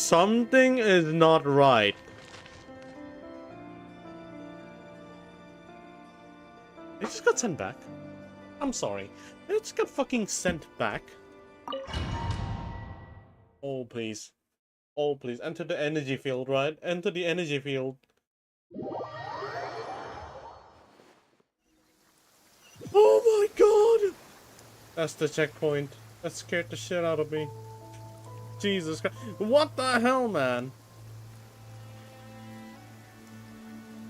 Something is not right. It just got sent back. I'm sorry. It just got fucking sent back. Oh, please. Oh, please. Enter the energy field, right? Enter the energy field. Oh my god! That's the checkpoint. That scared the shit out of me. Jesus Christ. What the hell, man?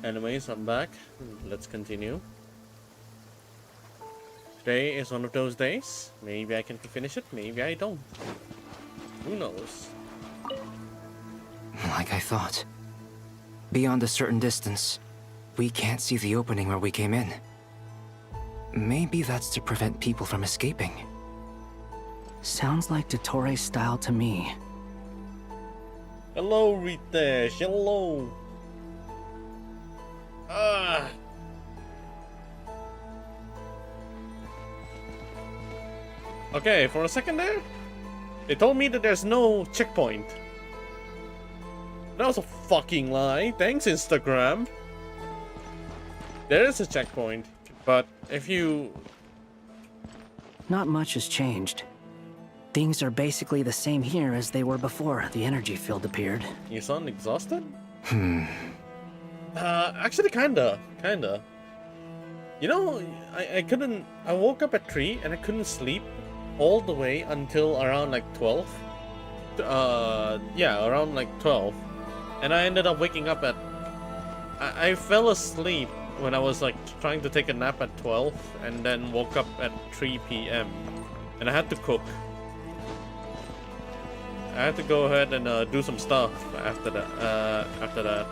Anyways, I'm back. Let's continue. Today is one of those days. Maybe I can finish it, maybe I don't. Who knows? Like I thought. Beyond a certain distance, we can't see the opening where we came in. Maybe that's to prevent people from escaping. Sounds like Dottore style to me. Hello, Ritesh. Hello. Ah. Okay, for a second there, they told me that there's no checkpoint. That was a fucking lie. Thanks, Instagram. There is a checkpoint, but if you... Not much has changed. Things are basically the same here as they were before the energy field appeared. You sound exhausted? Actually, kinda. You know, I woke up at 3 and I couldn't sleep all the way until around like 12. Yeah, around like 12. And I ended up waking up at... I fell asleep when I was like trying to take a nap at 12 and then woke up at 3 p.m. And I had to cook. I had to go ahead and do some stuff after that.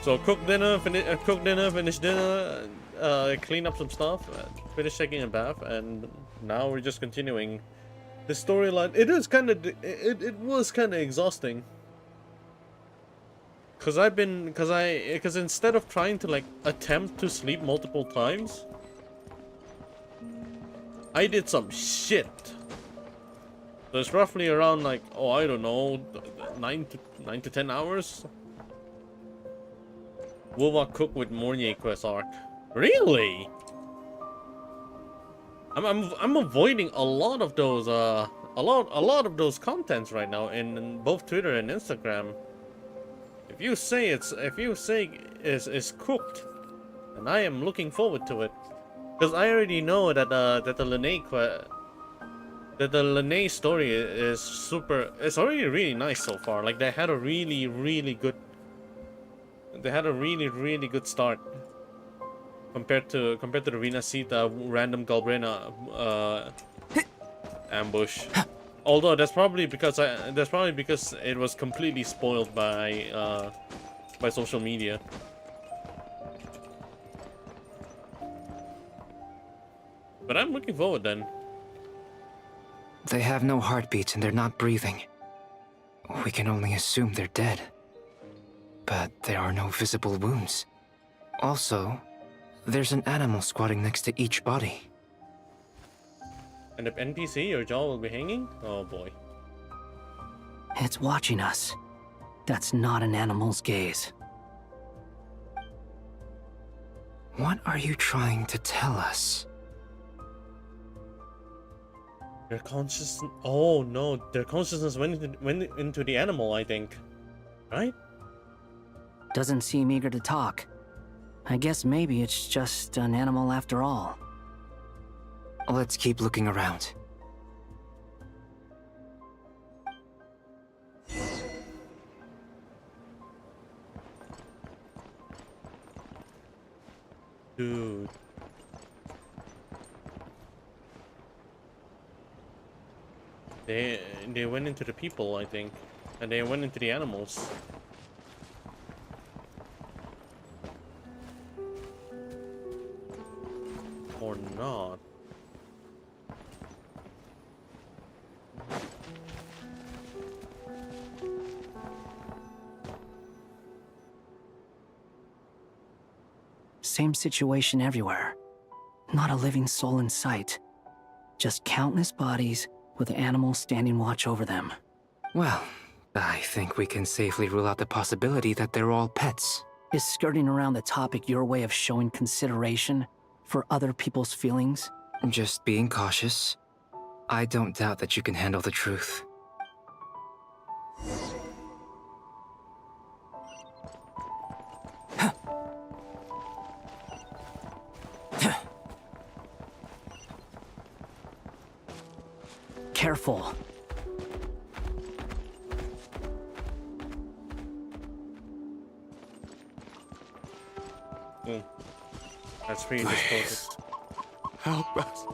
So cook dinner, finish dinner, clean up some stuff, finish taking a bath, and now we're just continuing the storyline. It was kind of exhausting. Because instead of trying to like attempt to sleep multiple times, I did some shit. So it's roughly around like, oh, I don't know, 9 to 10 hours. Wolva cook with Mornier quest arc. Really? I'm avoiding a lot of those a lot of those contents right now in both Twitter and Instagram. If you say it's cooked, and I am looking forward to it, because I already know that the Lene story is super. It's already really nice so far. Like they had a really good start compared to the Rina Sita random Galbrina ambush. Although that's probably because it was completely spoiled by social media. But I'm looking forward then. They have no heartbeats and they're not breathing. We can only assume they're dead. But there are no visible wounds. Also, there's an animal squatting next to each body. And if NPC, your jaw will be hanging? Oh boy. It's watching us. That's not an animal's gaze. What are you trying to tell us? Their consciousness... Oh no, their consciousness went into the animal, I think. Right? Doesn't seem eager to talk. I guess maybe it's just an animal after all. Let's keep looking around. Dude. They went into the people, I think. And they went into the animals. Or not. Same situation everywhere. Not a living soul in sight. Just countless bodies with animals standing watch over them. Well, I think we can safely rule out the possibility that they're all pets. Is skirting around the topic your way of showing consideration for other people's feelings? Just being cautious. I don't doubt that you can handle the truth. Careful. That's pretty disposed. Help us.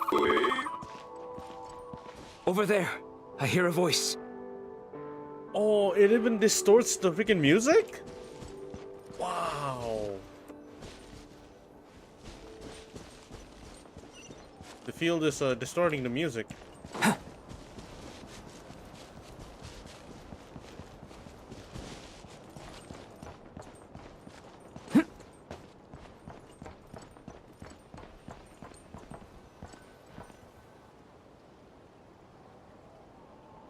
Please. Over there, I hear a voice. Oh, it even distorts the freaking music? Wow. The field is distorting the music.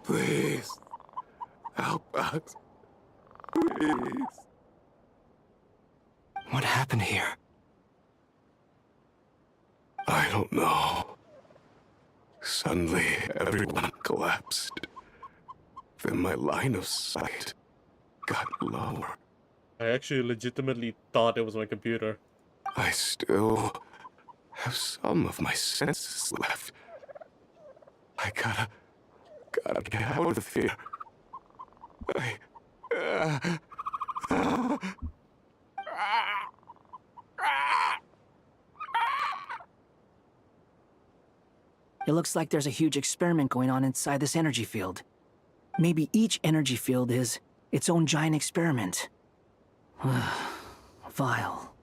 Please. Help us. Please. What happened here? I don't know. Suddenly, everyone collapsed. Then my line of sight got lower. I actually legitimately thought it was my computer. I still have some of my senses left. I gotta get out of here. It looks like there's a huge experiment going on inside this energy field. Maybe each energy field is its own giant experiment. Vile.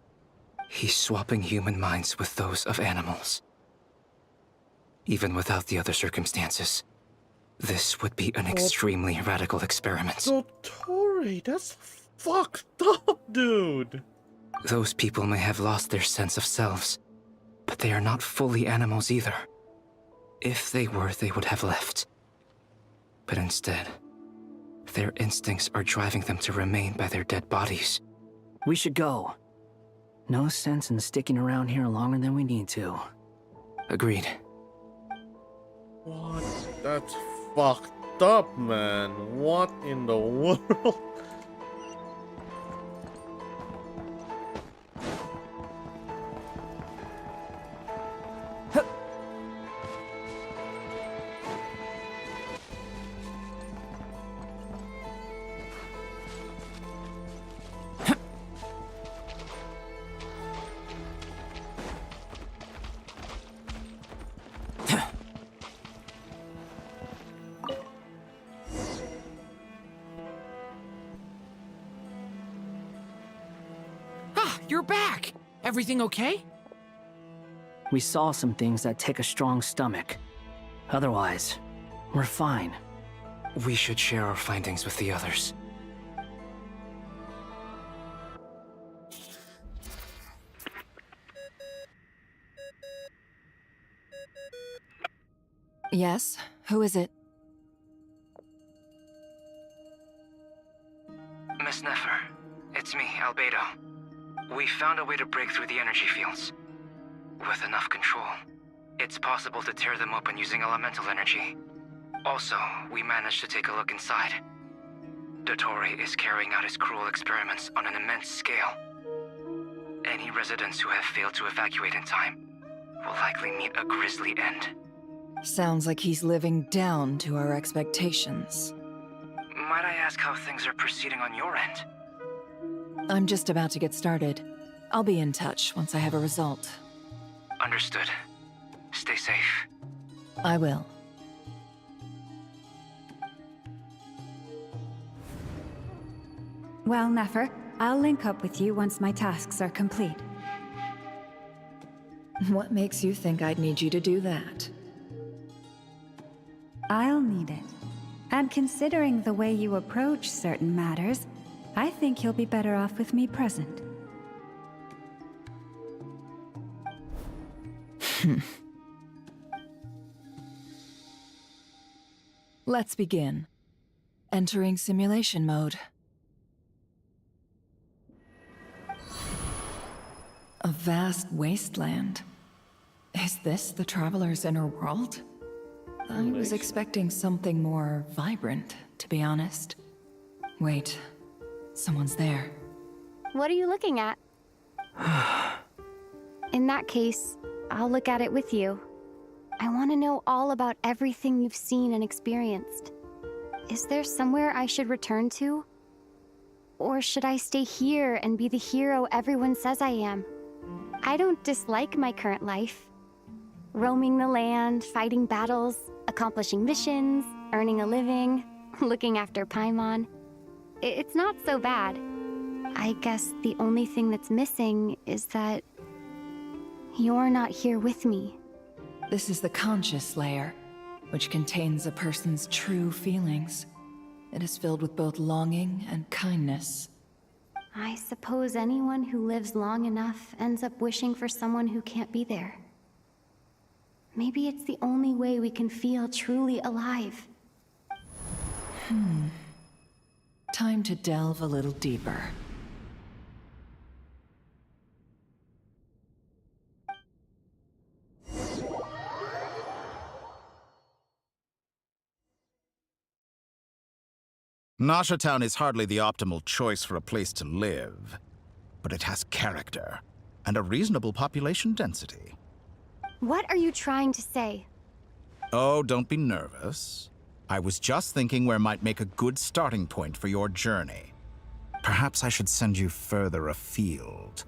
He's swapping human minds with those of animals. Even without the other circumstances, this would be an extremely radical experiment. So Tori, that's fucked up, dude. Those people may have lost their sense of selves, but they are not fully animals either. If they were, they would have left. But instead, their instincts are driving them to remain by their dead bodies. We should go. No sense in sticking around here longer than we need to. Agreed. What? That's fucked up, man. What in the world? You're back! Everything okay? We saw some things that take a strong stomach. Otherwise, we're fine. We should share our findings with the others. Yes? Who is it? Miss Nefer, it's me, Albedo. We found a way to break through the energy fields. With enough control, it's possible to tear them open using elemental energy. Also, we managed to take a look inside. Dottore is carrying out his cruel experiments on an immense scale. Any residents who have failed to evacuate in time will likely meet a grisly end. Sounds like he's living down to our expectations. Might I ask how things are proceeding on your end? I'm just about to get started. I'll be in touch once I have a result. Understood. Stay safe. I will. Well, Nefer, I'll link up with you once my tasks are complete. What makes you think I'd need you to do that? I'll need it. And considering the way you approach certain matters, I think you'll be better off with me present. Let's begin. Entering simulation mode. A vast wasteland. Is this the traveler's inner world? I was expecting something more vibrant, to be honest. Wait, someone's there. What are you looking at? In that case, I'll look at it with you. I want to know all about everything you've seen and experienced. Is there somewhere I should return to? Or should I stay here and be the hero everyone says I am? I don't dislike my current life. Roaming the land, fighting battles, accomplishing missions, earning a living, looking after Paimon. It's not so bad. I guess the only thing that's missing is that you're not here with me. This is the conscious layer, which contains a person's true feelings. It is filled with both longing and kindness. I suppose anyone who lives long enough ends up wishing for someone who can't be there. Maybe it's the only way we can feel truly alive. Time to delve a little deeper. Nasha Town is hardly the optimal choice for a place to live, but it has character and a reasonable population density. What are you trying to say? Oh, don't be nervous. I was just thinking where might make a good starting point for your journey. Perhaps I should send you further afield.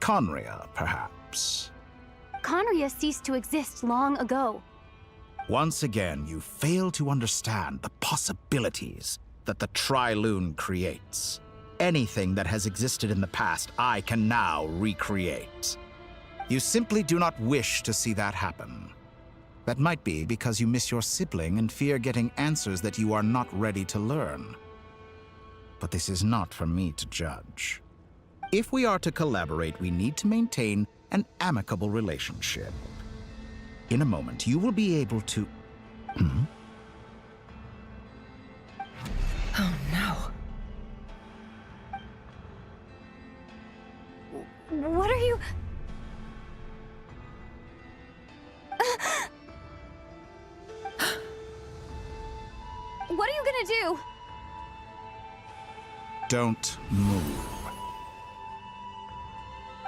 Conria, perhaps. Conria ceased to exist long ago. Once again, you fail to understand the possibilities that the Tri-Lune creates. Anything that has existed in the past, I can now recreate. You simply do not wish to see that happen. That might be because you miss your sibling and fear getting answers that you are not ready to learn. But this is not for me to judge. If we are to collaborate, we need to maintain an amicable relationship. In a moment, you will be able to... Oh no. What are you... What are you gonna do? Don't move.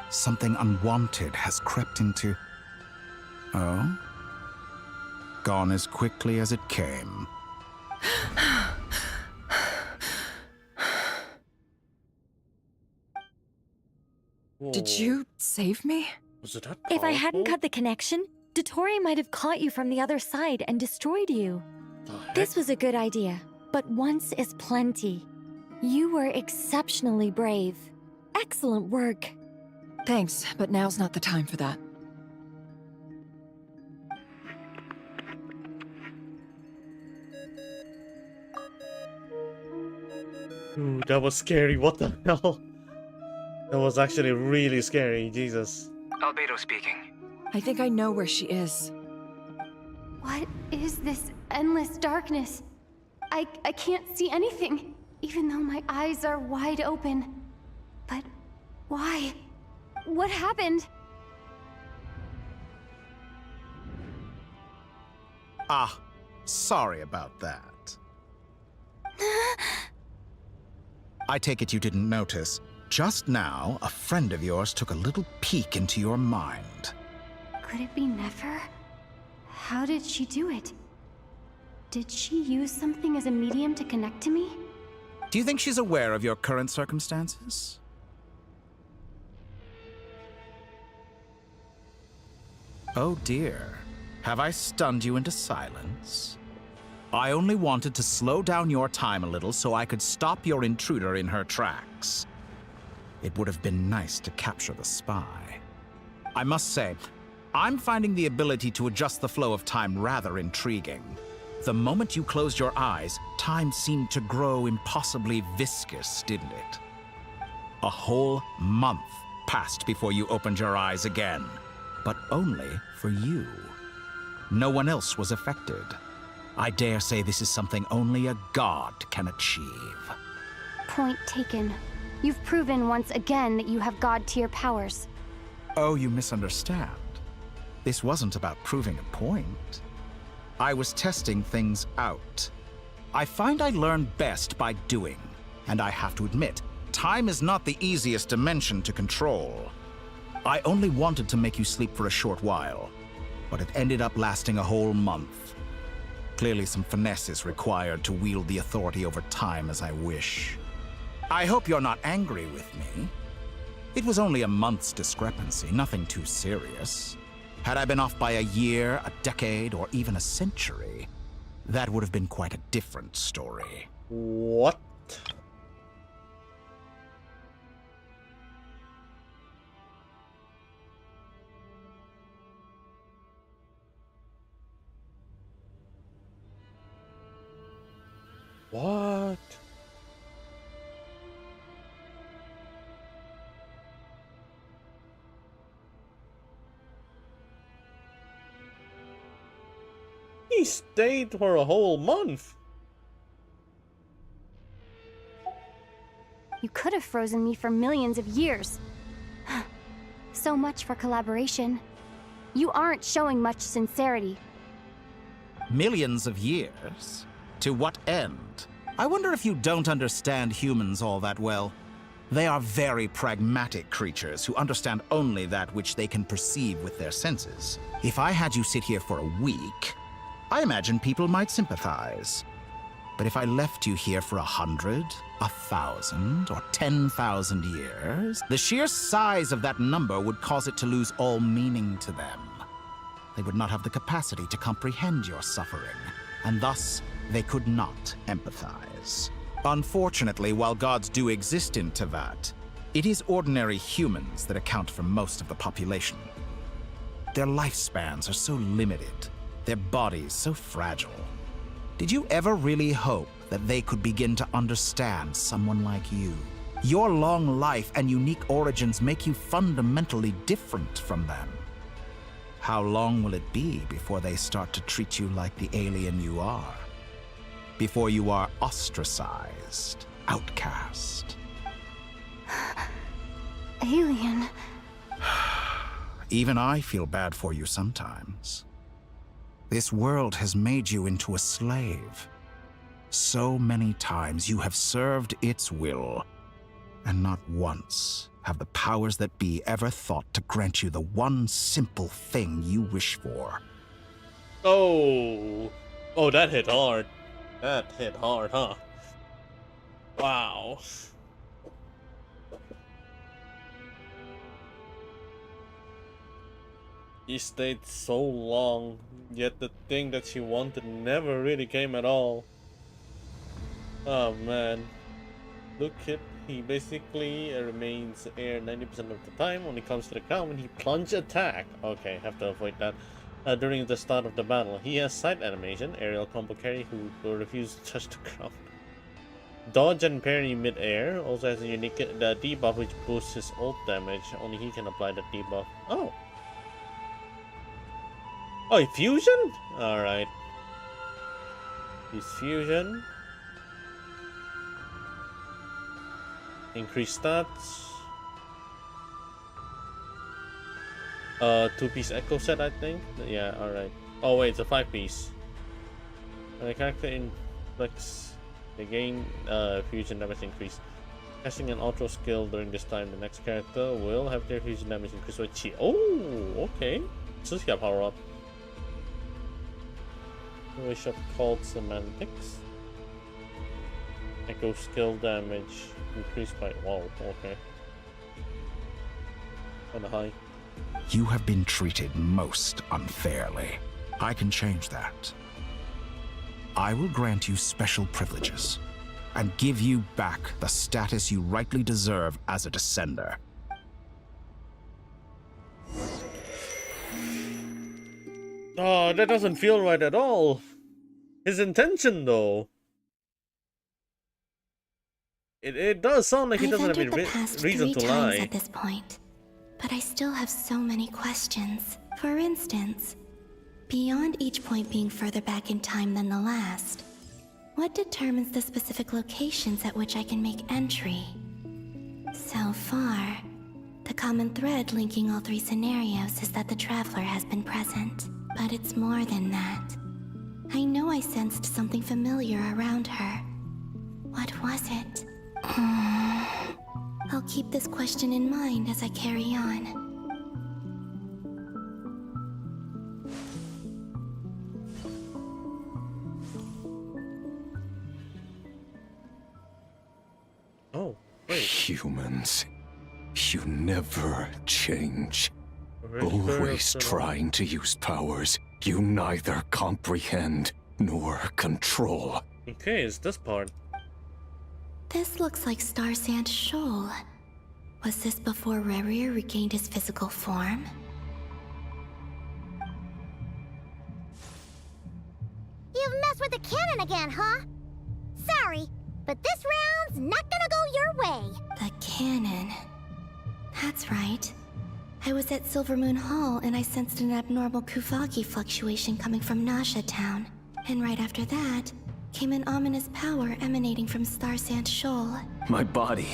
Something unwanted has crept into... Oh? Gone as quickly as it came. Did you save me? Was it that If I hadn't powerful? cut the connection, Dottore might have caught you from the other side and destroyed you. The heck? This was a good idea, but once is plenty. You were exceptionally brave. Excellent work. Thanks, but now's not the time for that. Ooh, that was scary. What the hell? That was actually really scary. Jesus. Albedo speaking. I think I know where she is. What is this endless darkness? I can't see anything, even though my eyes are wide open. But why? What happened? Ah, sorry about that. I take it you didn't notice. Just now, a friend of yours took a little peek into your mind. Could it be Nefer? How did she do it? Did she use something as a medium to connect to me? Do you think she's aware of your current circumstances? Oh dear. Have I stunned you into silence? I only wanted to slow down your time a little so I could stop your intruder in her tracks. It would have been nice to capture the spy. I must say, I'm finding the ability to adjust the flow of time rather intriguing. The moment you closed your eyes, time seemed to grow impossibly viscous, didn't it? A whole month passed before you opened your eyes again, but only for you. No one else was affected. I dare say this is something only a god can achieve. Point taken. You've proven once again that you have god-tier powers. Oh, you misunderstand. This wasn't about proving a point. I was testing things out. I find I learn best by doing, and I have to admit, time is not the easiest dimension to control. I only wanted to make you sleep for a short while, but it ended up lasting a whole month. Clearly some finesse is required to wield the authority over time as I wish. I hope you're not angry with me. It was only a month's discrepancy, nothing too serious. Had I been off by a year, a decade, or even a century, that would have been quite a different story. What? What? He stayed for a whole month. You could have frozen me for millions of years. So much for collaboration. You aren't showing much sincerity. Millions of years? To what end? I wonder if you don't understand humans all that well. They are very pragmatic creatures who understand only that which they can perceive with their senses. If I had you sit here for a week, I imagine people might sympathize. But if I left you here for 100, 1,000, or 10,000 years, the sheer size of that number would cause it to lose all meaning to them. They would not have the capacity to comprehend your suffering, and thus they could not empathize. Unfortunately, while gods do exist in Teyvat, it is ordinary humans that account for most of the population. Their lifespans are so limited, their bodies so fragile. Did you ever really hope that they could begin to understand someone like you? Your long life and unique origins make you fundamentally different from them. How long will it be before they start to treat you like the alien you are? Before you are ostracized, outcast? Alien. Even I feel bad for you sometimes. This world has made you into a slave. So many times you have served its will, and not once have the powers that be ever thought to grant you the one simple thing you wish for. Oh. Oh, that hit hard. That hit hard, huh? Wow. He stayed so long, yet the thing that she wanted never really came at all. Oh man. Look at, he basically remains air 90% of the time. When it comes to the ground, when he plunge attack. Okay, have to avoid that. During the start of the battle, he has sight animation, aerial combo carry who will refuse to touch the ground. Dodge and parry mid-air, also has a unique debuff which boosts his ult damage. Only he can apply the debuff. Oh. Oh, fusion? Alright. Use fusion. Increase stats. 2-piece echo set, I think. Yeah, alright. Oh wait, it's a 5-piece. When a character inflicts, they gain fusion damage increase. Casting an ultra skill during this time, the next character will have their fusion damage increased by chi. Oh, okay. So he's got power up. Wish of called semantics. Echo skill damage increased by, wow, okay. Kinda high. You have been treated most unfairly. I can change that. I will grant you special privileges and give you back the status you rightly deserve as a descender. Oh, that doesn't feel right at all. His intention, though. It does sound like he doesn't have any reason to lie. At this point, but I still have so many questions. For instance, Beyond each point being further back in time than the last, what determines the specific locations at which I can make entry? So far, the common thread linking all three scenarios is that the Traveler has been present. But it's more than that. I know I sensed something familiar around her. What was it? I'll keep this question in mind as I carry on. Oh, wait. Humans, you never change. Already Always first, trying to use powers you neither comprehend nor control. Okay, it's this part. This looks like Star Sand Shoal. Was this before Rerir regained his physical form? You've messed with the cannon again, huh? Sorry, but this round's not gonna go your way. The cannon. That's right. I was at Silvermoon Hall and I sensed an abnormal Kuvaki fluctuation coming from Nasha Town. And right after that, came an ominous power emanating from Star Sand Shoal. My body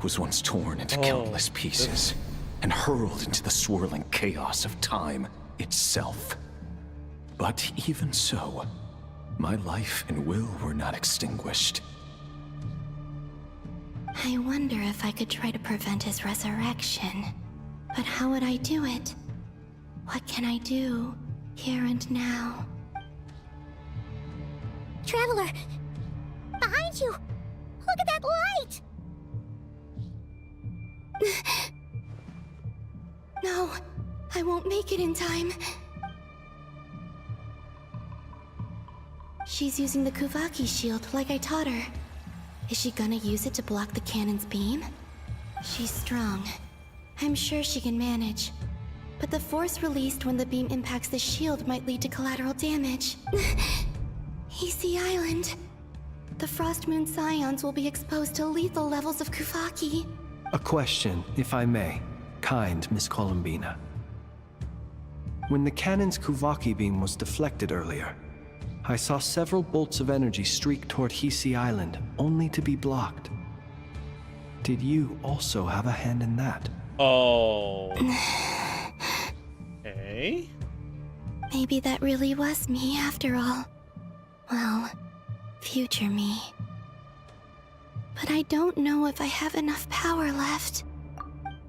was once torn into countless pieces and hurled into the swirling chaos of time itself. But even so, my life and will were not extinguished. I wonder if I could try to prevent his resurrection. But how would I do it? What can I do, here and now? Traveler! Behind you! Look at that light! No, I won't make it in time. She's using the Kuvaki shield like I taught her. Is she gonna use it to block the cannon's beam? She's strong. I'm sure she can manage. But the force released when the beam impacts the shield might lead to collateral damage. Easy Island. The Frost Moon Scions will be exposed to lethal levels of Kuvaki. A question, if I may. Kind Miss Columbina. When the cannon's Kuvaki beam was deflected earlier, I saw several bolts of energy streak toward Hisi Island, only to be blocked. Did you also have a hand in that? Oh. Okay. Maybe that really was me after all. Well, future me. But I don't know if I have enough power left.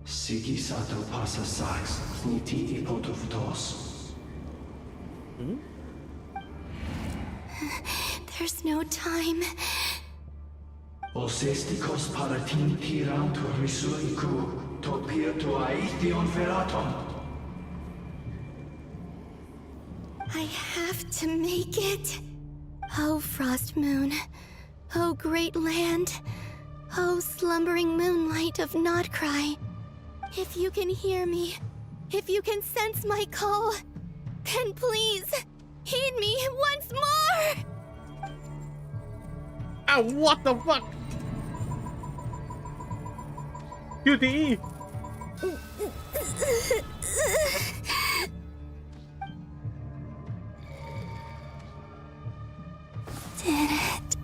Siki sato pasa sax, niti ipotuvtos. There's no time. Osestikos paratin tirantur risuiku, topirtu aithion feraton. I have to make it. Oh, Frost Moon. Oh, great land. Oh, slumbering moonlight of Nodcry. If you can hear me, if you can sense my call, then please, heed me once more! Ah, what the fuck? QTE! Did it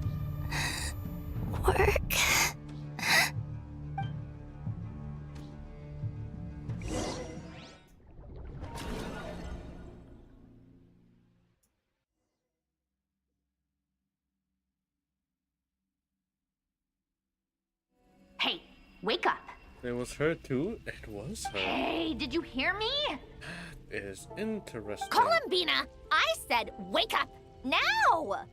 work? Hey, wake up. It was her too? It was her. Hey, did you hear me? It is interesting. Columbina, I said wake up now!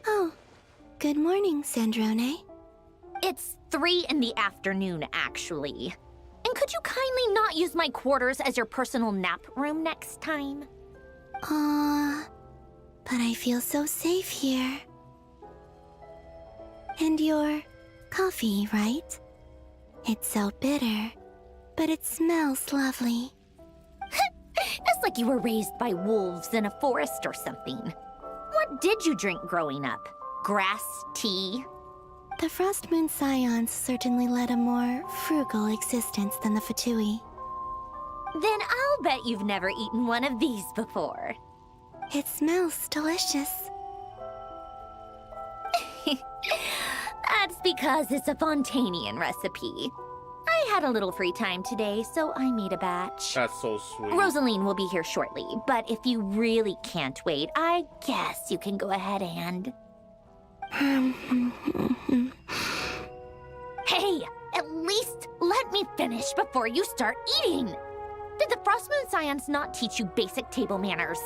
Oh, good morning, Sandrone. It's 3 in the afternoon, actually. And could you kindly not use my quarters as your personal nap room next time? But I feel so safe here. And your coffee, right? It's so bitter, but it smells lovely. It's like you were raised by wolves in a forest or something. What did you drink growing up? Grass tea? The Frost Moon Scions certainly led a more frugal existence than the Fatui. Then I'll bet you've never eaten one of these before. It smells delicious. That's because it's a Fontanian recipe. I had a little free time today, so I made a batch. That's so sweet. Rosaline will be here shortly, but if you really can't wait, I guess you can go ahead and... Hey, at least let me finish before you start eating! Did the Frostmoon Scions not teach you basic table manners?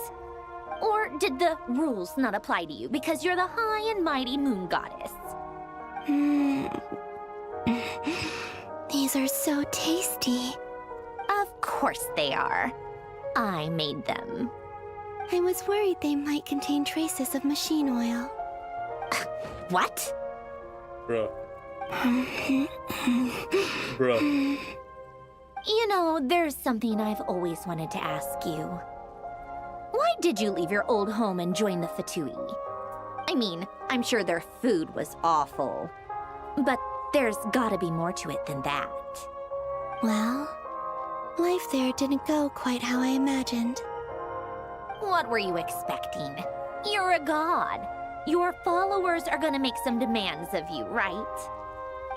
Or did the rules not apply to you because you're the high and mighty moon goddess? These are so tasty. Of course they are. I made them. I was worried they might contain traces of machine oil. What? Bruh. Bruh. You know, there's something I've always wanted to ask you. Why did you leave your old home and join the Fatui? I mean, I'm sure their food was awful. But there's gotta be more to it than that. Well, life there didn't go quite how I imagined. What were you expecting? You're a god. Your followers are gonna make some demands of you, right?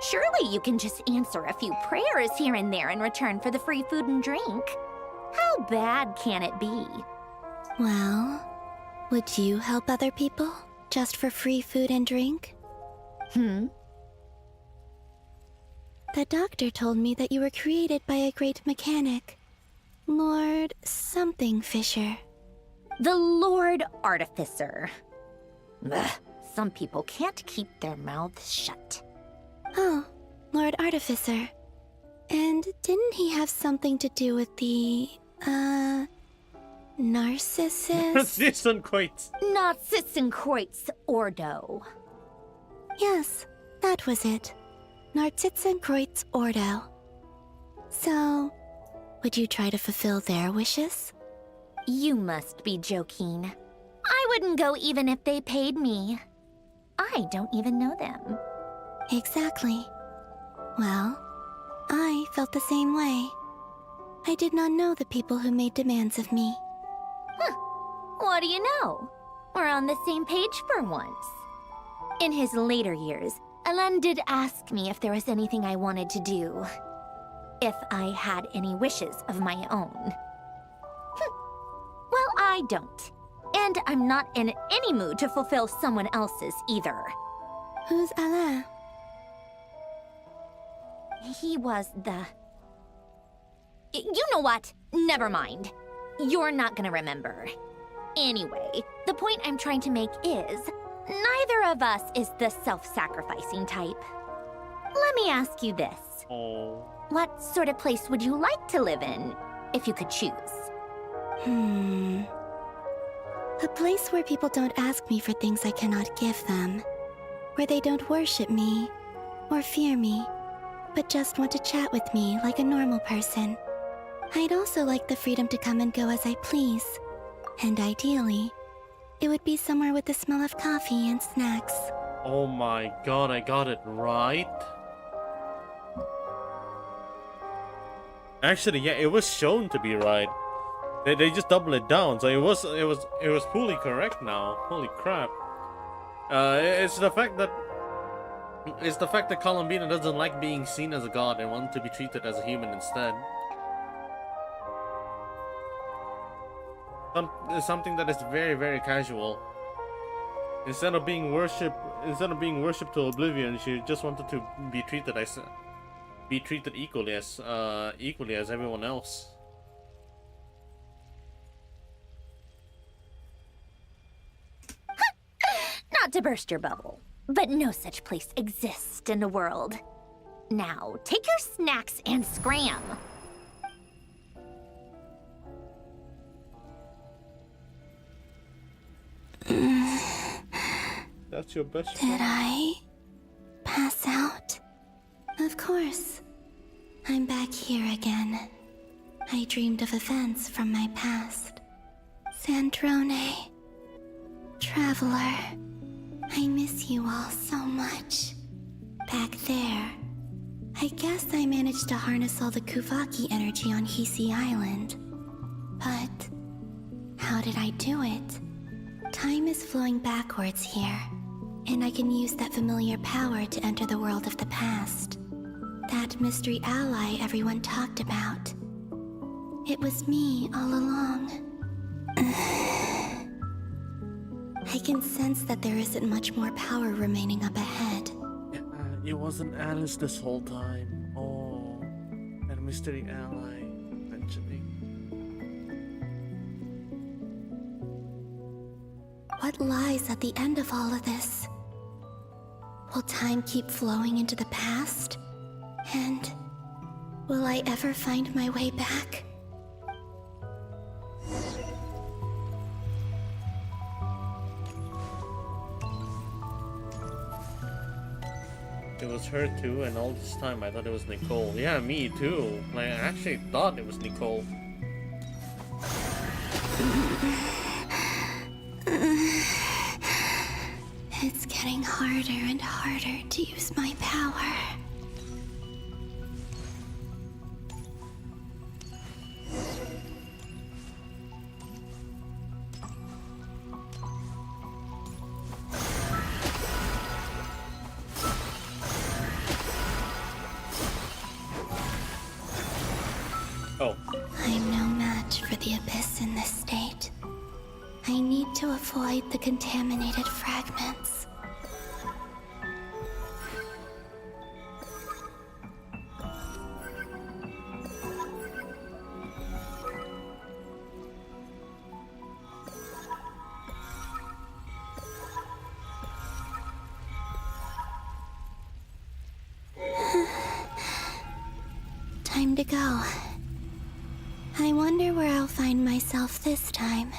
Surely you can just answer a few prayers here and there in return for the free food and drink. How bad can it be? Well, would you help other people just for free food and drink? The doctor told me that you were created by a great mechanic, Lord something Fisher. The Lord Artificer. Ugh, some people can't keep their mouths shut. Oh, Lord Artificer. And didn't he have something to do with the, Narcissus? Narcissenkreutz's Ordo. Yes, that was it. Narcissenkreuz Ordo. So, would you try to fulfill their wishes? You must be joking. I wouldn't go even if they paid me. I don't even know them. Exactly. Well, I felt the same way. I did not know the people who made demands of me. Huh. What do you know? We're on the same page for once. In his later years, Alan did ask me if there was anything I wanted to do. If I had any wishes of my own. Well, I don't. And I'm not in any mood to fulfill someone else's either. Who's Alain? He was the... You know what? Never mind. You're not gonna remember. Anyway, the point I'm trying to make is, neither of us is the self-sacrificing type. Let me ask you this. Oh. What sort of place would you like to live in, if you could choose? A place where people don't ask me for things I cannot give them. Where they don't worship me, or fear me, but just want to chat with me like a normal person. I'd also like the freedom to come and go as I please. And ideally, it would be somewhere with the smell of coffee and snacks. Oh my god, I got it right. Actually, yeah, it was shown to be right. They just doubled it down, so it was fully correct now. Holy crap! It's the fact that Columbina doesn't like being seen as a god and wants to be treated as a human instead. Something that is very, very casual. Instead of being worshipped to oblivion, she just wanted to be treated equally as everyone else. Not to burst your bubble, but no such place exists in the world. Now, take your snacks and scram. That's your best friend. Did I pass out? Of course. I'm back here again. I dreamed of events from my past. Sandrone. Traveler. I miss you all so much. Back there, I guess I managed to harness all the Kuvaki energy on Hisi Island. But how did I do it? Time is flowing backwards here, and I can use that familiar power to enter the world of the past. That mystery ally everyone talked about. It was me all along. I can sense that there isn't much more power remaining up ahead. It wasn't Alice this whole time. Oh, and mystery ally, eventually. What lies at the end of all of this? Will time keep flowing into the past? And will I ever find my way back? It was her too, and all this time I thought it was Nicole. Yeah, me too. Like, I actually thought it was Nicole. It's getting harder and harder to use my power. Oh. I'm no match for the Abyss in this state. I need to avoid the contaminated fragments. Time to go. I wonder where I'll find myself this time.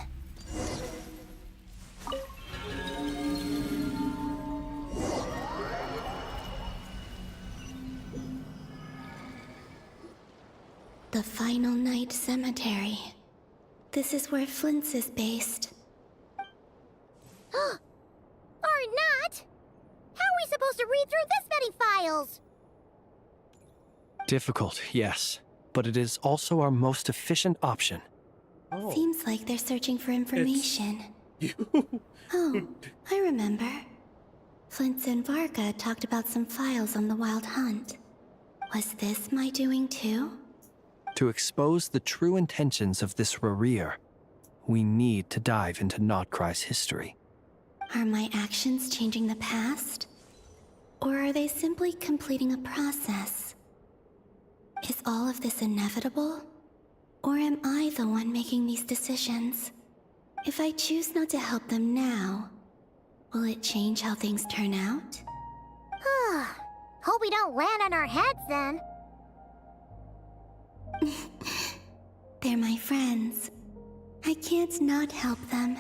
The Final Night Cemetery. This is where Flint's is based. Or not! How are we supposed to read through this many files? Difficult, yes, but it is also our most efficient option. Oh. Seems like they're searching for information. You. Oh, I remember. Flint and Varga talked about some files on the Wild Hunt. Was this my doing too? To expose the true intentions of this Rereer, we need to dive into Notcry's history. Are my actions changing the past? Or are they simply completing a process? Is all of this inevitable? Or am I the one making these decisions? If I choose not to help them now, will it change how things turn out? Hope we don't land on our heads then. They're my friends. I can't not help them.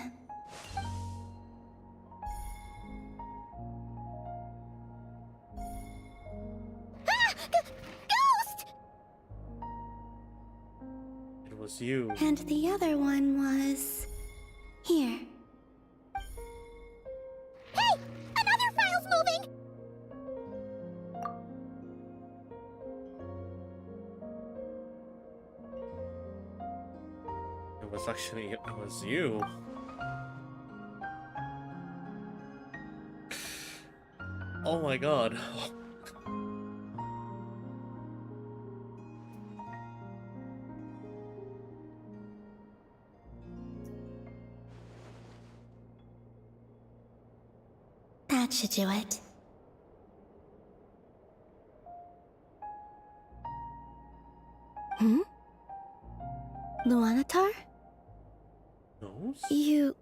Ghost! It was you. And the other one was... here. Hey! Another file's moving! It was you. Oh my god. That should do it. Luanatar? Nose? You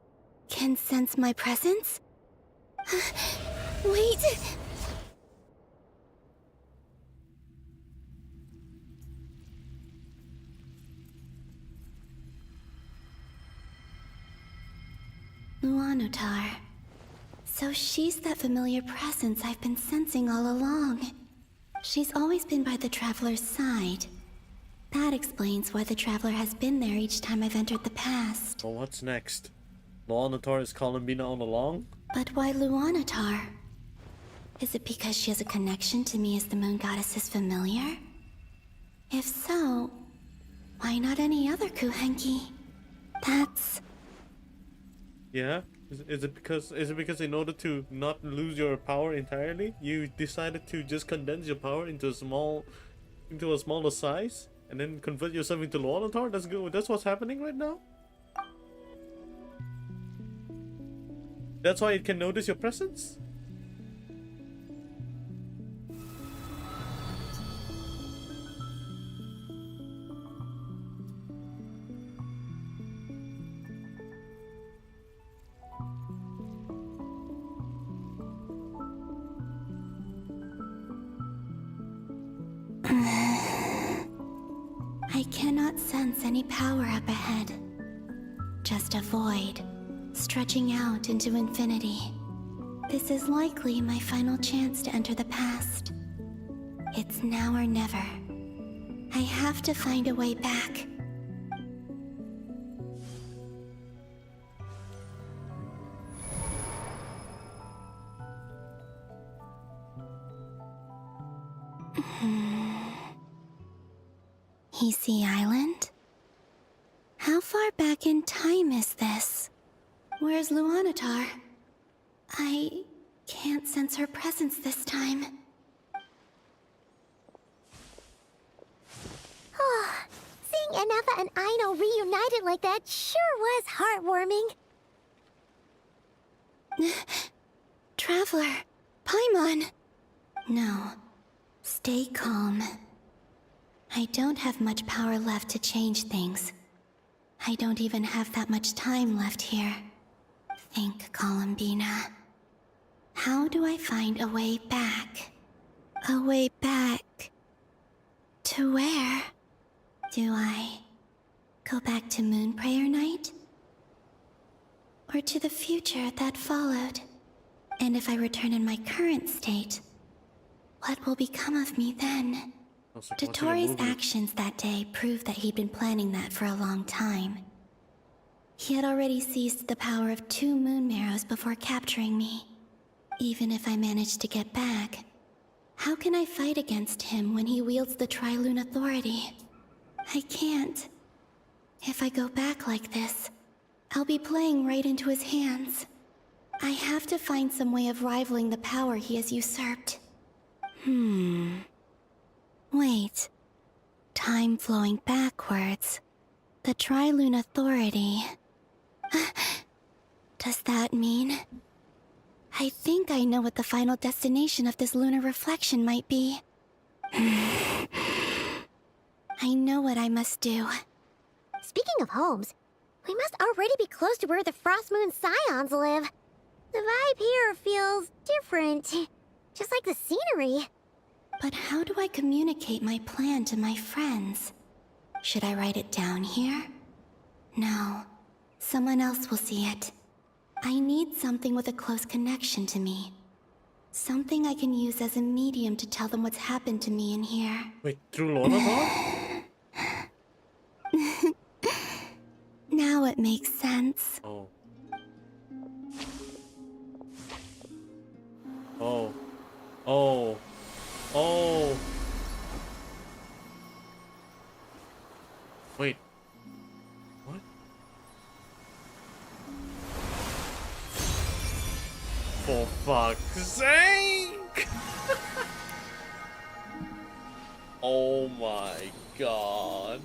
can sense my presence? Wait! Luanatar. So she's that familiar presence I've been sensing all along. She's always been by the Traveler's side. That explains why the Traveler has been there each time I've entered the past. Well, what's next? Luanatar is Columbina all along? But why Luanatar? Is it because she has a connection to me as the moon goddess's familiar? If so, why not any other Kuhenki? That's... Yeah? Is it because in order to not lose your power entirely, you decided to just condense your power into a smaller size and then convert yourself into Loanatar? That's good. That's what's happening right now? That's why it can notice your presence? I cannot sense any power up ahead. Just a void, stretching out into infinity. This is likely my final chance to enter the past. It's now or never. I have to find a way back. Hisi Island? How far back in time is this? Where's Luanatar? I can't sense her presence this time. Oh, seeing Anafa and Aino reunited like that sure was heartwarming. Traveler, Paimon. No, stay calm. I don't have much power left to change things. I don't even have that much time left here. Think, Columbina. How do I find a way back? A way back... to where? Do I go back to Moon Prayer Night? Or to the future that followed? And if I return in my current state, what will become of me then? Dotori's actions that day proved that he'd been planning that for a long time. He had already seized the power of 2 moon marrows before capturing me. Even if I managed to get back, how can I fight against him when he wields the Tri-Lune Authority? I can't. If I go back like this, I'll be playing right into his hands. I have to find some way of rivaling the power he has usurped. Wait. Time flowing backwards. The Tri-Lune Authority. Does that mean... I think I know what the final destination of this lunar reflection might be. I know what I must do. Speaking of homes, we must already be close to where the Frost Moon Scions live. The vibe here feels different, just like the scenery. But how do I communicate my plan to my friends? Should I write it down here? No. Someone else will see it. I need something with a close connection to me. Something I can use as a medium to tell them what's happened to me in here. Wait, through Loanatar? Now it makes sense. Oh. Oh. Oh. Oh. Wait. What? For fuck's sake! Oh my god.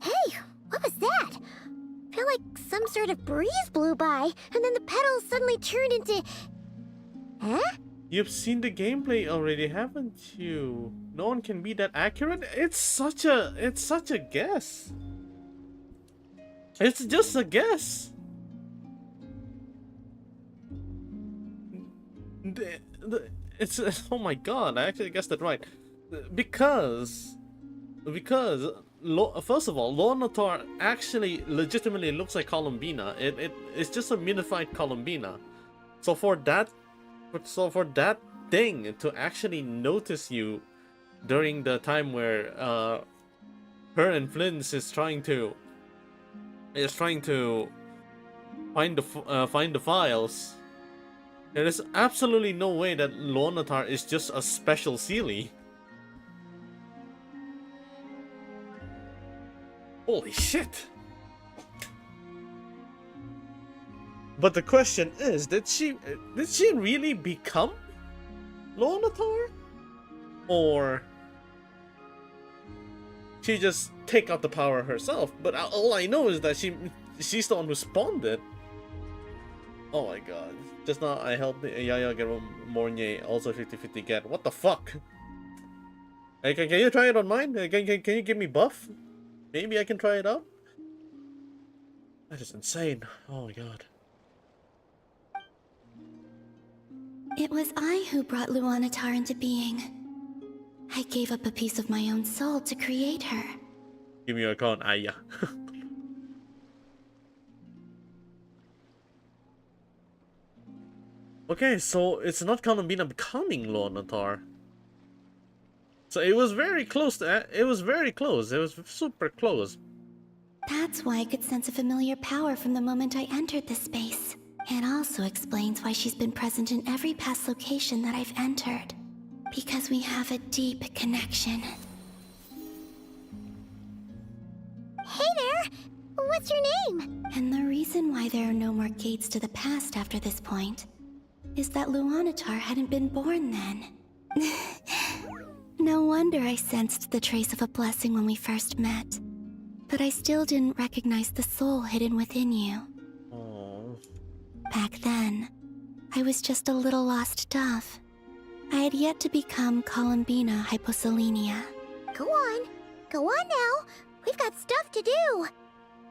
Hey, what was that? I feel like some sort of breeze blew by, and then the petals suddenly turned into... Huh? You've seen the gameplay already, haven't you? No one can be that accurate. It's such a guess. It's just a guess. It's oh my god, I actually guessed that right. Because first of all, Loanatar actually legitimately looks like Columbina. It's just a minified Columbina. So for that thing to actually notice you during the time where her and Flynn is trying to find the files, There is absolutely no way that Lonatar is just a special Seelie. Holy shit! But the question is, did she really become Lonatar? Or she just take out the power herself? But all I know is that she's the one who spawned it. Oh my god. Just now I helped Yaya get Mornye, also 50-50 get. What the fuck? Hey, can you try it on mine? Can you give me buff? Maybe I can try it out? That is insane. Oh my god. It was I who brought Luanatar into being. I gave up a piece of my own soul to create her. Give me your account, Aya. Okay, so it's not Columbina becoming Lonatar. So it was very close to, it was very close. It was super close. That's why I could sense a familiar power from the moment I entered this space. It also explains why she's been present in every past location that I've entered. Because we have a deep connection. Hey there! What's your name? And the reason why there are no more gates to the past after this point is that Luanatar hadn't been born then. No wonder I sensed the trace of a blessing when we first met. But I still didn't recognize the soul hidden within you. Aww. Back then, I was just a little lost dove. I had yet to become Columbina Hyposelenia. Go on now. We've got stuff to do.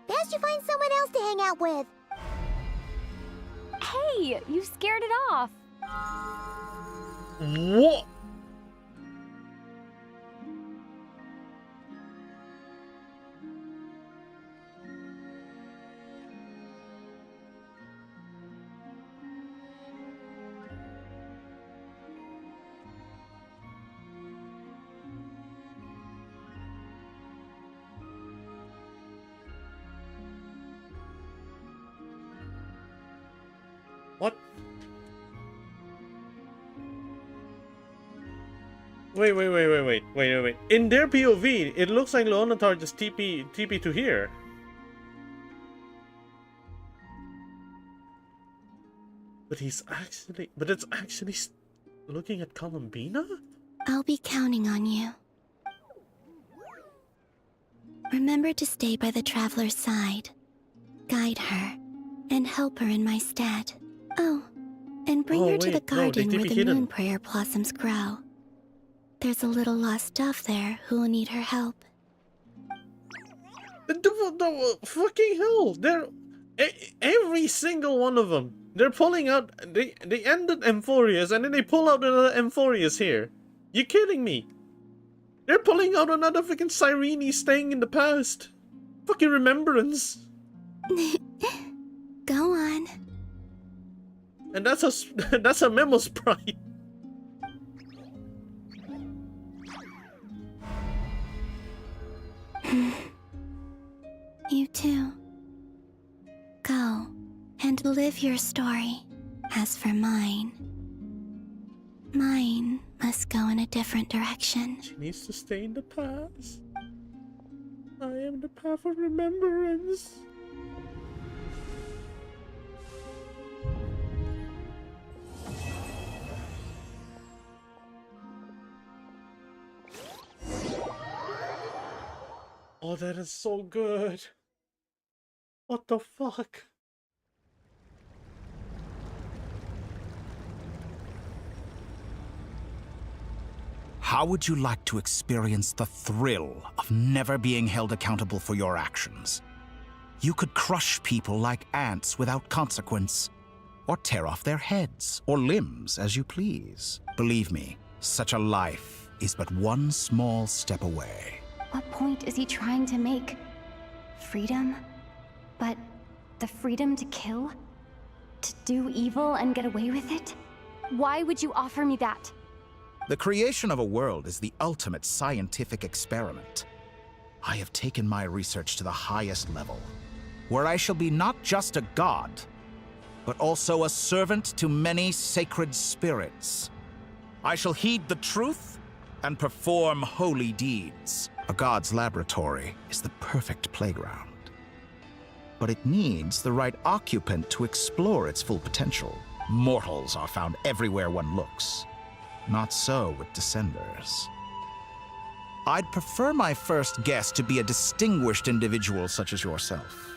Best you find someone else to hang out with. Hey, you scared it off. What? What? Wait. In their POV, it looks like Lonatar just TP to here. But it's actually looking at Columbina? I'll be counting on you. Remember to stay by the traveler's side. Guide her, and help her in my stead. Oh, and bring her to the garden where the moon prayer blossoms grow. There's a little lost dove there who will need her help. The fucking hell! They're every single one of them. They're pulling out. They ended Amphorius and then they pull out another Amphorius here. You kidding me? They're pulling out another freaking Cyrene staying in the past. Fucking remembrance. Go on. And that's a memo sprite. You too. Go and live your story. As for mine must go in a different direction. She needs to stay in the past. I am the path of remembrance. Oh, that is so good. What the fuck? How would you like to experience the thrill of never being held accountable for your actions? You could crush people like ants without consequence, or tear off their heads or limbs as you please. Believe me, such a life is but one small step away. What point is he trying to make? Freedom? But the freedom to kill? To do evil and get away with it? Why would you offer me that? The creation of a world is the ultimate scientific experiment. I have taken my research to the highest level, where I shall be not just a god, but also a servant to many sacred spirits. I shall heed the truth and perform holy deeds. A god's laboratory is the perfect playground. But it needs the right occupant to explore its full potential. Mortals are found everywhere one looks. Not so with Descenders. I'd prefer my first guest to be a distinguished individual such as yourself.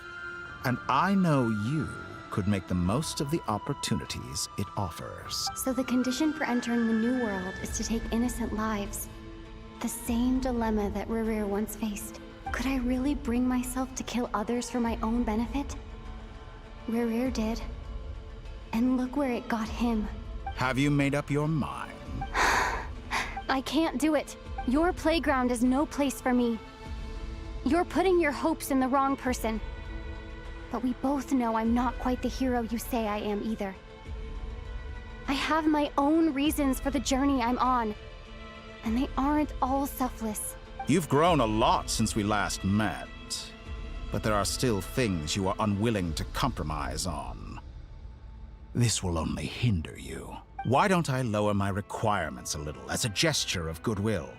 And I know you could make the most of the opportunities it offers. So the condition for entering the new world is to take innocent lives. The same dilemma that Rerir once faced. Could I really bring myself to kill others for my own benefit? Rerir did. And look where it got him. Have you made up your mind? I can't do it. Your playground is no place for me. You're putting your hopes in the wrong person. But we both know I'm not quite the hero you say I am either. I have my own reasons for the journey I'm on. And they aren't all selfless. You've grown a lot since we last met. But there are still things you are unwilling to compromise on. This will only hinder you. Why don't I lower my requirements a little as a gesture of goodwill?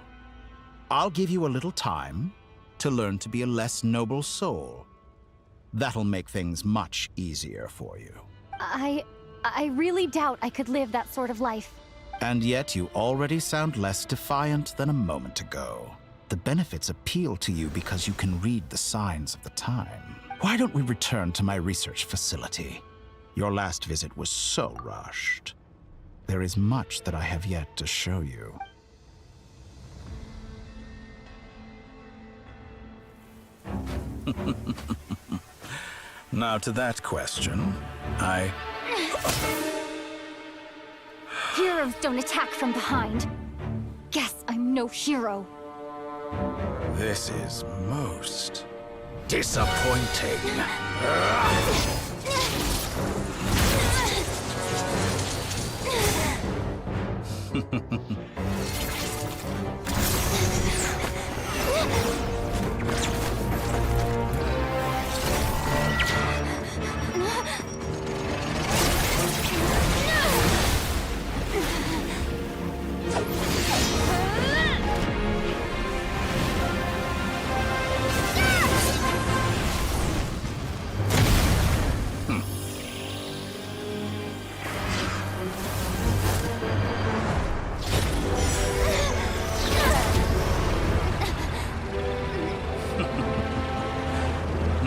I'll give you a little time to learn to be a less noble soul. That'll make things much easier for you. I really doubt I could live that sort of life. And yet you already sound less defiant than a moment ago. The benefits appeal to you because you can read the signs of the time. Why don't we return to my research facility? Your last visit was so rushed. There is much that I have yet to show you. Now to that question, Heroes don't attack from behind. Guess I'm no hero. This is most disappointing.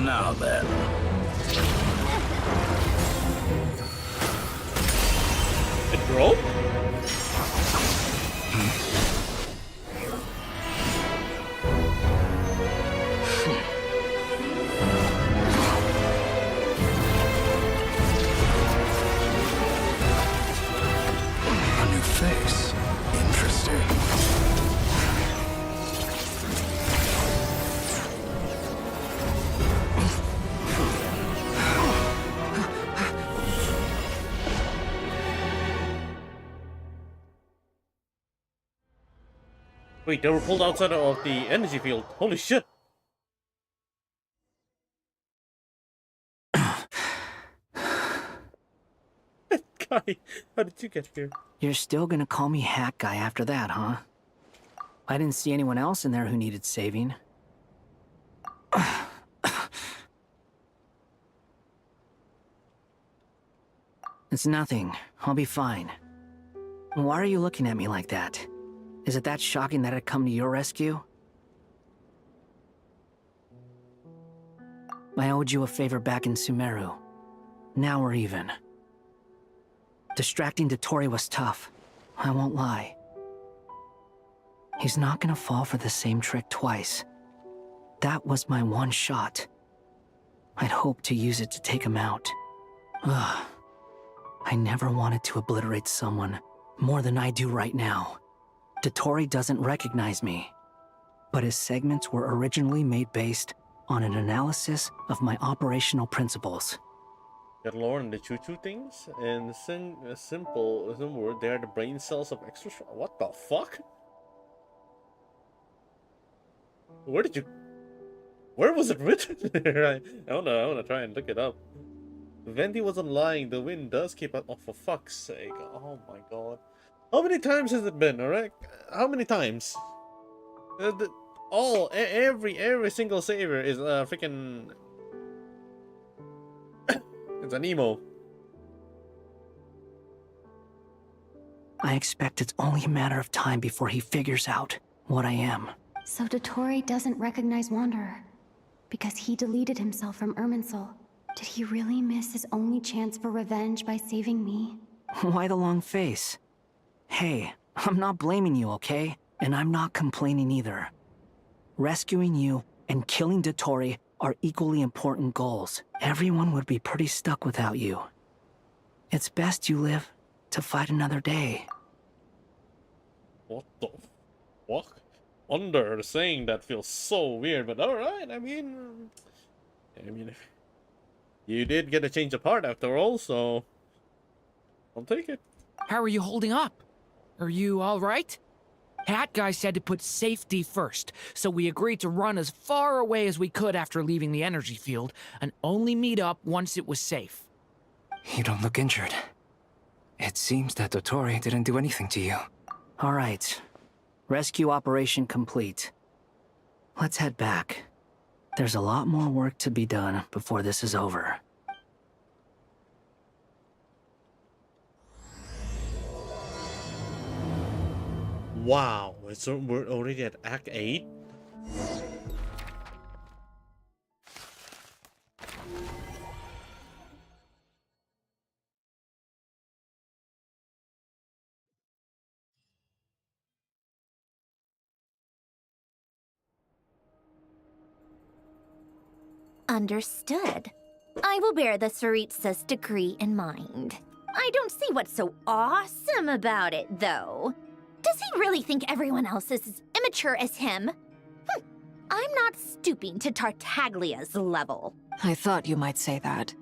Now then. It broke? A new face. Interesting. Wait, they were pulled outside of the energy field. Holy shit! Guy, how did you get here? You're still gonna call me Hack Guy after that, huh? I didn't see anyone else in there who needed saving. It's nothing. I'll be fine. Why are you looking at me like that? Is it that shocking that I'd come to your rescue? I owed you a favor back in Sumeru. Now we're even. Distracting Dotori was tough. I won't lie. He's not gonna fall for the same trick twice. That was my one shot. I'd hoped to use it to take him out. Ugh. I never wanted to obliterate someone more than I do right now. Dotori doesn't recognize me, but his segments were originally made based on an analysis of my operational principles. Get lore and the choo-choo things? In simple word, they are the brain cells of extra... What the fuck? Where did you... Where was it written? I wanna try and look it up. Venti wasn't lying. The wind does keep up. Oh, for fuck's sake! Oh my god! How many times has it been? Alright, how many times? Every single saver is freaking. It's an emo. I expect it's only a matter of time before he figures out what I am. So Dottore doesn't recognize Wanderer because he deleted himself from Irminsul. Did he really miss his only chance for revenge by saving me? Why the long face? Hey, I'm not blaming you, okay? And I'm not complaining either. Rescuing you and killing Dottore are equally important goals. Everyone would be pretty stuck without you. It's best you live to fight another day. What the fuck? Under saying that feels so weird, but alright, I mean, you did get a change of heart after all, so I'll take it. How are you holding up? Are you alright? Hat Guy said to put safety first, so we agreed to run as far away as we could after leaving the energy field, and only meet up once it was safe. You don't look injured. It seems that Dottore didn't do anything to you. All right. Rescue operation complete. Let's head back. There's a lot more work to be done before this is over. Wow, we're already at Act 8? Understood. I will bear the Tsaritsa's decree in mind. I don't see what's so awesome about it, though. Does he really think everyone else is as immature as him? I'm not stooping to Tartaglia's level. I thought you might say that.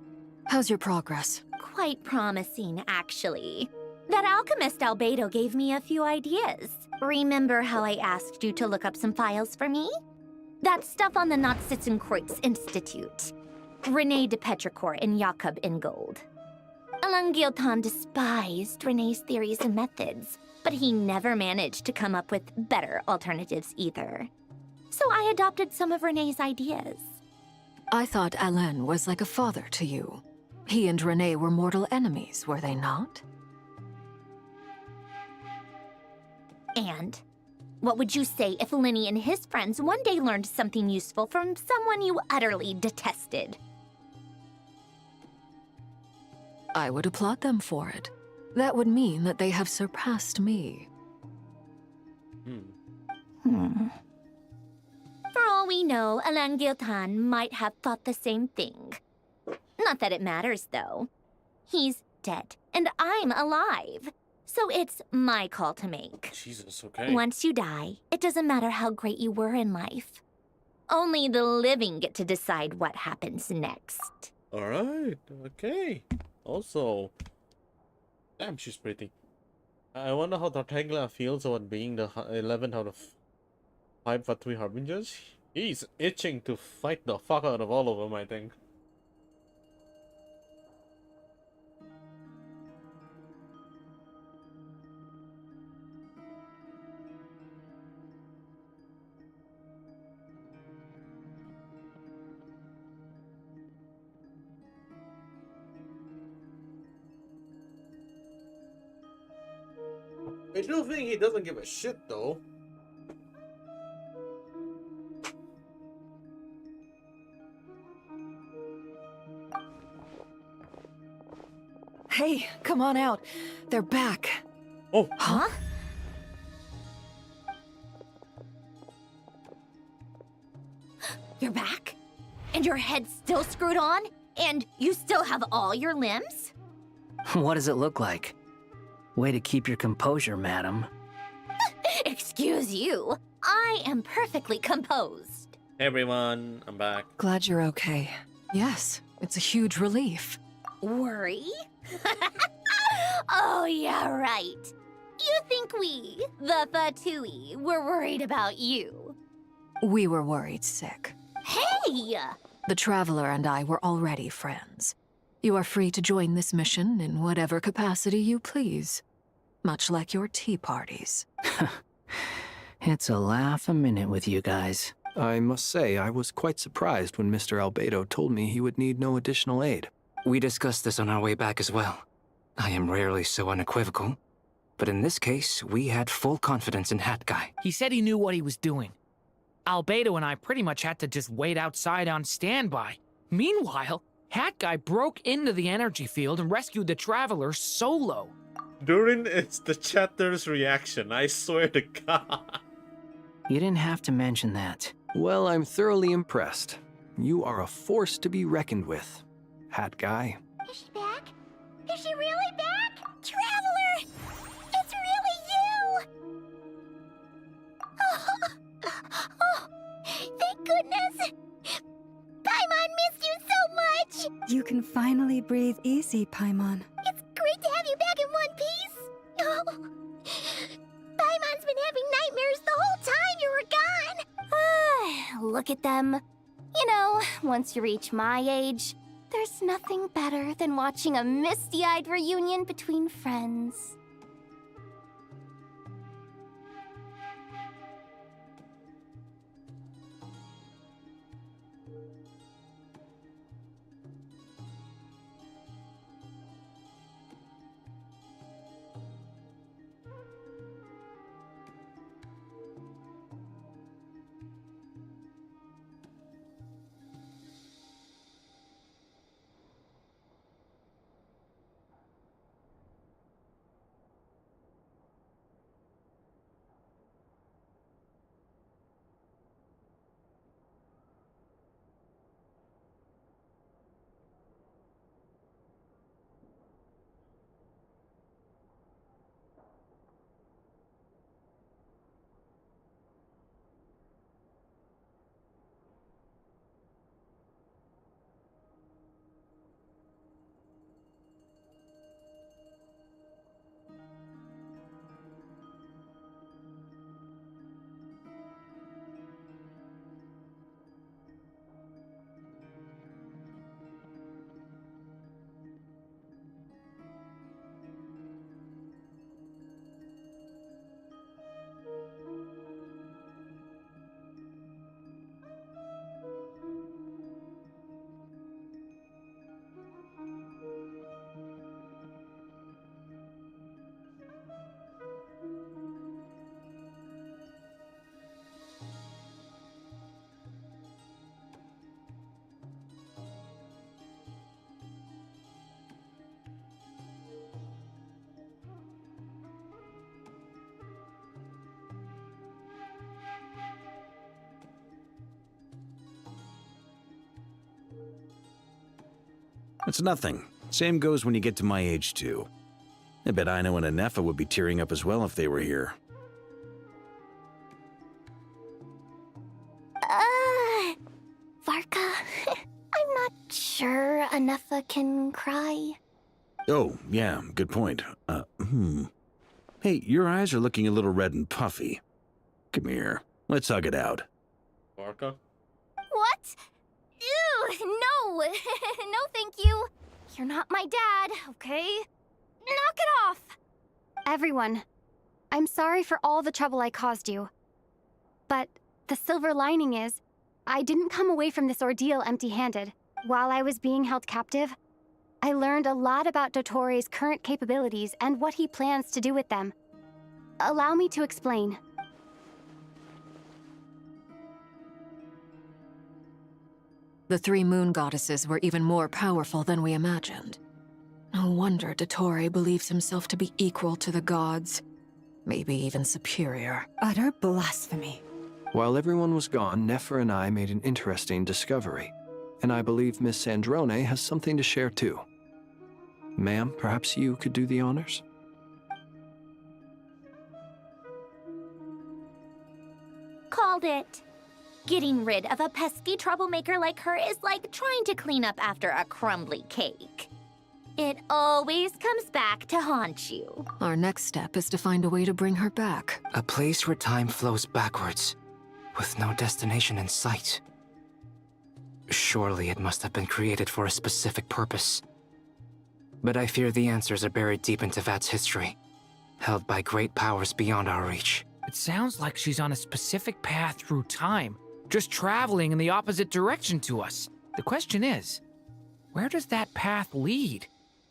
How's your progress? Quite promising, actually. That alchemist Albedo gave me a few ideas. Remember how I asked you to look up some files for me? That stuff on the Nazi-Kreuz Institute. René de Petrichor and Jakob Ingold. Alain Guillotin despised René's theories and methods, but he never managed to come up with better alternatives either. So I adopted some of René's ideas. I thought Alain was like a father to you. He and René were mortal enemies, were they not? And what would you say if Lenny and his friends one day learned something useful from someone you utterly detested? I would applaud them for it. That would mean that they have surpassed me. For all we know, Alain Guillotin might have thought the same thing. Not that it matters, though. He's dead, and I'm alive. So it's my call to make. Jesus, okay. Once you die, it doesn't matter how great you were in life. Only the living get to decide what happens next. Alright, okay. Also, damn, she's pretty. I wonder how Tartaglia feels about being the 11th out of 5 for 3 Harbingers. He's itching to fight the fuck out of all of them, I think. I do think he doesn't give a shit, though. Hey, come on out. They're back. Oh. Huh? You're back? And your head's still screwed on? And you still have all your limbs? What does it look like? Way to keep your composure, madam. Excuse you. I am perfectly composed. Hey everyone, I'm back. Glad you're okay. Yes, it's a huge relief. Worry? Oh, yeah, right. You think we, the Fatui, were worried about you? We were worried sick. Hey! The Traveler and I were already friends. You are free to join this mission in whatever capacity you please. Much like your tea parties. It's a laugh a minute with you guys. I must say, I was quite surprised when Mr. Albedo told me he would need no additional aid. We discussed this on our way back as well. I am rarely so unequivocal, but in this case, we had full confidence in Hat Guy. He said he knew what he was doing. Albedo and I pretty much had to just wait outside on standby. Meanwhile, Hat Guy broke into the energy field and rescued the Traveler solo. During the chatter's reaction, I swear to God. You didn't have to mention that. Well, I'm thoroughly impressed. You are a force to be reckoned with, Hat Guy. Is she back? Is she really back? Traveler! It's really you! Oh, thank goodness! Paimon missed you so much! You can finally breathe easy, Paimon. It's great to have you back in one piece! Oh, Paimon's been having nightmares the whole time you were gone! Look at them. You know, once you reach my age, there's nothing better than watching a misty-eyed reunion between friends. It's nothing. Same goes when you get to my age, too. I bet Aino and Anefa would be tearing up as well if they were here. Varka, I'm not sure Anefa can cry. Oh, yeah, good point. Hey, your eyes are looking a little red and puffy. Come here, let's hug it out. Varka? What? Ew, no! No, thank you. You're not my dad, okay? Knock it off! Everyone, I'm sorry for all the trouble I caused you. But the silver lining is, I didn't come away from this ordeal empty-handed. While I was being held captive, I learned a lot about Dottoro's current capabilities and what he plans to do with them. Allow me to explain. The three moon goddesses were even more powerful than we imagined. No wonder Dottore believes himself to be equal to the gods. Maybe even superior. Utter blasphemy. While everyone was gone, Nefer and I made an interesting discovery. And I believe Miss Sandrone has something to share too. Ma'am, perhaps you could do the honors? Called it. Getting rid of a pesky troublemaker like her is like trying to clean up after a crumbly cake. It always comes back to haunt you. Our next step is to find a way to bring her back. A place where time flows backwards, with no destination in sight. Surely it must have been created for a specific purpose. But I fear the answers are buried deep in Tevat's history, held by great powers beyond our reach. It sounds like she's on a specific path through time, just traveling in the opposite direction to us. The question is, where does that path lead?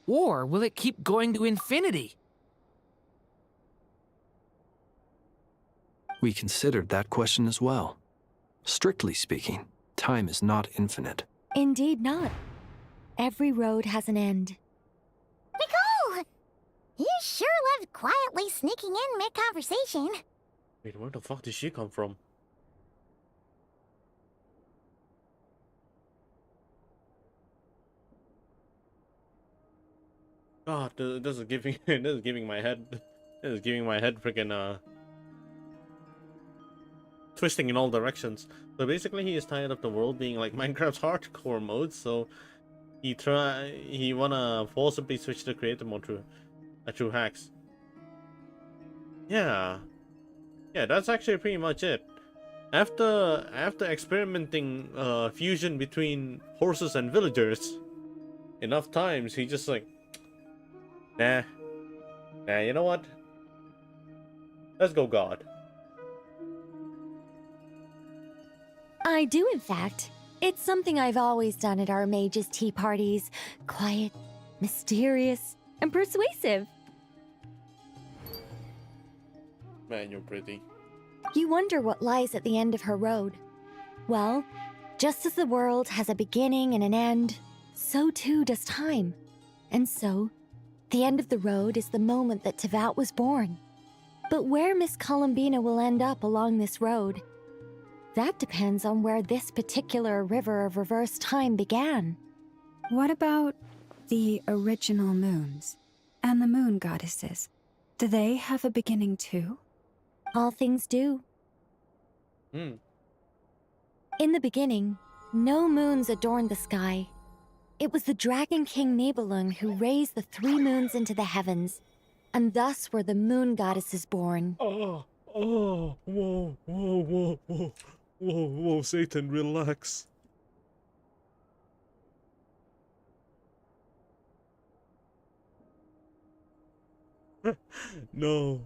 Or will it keep going to infinity? We considered that question as well. Strictly speaking, time is not infinite. Indeed not. Every road has an end. Nicole! You sure loved quietly sneaking in mid-conversation. Wait, where the fuck did she come from? God, this is giving this is giving my head freaking twisting in all directions. So basically, he is tired of the world being like Minecraft's hardcore mode, so he wanna forcibly switch to creative mode through hacks. Yeah, that's actually pretty much it. After experimenting fusion between horses and villagers enough times, he just like, nah, you know what? Let's go God. I do, in fact. It's something I've always done at our mages' tea parties. Quiet, mysterious, and persuasive. Man, you're pretty. You wonder what lies at the end of her road. Well, just as the world has a beginning and an end, so too does time. And so, the end of the road is the moment that Tevat was born. But where Miss Columbina will end up along this road, that depends on where this particular river of reverse time began. What about the original moons and the moon goddesses? Do they have a beginning too? All things do. In the beginning, no moons adorned the sky. It was the Dragon King Nibelung who raised the 3 moons into the heavens, and thus were the moon goddesses born. Whoa, Satan, relax. No.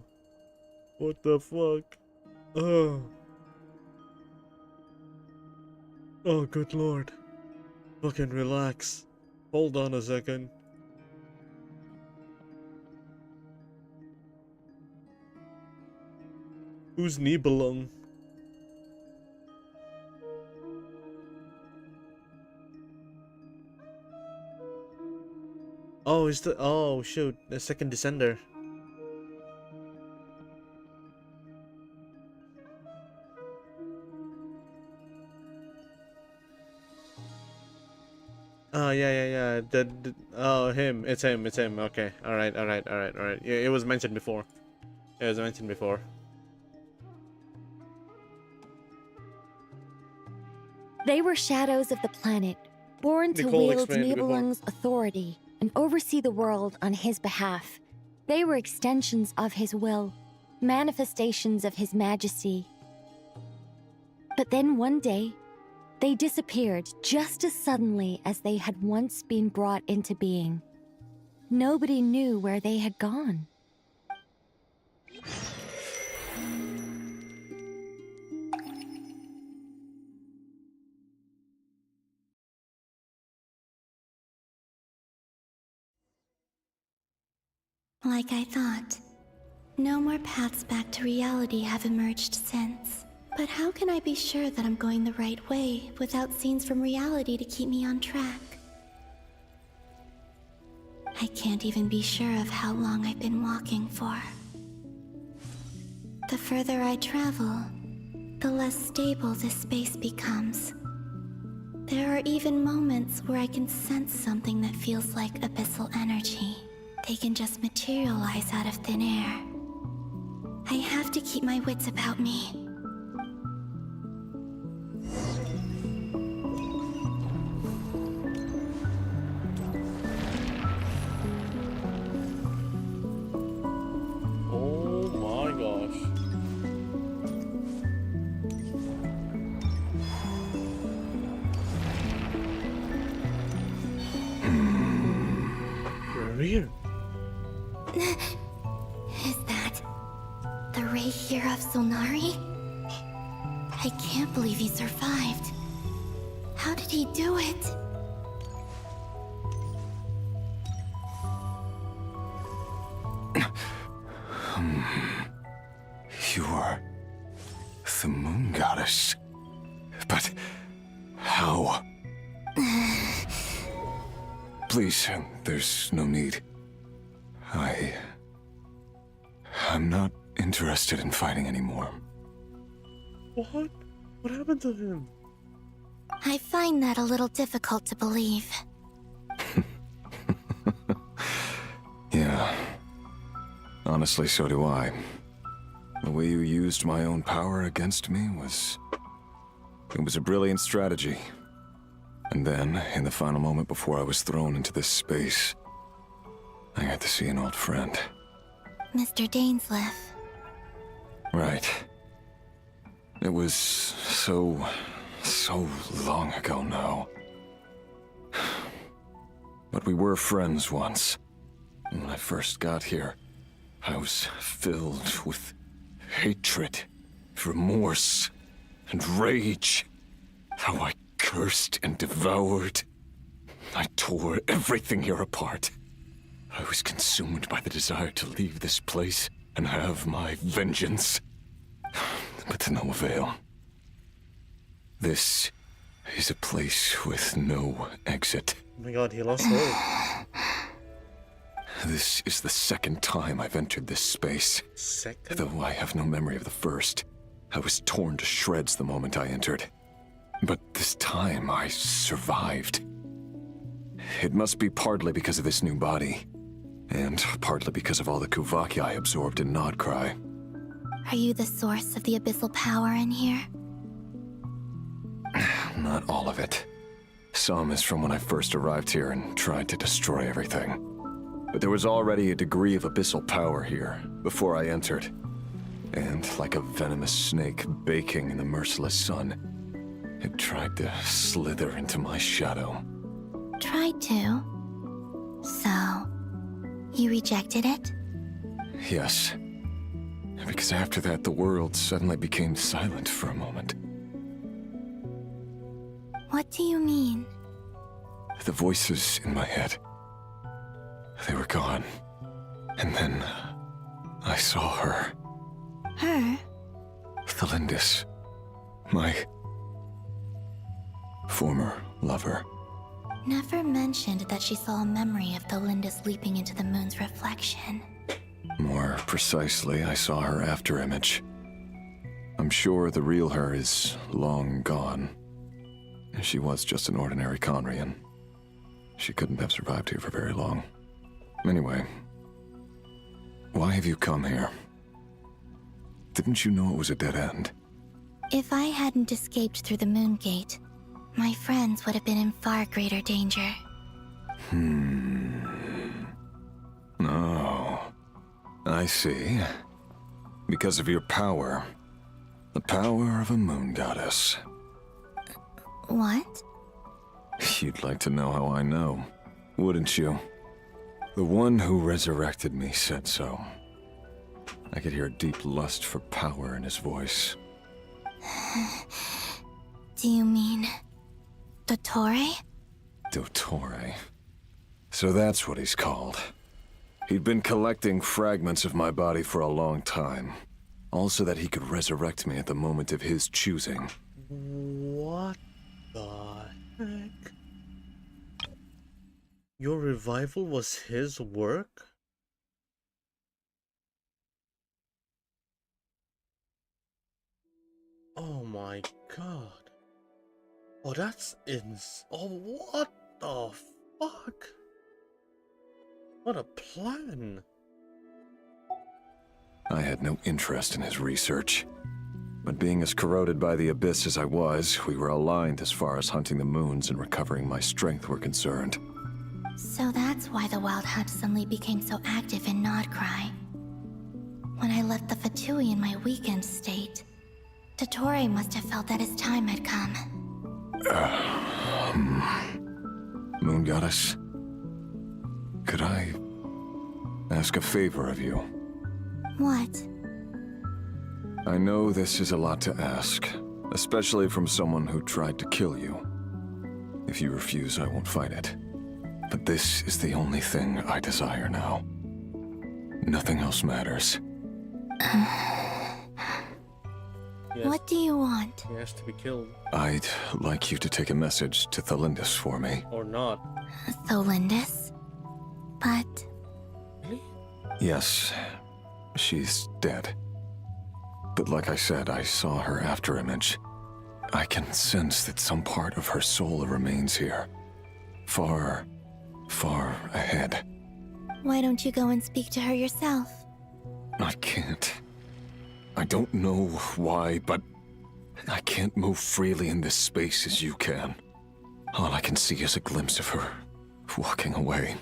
What the fuck? Oh, good lord. Fucking relax. Hold on a second. Who's Nibelung? Oh, oh shoot, the second descender. Oh yeah. Oh, him. It's him. Okay. All right. Yeah, it was mentioned before. They were shadows of the planet, born to Nicole wield explained it before. Nibelung's authority and oversee the world on his behalf. They were extensions of his will, manifestations of his majesty. But then one day, they disappeared just as suddenly as they had once been brought into being. Nobody knew where they had gone. Like I thought. No more paths back to reality have emerged since. But how can I be sure that I'm going the right way without scenes from reality to keep me on track? I can't even be sure of how long I've been walking for. The further I travel, the less stable this space becomes. There are even moments where I can sense something that feels like abyssal energy. They can just materialize out of thin air. I have to keep my wits about me. Oh my gosh. here. Is that the Ray here of Solnari? I can't believe he survived. How did he do it? You are the moon goddess. But how? Please, there's no need. I'm not interested in fighting anymore. What? What happened to him? I find that a little difficult to believe. Yeah. Honestly, so do I. The way you used my own power against me was... It was a brilliant strategy. And then, in the final moment before I was thrown into this space, I got to see an old friend. Mr. Dainsleif. Right. It was so long ago now. But we were friends once. And when I first got here, I was filled with hatred, remorse, and rage. How I cursed and devoured. I tore everything here apart. I was consumed by the desire to leave this place and have my vengeance. But to no avail. This is a place with no exit. Oh my god, he lost hope. This is the second time I've entered this space. Second? Though I have no memory of the first. I was torn to shreds the moment I entered. But this time I survived. It must be partly because of this new body. And partly because of all the Kuvaki I absorbed in Nodcry. Are you the source of the abyssal power in here? Not all of it. Some is from when I first arrived here and tried to destroy everything. But there was already a degree of abyssal power here before I entered. And like a venomous snake baking in the merciless sun, it tried to slither into my shadow. Tried to? So, you rejected it? Yes. Because after that, the world suddenly became silent for a moment. What do you mean? The voices in my head, they were gone. And then I saw her. Her? The Lindis. My former lover. Never mentioned that she saw a memory of the Lindis leaping into the moon's reflection. More precisely, I saw her afterimage. I'm sure the real her is long gone. She was just an ordinary Conrian. She couldn't have survived here for very long. Anyway, why have you come here? Didn't you know it was a dead end? If I hadn't escaped through the moon gate, my friends would have been in far greater danger. Oh, I see. Because of your power. The power of a moon goddess. What? You'd like to know how I know, wouldn't you? The one who resurrected me said so. I could hear deep lust for power in his voice. Do you mean... Dottore? Dottore. So that's what he's called. He'd been collecting fragments of my body for a long time. All so that he could resurrect me at the moment of his choosing. What the heck? Your revival was his work? Oh my god. Oh, that's oh, what the fuck? What a plan. I had no interest in his research. But being as corroded by the abyss as I was, we were aligned as far as hunting the moons and recovering my strength were concerned. So that's why the Wild Hunt suddenly became so active in Nodcry. When I left the Fatui in my weakened state, Dottore must have felt that his time had come. Moon Goddess? Could I ask a favor of you. What? I know this is a lot to ask, especially from someone who tried to kill you. If you refuse, I won't fight it. But this is the only thing I desire now. Nothing else matters. Yes. What do you want? He has to be killed. I'd like you to take a message to Thalindis for me. Or not. Tholindis? But... Yes, she's dead. But like I said, I saw her afterimage. I can sense that some part of her soul remains here. Far, far ahead. Why don't you go and speak to her yourself? I can't. I don't know why, but I can't move freely in this space as you can. All I can see is a glimpse of her walking away.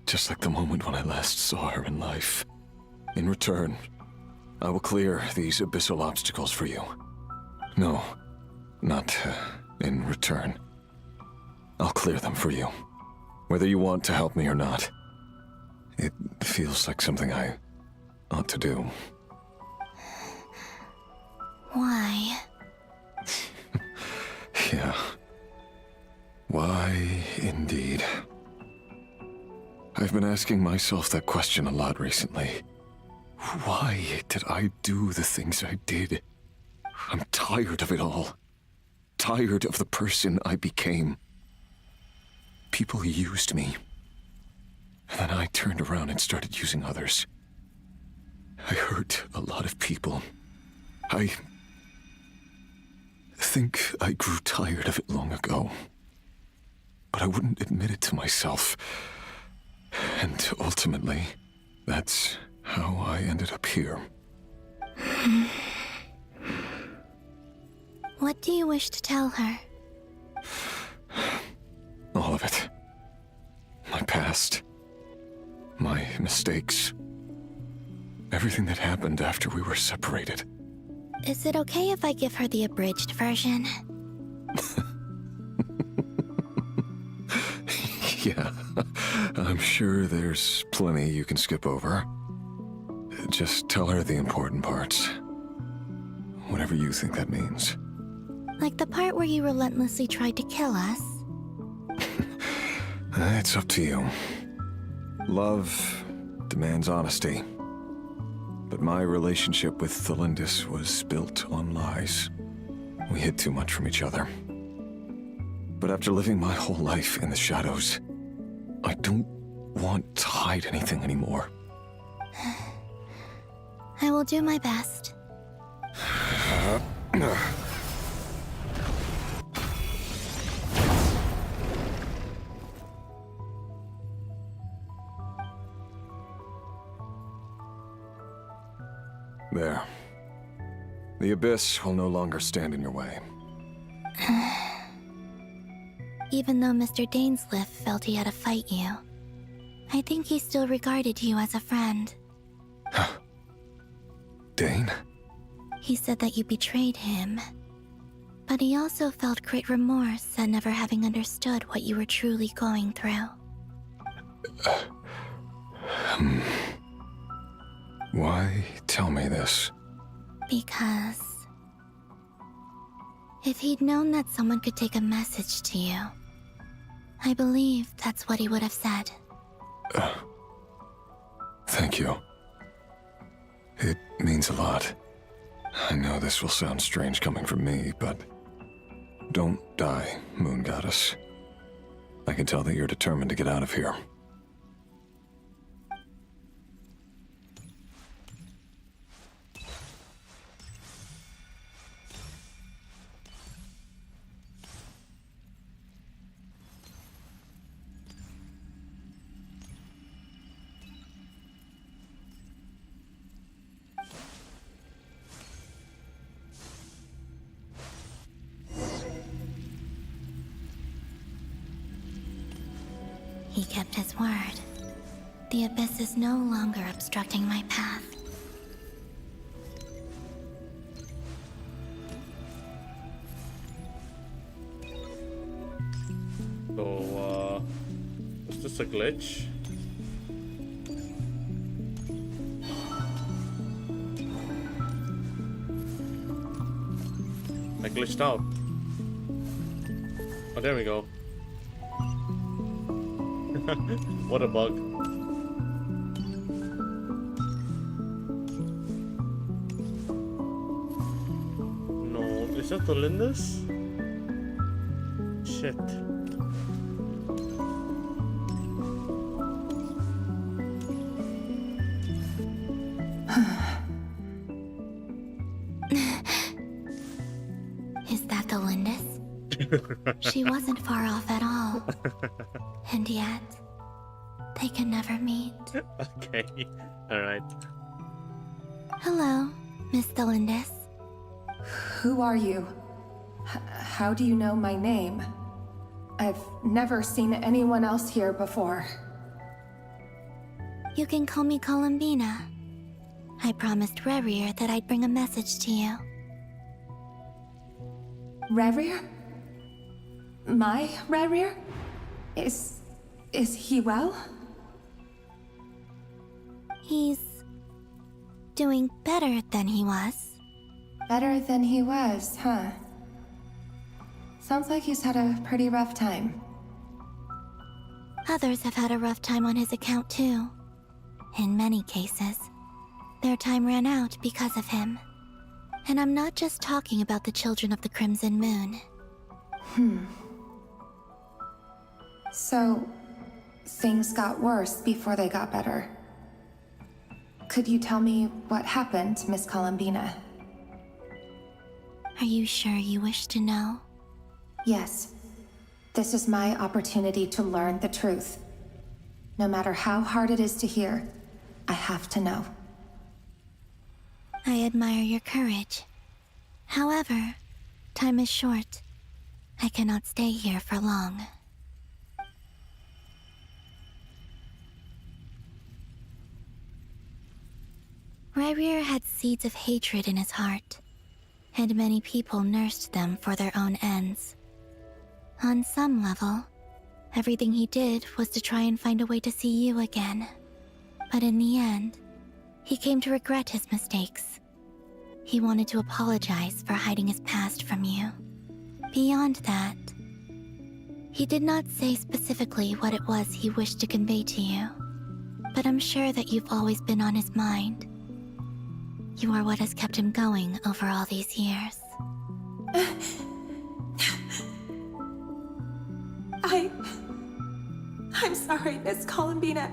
Just like the moment when I last saw her in life. In return, I will clear these abyssal obstacles for you. No, not in return. I'll clear them for you. Whether you want to help me or not. It feels like something I ought to do. Why? Yeah. Why, indeed. I've been asking myself that question a lot recently. Why did I do the things I did? I'm tired of it all. Tired of the person I became. People used me. And then I turned around and started using others. I hurt a lot of people. I think I grew tired of it long ago. But I wouldn't admit it to myself. And ultimately, that's how I ended up here. What do you wish to tell her? All of it. My past. My mistakes. Everything that happened after we were separated. Is it okay if I give her the abridged version? Yeah, I'm sure there's plenty you can skip over. Just tell her the important parts. Whatever you think that means. Like the part where you relentlessly tried to kill us? It's up to you. Love demands honesty. But my relationship with Thalindis was built on lies. We hid too much from each other. But after living my whole life in the shadows, I don't want to hide anything anymore. I will do my best. There. The Abyss will no longer stand in your way. Even though Mr. Dainsliff felt he had to fight you, I think he still regarded you as a friend. Dane? He said that you betrayed him, but he also felt great remorse at never having understood what you were truly going through. Why tell me this? Because if he'd known that someone could take a message to you, I believe that's what he would have said. Thank you. It means a lot. I know this will sound strange coming from me, but don't die, Moon Goddess. I can tell that you're determined to get out of here. He kept his word. The Abyss is no longer obstructing my path. So, is this a glitch? glitched out. Oh, there we go. What a bug. No, is that the Lindis? Shit. Is that the Lindis? She wasn't far off at all. And yet, they can never meet. Okay, alright. Hello, Miss Delindis. Who are you? How do you know my name? I've never seen anyone else here before. You can call me Columbina. I promised Rerir that I'd bring a message to you. Rerir? My Rerir? Is he well? He's doing better than he was. Better than he was, huh? Sounds like he's had a pretty rough time. Others have had a rough time on his account too. In many cases, their time ran out because of him. And I'm not just talking about the children of the Crimson Moon. So, things got worse before they got better. Could you tell me what happened, Miss Columbina? Are you sure you wish to know? Yes. This is my opportunity to learn the truth. No matter how hard it is to hear, I have to know. I admire your courage. However, time is short. I cannot stay here for long. Rerir had seeds of hatred in his heart, and many people nursed them for their own ends. On some level, everything he did was to try and find a way to see you again. But in the end, he came to regret his mistakes. He wanted to apologize for hiding his past from you. Beyond that, he did not say specifically what it was he wished to convey to you, but I'm sure that you've always been on his mind. You are what has kept him going over all these years. I'm sorry, Miss Columbina.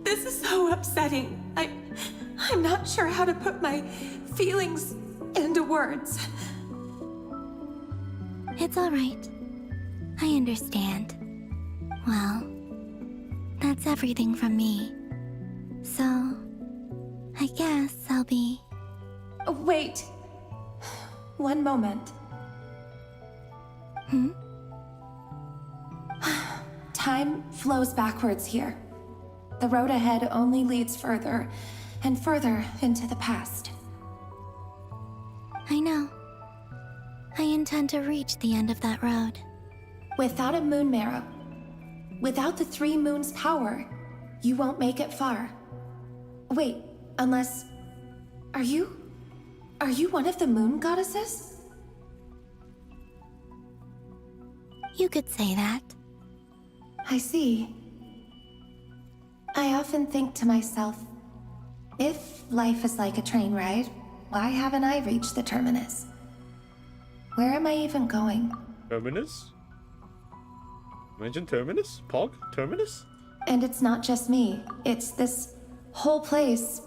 This is so upsetting. I'm not sure how to put my feelings into words. It's all right. I understand. Well, that's everything from me. So, I guess I'll be... Wait. One moment. Time flows backwards here. The road ahead only leads further and further into the past. I know. I intend to reach the end of that road. Without a moon marrow, without the 3 moons' power, you won't make it far. Wait, unless... Are you one of the moon goddesses? You could say that. I see. I often think to myself, if life is like a train ride, why haven't I reached the terminus? Where am I even going? Terminus? Mention Terminus? Pog? Terminus? And it's not just me. It's this whole place.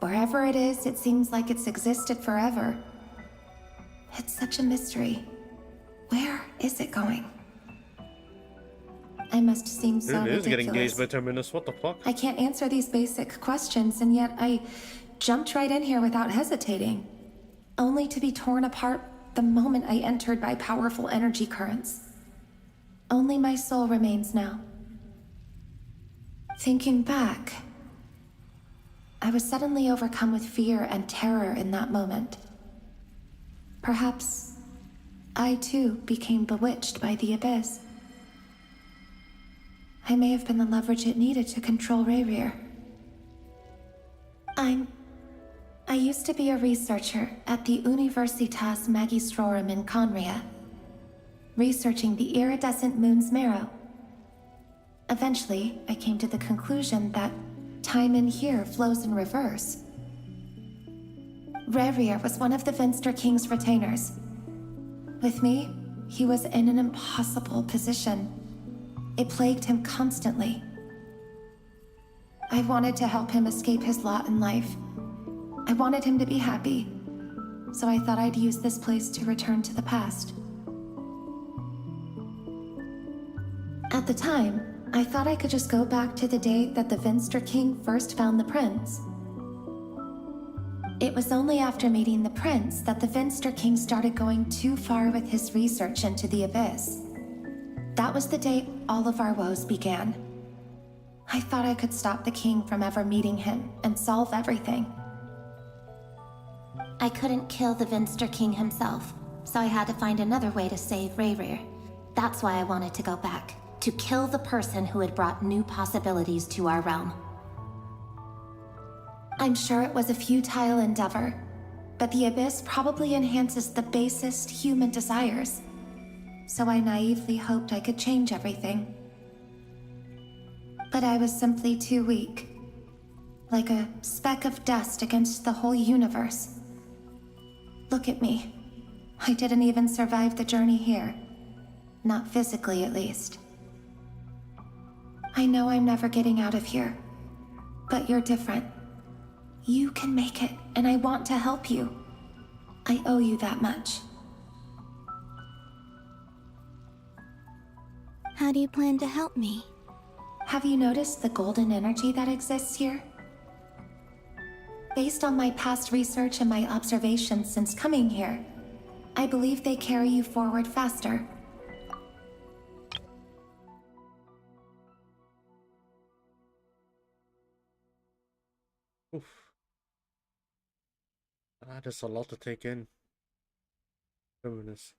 Wherever it is, it seems like it's existed forever. It's such a mystery. Where is it going? I must seem so It is ridiculous. getting gazed by Terminus, what the fuck? I can't answer these basic questions, and yet I jumped right in here without hesitating, only to be torn apart the moment I entered by powerful energy currents. Only my soul remains now. Thinking back, I was suddenly overcome with fear and terror in that moment. Perhaps I too became bewitched by the abyss. I may have been the leverage it needed to control Rerir. I'm I used to be a researcher at the Universitas Magistrorum in Conria, researching the iridescent moon's marrow. Eventually, I came to the conclusion that time in here flows in reverse. Rerir was one of the Vinster King's retainers. With me, he was in an impossible position. It plagued him constantly. I wanted to help him escape his lot in life. I wanted him to be happy, so I thought I'd use this place to return to the past. At the time, I thought I could just go back to the day that the Vinster King first found the prince. It was only after meeting the prince that the Vinster King started going too far with his research into the abyss. That was the day all of our woes began. I thought I could stop the king from ever meeting him and solve everything. I couldn't kill the Vinster King himself, so I had to find another way to save Rerir. That's why I wanted to go back, to kill the person who had brought new possibilities to our realm. I'm sure it was a futile endeavor, but the abyss probably enhances the basest human desires. So I naively hoped I could change everything. But I was simply too weak. Like a speck of dust against the whole universe. Look at me. I didn't even survive the journey here. Not physically, at least. I know I'm never getting out of here. But you're different. You can make it, and I want to help you. I owe you that much. How do you plan to help me? Have you noticed the golden energy that exists here? Based on my past research and my observations since coming here, I believe they carry you forward faster. Oof. That is a lot to take in. Goodness.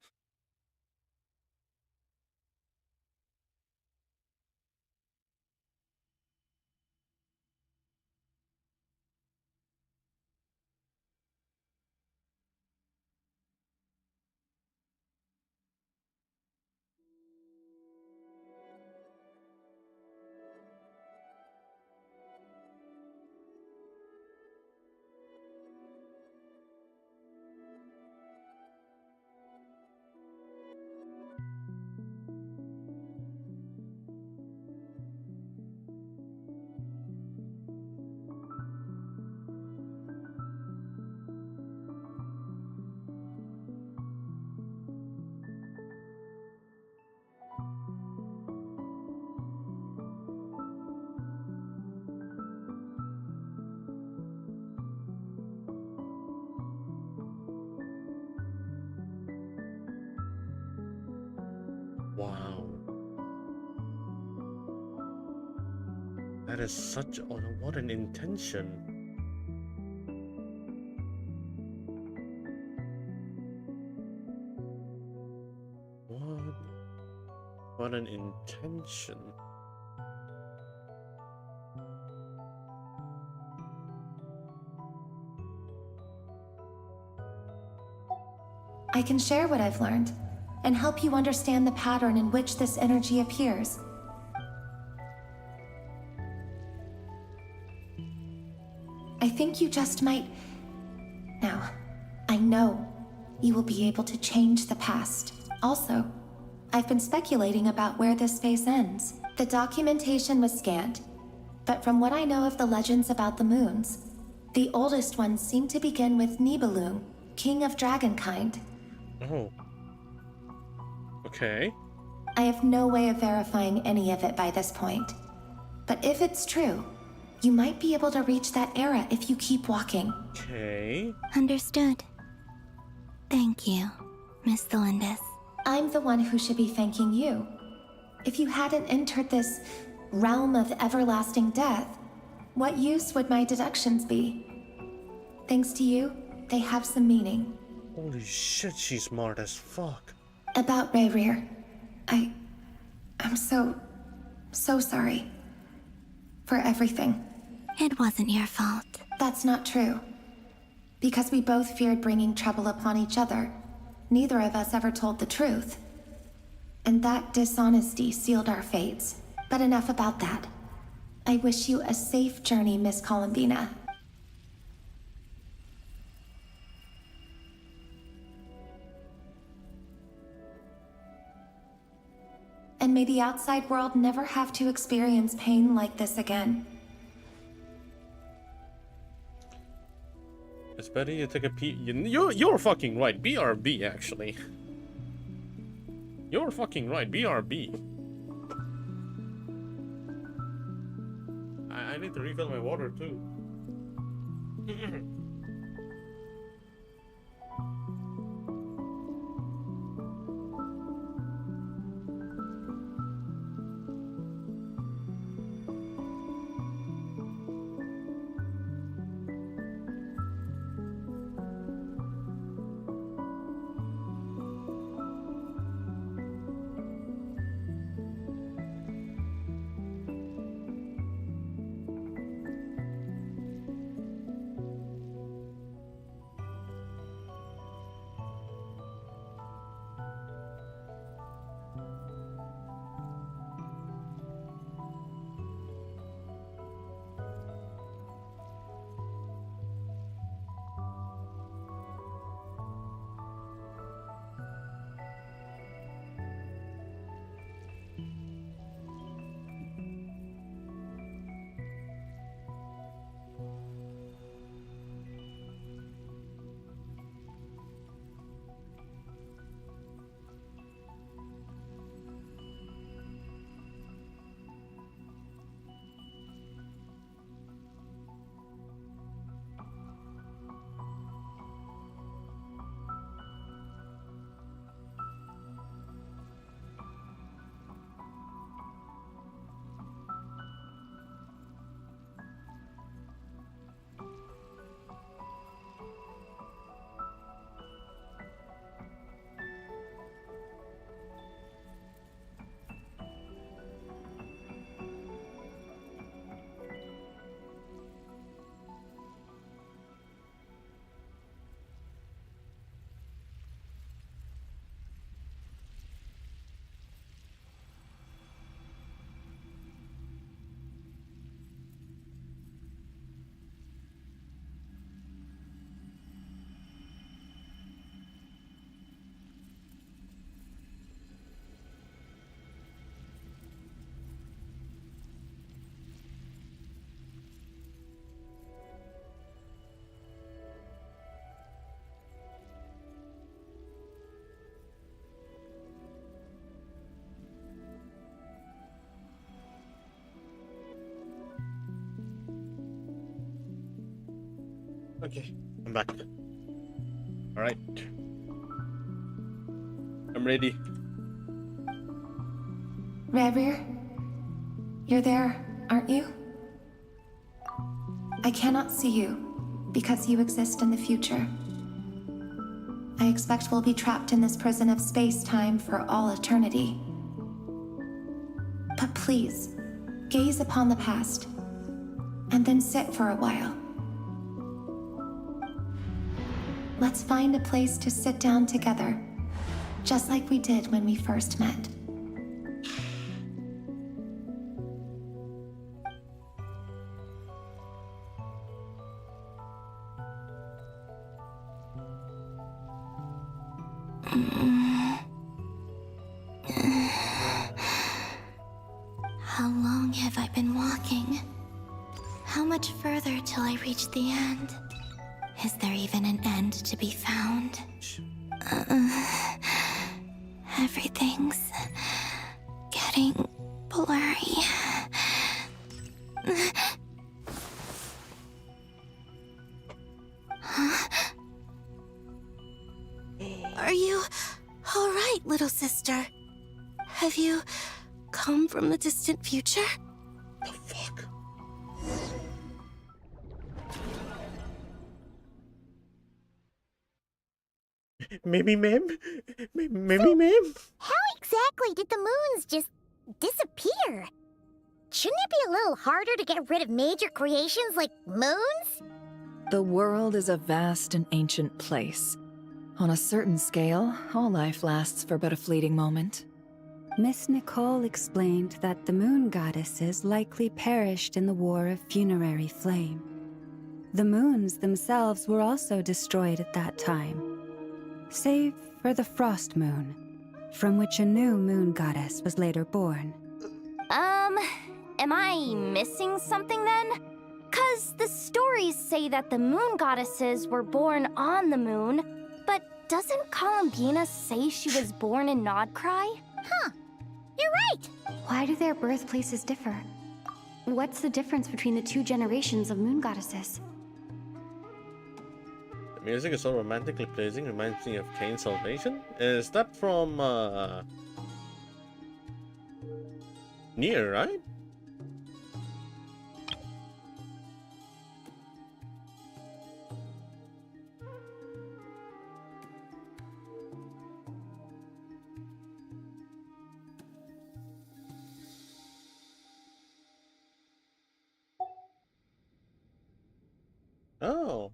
Wow. That is such what an intention. What an intention. I can share what I've learned, and help you understand the pattern in which this energy appears. I think you just might... Now, I know you will be able to change the past. Also, I've been speculating about where this phase ends. The documentation was scanned, but from what I know of the legends about the moons, the oldest ones seem to begin with Nibelung, king of dragonkind. Oh. Okay. I have no way of verifying any of it by this point. But if it's true, you might be able to reach that era if you keep walking. Okay. Understood. Thank you, Miss Thelindis. I'm the one who should be thanking you. If you hadn't entered this realm of everlasting death, what use would my deductions be? Thanks to you, they have some meaning. Holy shit, she's smart as fuck. About Rerir, I'm so sorry. For everything. It wasn't your fault. That's not true. because we both feared bringing trouble upon each other. Neither of us ever told the truth. And that dishonesty sealed our fates. But enough about that. I wish you a safe journey, Miss Columbina. And may the outside world never have to experience pain like this again. It's better you take a peek. You're fucking right. BRB, actually. You're fucking right. BRB. I need to refill my water too. Okay, I'm back. Alright. I'm ready. Reverie, you're there, aren't you? I cannot see you, because you exist in the future. I expect we'll be trapped in this prison of space-time for all eternity. But please, gaze upon the past, and then sit for a while. Let's find a place to sit down together, just like we did when we first met. How long have I been walking? How much further till I reach the end? Is there even an end to be found? Everything's getting blurry. Huh? Are you all right, little sister? Have you come from the distant future? The fuck? Maybe, ma'am? Maybe, ma'am? How exactly did the moons just disappear? Shouldn't it be a little harder to get rid of major creations like moons? The world is a vast and ancient place. On a certain scale, all life lasts for but a fleeting moment. Miss Nicole explained that the moon goddesses likely perished in the War of Funerary Flame. The moons themselves were also destroyed at that time, save for the Frost Moon, from which a new moon goddess was later born. Am I missing something then? 'Cause the stories say that the moon goddesses were born on the moon, but doesn't Columbina say she was born in Nodcry? Huh. You're right! Why do their birthplaces differ? What's the difference between the two generations of moon goddesses? The music is so romantically pleasing, reminds me of Kane's Salvation. Is that from Nier, right? Oh,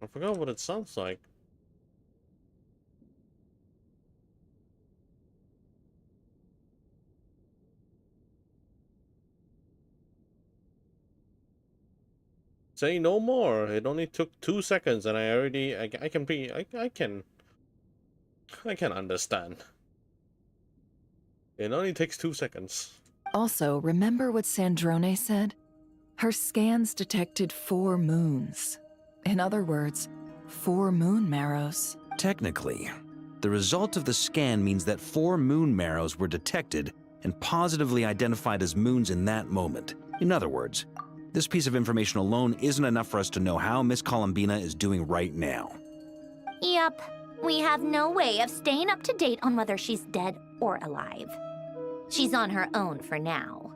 I forgot what it sounds like. Say no more. It only took 2 seconds, and I can understand. It only takes 2 seconds. Also, remember what Sandrone said? Her scans detected 4 moons. In other words, 4 moon marrows. Technically, the result of the scan means that 4 moon marrows were detected and positively identified as moons in that moment. In other words, this piece of information alone isn't enough for us to know how Miss Columbina is doing right now. Yep. We have no way of staying up to date on whether she's dead or alive. She's on her own for now.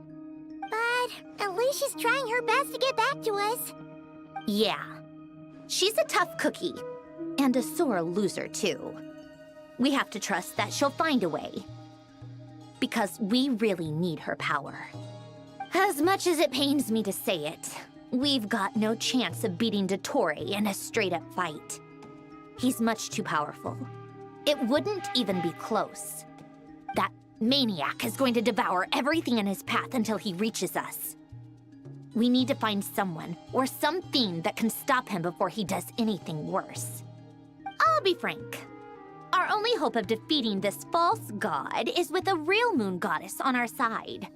But at least she's trying her best to get back to us. Yeah. She's a tough cookie. And a sore loser, too. We have to trust that she'll find a way. Because we really need her power. As much as it pains me to say it, we've got no chance of beating Dottore in a straight-up fight. He's much too powerful. It wouldn't even be close. That maniac is going to devour everything in his path until he reaches us. We need to find someone or something that can stop him before he does anything worse. I'll be frank. Our only hope of defeating this false god is with a real moon goddess on our side.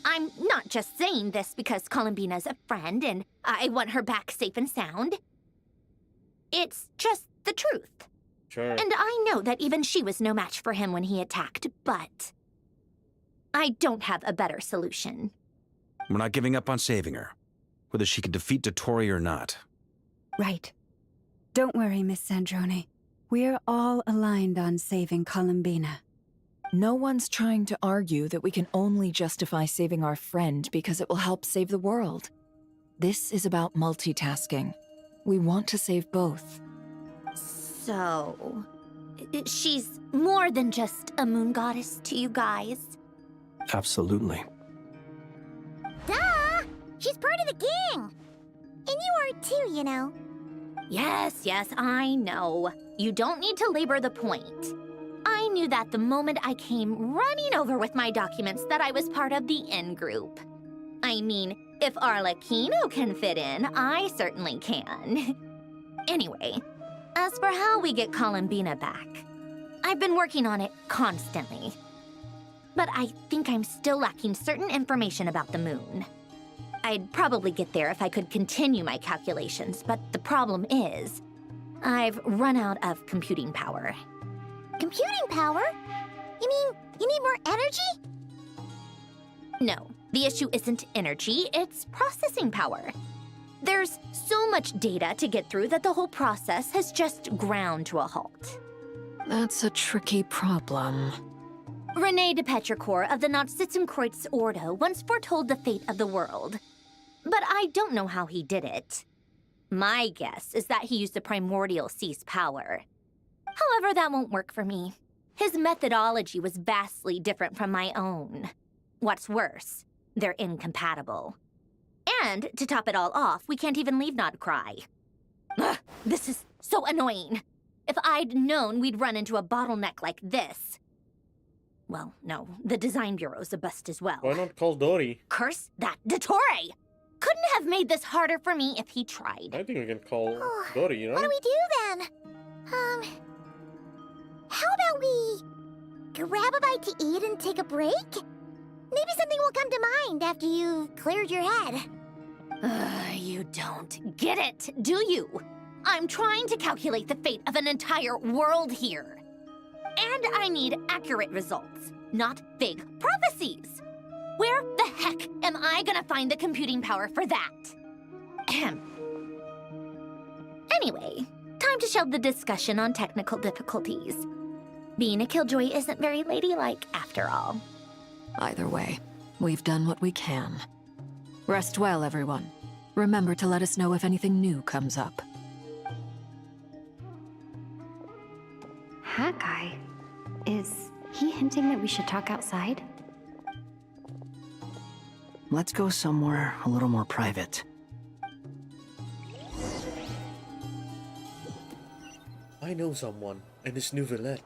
I'm not just saying this because Columbina's a friend and I want her back safe and sound. It's just the truth. Sure. And I know that even she was no match for him when he attacked, but I don't have a better solution. We're not giving up on saving her, whether she can defeat Dottore or not. Right. Don't worry, Miss Sandrone. We're all aligned on saving Columbina. No one's trying to argue that we can only justify saving our friend because it will help save the world. This is about multitasking. We want to save both. So, she's more than just a moon goddess to you guys? Absolutely. Duh! She's part of the gang! And you are too, you know. Yes, I know. You don't need to labor the point. I knew that the moment I came running over with my documents that I was part of the in-group. I mean, if Arlecchino can fit in, I certainly can. Anyway, as for how we get Columbina back, I've been working on it constantly. But I think I'm still lacking certain information about the moon. I'd probably get there if I could continue my calculations, but the problem is, I've run out of computing power. Computing power? You mean you need more energy? No, the issue isn't energy, it's processing power. There's so much data to get through that the whole process has just ground to a halt. That's a tricky problem. René de Petrichor of the Nazissenkreuz Ordo once foretold the fate of the world. But I don't know how he did it. My guess is that he used the primordial sea's power. However, that won't work for me. His methodology was vastly different from my own. What's worse, they're incompatible. And to top it all off, we can't even leave Nodcry. Ugh, this is so annoying. If I'd known we'd run into a bottleneck like this. Well, no, the design bureau's a bust as well. Why not call Dory? Curse that Dottore! Couldn't have made this harder for me if he tried. I think we can call Dory, you know? What do we do then? How about we grab a bite to eat and take a break? Maybe something will come to mind after you've cleared your head. You don't get it, do you? I'm trying to calculate the fate of an entire world here. And I need accurate results, not vague prophecies. Where the heck am I gonna find the computing power for that? Ahem. Anyway, time to shelve the discussion on technical difficulties. Being a killjoy isn't very ladylike after all. Either way, we've done what we can. Rest well, everyone. Remember to let us know if anything new comes up. Hat guy? Is he hinting that we should talk outside? Let's go somewhere a little more private. I know someone in this new village.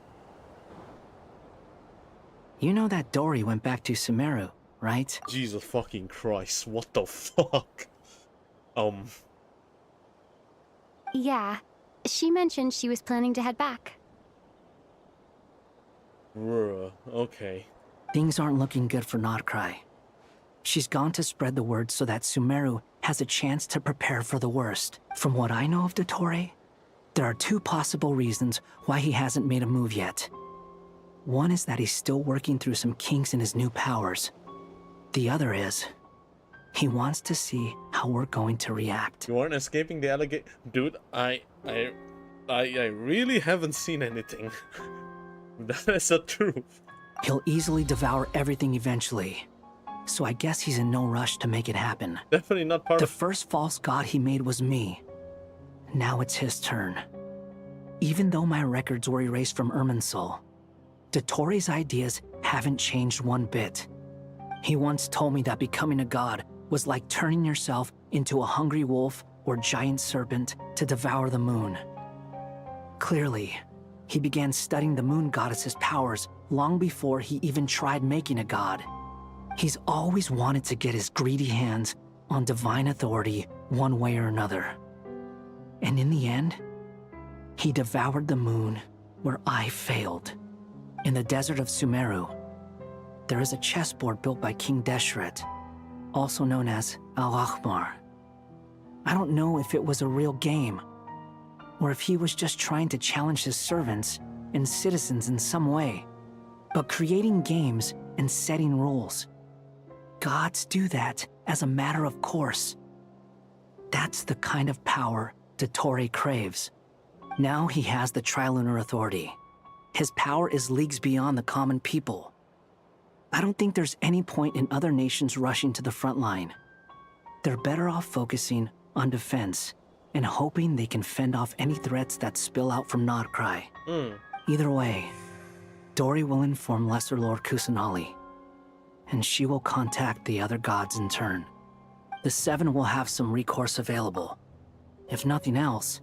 You know that Dory went back to Sumeru, right? Jesus fucking Christ, what the fuck? Yeah, she mentioned she was planning to head back. Okay. Things aren't looking good for Nodcry. She's gone to spread the word so that Sumeru has a chance to prepare for the worst. From what I know of Dottore, there are two possible reasons why he hasn't made a move yet. One is that he's still working through some kinks in his new powers. The other is, he wants to see how we're going to react. You aren't escaping the alligator, dude. I really haven't seen anything. That is the truth. He'll easily devour everything eventually. So I guess he's in no rush to make it happen. Definitely not part The of... first false god he made was me. Now it's his turn. Even though my records were erased from Irminsul, Dottore's ideas haven't changed one bit. He once told me that becoming a god was like turning yourself into a hungry wolf or giant serpent to devour the moon. Clearly, he began studying the moon goddess's powers long before he even tried making a god. He's always wanted to get his greedy hands on divine authority one way or another. And in the end, he devoured the moon where I failed. In the desert of Sumeru, there is a chessboard built by King Deshret, also known as Al-Ahmar. I don't know if it was a real game, or if he was just trying to challenge his servants and citizens in some way. But creating games and setting rules, gods do that as a matter of course. That's the kind of power Dottore craves. Now he has the Trilunar Authority. His power is leagues beyond the common people. I don't think there's any point in other nations rushing to the front line. They're better off focusing on defense and hoping they can fend off any threats that spill out from Nodcry. Either way, Dory will inform Lesser Lord Kusanali, and she will contact the other gods in turn. The Seven will have some recourse available. If nothing else,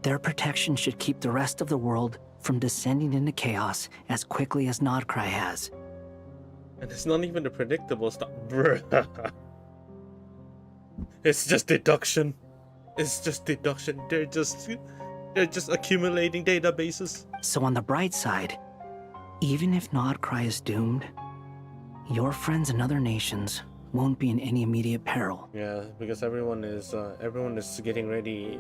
their protection should keep the rest of the world from descending into chaos as quickly as Nodcry has. And it's not even the predictable stuff. Bruh. It's just deduction. It's just deduction. They're just accumulating databases. So on the bright side, even if Nodcry is doomed, your friends in other nations won't be in any immediate peril. Yeah, because everyone is getting ready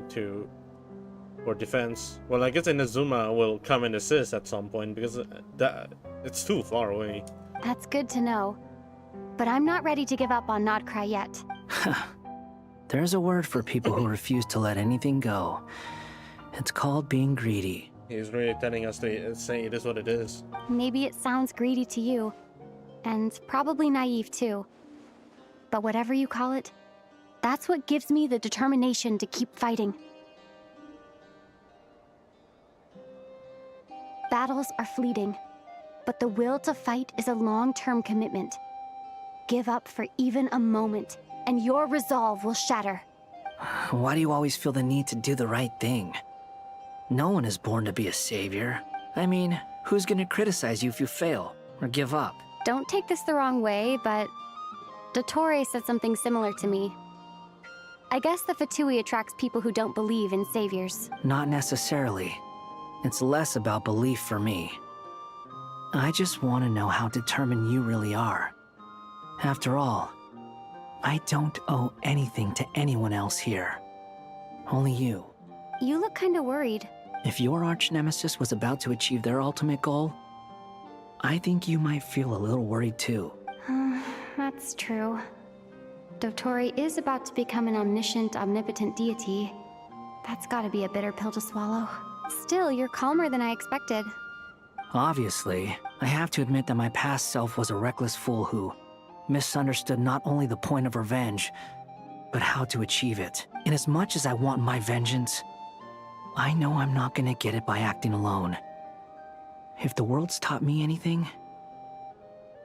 for defense. Well, I guess Inazuma will come and assist at some point because it's too far away. That's good to know. But I'm not ready to give up on Nodcry yet. There's a word for people who refuse to let anything go. It's called being greedy. He's really telling us to say it is what it is. Maybe it sounds greedy to you, and probably naive too. But whatever you call it, that's what gives me the determination to keep fighting. Battles are fleeting, but the will to fight is a long-term commitment. Give up for even a moment, and your resolve will shatter. Why do you always feel the need to do the right thing? No one is born to be a savior. I mean, who's gonna criticize you if you fail or give up? Don't take this the wrong way, but Dottore said something similar to me. I guess the Fatui attracts people who don't believe in saviors. Not necessarily. It's less about belief for me. I just want to know how determined you really are. After all, I don't owe anything to anyone else here. Only you. You look kinda worried. If your arch-nemesis was about to achieve their ultimate goal, I think you might feel a little worried too. That's true. Dottore is about to become an omniscient, omnipotent deity. That's gotta be a bitter pill to swallow. Still, you're calmer than I expected. Obviously, I have to admit that my past self was a reckless fool who misunderstood not only the point of revenge, but how to achieve it. And as much as I want my vengeance, I know I'm not gonna get it by acting alone. If the world's taught me anything,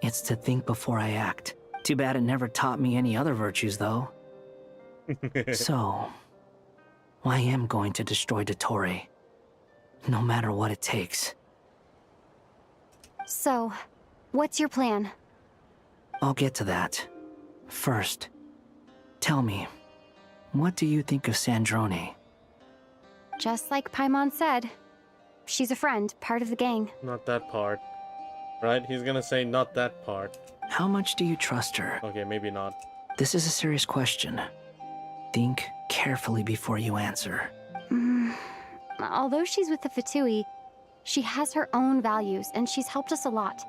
it's to think before I act. Too bad it never taught me any other virtues, though. So, I am going to destroy Dottore, no matter what it takes. So, what's your plan? I'll get to that. First, tell me, what do you think of Sandrone? Just like Paimon said, she's a friend, part of the gang. Not that part. Right? He's gonna say not that part. How much do you trust her? Okay, maybe not. This is a serious question. Think carefully before you answer. Although she's with the Fatui, she has her own values, and she's helped us a lot.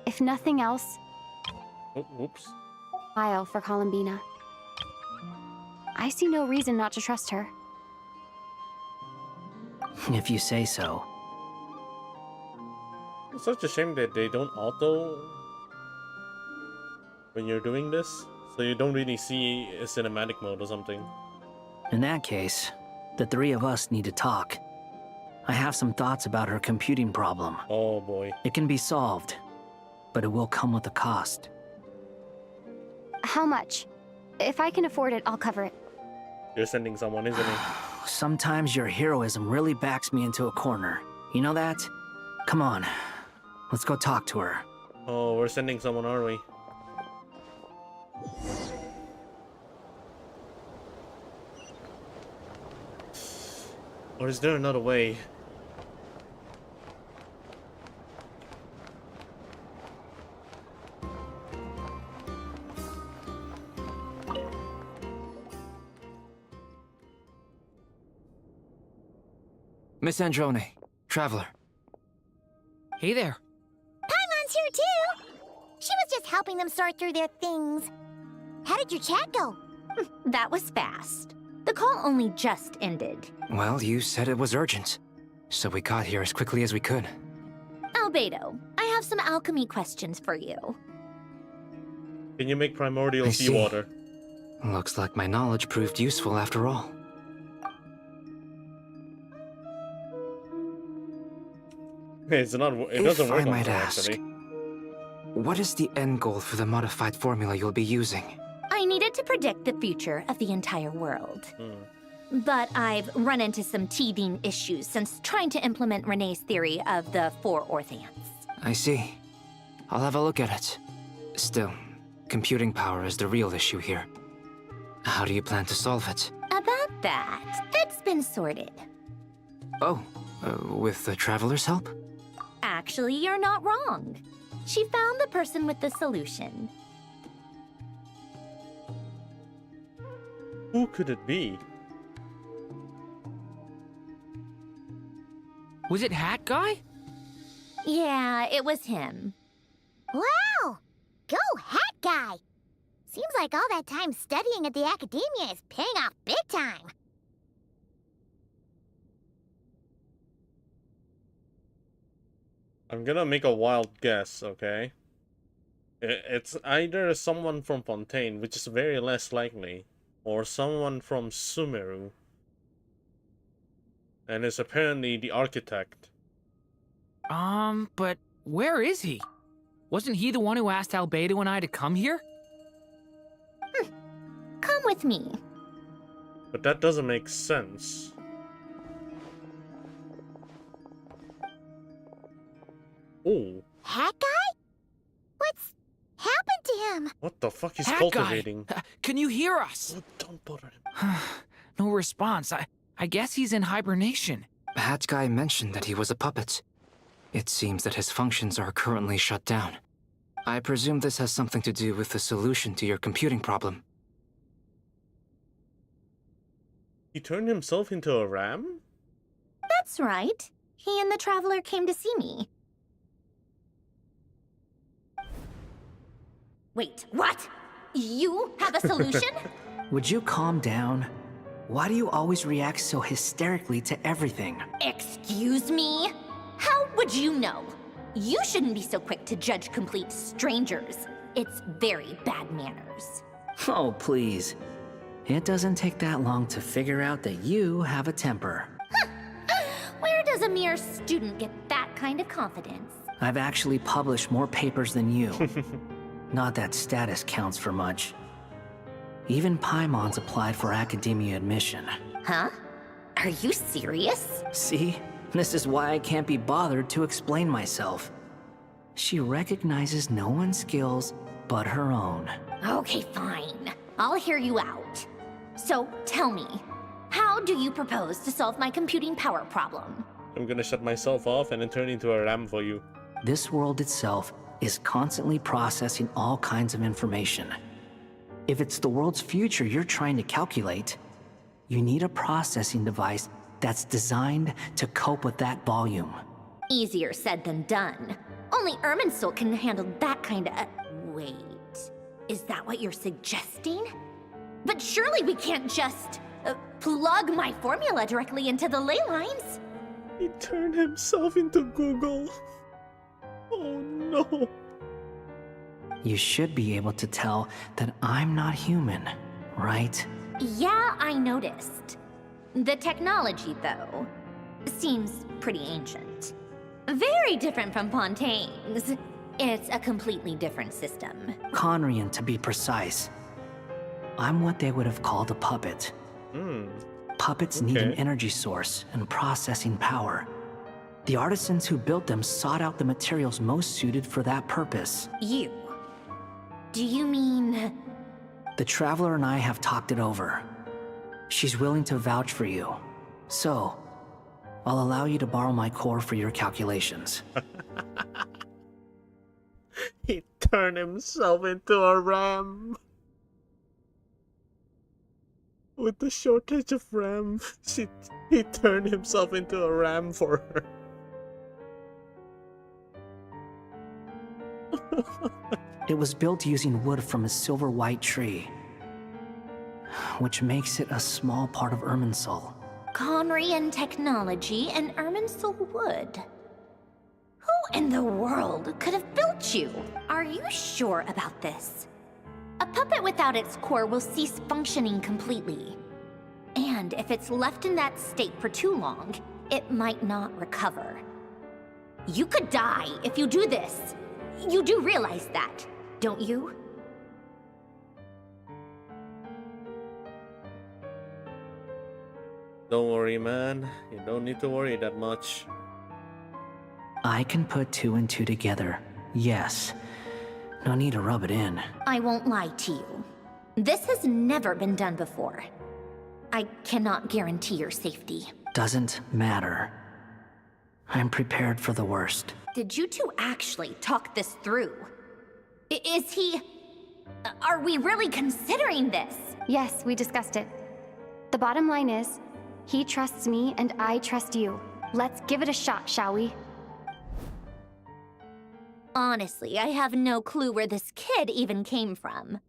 If nothing else, Oops. I'll for Columbina. I see no reason not to trust her. If you say so. It's such a shame that they don't auto when you're doing this, so you don't really see a cinematic mode or something. In that case, the three of us need to talk. I have some thoughts about her computing problem. Oh boy. It can be solved, but it will come with a cost. How much? If I can afford it, I'll cover it. You're sending someone, isn't it? Sometimes your heroism really backs me into a corner. You know that? Come on, let's go talk to her. Oh, we're sending someone, are we? Or is there another way? Miss Androne, Traveler. Hey there. Paimon's here too! She was just helping them sort through their things. How did your chat go? That was fast. The call only just ended. Well, you said it was urgent, so we got here as quickly as we could. Albedo, I have some alchemy questions for you. Can you make primordial I see. seawater? Looks like my knowledge proved useful after all. It's not. It doesn't If work I on might her, ask, actually. what is the end goal for the modified formula you'll be using? I needed to predict the future of the entire world. But I've run into some teething issues since trying to implement Renee's theory of the four Orthants. I see. I'll have a look at it. Still, computing power is the real issue here. How do you plan to solve it? About that, that's been sorted. Oh, with the Traveler's help? Actually, you're not wrong. She found the person with the solution. Who could it be? Was it Hat Guy? Yeah, it was him. Wow! Go Hat Guy! Seems like all that time studying at the academia is paying off big time. I'm gonna make a wild guess, okay? It's either someone from Fontaine, which is very less likely, or someone from Sumeru. And is apparently the architect. But where is he? Wasn't he the one who asked Albedo and I to come here? with me. But that doesn't make sense. Oh. Hat guy? What's happened to him? What the fuck is Hat cultivating? Guy, can you hear us? Oh, don't bother him. No response. I guess he's in hibernation. Hat Guy mentioned that he was a puppet. It seems that his functions are currently shut down. I presume this has something to do with the solution to your computing problem. He turned himself into a ram? That's right. He and the Traveler came to see me. Wait, what? You have a solution? Would you calm down? Why do you always react so hysterically to everything? Excuse me? How would you know? You shouldn't be so quick to judge complete strangers. It's very bad manners. Oh, please. It doesn't take that long to figure out that you have a temper. Where does a mere student get that kind of confidence? I've actually published more papers than you. Not that status counts for much. Even Paimon's applied for academia admission. Huh? Are you serious? See? This is why I can't be bothered to explain myself. She recognizes no one's skills but her own. Okay, fine. I'll hear you out. So, tell me, how do you propose to solve my computing power problem? I'm gonna shut myself off and then turn into a ram for you. This world itself is constantly processing all kinds of information. If it's the world's future you're trying to calculate, you need a processing device that's designed to cope with that volume. Easier said than done. Only Irminsul can handle that kind of... Wait, is that what you're suggesting? But surely we can't just plug my formula directly into the ley lines. He turned himself into Google. Oh no. You should be able to tell that I'm not human, right? Yeah, I noticed. The technology, though, seems pretty ancient. Very different from Pontaine's. It's a completely different system. Conrian, to be precise. I'm what they would have called a puppet. Puppets need an energy source and processing power. The artisans who built them sought out the materials most suited for that purpose. You? Do you mean... The Traveler and I have talked it over. She's willing to vouch for you. So, I'll allow you to borrow my core for your calculations. He turned himself into a ram. With the shortage of RAM, he turned himself into a ram for her. It was built using wood from a silver white tree, which makes it a small part of Irminsul. Conrian technology and Irminsul wood. Who in the world could have built you? Are you sure about this? A puppet without its core will cease functioning completely. And if it's left in that state for too long, it might not recover. You could die if you do this. You do realize that, don't you? Don't worry, man. You don't need to worry that much. I can put two and two together, yes. No need to rub it in. I won't lie to you. This has never been done before. I cannot guarantee your safety. Doesn't matter. I'm prepared for the worst. Did you two actually talk this through? Is he... Are we really considering this? Yes, we discussed it. The bottom line is, he trusts me and I trust you. Let's give it a shot, shall we? Honestly, I have no clue where this kid even came from.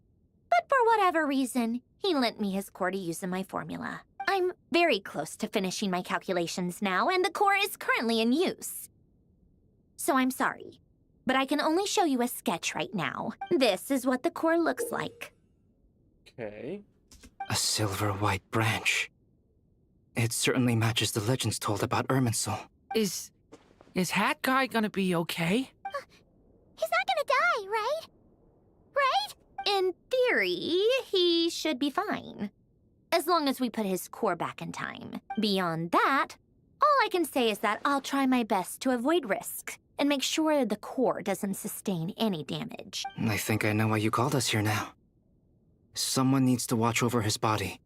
But for whatever reason, he lent me his core to use in my formula. I'm very close to finishing my calculations now, and the core is currently in use. So I'm sorry, but I can only show you a sketch right now. This is what the core looks like. Okay. A silver white branch. It certainly matches the legends told about Irminsul. Is Hat Guy gonna be okay? He's not gonna die, right? Right? In theory, he should be fine. As long as we put his core back in time. Beyond that, all I can say is that I'll try my best to avoid risks and make sure the core doesn't sustain any damage. I think I know why you called us here now. Someone needs to watch over his body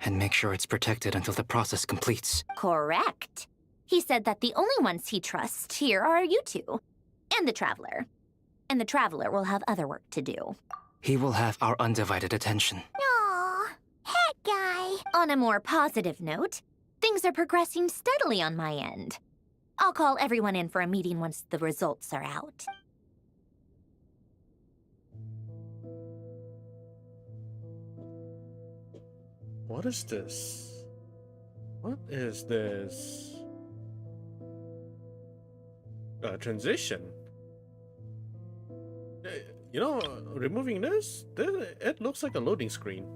and make sure it's protected until the process completes. Correct. He said that the only ones he trusts here are you two, and the Traveler. And the Traveler will have other work to do. He will have our undivided attention. Aww, Hat Guy. On a more positive note, things are progressing steadily on my end. I'll call everyone in for a meeting once the results are out. What is this? What is this? Transition. You know, removing this, it looks like a loading screen.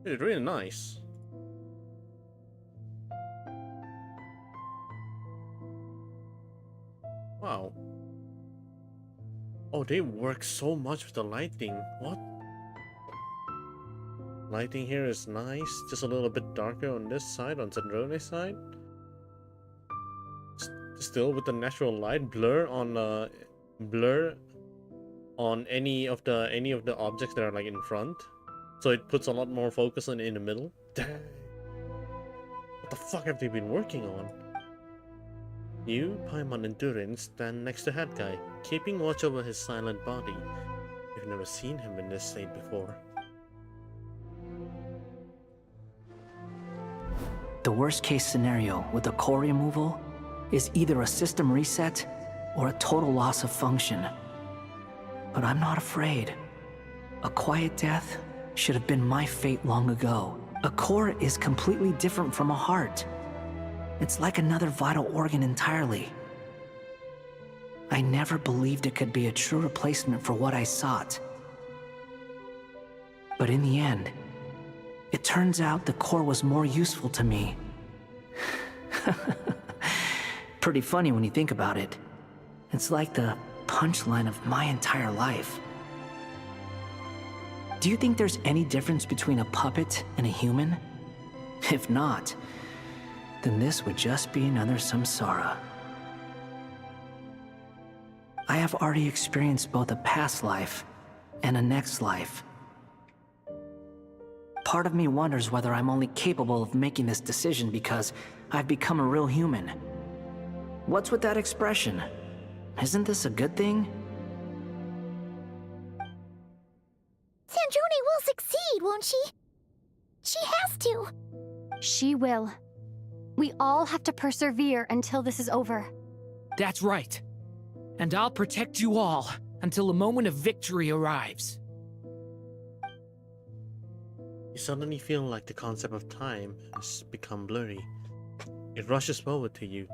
It's really nice. Wow. Oh, they work so much with the lighting. What? Lighting here is nice. Just a little bit darker on this side, on Zendrone's side. Still with the natural light. Blur on any of the objects that are like in front. So it puts a lot more focus in the middle. Dang. What the fuck have they been working on? You, Paimon, and Durin stand next to Head Guy, keeping watch over his silent body. You've never seen him in this state before. The worst case scenario with the core removal is either a system reset or a total loss of function. But I'm not afraid. A quiet death should have been my fate long ago. A core is completely different from a heart. It's like another vital organ entirely. I never believed it could be a true replacement for what I sought. But in the end, it turns out the core was more useful to me. Pretty funny when you think about it. It's like the punchline of my entire life. Do you think there's any difference between a puppet and a human? If not, then this would just be another samsara. I have already experienced both a past life and a next life. Part of me wonders whether I'm only capable of making this decision because I've become a real human. What's with that expression? Isn't this a good thing? Zendrone will succeed, won't she? She has to. She will. We all have to persevere until this is over. That's right. And I'll protect you all until the moment of victory arrives. You suddenly feel like the concept of time has become blurry. It rushes forward to you.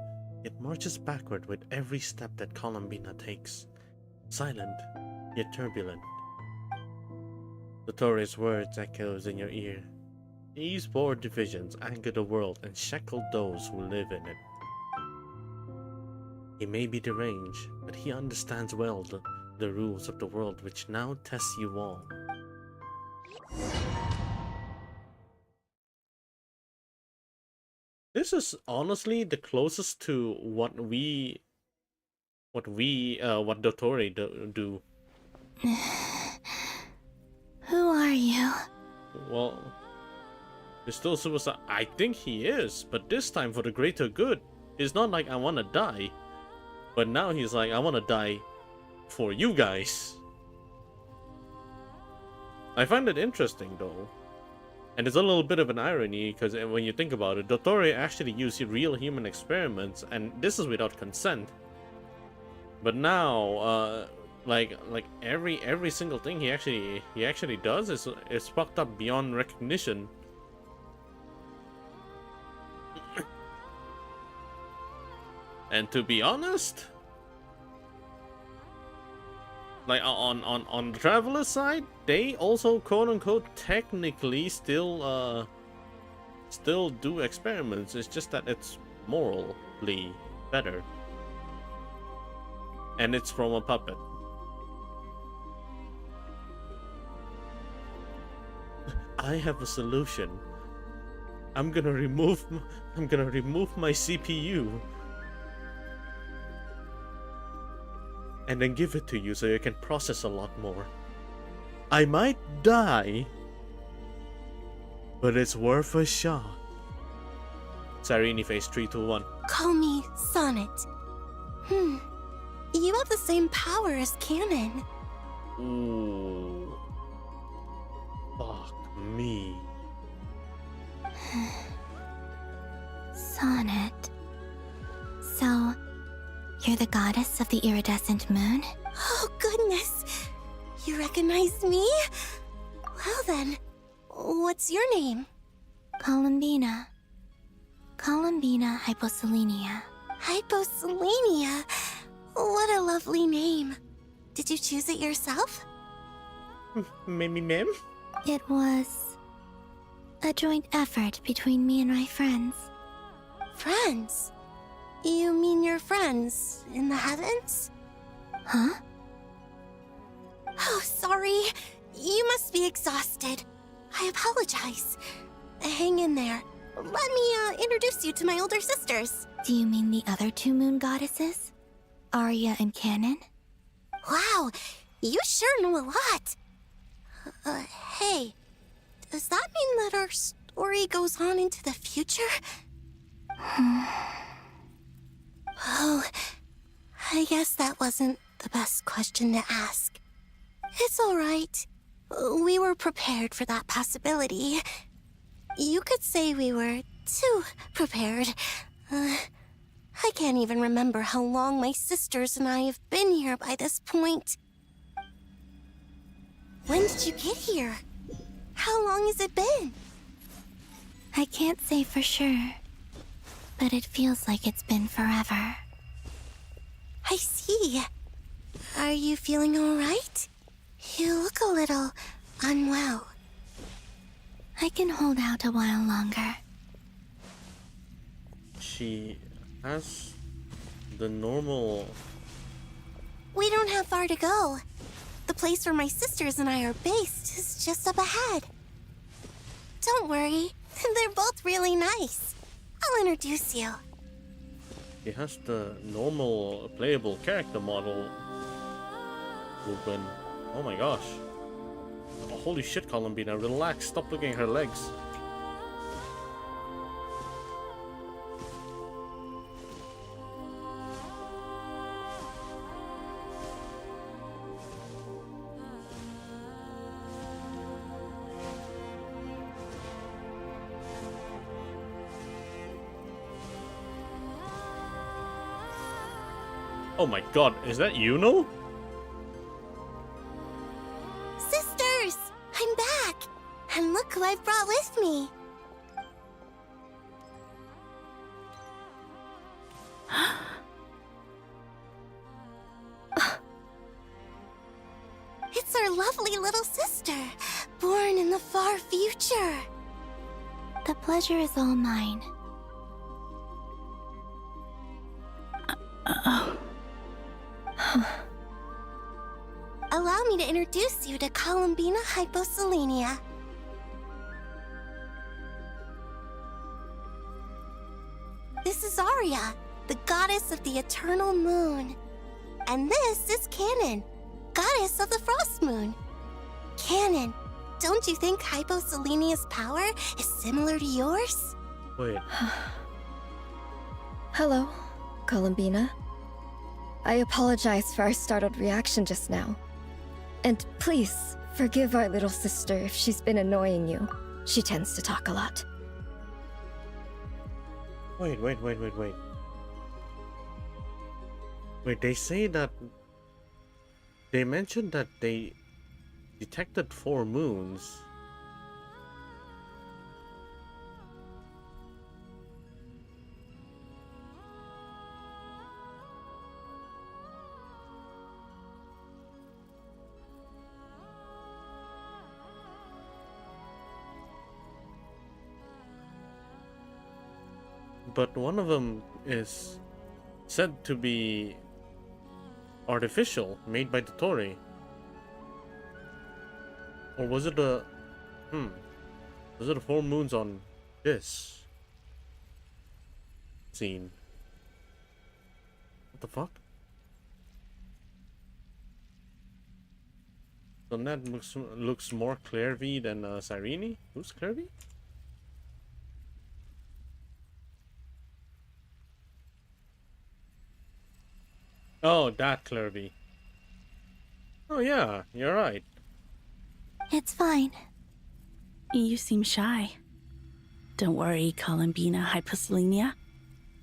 It marches backward with every step that Columbina takes. Silent, yet turbulent. Dottoro's words echoes in your ear. These four divisions anchor the world and shackle those who live in it. He may be deranged, but he understands well the rules of the world which now test you all. This is honestly the closest to what Dottore do. Who are you? Well, he's still suicide. I think he is, but this time for the greater good. It's not like I want to die, but now he's like, I want to die for you guys. I find it interesting though. And it's a little bit of an irony, because when you think about it, Dottore actually used real human experiments, and this is without consent. But now, like every single thing he actually does is fucked up beyond recognition. And to be honest, like on the Traveler's side, they also quote unquote technically still do experiments. It's just that it's morally better. And it's from a puppet. I have a solution. I'm gonna remove my CPU and then give it to you so you can process a lot more. I might die, but it's worth a shot. Sarini face 3, 2, 1. Call me Sonnet. You have the same power as Canon. Ooh. Fuck me. Sonnet. So, you're the goddess of the iridescent moon? Oh, goodness. You recognize me? Well then, what's your name? Columbina. Columbina Hyposelenia. Hyposelenia? What a lovely name. Did you choose it yourself? Ma'am? It was a joint effort between me and my friends. Friends? You mean your friends in the heavens? Huh? Oh, sorry. You must be exhausted. I apologize. Hang in there. Let me introduce you to my older sisters. Do you mean the other two moon goddesses? Arya and Canon? Wow, you sure know a lot. Hey, does that mean that our story goes on into the future? Oh, I guess that wasn't the best question to ask. It's all right. We were prepared for that possibility. You could say we were too prepared. I can't even remember how long my sisters and I have been here by this point. When did you get here? How long has it been? I can't say for sure, but it feels like it's been forever. I see. Are you feeling all right? You look a little unwell. I can hold out a while longer. She has the normal... We don't have far to go. The place where my sisters and I are based is just up ahead. Don't worry, they're both really nice. I'll introduce you. She has the normal playable character model movement. Oh my gosh. Oh, holy shit, Columbina, relax, stop looking at her legs. Oh my god, is that Yuno? Sisters, I'm back. And look who I've brought with me. It's our lovely little sister, born in the far future. The pleasure is all mine. Allow me to introduce you to Columbina Hyposelenia. This is Arya, the goddess of the eternal moon. And this is Canon, goddess of the frost moon. Canon, don't you think Hyposelenia's power is similar to yours? Wait. Hello, Columbina. I apologize for our startled reaction just now. And please, forgive our little sister if she's been annoying you. She tends to talk a lot. Wait. Wait, they say that... They mentioned that they detected 4 moons. But one of them is said to be artificial, made by the Tory. Or was it a... Those are the full moons on this scene. What the fuck? So that looks more Clairvy than Cyrene? Who's Clairvy? Oh, that Clairvy. Oh yeah, you're right. It's fine. You seem shy. Don't worry, Columbina Hyposelenia.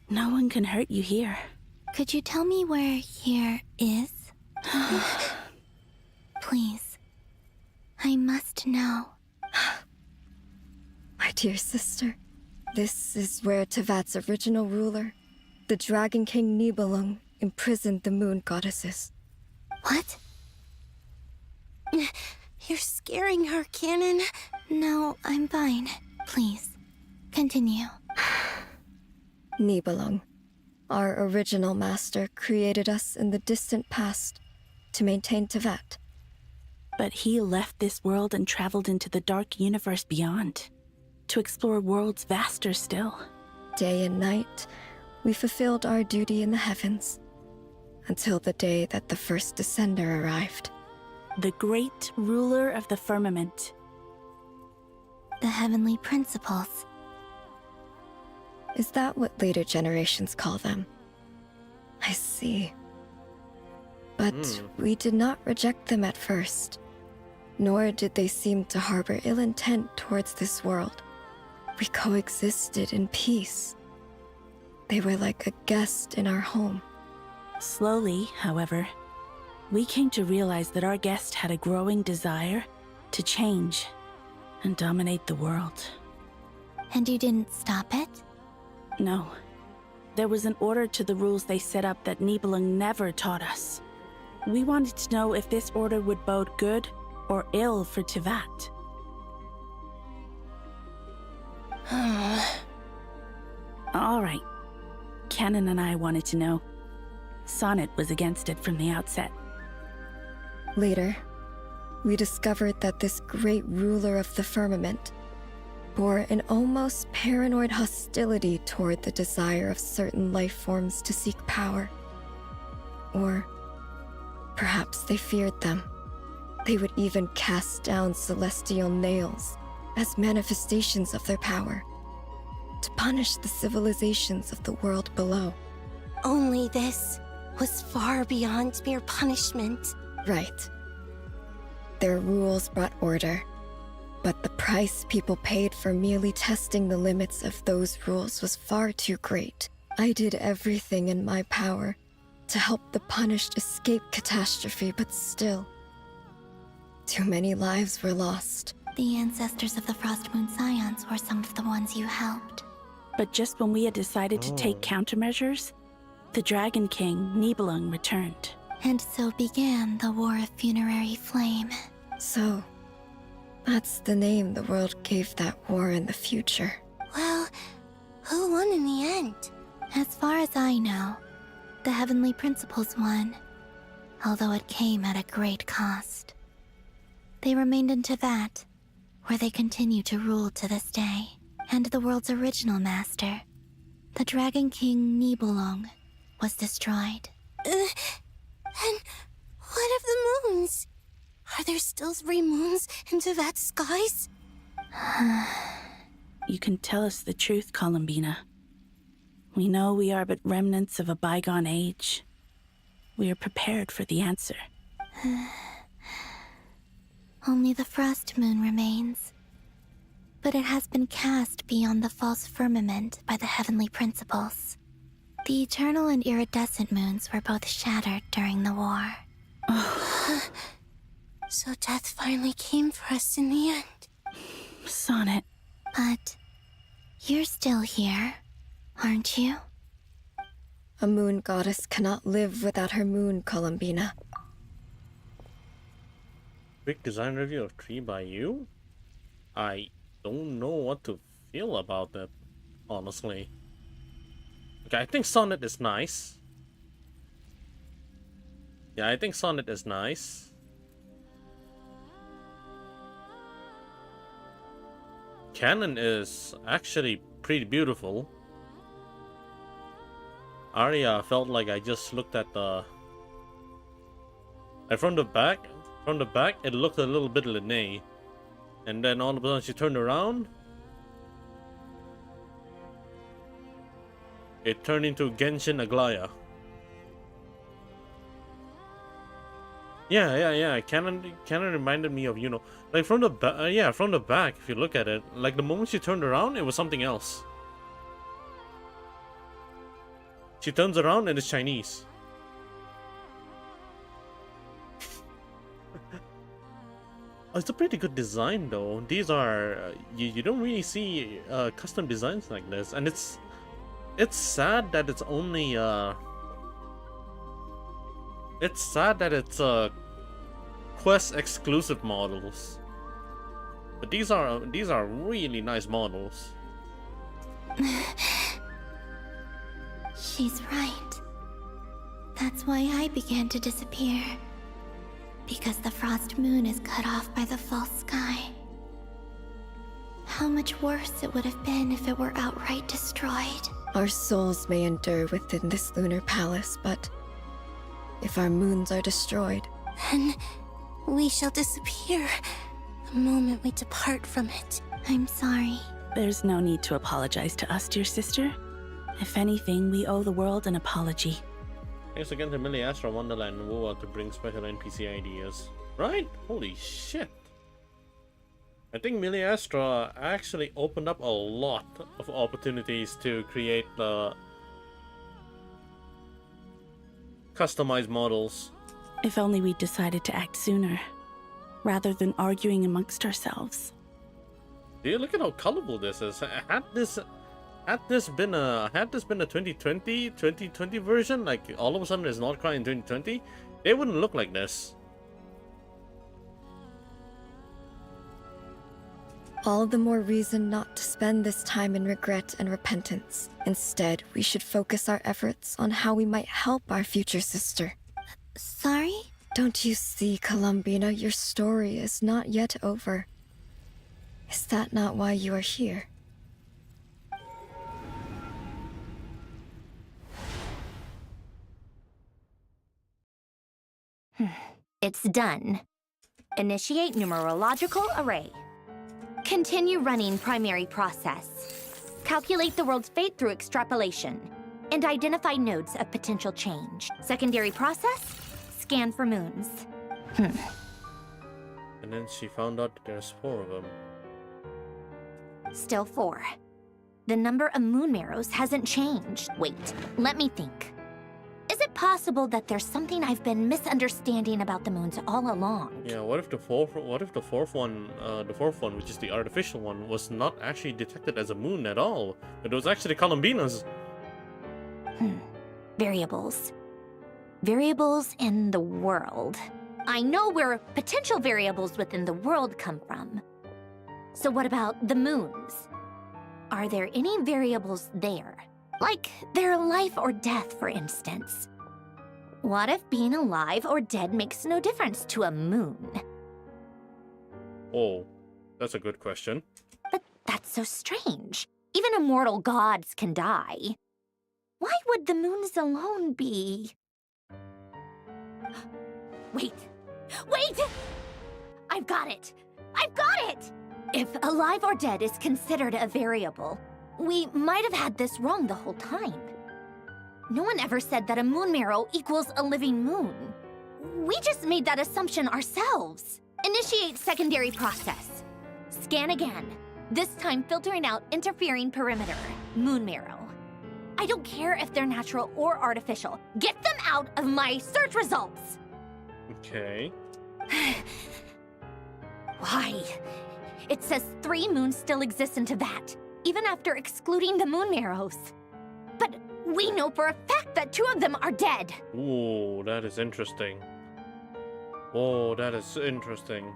No one can hurt you here. Could you tell me where here is? Please. I must know. My dear sister, this is where Tevat's original ruler, the Dragon King Nibelung, imprisoned the moon goddesses. What? You're scaring her, Canon. No, I'm fine. Please, continue. Nibelung, our original master, created us in the distant past to maintain Tevat. But he left this world and traveled into the dark universe beyond, to explore worlds vaster still. Day and night, we fulfilled our duty in the heavens, until the day that the first Descender arrived. The great ruler of the firmament. The heavenly principles. Is that what later generations call them? I see. But we did not reject them at first, nor did they seem to harbor ill intent towards this world. We coexisted in peace. They were like a guest in our home. Slowly, however, we came to realize that our guest had a growing desire to change and dominate the world. And you didn't stop it? No. There was an order to the rules they set up that Nibelung never taught us. We wanted to know if this order would bode good or ill for Tevat. All right. Canon and I wanted to know. Sonnet was against it from the outset. Later, we discovered that this great ruler of the firmament bore an almost paranoid hostility toward the desire of certain life forms to seek power. Or perhaps they feared them. They would even cast down celestial nails as manifestations of their power, to punish the civilizations of the world below. Only this was far beyond mere punishment. Right. Their rules brought order, but the price people paid for merely testing the limits of those rules was far too great. I did everything in my power to help the punished escape catastrophe, but still, too many lives were lost. The ancestors of the Frost Moon Scions were some of the ones you helped. But just when we had decided to take countermeasures, the Dragon King, Nibelung, returned. And so began the War of Funerary Flame. So, that's the name the world gave that war in the future. Well, who won in the end? As far as I know, the Heavenly Principles won, although it came at a great cost. They remained in Tevat, where they continue to rule to this day. And the world's original master, the Dragon King Nibelung, was destroyed. And what of the moons? Are there still 3 moons in Tevat's skies? You can tell us the truth, Columbina. We know we are but remnants of a bygone age. We are prepared for the answer. Only the Frost Moon remains. But it has been cast beyond the false firmament by the Heavenly Principles. The eternal and iridescent moons were both shattered during the war. So death finally came for us in the end. Sonnet. But you're still here, aren't you? A moon goddess cannot live without her moon, Columbina. Quick design review of Tree by you? I don't know what to feel about that, honestly. Okay, I think Sonnet is nice. Yeah, I think Sonnet is nice. cannon is actually pretty beautiful. Arya felt like I just looked at the... And from the back, it looked a little bit Linnae. And then all of a sudden she turned around. It turned into Genshin Aglaya. Yeah. Cannon reminded me of, you know, like from the back. From the back. If you look at it, like the moment she turned around, it was something else. She turns around and it's Chinese. It's a pretty good design, though. These are you don't really see custom designs like this, and it's sad that it's only Quest exclusive models. But these are really nice models. She's right. That's why I began to disappear. Because the frost moon is cut off by the false sky. How much worse it would have been if it were outright destroyed. Our souls may endure within this lunar palace, but if our moons are destroyed, then we shall disappear the moment we depart from it. I'm sorry. There's no need to apologize to us, dear sister. If anything, we owe the world an apology. Thanks again to Millie Astra, Wonderland, and WoA to bring special NPC ideas. Right? Holy shit. I think Millie Astra actually opened up a lot of opportunities to create customized models. If only we'd decided to act sooner, rather than arguing amongst ourselves. Dude, look at how colorful this is. Had this been a 2020 version, like all of a sudden it's not quite in 2020, they wouldn't look like this. all the more reason not to spend this time in regret and repentance. Instead, we should focus our efforts on how we might help our future sister. Sorry? Don't you see, Columbina, your story is not yet over. Is that not why you are here? It's done. Initiate numerological array. Continue running primary process. Calculate the world's fate through extrapolation. And identify nodes of potential change. Secondary process? Scan for moons. And then she found out there's 4 of them. Still 4. The number of moon marrows hasn't changed. Wait, let me think. Is it possible that there's something I've been misunderstanding about the moons all along? Yeah, what if the fourth one, which is the artificial one, was not actually detected as a moon at all? It was actually Columbina's. Variables. Variables in the world. I know where potential variables within the world come from. So what about the moons? Are there any variables there? Like their life or death, for instance. What if being alive or dead makes no difference to a moon? Oh, that's a good question. But that's so strange. Even immortal gods can die. Why would the moons alone be? Wait! Wait! I've got it! I've got it! If alive or dead is considered a variable, we might have had this wrong the whole time. No one ever said that a moon marrow equals a living moon. We just made that assumption ourselves. Initiate secondary process. Scan again. This time filtering out interfering perimeter. Moon marrow. I don't care if they're natural or artificial. Get them out of my search results! Okay. Why? It says 3 moons still exist in Teyvat, even after excluding the moon marrows. But we know for a fact that 2 of them are dead. Ooh, that is interesting. Whoa, that is interesting.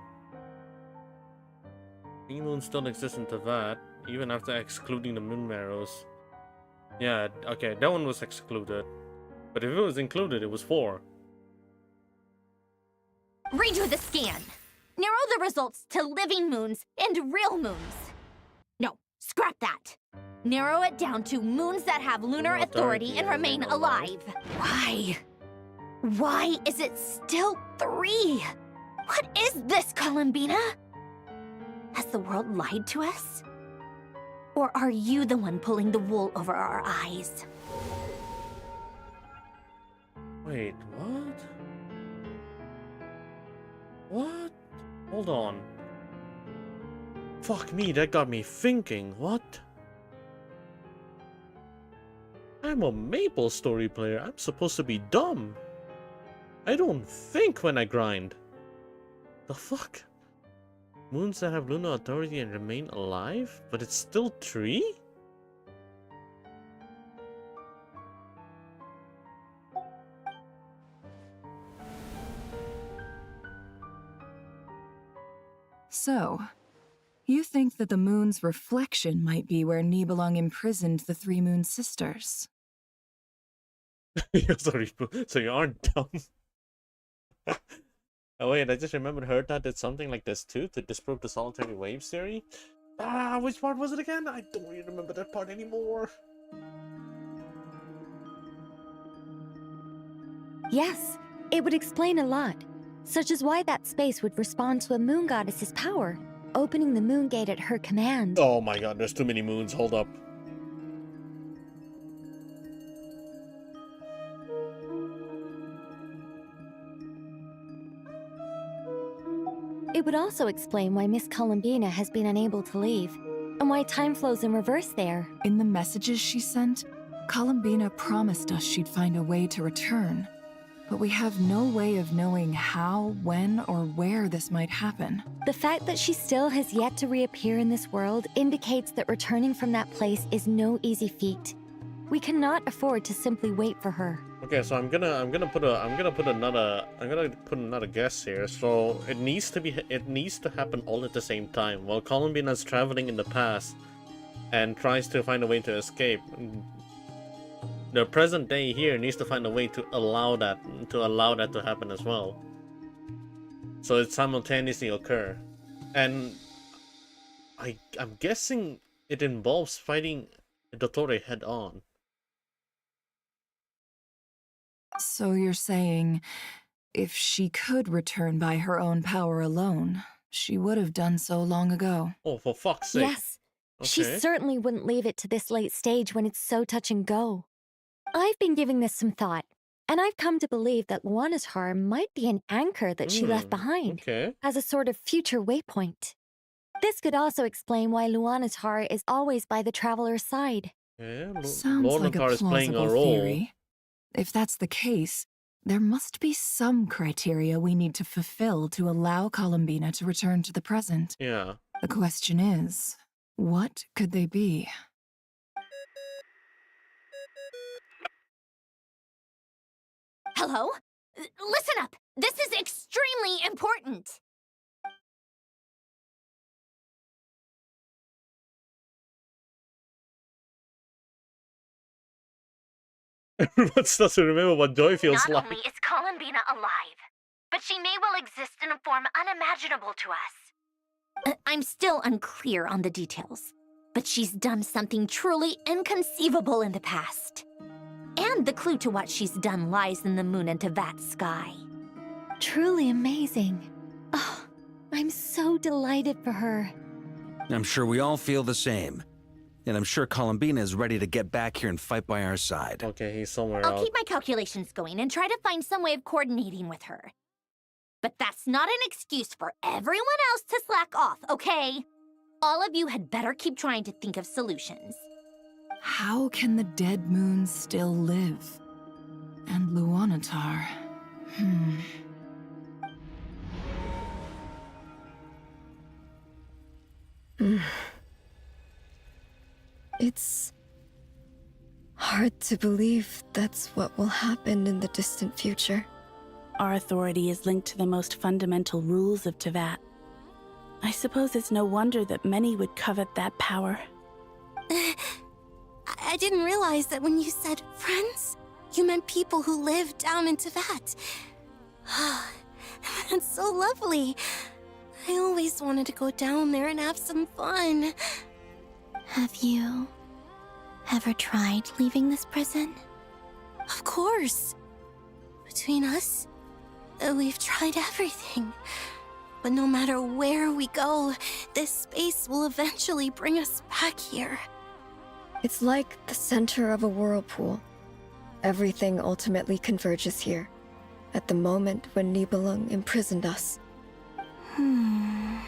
3 moons still exist in Teyvat, even after excluding the moon marrows. Yeah, okay, that one was excluded. But if it was included, it was 4. Redo the scan. Narrow the results to living moons and real moons. Scrap that! Narrow it down to moons that have lunar authority and remain alive. Why? Why is it still 3? What is this, Columbina? Has the world lied to us? Or are you the one pulling the wool over our eyes? Wait, what? What? Hold on. Fuck me, that got me thinking. What? I'm a Maple Story player. I'm supposed to be dumb. I don't think when I grind. The fuck? Moons that have lunar authority and remain alive? But it's still 3? So, you think that the moon's reflection might be where Nibelung imprisoned the 3 Moon Sisters? Sorry, so you aren't dumb. Oh wait, I just remembered Herta did something like this too to disprove the solitary waves theory. Ah, which part was it again? I don't even remember that part anymore. Yes, it would explain a lot, such as why that space would respond to a moon goddess's power, opening the moon gate at her command. Oh my god, there's too many moons. Hold up. It would also explain why Miss Columbina has been unable to leave, and why time flows in reverse there. In the messages she sent, Columbina promised us she'd find a way to return. But we have no way of knowing how, when, or where this might happen. The fact that she still has yet to reappear in this world indicates that returning from that place is no easy feat. We cannot afford to simply wait for her. Okay, so I'm gonna put another guess here. So it needs to happen all at the same time. While Columbina's traveling in the past and tries to find a way to escape, the present day here needs to find a way to allow that to happen as well. So it simultaneously occur, and I'm guessing it involves fighting Dottore head on. So you're saying, if she could return by her own power alone, she would have done so long ago. Oh, for fuck's sake. Yes, she certainly wouldn't leave it to this late stage when it's so touch and go. I've been giving this some thought, and I've come to believe that Luana's harm might be an anchor that she left behind, as a sort of future waypoint. This could also explain why Luana's heart is always by the traveler's side. Yeah, Sounds like a plausible theory. If that's the case, there must be some criteria we need to fulfill to allow Columbina to return to the present. Yeah. The question is, what could they be? Hello? Listen up! This is extremely important! Everyone starts to remember what joy feels like. Not only is Columbina alive, but she may well exist in a form unimaginable to us. I'm still unclear on the details, but she's done something truly inconceivable in the past. And the clue to what she's done lies in the moon and Tevat sky. Truly amazing. Oh, I'm so delighted for her. I'm sure we all feel the same. And I'm sure Columbina is ready to get back here and fight by our side. Okay, he's somewhere I'll keep my calculations going and try to find some way of coordinating with her. But that's not an excuse for everyone else to slack off, okay? All of you had better keep trying to think of solutions. How can the dead moon still live? And Luanatar... It's hard to believe that's what will happen in the distant future. Our authority is linked to the most fundamental rules of Tevat. I suppose it's no wonder that many would covet that power. I didn't realize that when you said friends, you meant people who live down in Tevat. That's so lovely. I always wanted to go down there and have some fun. Have you ever tried leaving this prison? Of course. Between us, we've tried everything. But no matter where we go, this space will eventually bring us back here. It's like the center of a whirlpool. Everything ultimately converges here, at the moment when Nibelung imprisoned us. In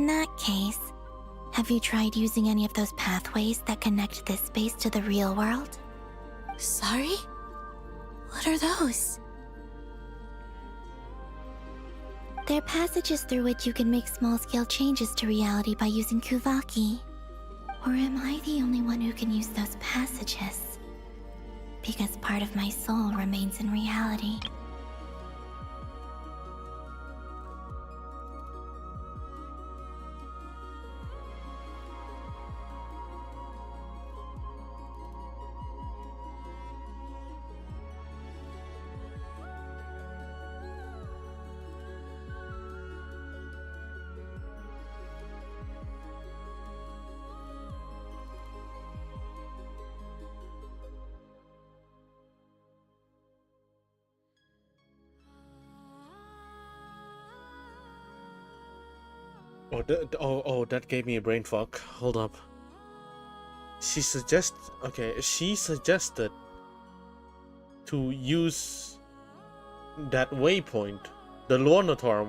that case, have you tried using any of those pathways that connect this space to the real world? Sorry? What are those? They're passages through which you can make small-scale changes to reality by using Kuvaki. Or am I the only one who can use those passages? Because part of my soul remains in reality. That gave me a brain fuck. Hold up. She suggested to use that waypoint, the Luonatar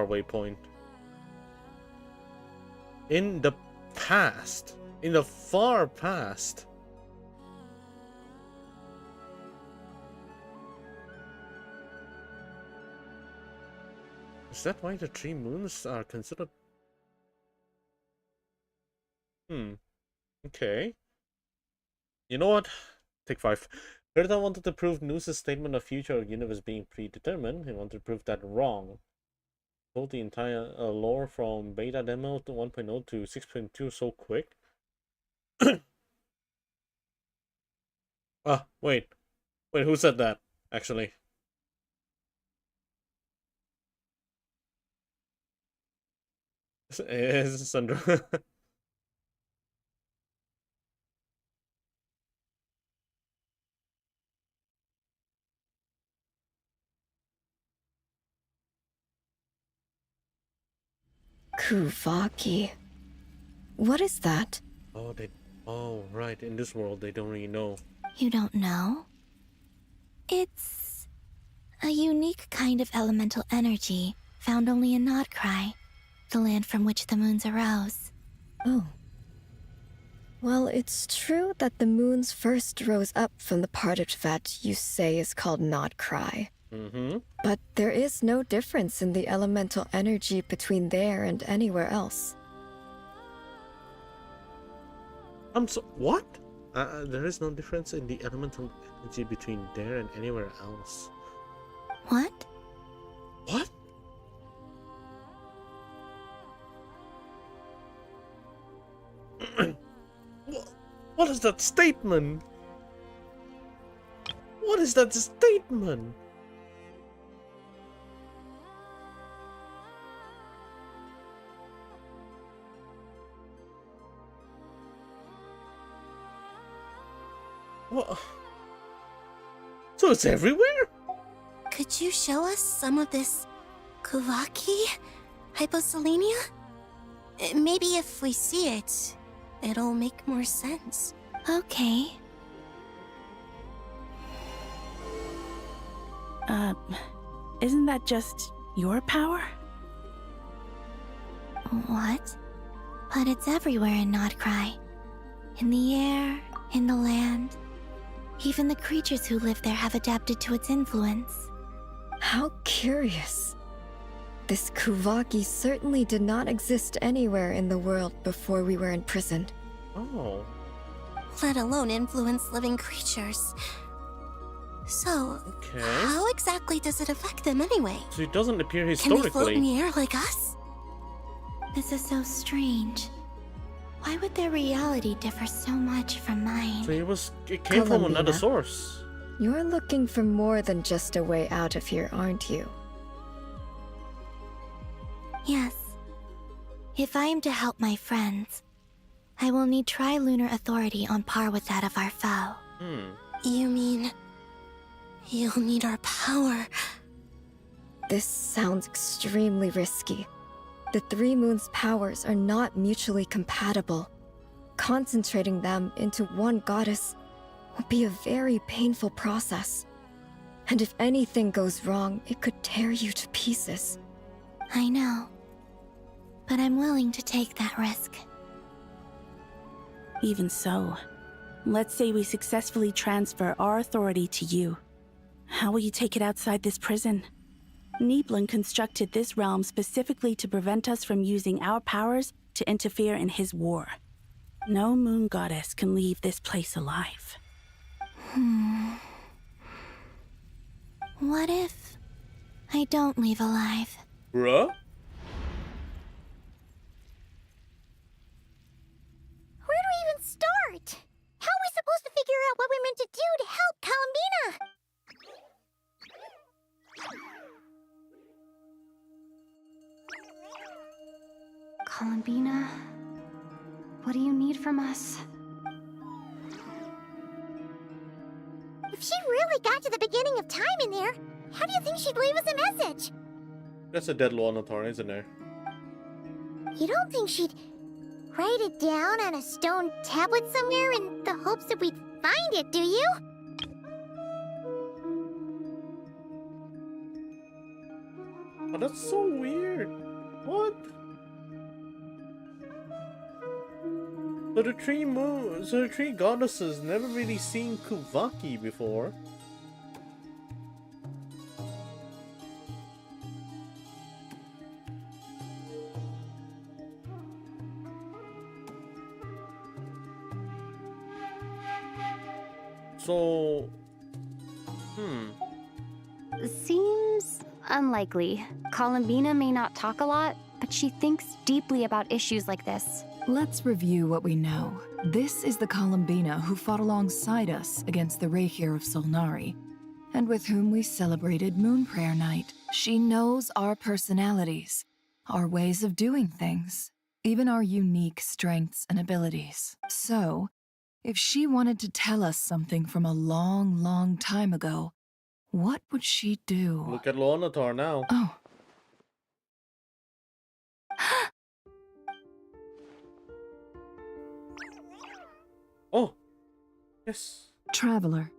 waypoint, in the past, in the far past. Is that why the 3 moons are considered? Okay. You know what? Take 5. Herta wanted to prove Noose's statement of future universe being predetermined. He wanted to prove that wrong. Told the entire lore from beta demo to 1.0 to 6.2 so quick. Wait, who said that? Actually. It's Sandra. Kuvaki. What is that? Oh, right. In this world, they don't really know. You don't know? It's a unique kind of elemental energy found only in Nodcry, the land from which the moons arose. Oh. Well, it's true that the moons first rose up from the part of Tvet you say is called Nodcry. But there is no difference in the elemental energy between there and anywhere else. What? There is no difference in the elemental energy between there and anywhere else. What? What? What is that statement? What is that statement? What? So it's everywhere? Could you show us some of this Kuvaki hyposelenia? Maybe if we see it, it'll make more sense. Okay. Isn't that just your power? What? But it's everywhere in Nodcry. In the air, in the land. Even the creatures who live there have adapted to its influence. How curious. This Kuvaki certainly did not exist anywhere in the world before we were imprisoned. Oh. Let alone influence living creatures. So, how exactly does it affect them anyway? So it doesn't appear Can they float historically. in the air like us? This is so strange. Why would their reality differ so much from mine? So it came from another Columbina, source. You're looking for more than just a way out of here, aren't you? Yes. If I am to help my friends, I will need tri-lunar authority on par with that of our foe. You mean... you'll need our power? This sounds extremely risky. The three moons' powers are not mutually compatible. Concentrating them into one goddess would be a very painful process. And if anything goes wrong, it could tear you to pieces. I know. But I'm willing to take that risk. Even so, let's say we successfully transfer our authority to you. How will you take it outside this prison? Nibelung constructed this realm specifically to prevent us from using our powers to interfere in his war. No moon goddess can leave this place alive. What if I don't leave alive? Bruh? Where do we even start? How are we supposed to figure out what we're meant to do to help Columbina? Columbina, what do you need from us? If she really got to the beginning of time in there, how do you think she'd leave us a message? That's a dead Luonatar, isn't there? You don't think she'd write it down on a stone tablet somewhere in the hopes that we'd find it, do you? Oh, that's so weird. What? So the three goddesses never really seen Kuvaki before. So, Seems unlikely. Columbina may not talk a lot, but she thinks deeply about issues like this. Let's review what we know. This is the Columbina who fought alongside us against the Reikir of Solnari, and with whom we celebrated Moon Prayer Night. She knows our personalities, our ways of doing things, even our unique strengths and abilities. So, if she wanted to tell us something from a long, long time ago, what would she do? Look at Luonatar now. Oh. Oh, yes. Traveler,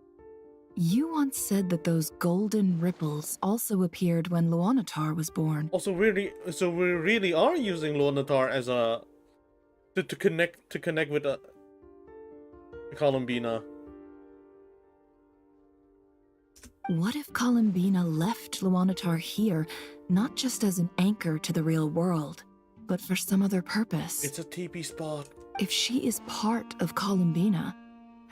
you once said that those golden ripples also appeared when Luonatar was born. Also, we really are using Luonatar as a to connect with Columbina. What if Columbina left Luonatar here, not just as an anchor to the real world, but for some other purpose? It's a TP spot. If she is part of Columbina,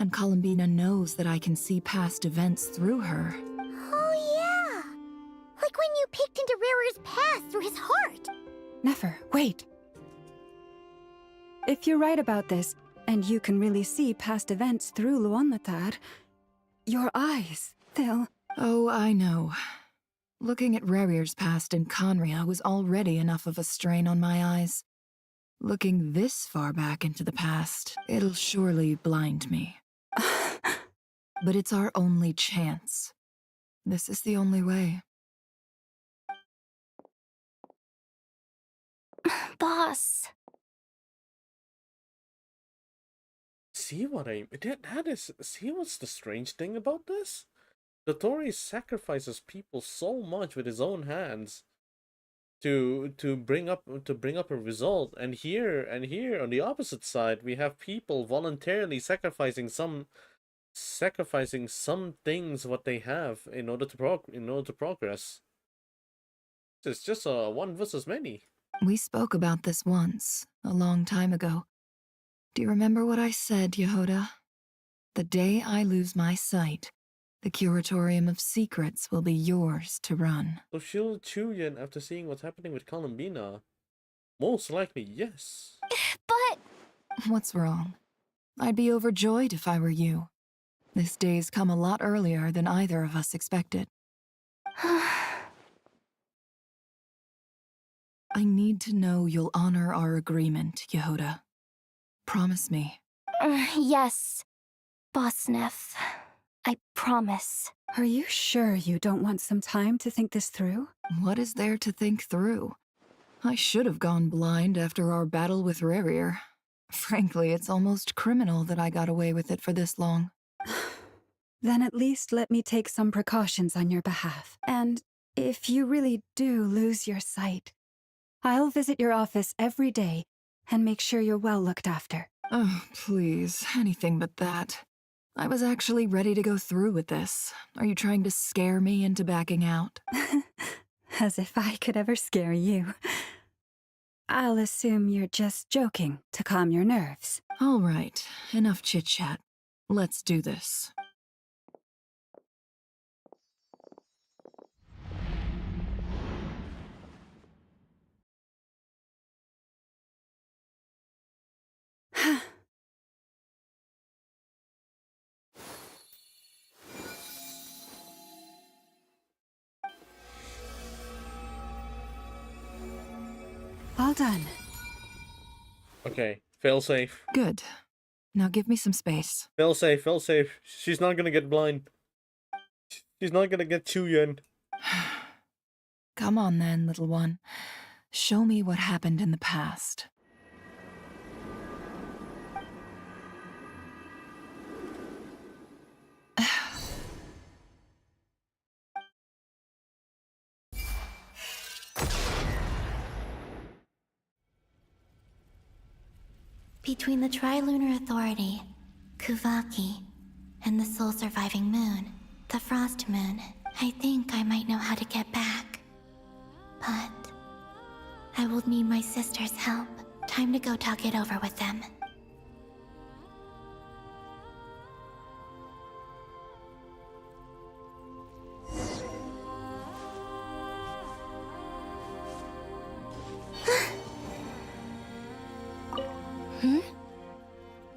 and Columbina knows that I can see past events through her. Oh yeah! Like when you peeked into Rarer's past through his heart! Never, wait. If you're right about this, and you can really see past events through Luonatar, your eyes, they'll... Oh, I know. Looking at Rerir's past in Conria was already enough of a strain on my eyes. Looking this far back into the past, it'll surely blind me. But it's our only chance. This is the only way. Boss. See what I see what's the strange thing about this? The Tory sacrifices people so much with his own hands to bring up a result, and here on the opposite side we have people voluntarily sacrificing some things what they have in order to progress. It's just a one versus many. We spoke about this once, a long time ago. Do you remember what I said, Yehoda? The day I lose my sight, the Curatorium of Secrets will be yours to run. So she'll Chuyen after seeing what's happening with Columbina? Most likely, yes. But... What's wrong? I'd be overjoyed if I were you. This day's come a lot earlier than either of us expected. I need to know you'll honor our agreement, Yehuda. Promise me. Yes, Bossnef. I promise. Are you sure you don't want some time to think this through? What is there to think through? I should have gone blind after our battle with Rerir. Frankly, it's almost criminal that I got away with it for this long. Then at least let me take some precautions on your behalf. And if you really do lose your sight, I'll visit your office every day and make sure you're well looked after. Oh, please, anything but that. I was actually ready to go through with this. Are you trying to scare me into backing out? As if I could ever scare you. I'll assume you're just joking to calm your nerves. All right, enough chit-chat. Let's do this. All done. Okay, fail safe. Good. Now give me some space. Fail safe, fail safe. She's not gonna get blind. She's not gonna get Chuyen. Come on then, little one. Show me what happened in the past. Between the Trilunar Authority, Kuvaki, and the sole surviving moon, the Frost Moon, I think I might know how to get back. But I will need my sister's help. Time to go talk it over with them.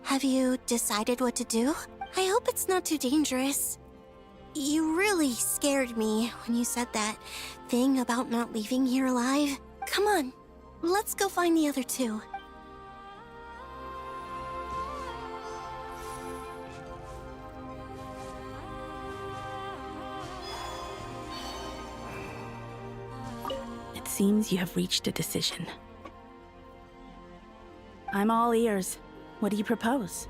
Have you decided what to do? I hope it's not too dangerous. You really scared me when you said that thing about not leaving here alive. Come on, let's go find the other two. It seems you have reached a decision. I'm all ears. What do you propose?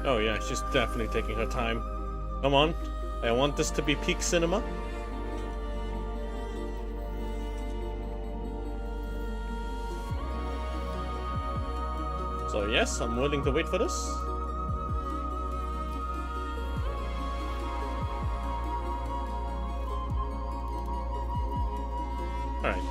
Oh yeah, she's definitely taking her time. Come on, I want this to be peak cinema. So yes, I'm willing to wait for this. Alright.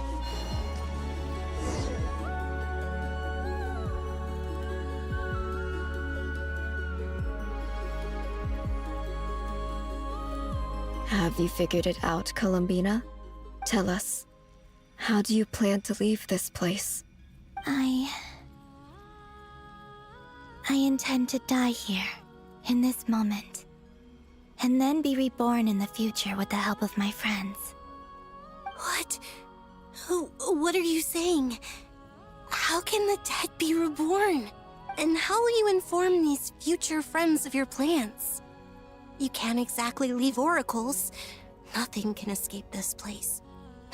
Have you figured it out, Columbina? Tell us. How do you plan to leave this place? I intend to die here, in this moment, and then be reborn in the future with the help of my friends. What? What are you saying? How can the dead be reborn? And how will you inform these future friends of your plans? You can't exactly leave oracles. Nothing can escape this place.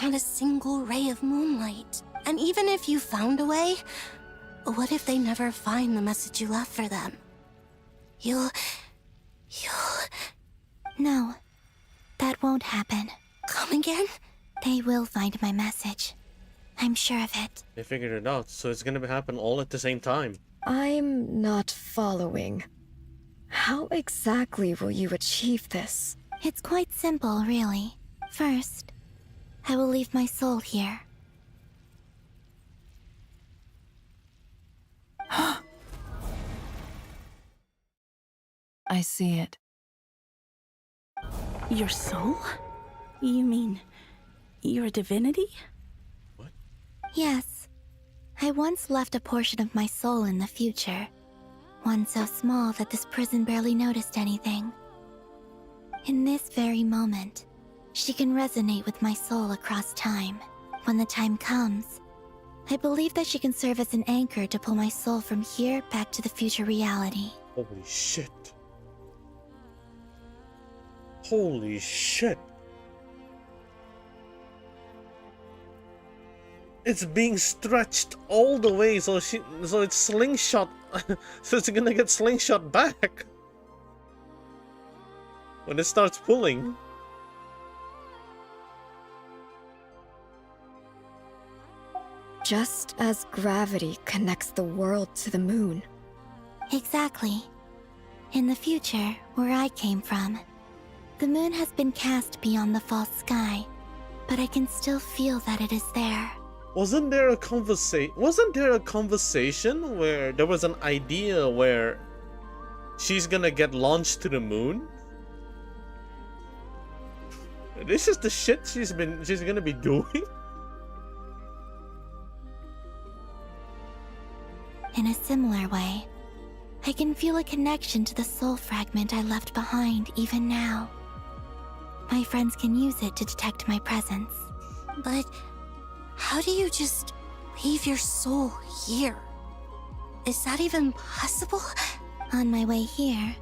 Not a single ray of moonlight. And even if you found a way, what if they never find the message you left for them? You'll... No, that won't happen. Come again? They will find my message. I'm sure of it. They figured it out, so it's gonna happen all at the same time. I'm not following. How exactly will you achieve this? It's quite simple, really. First, I will leave my soul here. I see it. Your soul? You mean you're a divinity? What? Yes. I once left a portion of my soul in the future. One so small that this prison barely noticed anything. In this very moment, she can resonate with my soul across time. When the time comes, I believe that she can serve as an anchor to pull my soul from here back to the future reality. Holy shit. Holy shit. It's being stretched all the way, so it's slingshot. So it's gonna get slingshot back when it starts pulling. Just as gravity connects the world to the moon. Exactly. In the future, where I came from, the moon has been cast beyond the false sky, but I can still feel that it is there. Wasn't there a conversation where there was an idea where she's gonna get launched to the moon? This is the shit she's gonna be doing? In a similar way, I can feel a connection to the soul fragment I left behind even now. My friends can use it to detect my presence. But how do you just leave your soul here? Is that even possible? On my way here,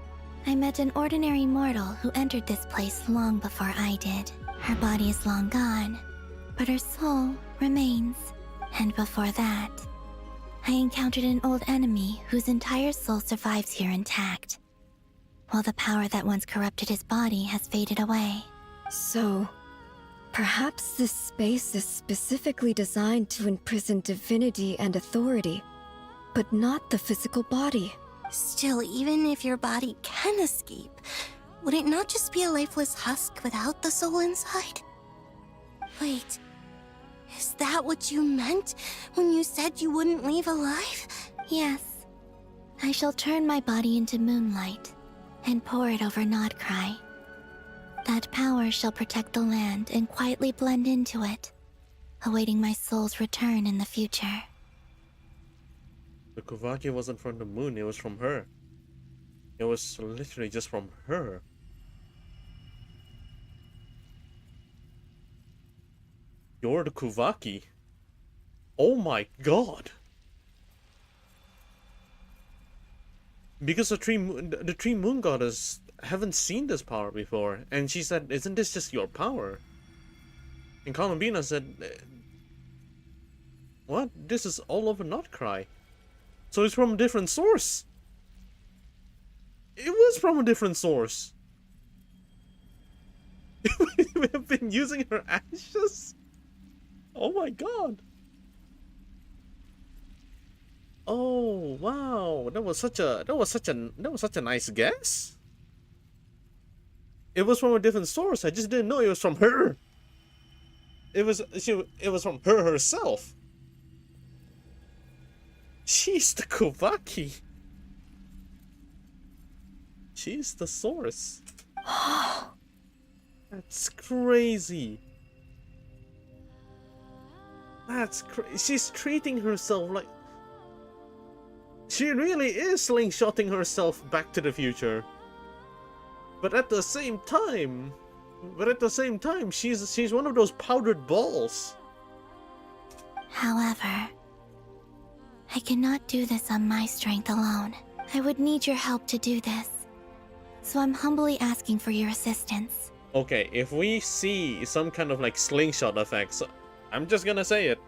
I met an ordinary mortal who entered this place long before I did. Her body is long gone, but her soul remains. And before that, I encountered an old enemy whose entire soul survives here intact, while the power that once corrupted his body has faded away. So, perhaps this space is specifically designed to imprison divinity and authority, but not the physical body. Still, even if your body can escape, would it not just be a lifeless husk without the soul inside? Wait, is that what you meant when you said you wouldn't leave alive? Yes. I shall turn my body into moonlight and pour it over Nodcry. That power shall protect the land and quietly blend into it, awaiting my soul's return in the future. The Kuvaki wasn't from the moon, it was from her. It was literally just from her. You're the Kuvaki? Oh my god! Because the tree moon goddess haven't seen this power before, and she said, "Isn't this just your power?" And Columbina said, "What? This is all over Notcry." So it's from a different source. It was from a different source. We have been using her ashes. Oh my god. Oh wow, that was such a nice guess. It was from a different source. I just didn't know it was from her. It was from her herself. She's the Kuvaki. She's the source. That's crazy. That's crazy. She's treating herself like... She really is slingshotting herself back to the future. But at the same time... she's one of those powdered balls. However, I cannot do this on my strength alone. I would need your help to do this. So I'm humbly asking for your assistance. Okay, if we see some kind of like slingshot effects, I'm just gonna say it.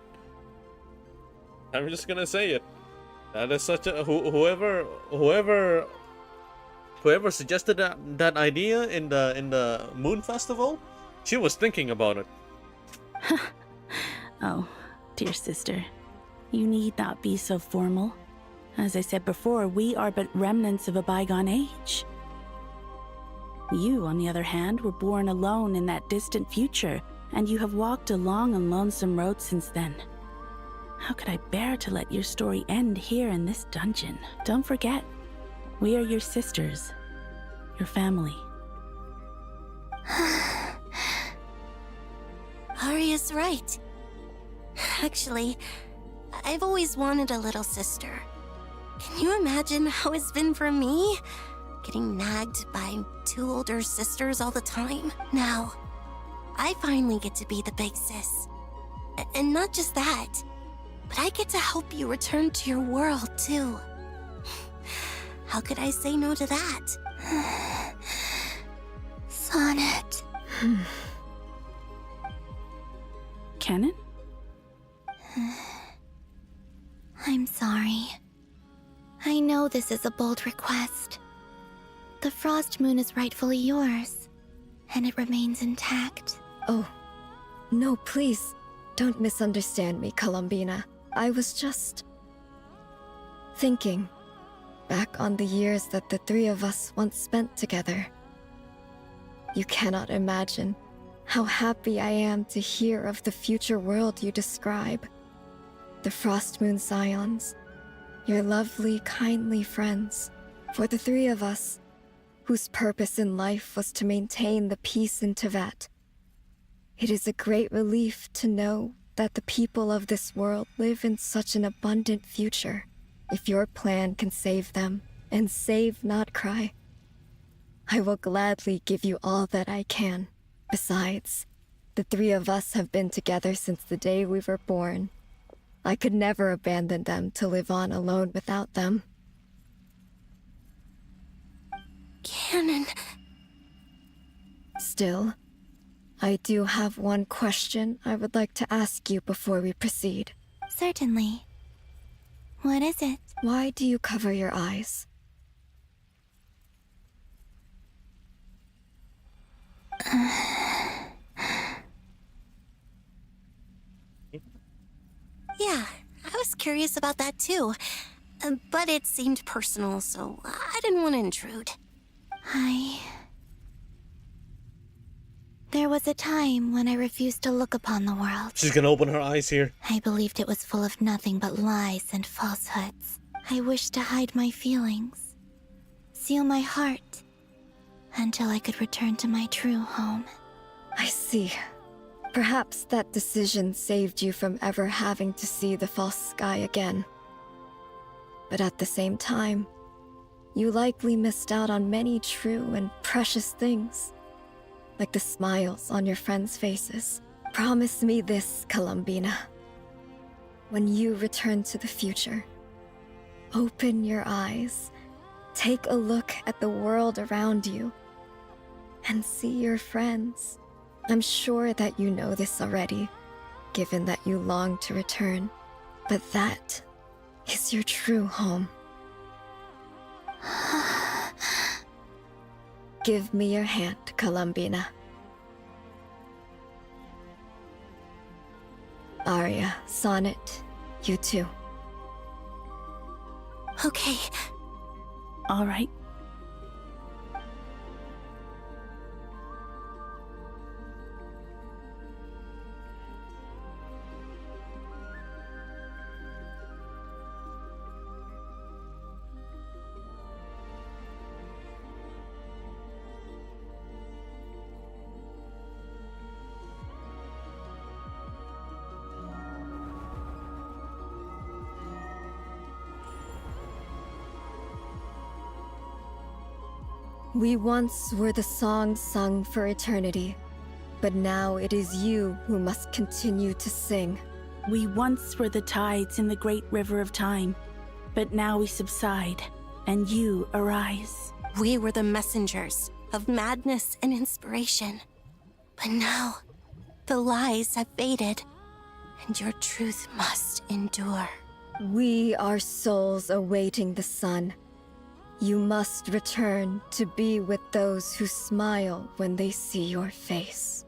I'm just gonna say it. That is such a... Whoever suggested that idea in the Moon Festival, she was thinking about it. Oh, dear sister. You need not be so formal. As I said before, we are but remnants of a bygone age. You, on the other hand, were born alone in that distant future, and you have walked a long and lonesome road since then. How could I bear to let your story end here in this dungeon? Don't forget, we are your sisters, your family. Aria's right. Actually, I've always wanted a little sister. Can you imagine how it's been for me? Getting nagged by 2 older sisters all the time. Now, I finally get to be the big sis. And not just that, but I get to help you return to your world, too. How could I say no to that? Sonnet. Canon? I'm sorry. I know this is a bold request. The Frost Moon is rightfully yours, and it remains intact. Oh, no, please. Don't misunderstand me, Columbina. I was just thinking back on the years that the 3 of us once spent together. You cannot imagine how happy I am to hear of the future world you describe. The Frost Moon Scions, your lovely, kindly friends. For the 3 of us, whose purpose in life was to maintain the peace in Teyvat, it is a great relief to know that the people of this world live in such an abundant future. If your plan can save them, and save, not cry, I will gladly give you all that I can. Besides, the 3 of us have been together since the day we were born. I could never abandon them to live on alone without them. Canon. Still, I do have one question I would like to ask you before we proceed. Certainly. What is it? Why do you cover your eyes? Yeah, I was curious about that too. But it seemed personal, so I didn't want to intrude. There was a time when I refused to look upon the world. She's gonna open her eyes here. I believed it was full of nothing but lies and falsehoods. I wished to hide my feelings, seal my heart, until I could return to my true home. I see. Perhaps that decision saved you from ever having to see the false sky again. But at the same time, you likely missed out on many true and precious things, like the smiles on your friends' faces. Promise me this, Columbina. When you return to the future, open your eyes, take a look at the world around you, and see your friends. I'm sure that you know this already, given that you long to return, but that is your true home. Give me your hand, Columbina. Arya, Sonnet, you too. Okay. All right. We once were the songs sung for eternity, but now it is you who must continue to sing. We once were the tides in the great river of time, but now we subside, and you arise. We were the messengers of madness and inspiration. But now, the lies have faded, and your truth must endure. We are souls awaiting the sun. You must return to be with those who smile when they see your face.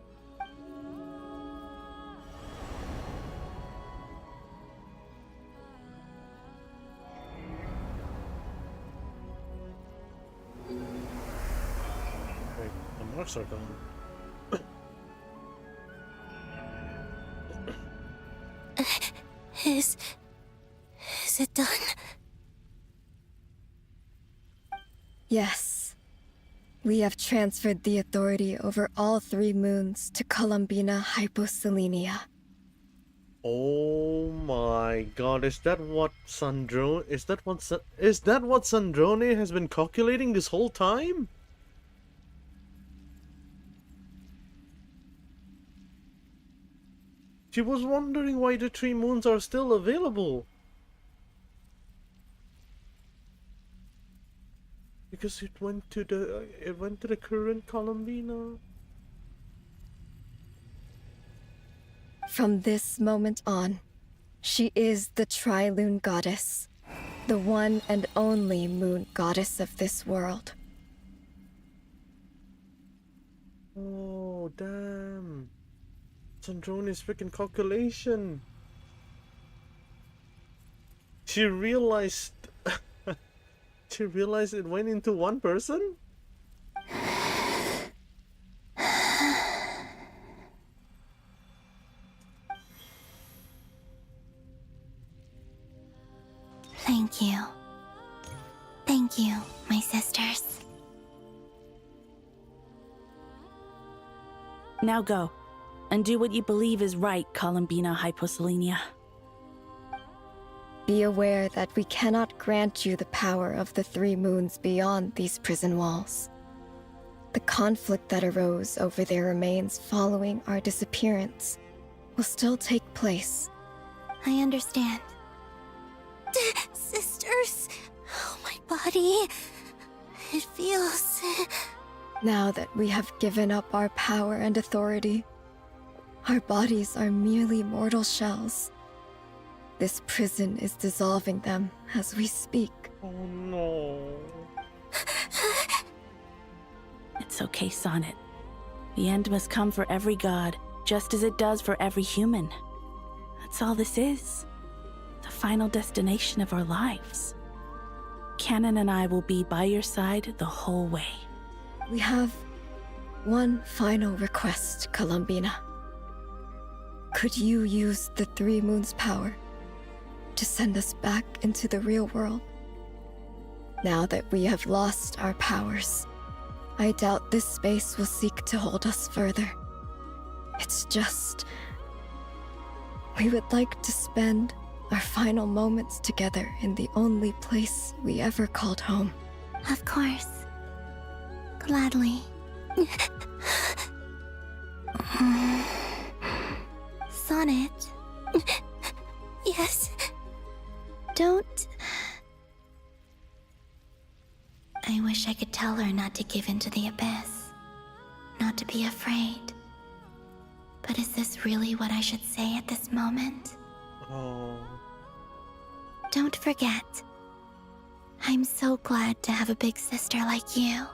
Wait, the marks are gone. Is it done? Yes. We have transferred the authority over all 3 moons to Columbina Hyposelenia. Oh my god, is that what Sandrone has been calculating this whole time? She was wondering why the 3 moons are still available. Because it went to the current Columbina. From this moment on, she is the Tri-Lune Goddess, the one and only moon goddess of this world. Oh, damn. Sandrone's freaking calculation. She realized it went into one person? Thank you. Thank you, my sisters. Now go, and do what you believe is right, Columbina Hyposelenia. Be aware that we cannot grant you the power of the 3 moons beyond these prison walls. The conflict that arose over their remains following our disappearance will still take place. I understand. Sisters, oh, my body. It feels... Now that we have given up our power and authority, our bodies are merely mortal shells. This prison is dissolving them as we speak. Oh no. It's okay, Sonnet. The end must come for every god, just as it does for every human. That's all this is. The final destination of our lives. Canon and I will be by your side the whole way. We have one final request, Columbina. Could you use the 3 moons' power to send us back into the real world? Now that we have lost our powers, I doubt this space will seek to hold us further. It's just... we would like to spend our final moments together in the only place we ever called home. Of course. Gladly. Sonnet. Yes? Don't... I wish I could tell her not to give in to the abyss. Not to be afraid. But is this really what I should say at this moment? Oh. Don't forget. I'm so glad to have a big sister like you.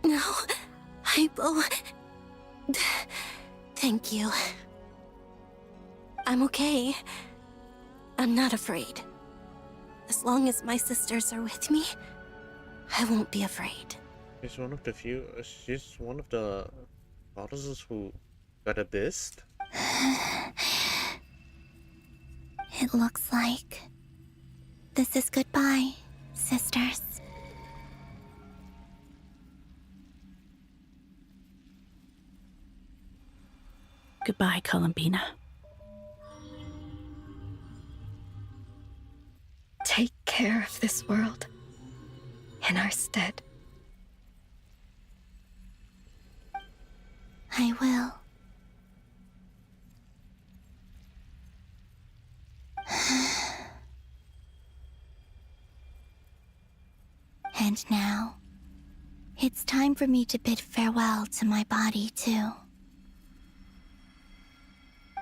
No, Hypo. Thank you. I'm okay. I'm not afraid. As long as my sisters are with me, I won't be afraid. She's one of the goddesses who got abyssed. It looks like this is goodbye, sisters. Goodbye, Columbina. Take care of this world in our stead. I will. And now, it's time for me to bid farewell to my body, too.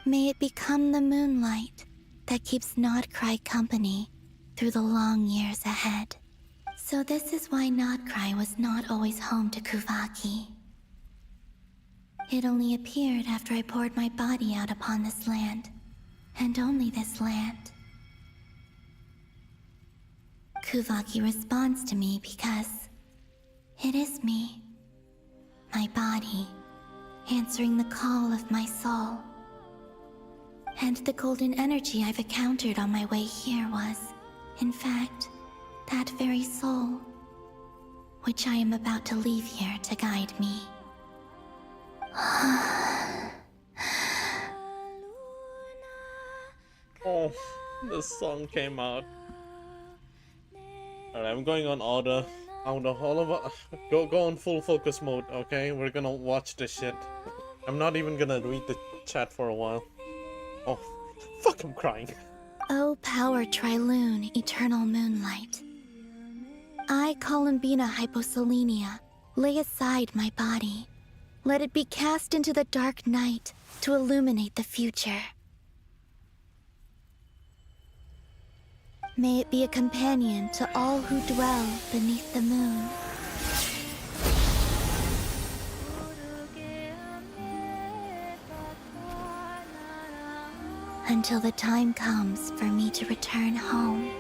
May it become the moonlight that keeps Nodcry company through the long years ahead. So this is why Nodcry was not always home to Kuvaki. It only appeared after I poured my body out upon this land, and only this land. Kuvaki responds to me because it is me, my body, answering the call of my soul. And the golden energy I've encountered on my way here was, in fact, that very soul, which I am about to leave here to guide me. Oh, the song came out. Alright, I'm going on auto. All of us, go on full focus mode, okay? We're gonna watch this shit. I'm not even gonna read the chat for a while. Oh, fuck, I'm crying. O power Trilune, eternal moonlight. I, Columbina Hyposelenia, lay aside my body. Let it be cast into the dark night to illuminate the future. May it be a companion to all who dwell beneath the moon. Until the time comes for me to return home.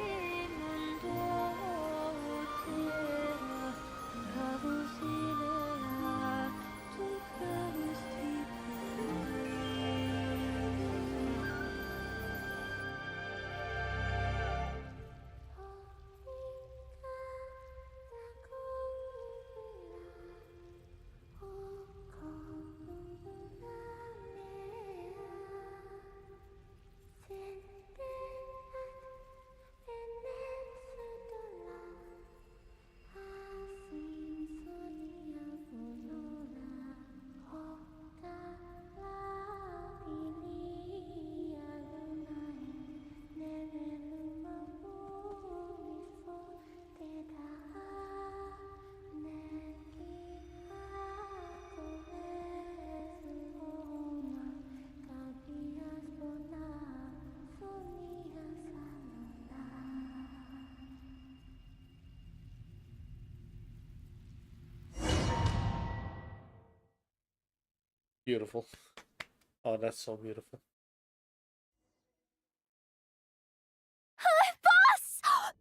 Beautiful. Oh, that's so beautiful. Boss!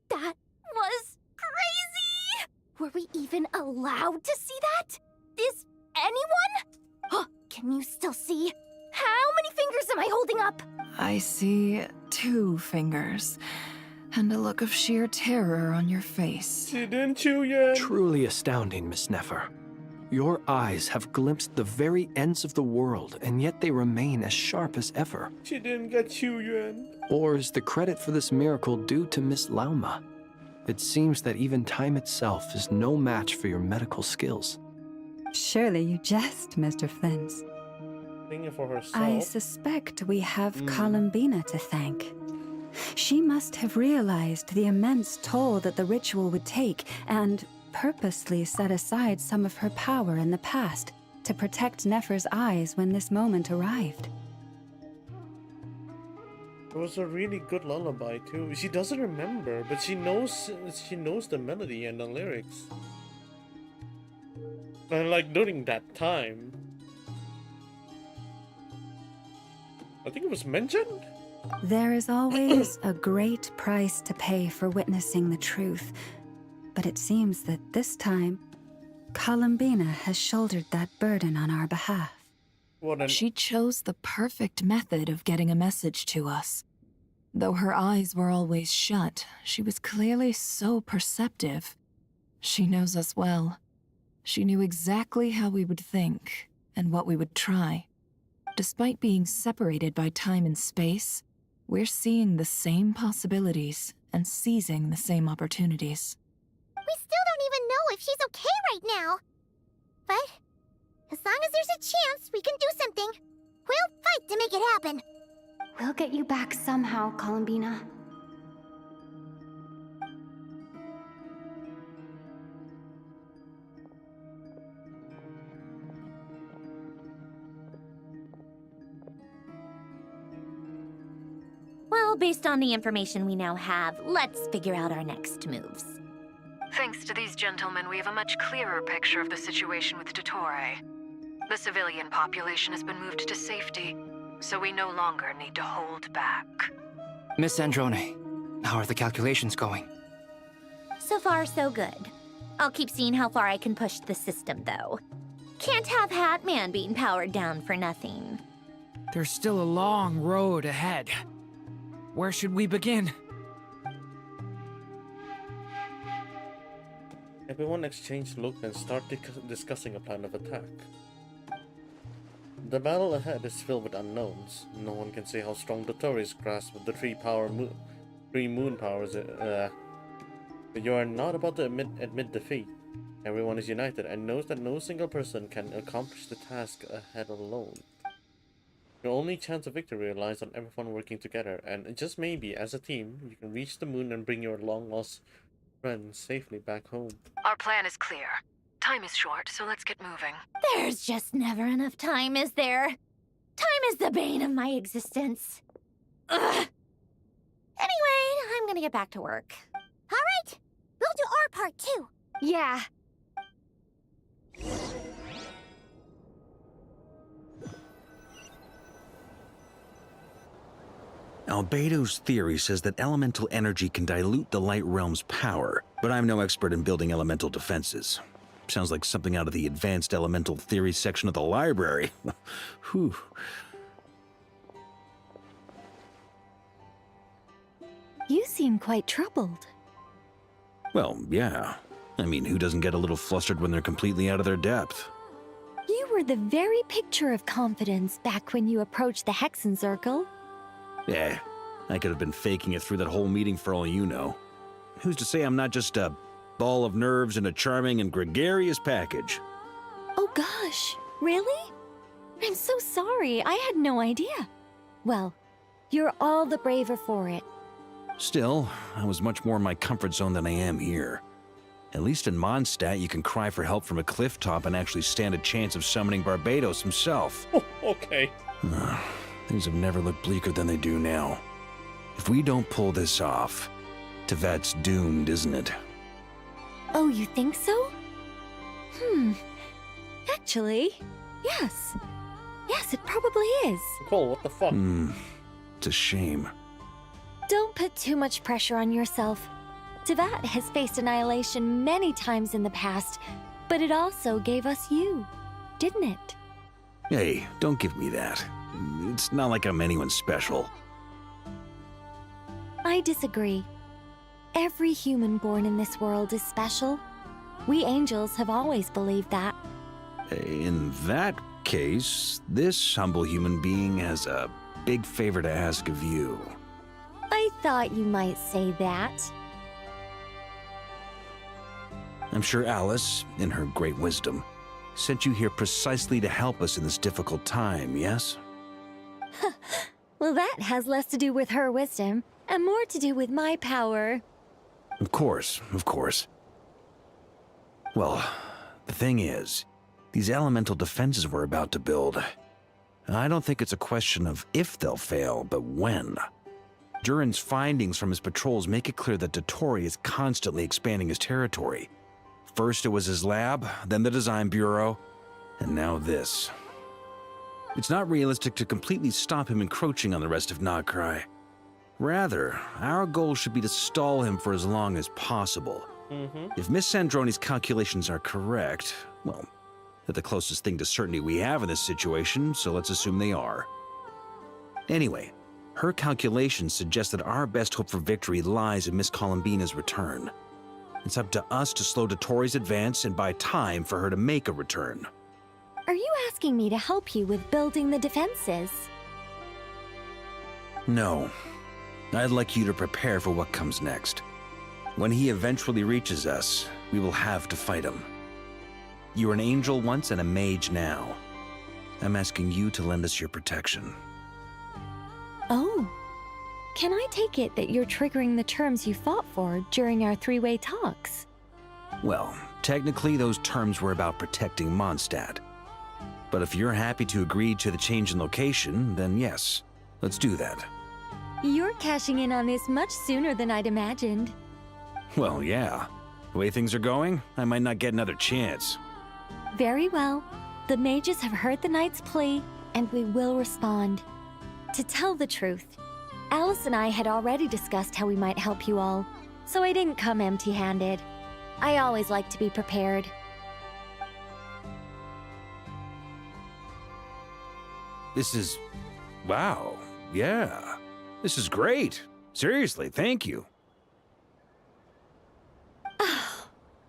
That was crazy! Were we even allowed to see that? Is anyone? Oh, can you still see? How many fingers am I holding up? I see 2 fingers, and a look of sheer terror on your face. She didn't chew yet. Truly astounding, Miss Nefer. Your eyes have glimpsed the very ends of the world, and yet they remain as sharp as ever. She didn't get chew yet. Or is the credit for this miracle due to Miss Lauma? It seems that even time itself is no match for your medical skills. Surely you jest, Mr. Flint. Thinking for herself. I suspect we have Columbina to thank. She must have realized the immense toll that the ritual would take and purposely set aside some of her power in the past to protect Nefer's eyes when this moment arrived. It was a really good lullaby too. She doesn't remember, but she knows the melody and the lyrics. And like during that time, I think it was mentioned. There is always a great price to pay for witnessing the truth, but it seems that this time, Columbina has shouldered that burden on our behalf. She chose the perfect method of getting a message to us. Though her eyes were always shut, she was clearly so perceptive. She knows us well. She knew exactly how we would think and what we would try. Despite being separated by time and space, we're seeing the same possibilities and seizing the same opportunities. We still don't even know if she's okay right now. But as long as there's a chance we can do something, we'll fight to make it happen. We'll get you back somehow, Columbina. Well, based on the information we now have, let's figure out our next moves. Thanks to these gentlemen, we have a much clearer picture of the situation with Dottore. The civilian population has been moved to safety, so we no longer need to hold back. Miss Androne, how are the calculations going? So far, so good. I'll keep seeing how far I can push the system, though. Can't have Hatman being powered down for nothing. There's still a long road ahead. Where should we begin? Everyone exchange look and start discussing a plan of attack. The battle ahead is filled with unknowns. No one can say how strong Dotori's grasp of the three moon powers. But you are not about to admit defeat. Everyone is united and knows that no single person can accomplish the task ahead alone. Your only chance of victory relies on everyone working together, and just maybe, as a team, you can reach the moon and bring your long-lost friends safely back home. Our plan is clear. Time is short, so let's get moving. There's just never enough time, is there? Time is the bane of my existence. Ugh. Anyway, I'm gonna get back to work. All right, we'll do our part too. Yeah. Albedo's theory says that elemental energy can dilute the light realm's power, but I'm no expert in building elemental defenses. Sounds like something out of the advanced elemental theory section of the library. Whew. You seem quite troubled. Well, yeah. I mean, who doesn't get a little flustered when they're completely out of their depth? You were the very picture of confidence back when you approached the Hexen Circle. Yeah, I could have been faking it through that whole meeting for all you know. Who's to say I'm not just a ball of nerves in a charming and gregarious package? Oh gosh, really? I'm so sorry, I had no idea. Well, you're all the braver for it. Still, I was much more in my comfort zone than I am here. At least in Mondstadt, you can cry for help from a cliff top and actually stand a chance of summoning Barbados himself. Oh, okay. Things have never looked bleaker than they do now. If we don't pull this off, Tevat's doomed, isn't it? Oh, you think so? Actually, yes. Yes, it probably is. Cole, what the fuck? It's a shame. Don't put too much pressure on yourself. Tevat has faced annihilation many times in the past, but it also gave us you, didn't it? Hey, don't give me that. It's not like I'm anyone special. I disagree. Every human born in this world is special. We angels have always believed that. In that case, this humble human being has a big favor to ask of you. I thought you might say that. I'm sure Alice, in her great wisdom, sent you here precisely to help us in this difficult time, yes? Well, that has less to do with her wisdom and more to do with my power. Of course, of course. Well, the thing is, these elemental defenses we're about to build, I don't think it's a question of if they'll fail, but when. Durin's findings from his patrols make it clear that Dotori is constantly expanding his territory. First it was his lab, then the design bureau, and now this. It's not realistic to completely stop him encroaching on the rest of Nagrai. Rather, our goal should be to stall him for as long as possible. If Miss Sandroni's calculations are correct, well, they're the closest thing to certainty we have in this situation, so let's assume they are. Anyway, her calculations suggest that our best hope for victory lies in Miss Columbina's return. It's up to us to slow Dotori's advance and buy time for her to make a return. Are you asking me to help you with building the defenses? No. I'd like you to prepare for what comes next. When he eventually reaches us, we will have to fight him. You were an angel once and a mage now. I'm asking you to lend us your protection. Oh. Can I take it that you're triggering the terms you fought for during our three-way talks? Well, technically those terms were about protecting Mondstadt. But if you're happy to agree to the change in location, then yes, let's do that. You're cashing in on this much sooner than I'd imagined. Well, yeah. The way things are going, I might not get another chance. Very well. The mages have heard the knight's plea, and we will respond. To tell the truth, Alice and I had already discussed how we might help you all, so I didn't come empty-handed. I always like to be prepared. This is... wow. Yeah. This is great. Seriously, thank you.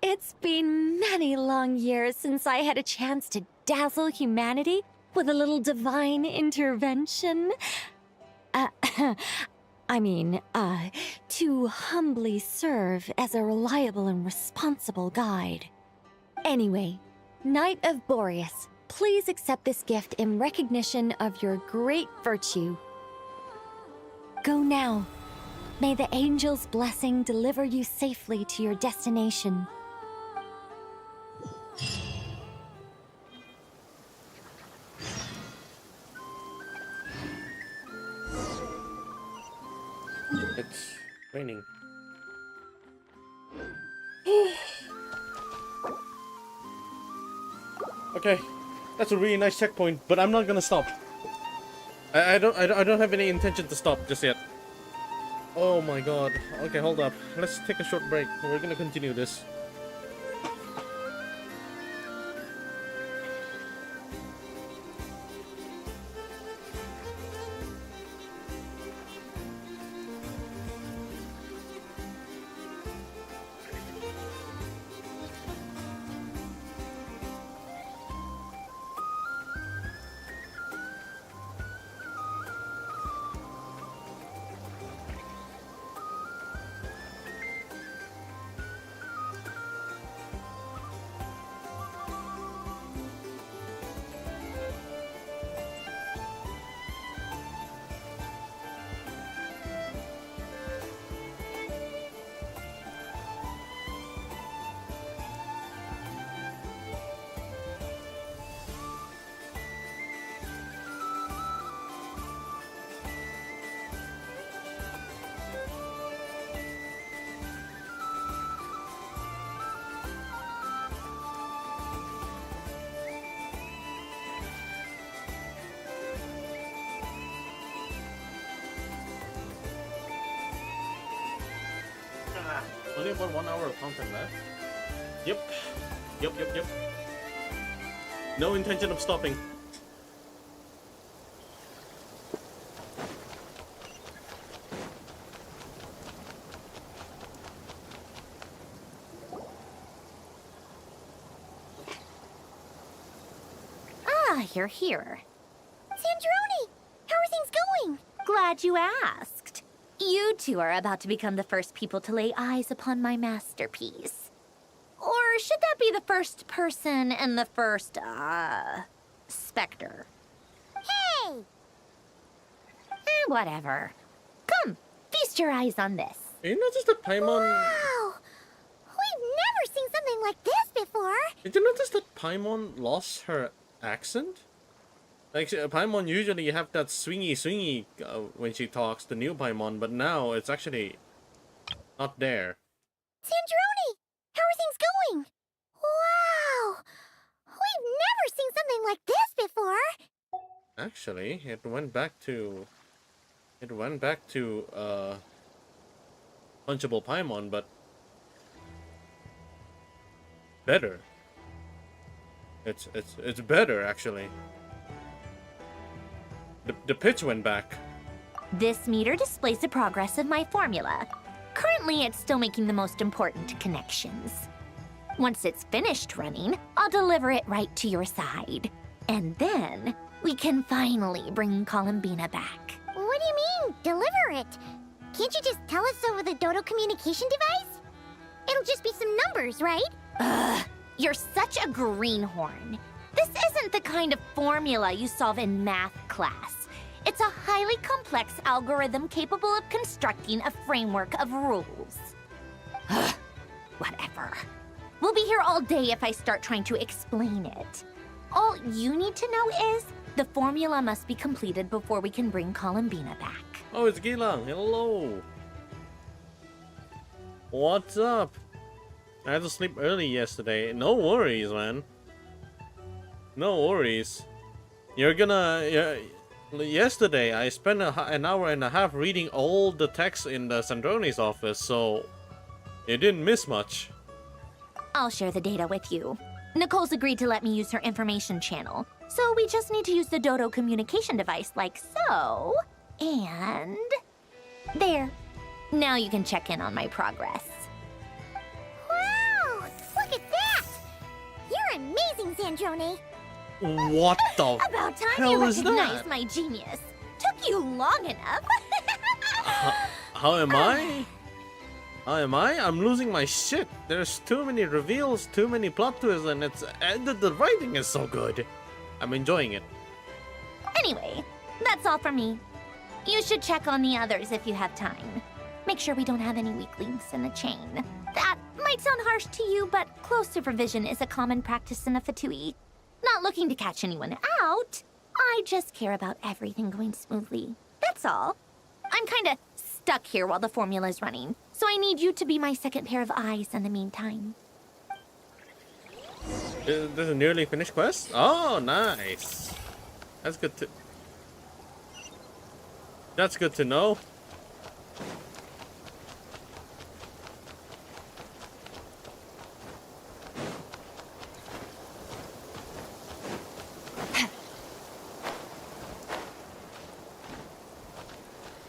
It's been many long years since I had a chance to dazzle humanity with a little divine intervention. To humbly serve as a reliable and responsible guide. Anyway, Knight of Boreas, please accept this gift in recognition of your great virtue. Go now. May the angel's blessing deliver you safely to your destination. It's raining. Okay, that's a really nice checkpoint, but I'm not gonna stop. I don't have any intention to stop just yet. Oh my god. Okay, hold up. Let's take a short break. We're gonna continue this. Only about 1 hour of content left. Yep. No intention of stopping. Ah, you're here. Sandrone! How are things going? Glad you asked. You two are about to become the first people to lay eyes upon my masterpiece. Or should that be the first person and the first, specter? Hey! Whatever. Come, feast your eyes on this. You notice that Paimon... Wow! We've never seen something like this before! Did you notice that Paimon lost her accent? Like, Paimon usually have that swingy when she talks, the new Paimon, but now it's actually not there. Sandrone! How are things going? Wow! We've never seen something like this before! Actually, it went back to Punchable Paimon, but better. It's better, actually. The pitch went back. This meter displays the progress of my formula. Currently, it's still making the most important connections. Once it's finished running, I'll deliver it right to your side. And then, we can finally bring Columbina back. What do you mean, deliver it? Can't you just tell us over the Dodo communication device? It'll just be some numbers, right? Ugh, you're such a greenhorn. This isn't the kind of formula you solve in math class. It's a highly complex algorithm capable of constructing a framework of rules. Ugh, whatever. We'll be here all day if I start trying to explain it. All you need to know is the formula must be completed before we can bring Columbina back. Oh, it's Gilang. Hello. What's up? I had to sleep early yesterday. No worries, man. No worries. Yesterday, I spent an hour and a half reading all the text in the Sandrone's office, so you didn't miss much. I'll share the data with you. Nicole's agreed to let me use her information channel, so we just need to use the Dodo communication device like so. And... there. Now you can check in on my progress. Wow! Look at that! You're amazing, Sandrone! What the About time hell you is recognized that? my genius. Took you long enough. How am I? How am I? I'm losing my shit. There's too many reveals, too many plot twists, and the writing is so good. I'm enjoying it. Anyway, that's all for me. You should check on the others if you have time. Make sure we don't have any weak links in the chain. That might sound harsh to you, but close supervision is a common practice in the Fatui. Not looking to catch anyone out. I just care about everything going smoothly. That's all. I'm kinda stuck here while the formula's running, so I need you to be my second pair of eyes in the meantime. This is a nearly finished quest? Oh, nice. That's good to... That's good to know.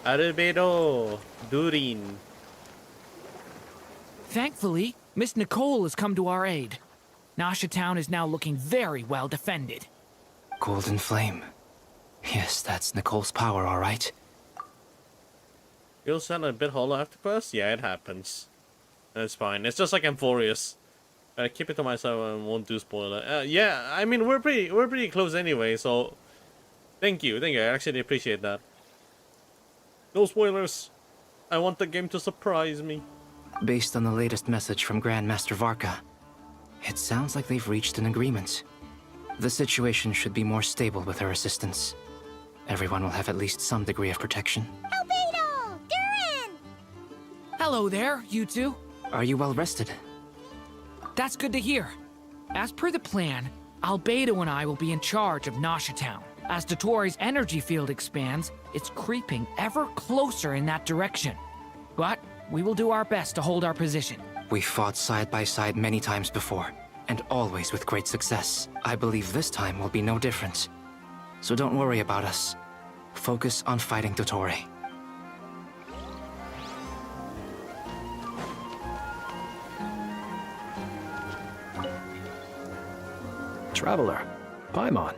Albedo Durin. Thankfully, Miss Nicole has come to our aid. Nasha Town is now looking very well defended. Golden Flame. Yes, that's Nicole's power, all right. You'll sound a bit hollow after quest? Yeah, it happens. That's fine. It's just like Amphorius. Keep it to myself and won't do spoiler. Yeah, I mean we're pretty close anyway, so thank you. I actually appreciate that. No spoilers. I want the game to surprise me. Based on the latest message from Grandmaster Varka, it sounds like they've reached an agreement. The situation should be more stable with her assistance. Everyone will have at least some degree of protection. Albedo! Durin! Hello there, you two. Are you well rested? That's good to hear. As per the plan, Albedo and I will be in charge of Nasha Town. As Dotori's energy field expands, it's creeping ever closer in that direction. But we will do our best to hold our position. We fought side by side many times before, and always with great success. I believe this time will be no different. So don't worry about us. Focus on fighting Dotori. Traveler, Paimon,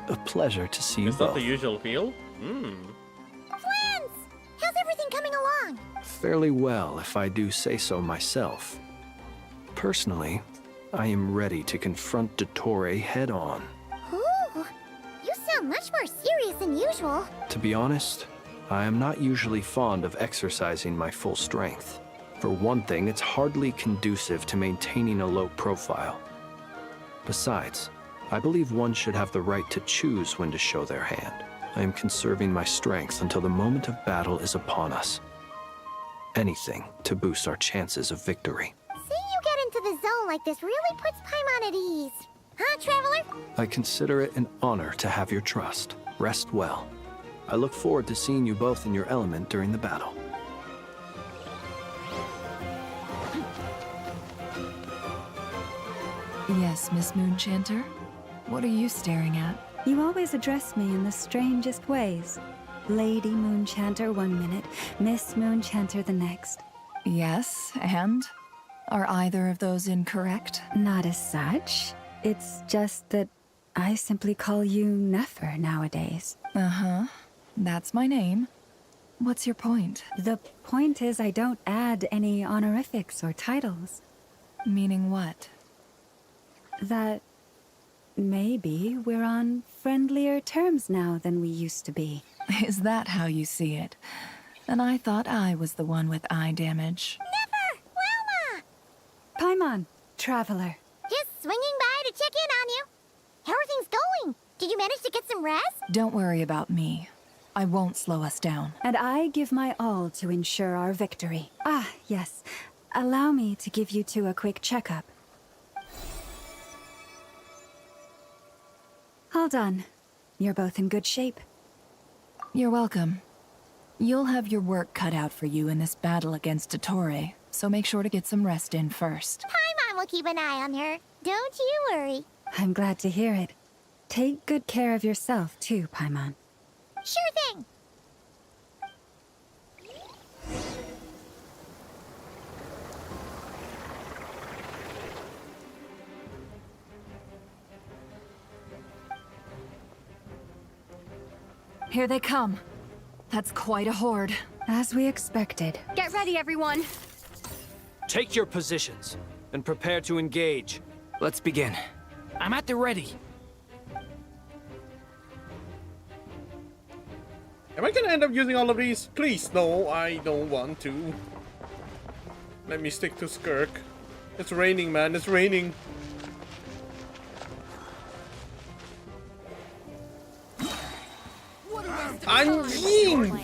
a pleasure to see you Is that both. the usual feel? Friends! How's everything coming along? Fairly well, if I do say so myself. Personally, I am ready to confront Dottore head-on. Ooh, you sound much more serious than usual. To be honest, I am not usually fond of exercising my full strength. For one thing, it's hardly conducive to maintaining a low profile. Besides, I believe one should have the right to choose when to show their hand. I am conserving my strength until the moment of battle is upon us. Anything to boost our chances of victory. Seeing you get into the zone like this really puts Paimon at ease. Huh, Traveler? I consider it an honor to have your trust. Rest well. I look forward to seeing you both in your element during the battle. Yes, Miss Moonchanter? What are you staring at? You always address me in the strangest ways. Lady Moonchanter one minute, Miss Moonchanter the next. Yes, and? Are either of those incorrect? Not as such. It's just that I simply call you Nefer nowadays. Uh-huh. That's my name. What's your point? The point is I don't add any honorifics or titles. Meaning what? That maybe we're on friendlier terms now than we used to be. Is that how you see it? And I thought I was the one with eye damage. Never! Wilma! Paimon, Traveler. Just swinging by to check in on you. How are things going? Did you manage to get some rest? Don't worry about me. I won't slow us down. And I give my all to ensure our victory. Ah, yes. Allow me to give you two a quick checkup. All done. You're both in good shape. You're welcome. You'll have your work cut out for you in this battle against Dottore, so make sure to get some rest in first. Paimon will keep an eye on her. Don't you worry. I'm glad to hear it. Take good care of yourself, too, Paimon. Sure thing. Here they come. That's quite a horde. As we expected. Get ready, everyone. Take your positions and prepare to engage. Let's begin. I'm at the ready. Am I gonna end up using all of these? Please, no, I don't want to. Let me stick to Skirk. It's raining, man, it's raining. I'm Ying! Are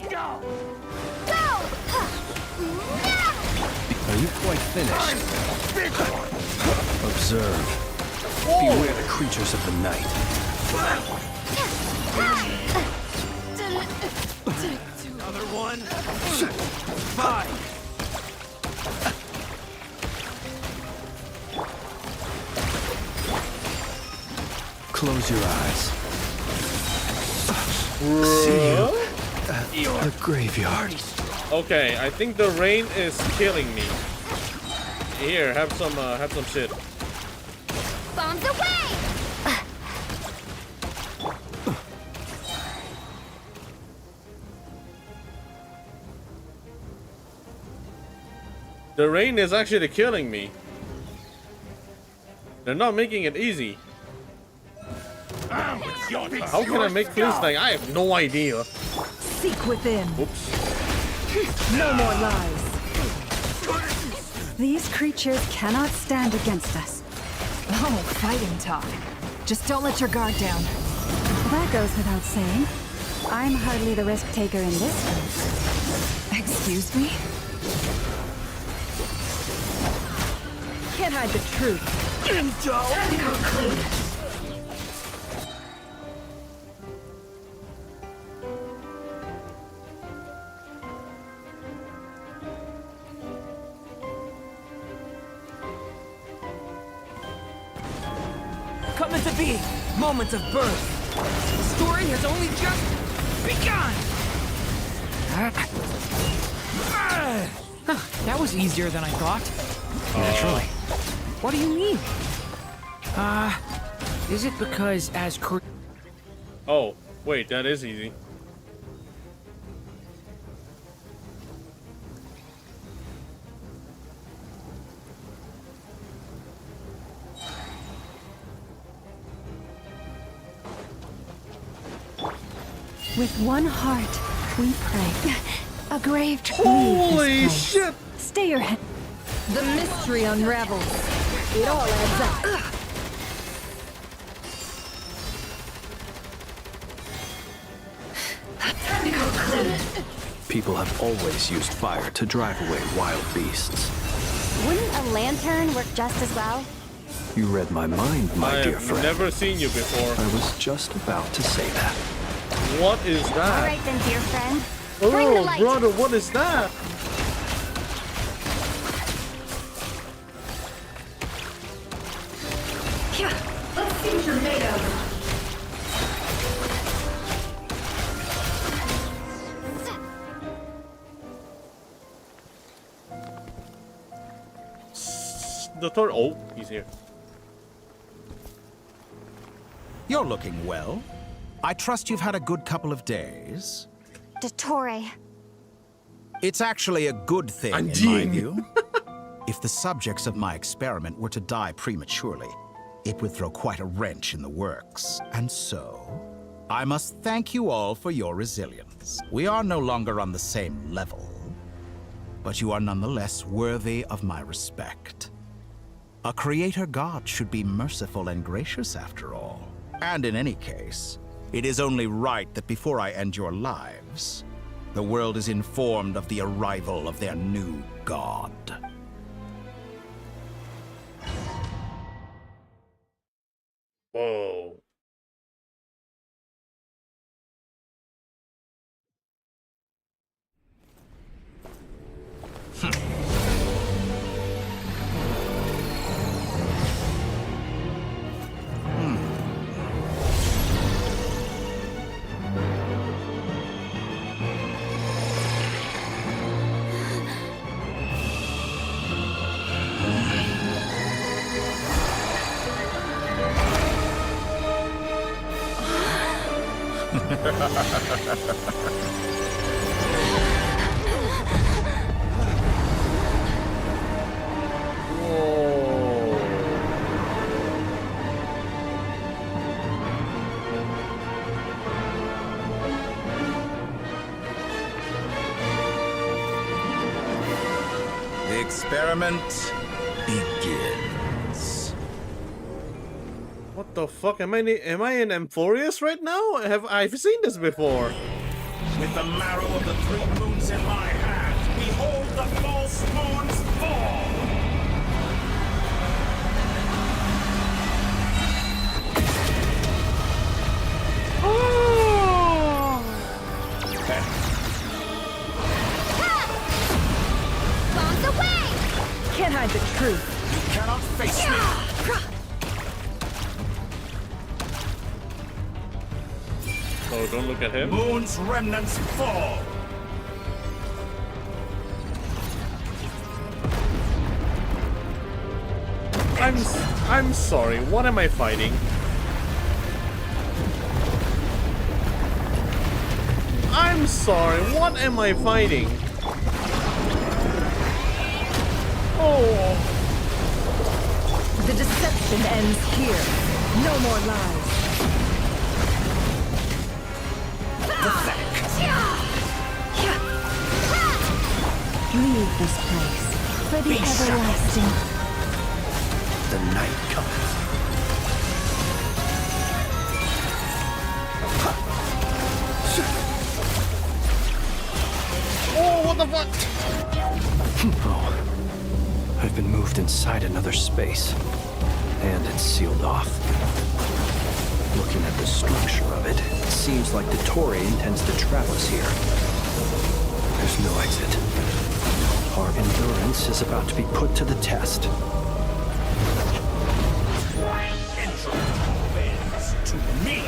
you quite finished? Observe. Whoa. Beware the creatures of the night. Another one. 5. Close your eyes. See you at the graveyard. Okay, I think the rain is killing me. Here, have some shit. Bombs away! The rain is actually killing me. They're not making it easy. How can I make this thing? I have no idea. Seek within. Oops. No more lies. These creatures cannot stand against us. Oh, fighting talk. Just don't let your guard down. That goes without saying. I'm hardly the risk taker in this one. Excuse me? Can't hide the truth. Tactical clean. Coming to be moments of birth. The story has only just begun. That was easier than I thought. Naturally. What do you mean? Is it because Oh, wait, that is easy. With one heart, we pray. A grave to Holy shit! Stay your head. The mystery unravels. It all adds up. People have always used fire to drive away wild beasts. Wouldn't a lantern work just as well? You read my mind, my dear friend. I've never seen you before. I was just about to say that. What is that? All right then, dear friend. Bring the Oh, light. brother, what is that? Let's see what you're made of. The third. Oh, he's here. You're looking well. I trust you've had a good couple of days. Dottore. It's actually a good thing, in my view. If the subjects of my experiment were to die prematurely, it would throw quite a wrench in the works. And so, I must thank you all for your resilience. We are no longer on the same level, but you are nonetheless worthy of my respect. A creator god should be merciful and gracious after all. And in any case, it is only right that before I end your lives, the world is informed of the arrival of their new god. Whoa. The experiment begins. What the fuck? Am I in Amphorius right now? I've seen this before. With the marrow of the 3 moons in my hand, behold the false moons fall! Bombs away! Can't hide the truth. You cannot face me! Oh, don't look at him. Moon's remnants fall! I'm sorry. What am I fighting? I'm sorry. What am I fighting? Oh. The deception ends here. No more lies. Leave this place for the everlasting. The night comes. Oh, what the fuck? Oh. I've been moved inside another space. And it's sealed off. Looking at the structure of it, it seems like the Torre intends to trap us here. There's no exit. Our endurance is about to be put to the test. To me!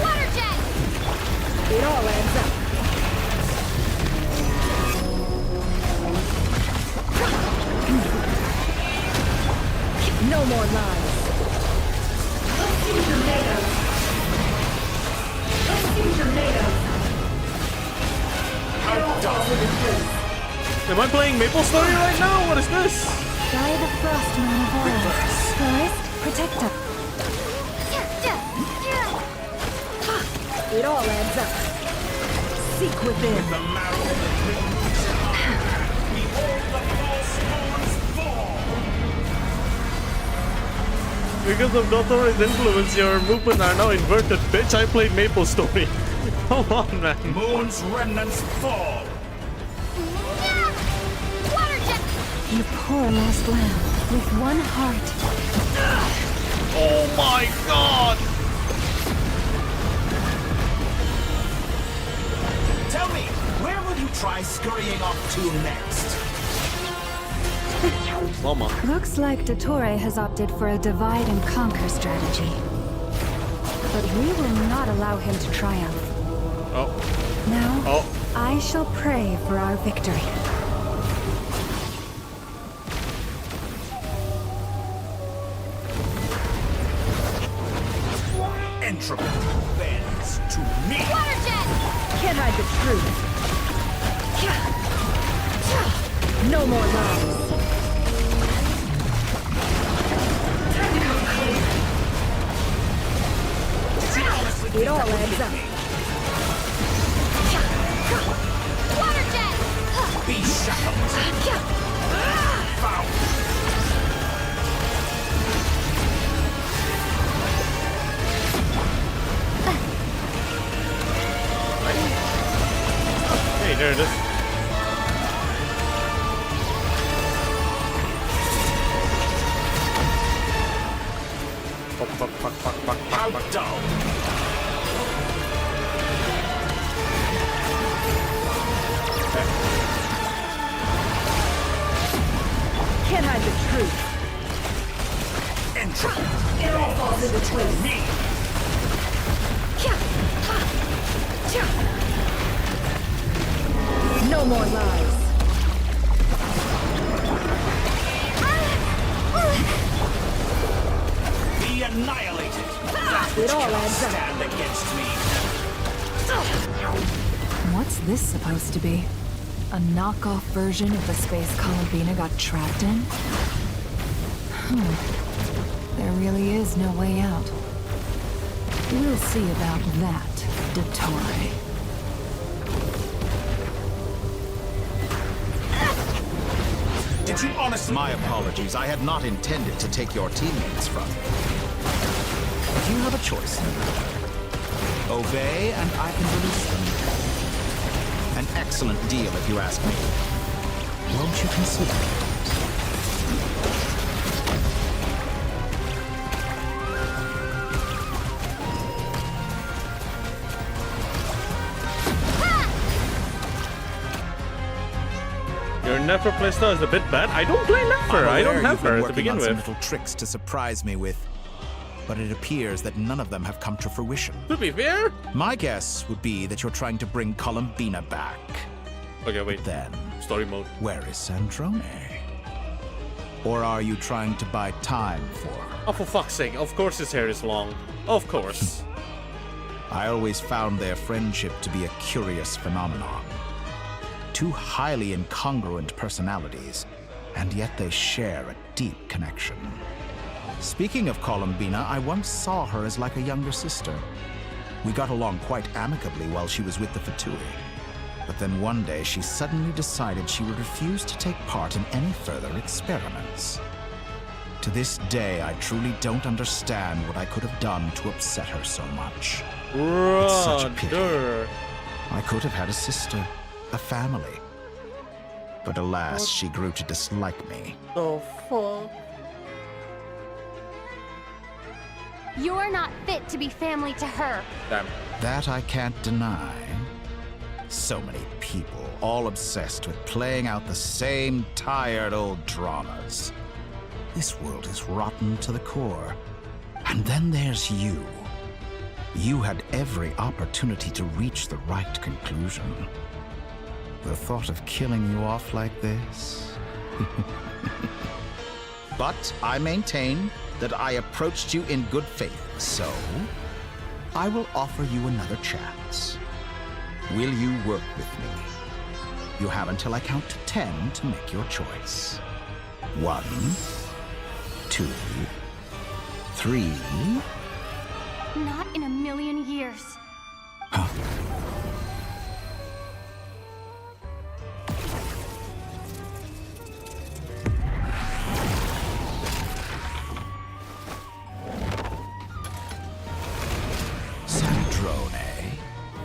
Water jet! It all adds up. No more lies. Let's see tomatoes. Let's see tomatoes. Am I playing Maple Story right now? What is this? Guide the Frostman of old. Forest, protect us. It all adds up. Seek within. With the marrow of the 3 moons in my hand, behold the false moons fall! Because of Dottoro's influence, your movements are now inverted, bitch. I played Maple Story. Come on, man. Moon's remnants fall! Water jet! You poor lost lamb, with one heart. Oh my god! Tell me, where will you try scurrying off to next? Mama. Looks like Dottore has opted for a divide and conquer strategy. But we will not allow him to triumph. Oh. Now, I shall pray for our victory. Entropy bends to me! Water jet! Can't hide the truth. No more lies. It all adds up. Water jet! Be shackled! Foul! Hey, there it is. How dull! Can't hide the truth. Entropy! It all falls into place. Me! No more lies. Be annihilated! That It which all cannot adds up. stand against me! What's this supposed to be? A knockoff version of the space Columbina got trapped in? There really is no way out. We'll see about that, Dottore. Did you honestly? My apologies. I had not intended to take your teammates from you. But you have a choice. Obey, and I can release them. An excellent deal, if you ask me. Won't you consider it? Your Nefer playstyle is a bit bad. I don't play Nefer. I don't have her to begin with. Some little tricks to surprise me with, but it appears that none of them have come to fruition. To be fair, my guess would be that you're trying to bring Columbina back. Okay, wait. But then, story mode. Where is Sandrone? Or are you trying to buy time for her? Oh, for fuck's sake! Of course his hair is long. Of course. I always found their friendship to be a curious phenomenon. Two highly incongruent personalities, and yet they share a deep connection. Speaking of Columbina, I once saw her as like a younger sister. We got along quite amicably while she was with the Fatui. But then one day she suddenly decided she would refuse to take part in any further experiments. To this day, I truly don't understand what I could have done to upset her so much. It's such a pity. I could have had a sister. A family. But alas, she grew to dislike me. The fuck? You're not fit to be family to her. Damn. That I can't deny. So many people, all obsessed with playing out the same tired old dramas. This world is rotten to the core. And then there's you. You had every opportunity to reach the right conclusion. The thought of killing you off like this? But I maintain that I approached you in good faith, so I will offer you another chance. Will you work with me? You have until I count to 10 to make your choice. 1, 2, 3. Not in a million years. Huh.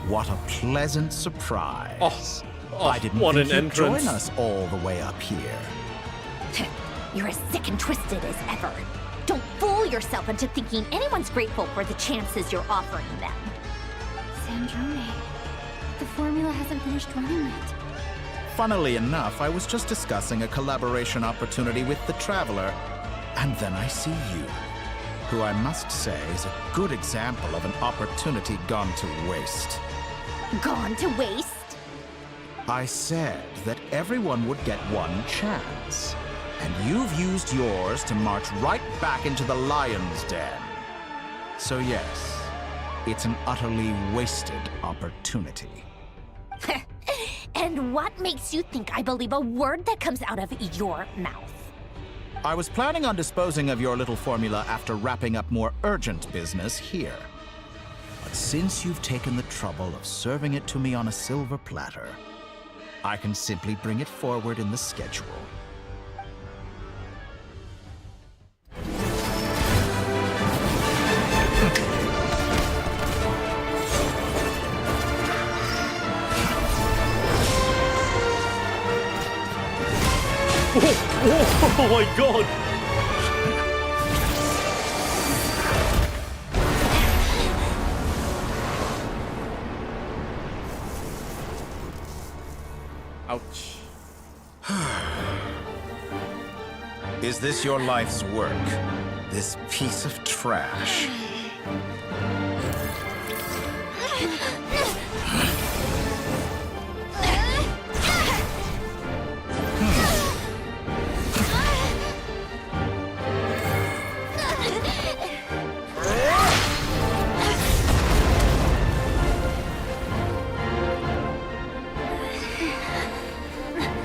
What a pleasant surprise. I didn't think you'd join us all the way up here. You're as sick and twisted as ever. Don't fool yourself into thinking anyone's grateful for the chances you're offering them. Sandrone, the formula hasn't finished running yet. Funnily enough, I was just discussing a collaboration opportunity with the Traveler, and then I see you, who I must say is a good example of an opportunity gone to waste. Gone to waste? I said that everyone would get one chance, and you've used yours to march right back into the lion's den. So yes, it's an utterly wasted opportunity. And what makes you think I believe a word that comes out of your mouth? I was planning on disposing of your little formula after wrapping up more urgent business here. But since you've taken the trouble of serving it to me on a silver platter, I can simply bring it forward in the schedule. Oh my god! Ouch. Is this your life's work? This piece of trash?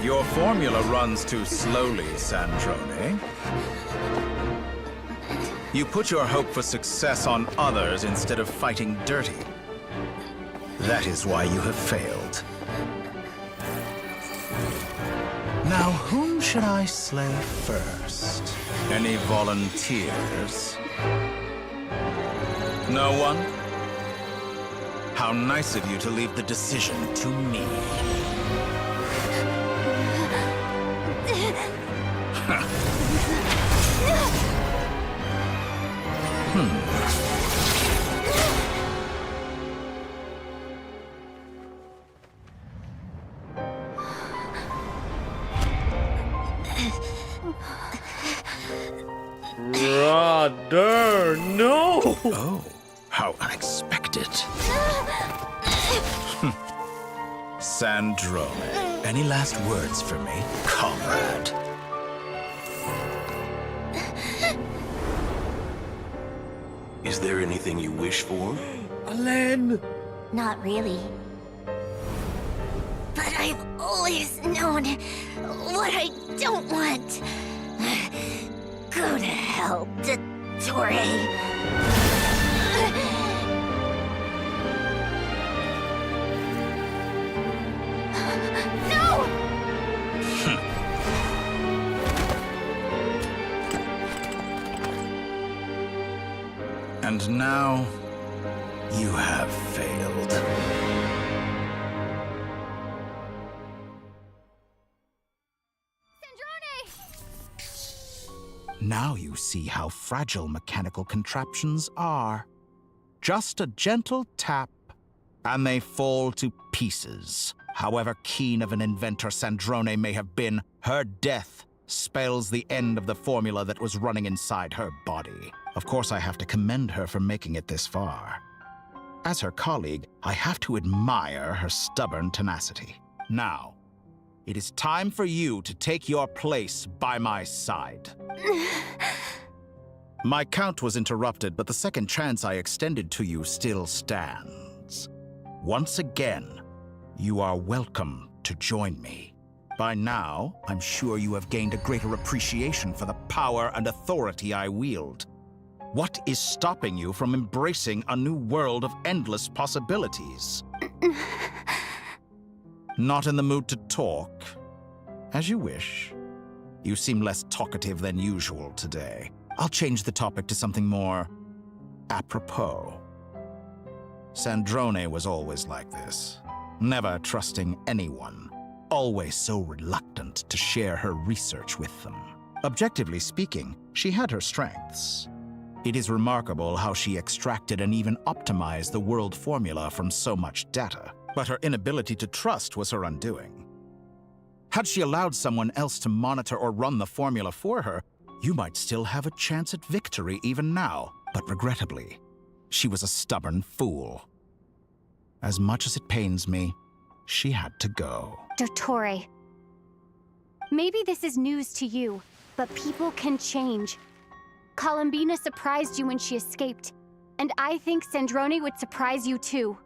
Your formula runs too slowly, Sandrone. You put your hope for success on others instead of fighting dirty. That is why you have failed. Now, whom should I slay first? Any volunteers? No one? How nice of you to leave the decision to me. Brother, no! Oh, how unexpected. Sandrone, any last words for me, comrade? Is there anything you wish for? Alen! Not really. But I've always known what I don't want. Go to hell, Dottore. And now, you have failed. Now you see how fragile mechanical contraptions are. Just a gentle tap, and they fall to pieces. However keen of an inventor Sandrone may have been, her death spells the end of the formula that was running inside her body. Of course, I have to commend her for making it this far. As her colleague, I have to admire her stubborn tenacity. Now, it is time for you to take your place by my side. My count was interrupted, but the second chance I extended to you still stands. Once again, you are welcome to join me. By now, I'm sure you have gained a greater appreciation for the power and authority I wield. What is stopping you from embracing a new world of endless possibilities? Not in the mood to talk? As you wish. You seem less talkative than usual today. I'll change the topic to something more apropos. Sandrone was always like this, never trusting anyone, always so reluctant to share her research with them. Objectively speaking, she had her strengths. It is remarkable how she extracted and even optimized the world formula from so much data, but her inability to trust was her undoing. Had she allowed someone else to monitor or run the formula for her, you might still have a chance at victory even now, but regrettably, she was a stubborn fool. As much as it pains me, she had to go. Dottore, maybe this is news to you, but people can change. Columbina surprised you when she escaped, and I think Sandrone would surprise you too.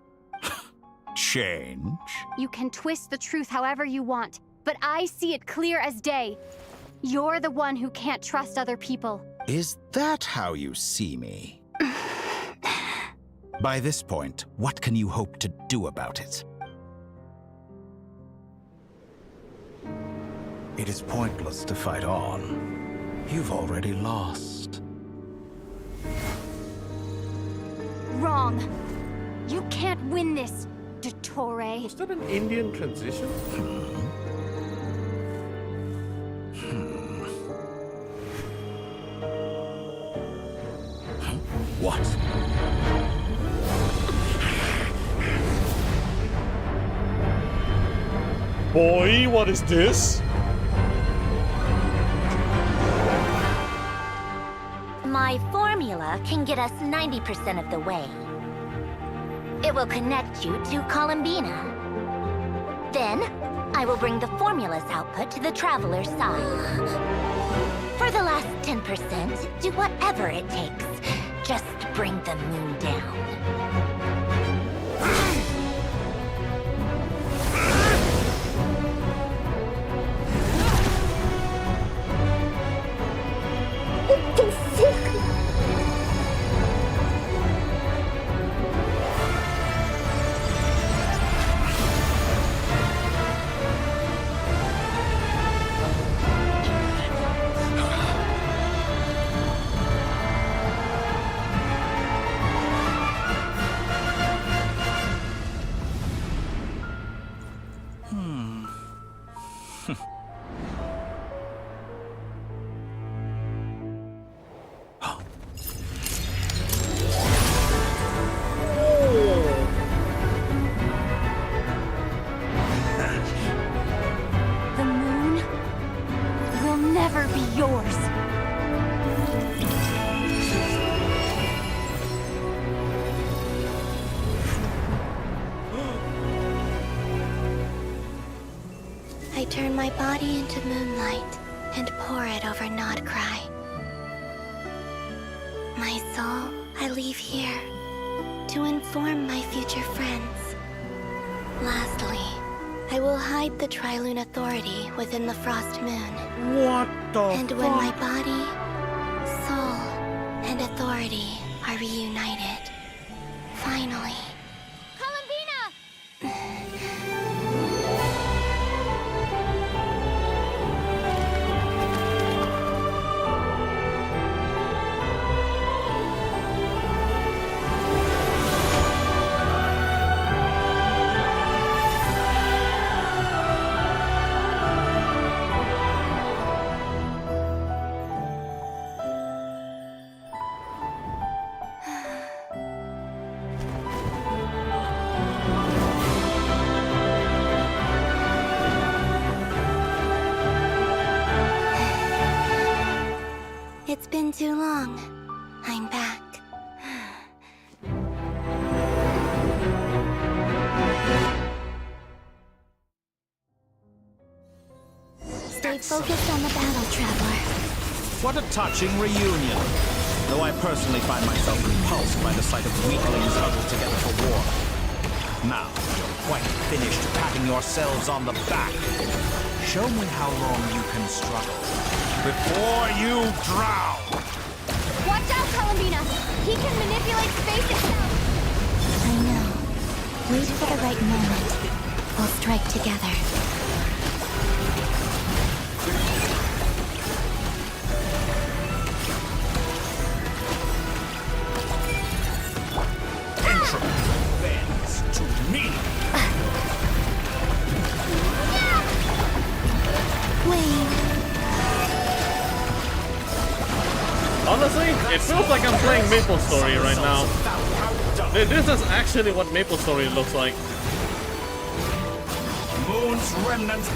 Change? You can twist the truth however you want, but I see it clear as day. You're the one who can't trust other people. Is that how you see me? By this point, what can you hope to do about it? It is pointless to fight on. You've already lost. Wrong. You can't win this, Dottore. Was that an Indian transition? What? Boy, what is this? My formula can get us 90% of the way. It will connect you to Columbina. Then, I will bring the formula's output to the Traveler's side. For the last 10%, do whatever it takes. Just bring the moon down. The moon will never be yours. I turn my body into moonlight and pour it over Nodcry. My soul, I leave here to inform my future friends. Lastly, I will hide the Trilune Authority within the Frost Moon. What the And when my body, soul, and authority are reunited, finally. It's been too long. I'm back. Stay focused on the battle, Traveler. What a touching reunion. Though I personally find myself repulsed by the sight of weaklings huddled together for war. Now, you're quite finished patting yourselves on the back. Show me how long you can struggle before you drown. Watch out, Columbina! He can manipulate space itself! I know. Wait for the right moment. We'll strike together. Bends to me. Honestly, it feels like I'm playing Maple Story right now. This is actually what Maple Story looks like. Moon's remnants.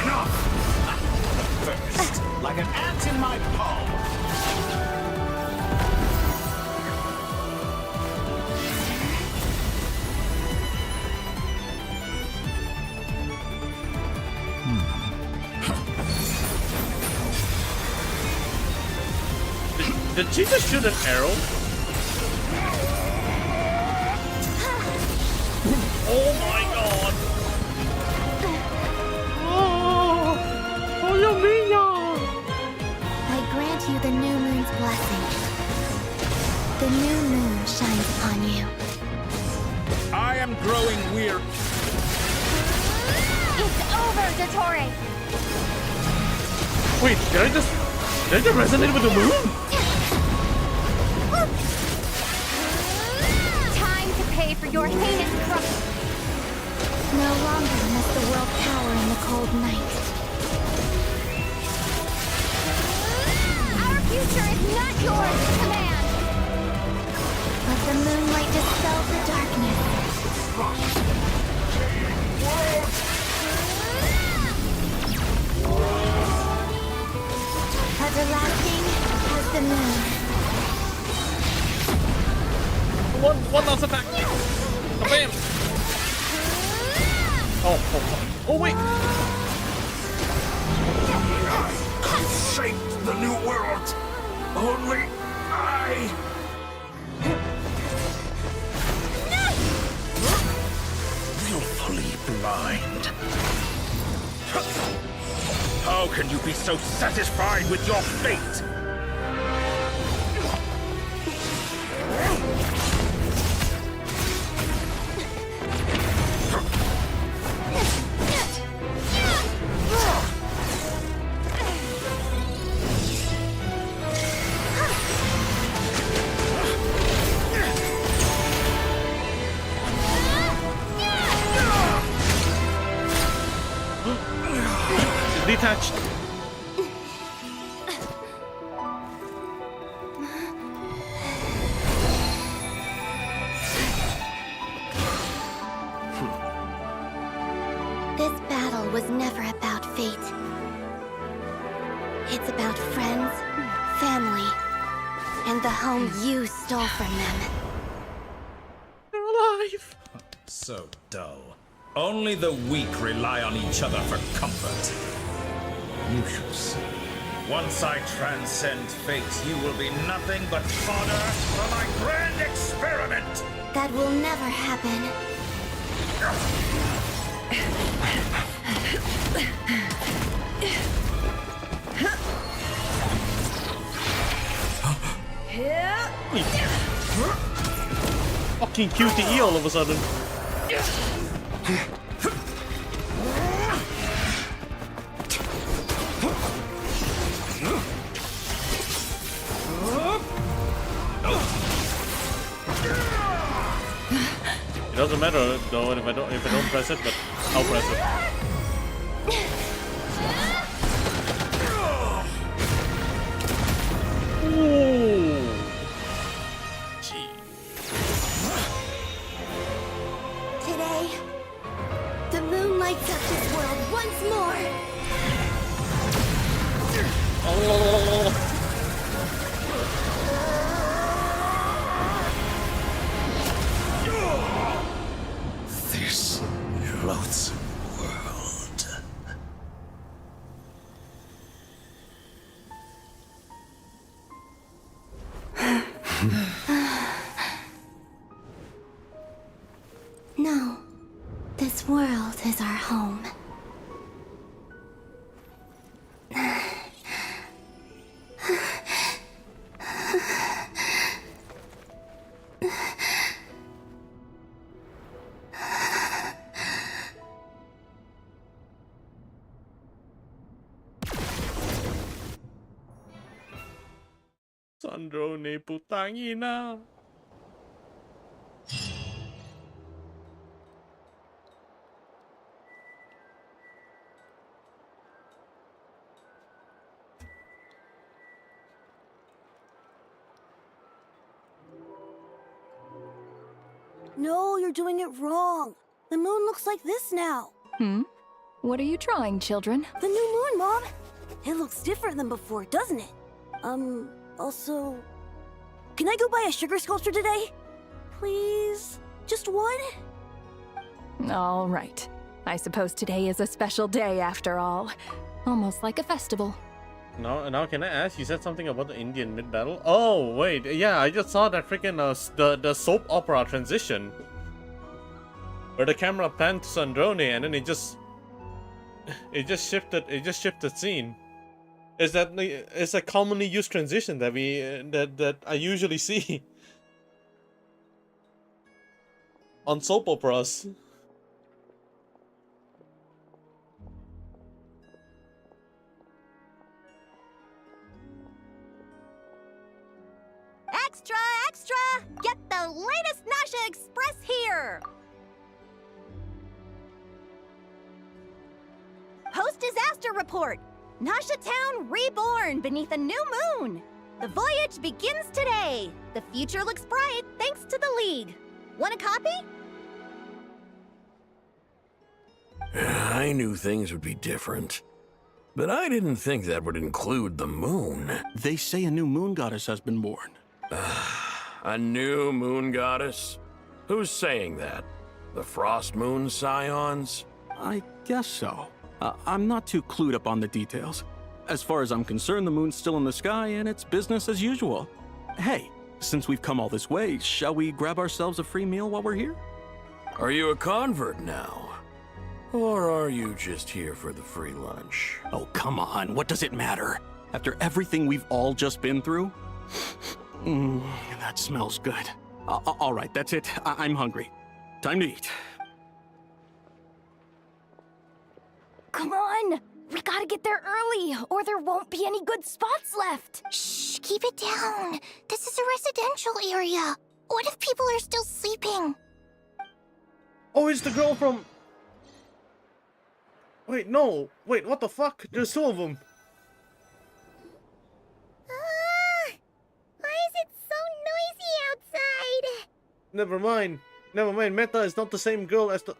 Enough! First, like an ant in my palm. Did she just shoot an arrow? Oh my god! Oh, you mean I grant you the new moon's blessing. The new moon shines upon you. I am growing weary. It's over, Dottore! Wait, did I just resonate with the moon? Time to pay for your heinous crime! No longer must the world cower in the cold night. Our future is not yours to command! Let the moonlight dispel the darkness. Everlasting as the moon. One last attack! Bam! Oh, wait! I shaped the new world. Only I. Willfully blind. How can you be so satisfied with your fate? attached. This battle was never about fate. It's about friends, family, and the home you stole from them. They're alive. So dull. Only the weak rely on each other for comfort. You shall see. Once I transcend fate, you will be nothing but fodder for my grand experiment! That will never happen. Fucking QTE all of a sudden. It doesn't matter though if I don't press it, but I'll press it. Ooh. Gee. Today, the moon lights up this world once more. Oh. This loathsome world. No, this world is our home. Sandro ni putang ina. No, you're doing it wrong. The moon looks like this now. What are you drawing, children? The new moon, Mom. It looks different than before, doesn't it? Also... Can I go buy a sugar sculpture today? Please? Just one? All right. I suppose today is a special day after all. Almost like a festival. Now can I ask? You said something about the Indian mid battle. Oh wait, yeah, I just saw that freaking the soap opera transition, where the camera panned to Sandrone and then it just shifted scene. It's a commonly used transition that that I usually see on soap operas. Extra, extra! Get the latest Nasha Express here! Post-disaster report! Nasha Town reborn beneath a new moon! The voyage begins today! The future looks bright thanks to the League. Want a copy? I knew things would be different. But I didn't think that would include the moon. They say a new moon goddess has been born. A new moon goddess? Who's saying that? The Frost Moon Scions? I guess so. I'm not too clued up on the details. As far as I'm concerned, the moon's still in the sky and it's business as usual. Hey, since we've come all this way, shall we grab ourselves a free meal while we're here? Are you a convert now? Or are you just here for the free lunch? Oh, come on. What does it matter? After everything we've all just been through? That smells good. All right, that's it. I'm hungry. Time to eat. Come on! We gotta get there early, or there won't be any good spots left! Shh, keep it down. This is a residential area. What if people are still sleeping? Oh, it's the girl from... Wait, no! Wait, what the fuck? There's two of them! Why is it so noisy outside? Never mind. Never mind, Meta is not the same girl as the...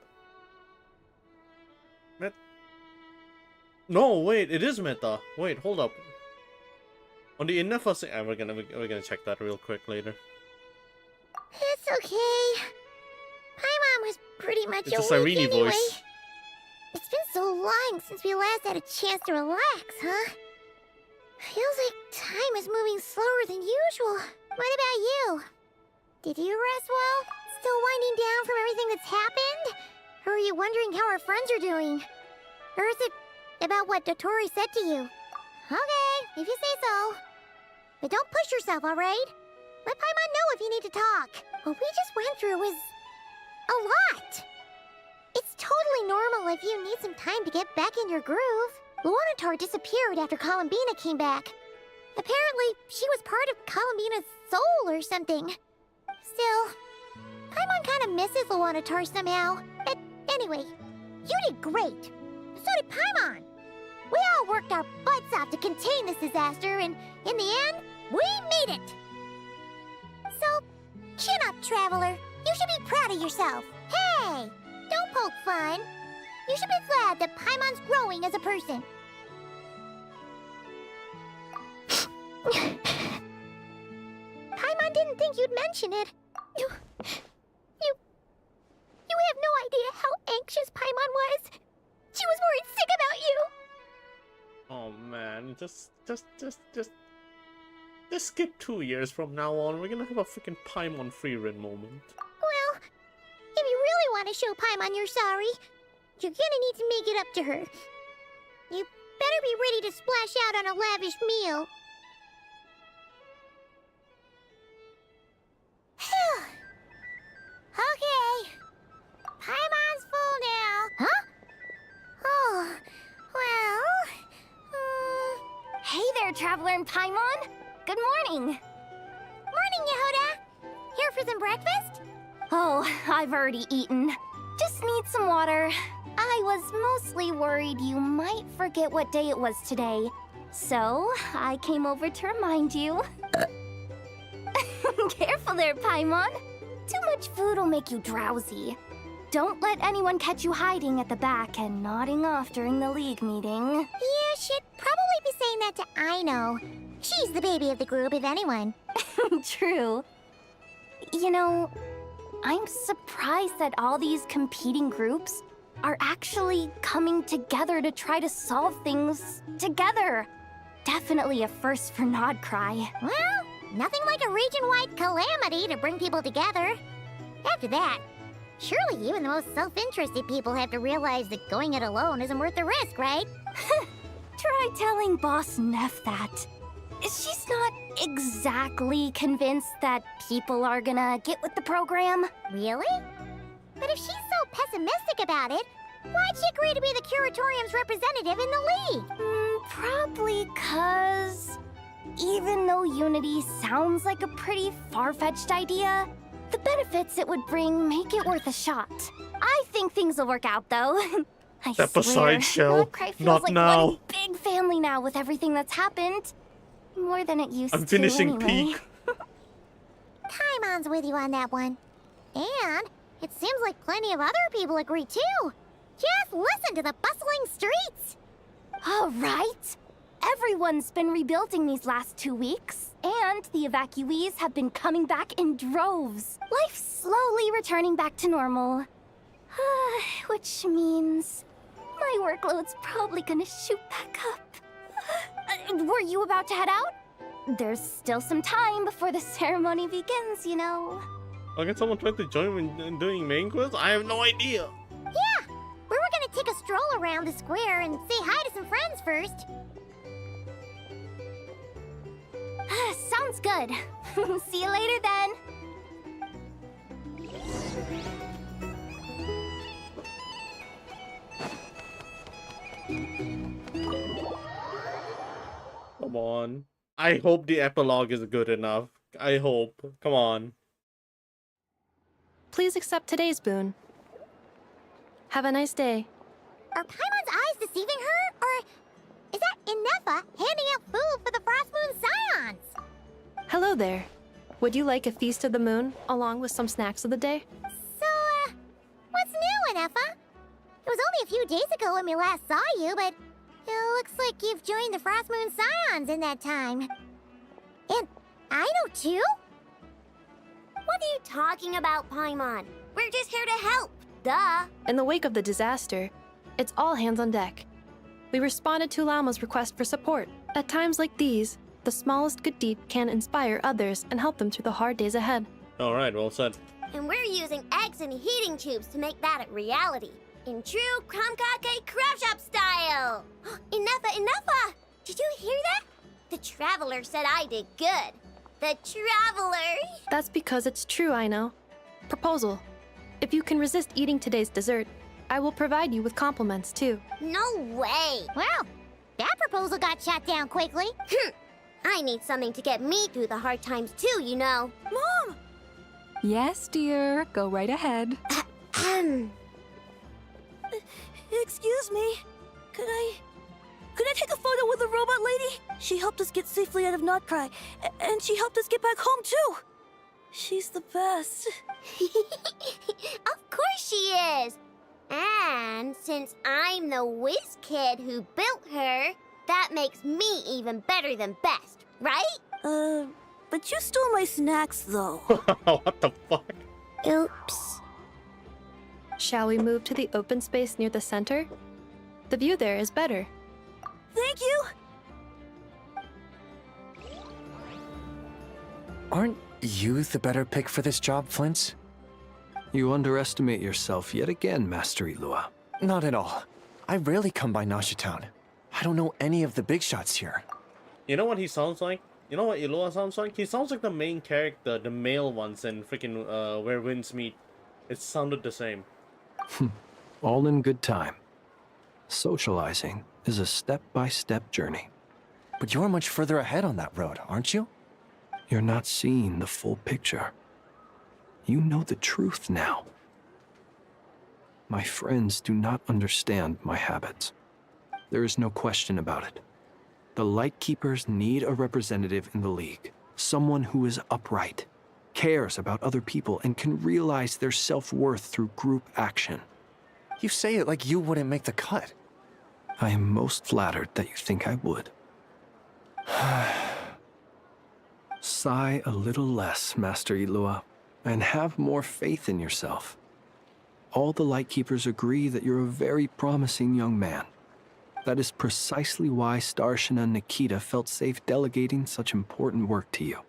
No, wait, it is Meta. Wait, hold up. On the Innefa we're gonna check that real quick later. It's okay. Paimon was pretty much It's a awake Serene anyway. voice. It's been so long since we last had a chance to relax, huh? Feels like time is moving slower than usual. What about you? Did you rest well? Still winding down from everything that's happened? Or are you wondering how our friends are doing? Or is it about what Dotori said to you? Okay, if you say so. But don't push yourself, alright? Let Paimon know if you need to talk. What we just went through is a lot. It's totally normal if you need some time to get back in your groove. Luanatar disappeared after Columbina came back. Apparently, she was part of Columbina's soul or something. Still, Paimon kind of misses Luanatar somehow. But anyway, you did great. So did Paimon. We all worked our butts off to contain this disaster, and in the end, we made it. So, chin up, Traveler. You should be proud of yourself. Hey, don't poke fun. You should be glad that Paimon's growing as a person. Paimon didn't think you'd mention it. You have no idea how anxious Paimon was. She was worried sick about you. Oh man, just skip 2 years from now on. We're gonna have a freaking Paimon free run moment. Well, if you really want to show Paimon you're sorry, you're gonna need to make it up to her. You better be ready to splash out on a lavish meal. Okay. Paimon's full now. Huh? Oh, well... Hey there, Traveler and Paimon. Good morning. Morning, Yehoda. Here for some breakfast? Oh, I've already eaten. Just need some water. I was mostly worried you might forget what day it was today. So, I came over to remind you. Careful there, Paimon. Too much food will make you drowsy. Don't let anyone catch you hiding at the back and nodding off during the league meeting. Yeah, she'd probably be saying that to Aino. She's the baby of the group, if anyone. True. You know, I'm surprised that all these competing groups are actually coming together to try to solve things together. Definitely a first for Nodcry. Well, nothing like a region-wide calamity to bring people together. After that, surely even the most self-interested people have to realize that going it alone isn't worth the risk, right? Try telling Boss Neff that. She's not exactly convinced that people are gonna get with the program. Really? But if she's so pessimistic about it, why'd she agree to be the Curatorium's representative in the league? Probably 'cause even though Unity sounds like a pretty far-fetched idea, the benefits it would bring make it worth a shot. I think things will work out, though. I Step swear, aside, Shell. Nodcry feels Not like now. one big family now with everything that's happened. More than it used I'm finishing to, anyway. peak. Paimon's with you on that one. And it seems like plenty of other people agree, too. Just listen to the bustling streets. All right. Everyone's been rebuilding these last 2 weeks, and the evacuees have been coming back in droves. Life's slowly returning back to normal. Which means my workload's probably gonna shoot back up. Were you about to head out? There's still some time before the ceremony begins, you know. Oh, can someone try to join when doing main quest? I have no idea. Yeah, we were gonna take a stroll around the square and say hi to some friends first. Sounds good. See you later then. Come on. I hope the epilogue is good enough. I hope. Come on. Please accept today's boon. Have a nice day. Are Paimon's eyes deceiving her? Or is that Inefa handing out food for the Frost Moon Scions? Hello there. Would you like a feast of the moon, along with some snacks of the day? So, what's new, Inefa? It was only a few days ago when we last saw you, but it looks like you've joined the Frost Moon Scions in that time. And I know too? What are you talking about, Paimon? We're just here to help, duh. In the wake of the disaster, it's all hands on deck. We responded to Lama's request for support. At times like these, the smallest good deed can inspire others and help them through the hard days ahead. Alright, well said. And we're using eggs and heating tubes to make that a reality. In true Kromkake Craft Shop style! Inefa! Did you hear that? The Traveler said I did good. The Traveler! That's because it's true, I know. Proposal. If you can resist eating today's dessert, I will provide you with compliments, too. No way! Well, that proposal got shot down quickly. I need something to get me through the hard times too, you know. Mom! Yes, dear. Go right ahead. Excuse me. Could I take a photo with the robot lady? She helped us get safely out of Notcry, and she helped us get back home too. She's the best. Of course she is. And since I'm the whiz kid who built her, that makes me even better than best, right? But you stole my snacks though. What the fuck? Oops. Shall we move to the open space near the center? The view there is better. Thank you! Aren't you the better pick for this job, Flint? You underestimate yourself yet again, Master Ilua. Not at all. I rarely come by Nasha Town. I don't know any of the big shots here. You know what he sounds like? You know what Ilua sounds like? He sounds like the main character, the male ones in freaking Where Winds Meet. It sounded the same. All in good time. Socializing is a step-by-step journey. But you're much further ahead on that road, aren't you? You're not seeing the full picture. You know the truth now. My friends do not understand my habits. There is no question about it. The Lightkeepers need a representative in the League. Someone who is upright, cares about other people, and can realize their self-worth through group action. You say it like you wouldn't make the cut. I am most flattered that you think I would. Sigh a little less, Master Ilua, and have more faith in yourself. All the Lightkeepers agree that you're a very promising young man. That is precisely why Starshina Nikita felt safe delegating such important work to you.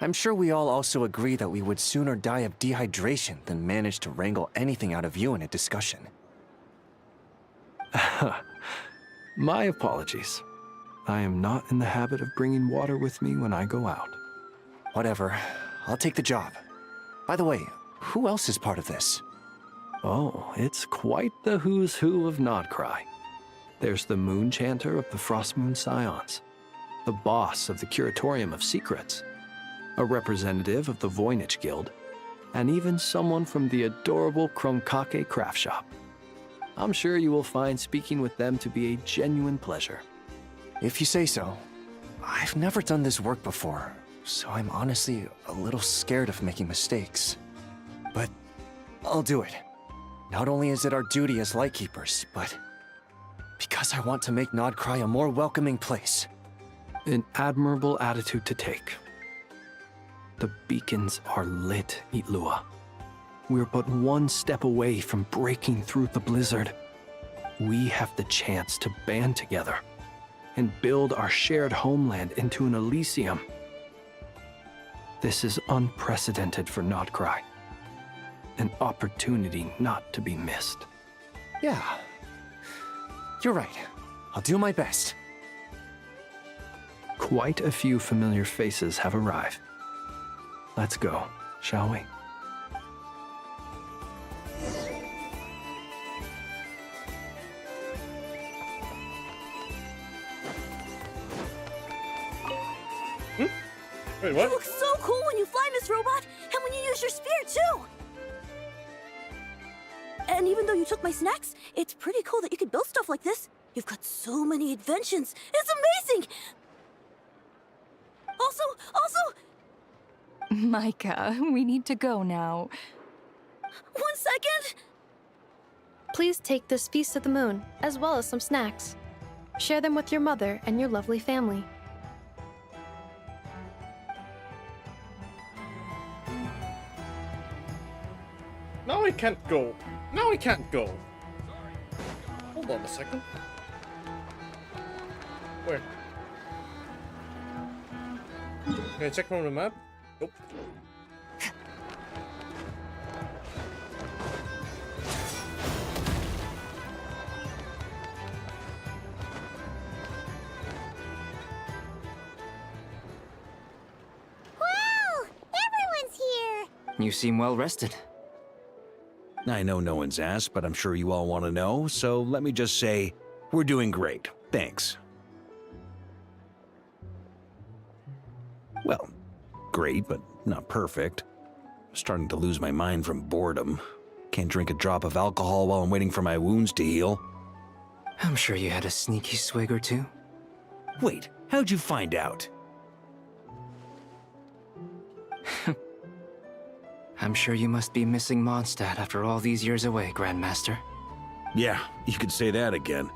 I'm sure we all also agree that we would sooner die of dehydration than manage to wrangle anything out of you in a discussion. My apologies. I am not in the habit of bringing water with me when I go out. Whatever. I'll take the job. By the way, who else is part of this? Oh, it's quite the who's who of Nodcry. There's the Moon Chanter of the Frost Moon Scions, the boss of the Curatorium of Secrets, a representative of the Voynich Guild, and even someone from the adorable Kromkake Craft Shop. I'm sure you will find speaking with them to be a genuine pleasure. If you say so. I've never done this work before, so I'm honestly a little scared of making mistakes. But I'll do it. Not only is it our duty as Lightkeepers, but because I want to make Nodcry a more welcoming place. An admirable attitude to take. The beacons are lit, Ilua. We're but one step away from breaking through the blizzard. We have the chance to band together and build our shared homeland into an Elysium. This is unprecedented for Nodcry. An opportunity not to be missed. Yeah. You're right. I'll do my best. Quite a few familiar faces have arrived. Let's go, shall we? Wait, what? You look so cool when you fly, Miss Robot, and when you use your spear too. And even though you took my snacks, it's pretty cool that you could build stuff like this. You've got so many inventions. It's amazing! Also... Micah, we need to go now. 1 second! Please take this Feast of the Moon, as well as some snacks. Share them with your mother and your lovely family. Now I can't go. Now I can't go. Hold on a second. Where? Can I check on the map? Nope. Wow! Everyone's here! You seem well rested. I know no one's asked, but I'm sure you all want to know, so let me just say, we're doing great. Thanks. Well, great, but not perfect. I'm starting to lose my mind from boredom. Can't drink a drop of alcohol while I'm waiting for my wounds to heal. I'm sure you had a sneaky swig or two. Wait, how'd you find out? I'm sure you must be missing Mondstadt after all these years away, Grandmaster. Yeah, you could say that again.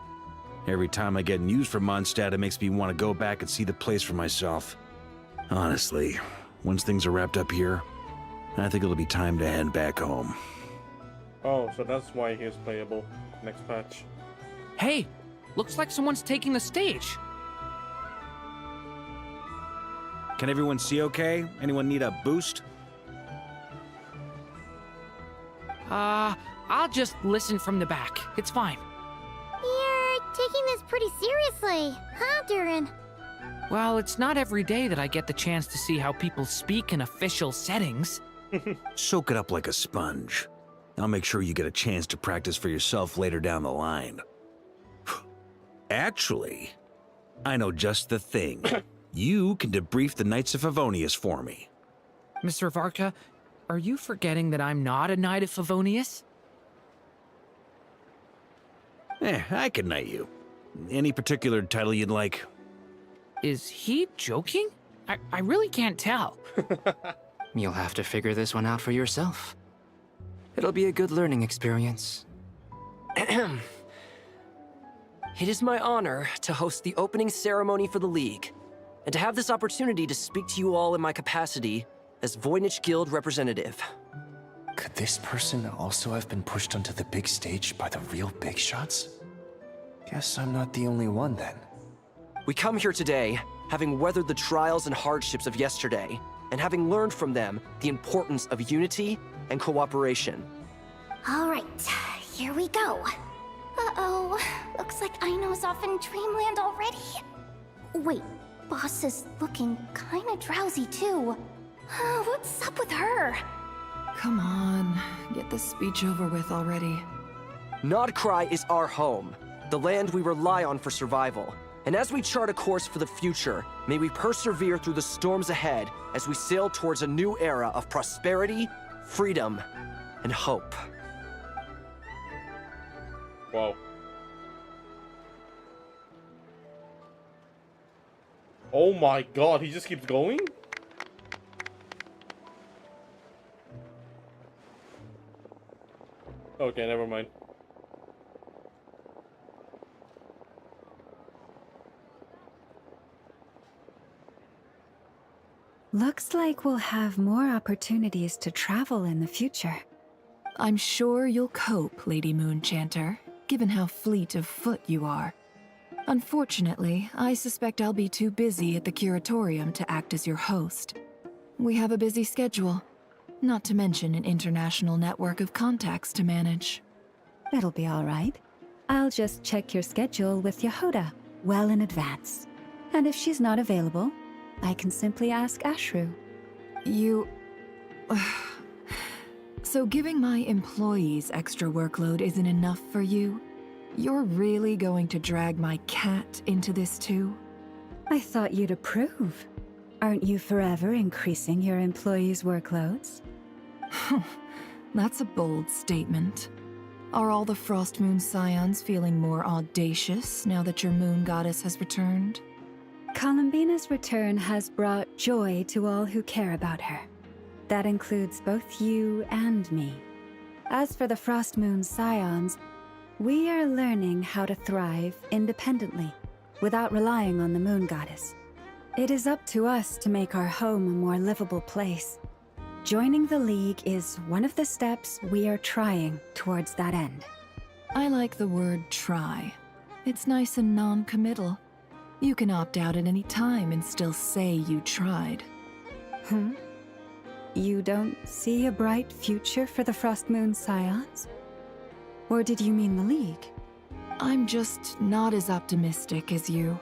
Every time I get news from Mondstadt, it makes me want to go back and see the place for myself. Honestly, once things are wrapped up here, I think it'll be time to head back home. Oh, so that's why he is playable next patch. Hey, looks like someone's taking the stage. Can everyone see okay? Anyone need a boost? I'll just listen from the back. It's fine. You're taking this pretty seriously, huh, Durin? Well, it's not every day that I get the chance to see how people speak in official settings. Soak it up like a sponge. I'll make sure you get a chance to practice for yourself later down the line. Actually, I know just the thing. You can debrief the Knights of Favonius for me. Mr. Varka, are you forgetting that I'm not a Knight of Favonius? I can knight you. Any particular title you'd like? Is he joking? I really can't tell. You'll have to figure this one out for yourself. It'll be a good learning experience. It is my honor to host the opening ceremony for the League, and to have this opportunity to speak to you all in my capacity as Voynich Guild representative. Could this person also have been pushed onto the big stage by the real big shots? Guess I'm not the only one then. We come here today, having weathered the trials and hardships of yesterday, and having learned from them the importance of unity and cooperation. All right, here we go. Uh-oh, looks like Aino's off in Dreamland already. Wait, Boss is looking kinda drowsy too. What's up with her? Come on, get this speech over with already. Nodcry is our home, the land we rely on for survival. And as we chart a course for the future, may we persevere through the storms ahead as we sail towards a new era of prosperity, freedom, and hope. Wow. Oh my god, he just keeps going? Okay, never mind. Looks like we'll have more opportunities to travel in the future. I'm sure you'll cope, Lady Moonchanter, given how fleet of foot you are. Unfortunately, I suspect I'll be too busy at the Curatorium to act as your host. We have a busy schedule, not to mention an international network of contacts to manage. It'll be all right. I'll just check your schedule with Yehoda well in advance. And if she's not available, I can simply ask Ashru. You... So giving my employees extra workload isn't enough for you? You're really going to drag my cat into this too? I thought you'd approve. Aren't you forever increasing your employees' workloads? That's a bold statement. Are all the Frost Moon Scions feeling more audacious now that your moon goddess has returned? Columbina's return has brought joy to all who care about her. That includes both you and me. As for the Frost Moon Scions, we are learning how to thrive independently, without relying on the moon goddess. It is up to us to make our home a more livable place. Joining the League is one of the steps we are trying towards that end. I like the word try. It's nice and non-committal. You can opt out at any time and still say you tried. You don't see a bright future for the Frost Moon Scions? Or did you mean the League? I'm just not as optimistic as you.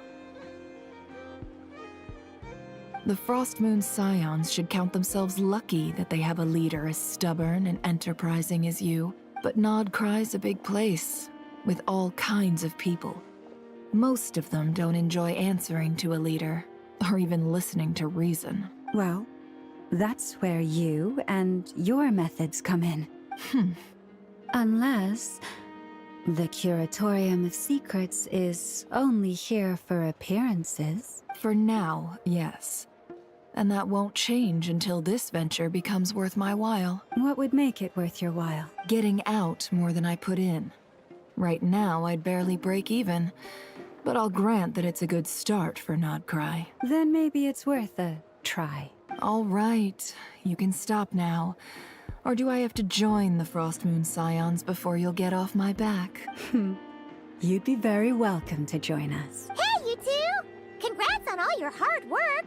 The Frost Moon Scions should count themselves lucky that they have a leader as stubborn and enterprising as you. But Nodcry's a big place, with all kinds of people. Most of them don't enjoy answering to a leader, or even listening to reason. Well, that's where you and your methods come in. Unless the Curatorium of Secrets is only here for appearances. For now, yes. And that won't change until this venture becomes worth my while. What would make it worth your while? Getting out more than I put in. Right now, I'd barely break even, but I'll grant that it's a good start for Nodcry. Then maybe it's worth a try. All right, you can stop now. Or do I have to join the Frost Moon Scions before you'll get off my back? You'd be very welcome to join us. Hey, you two! Congrats on all your hard work!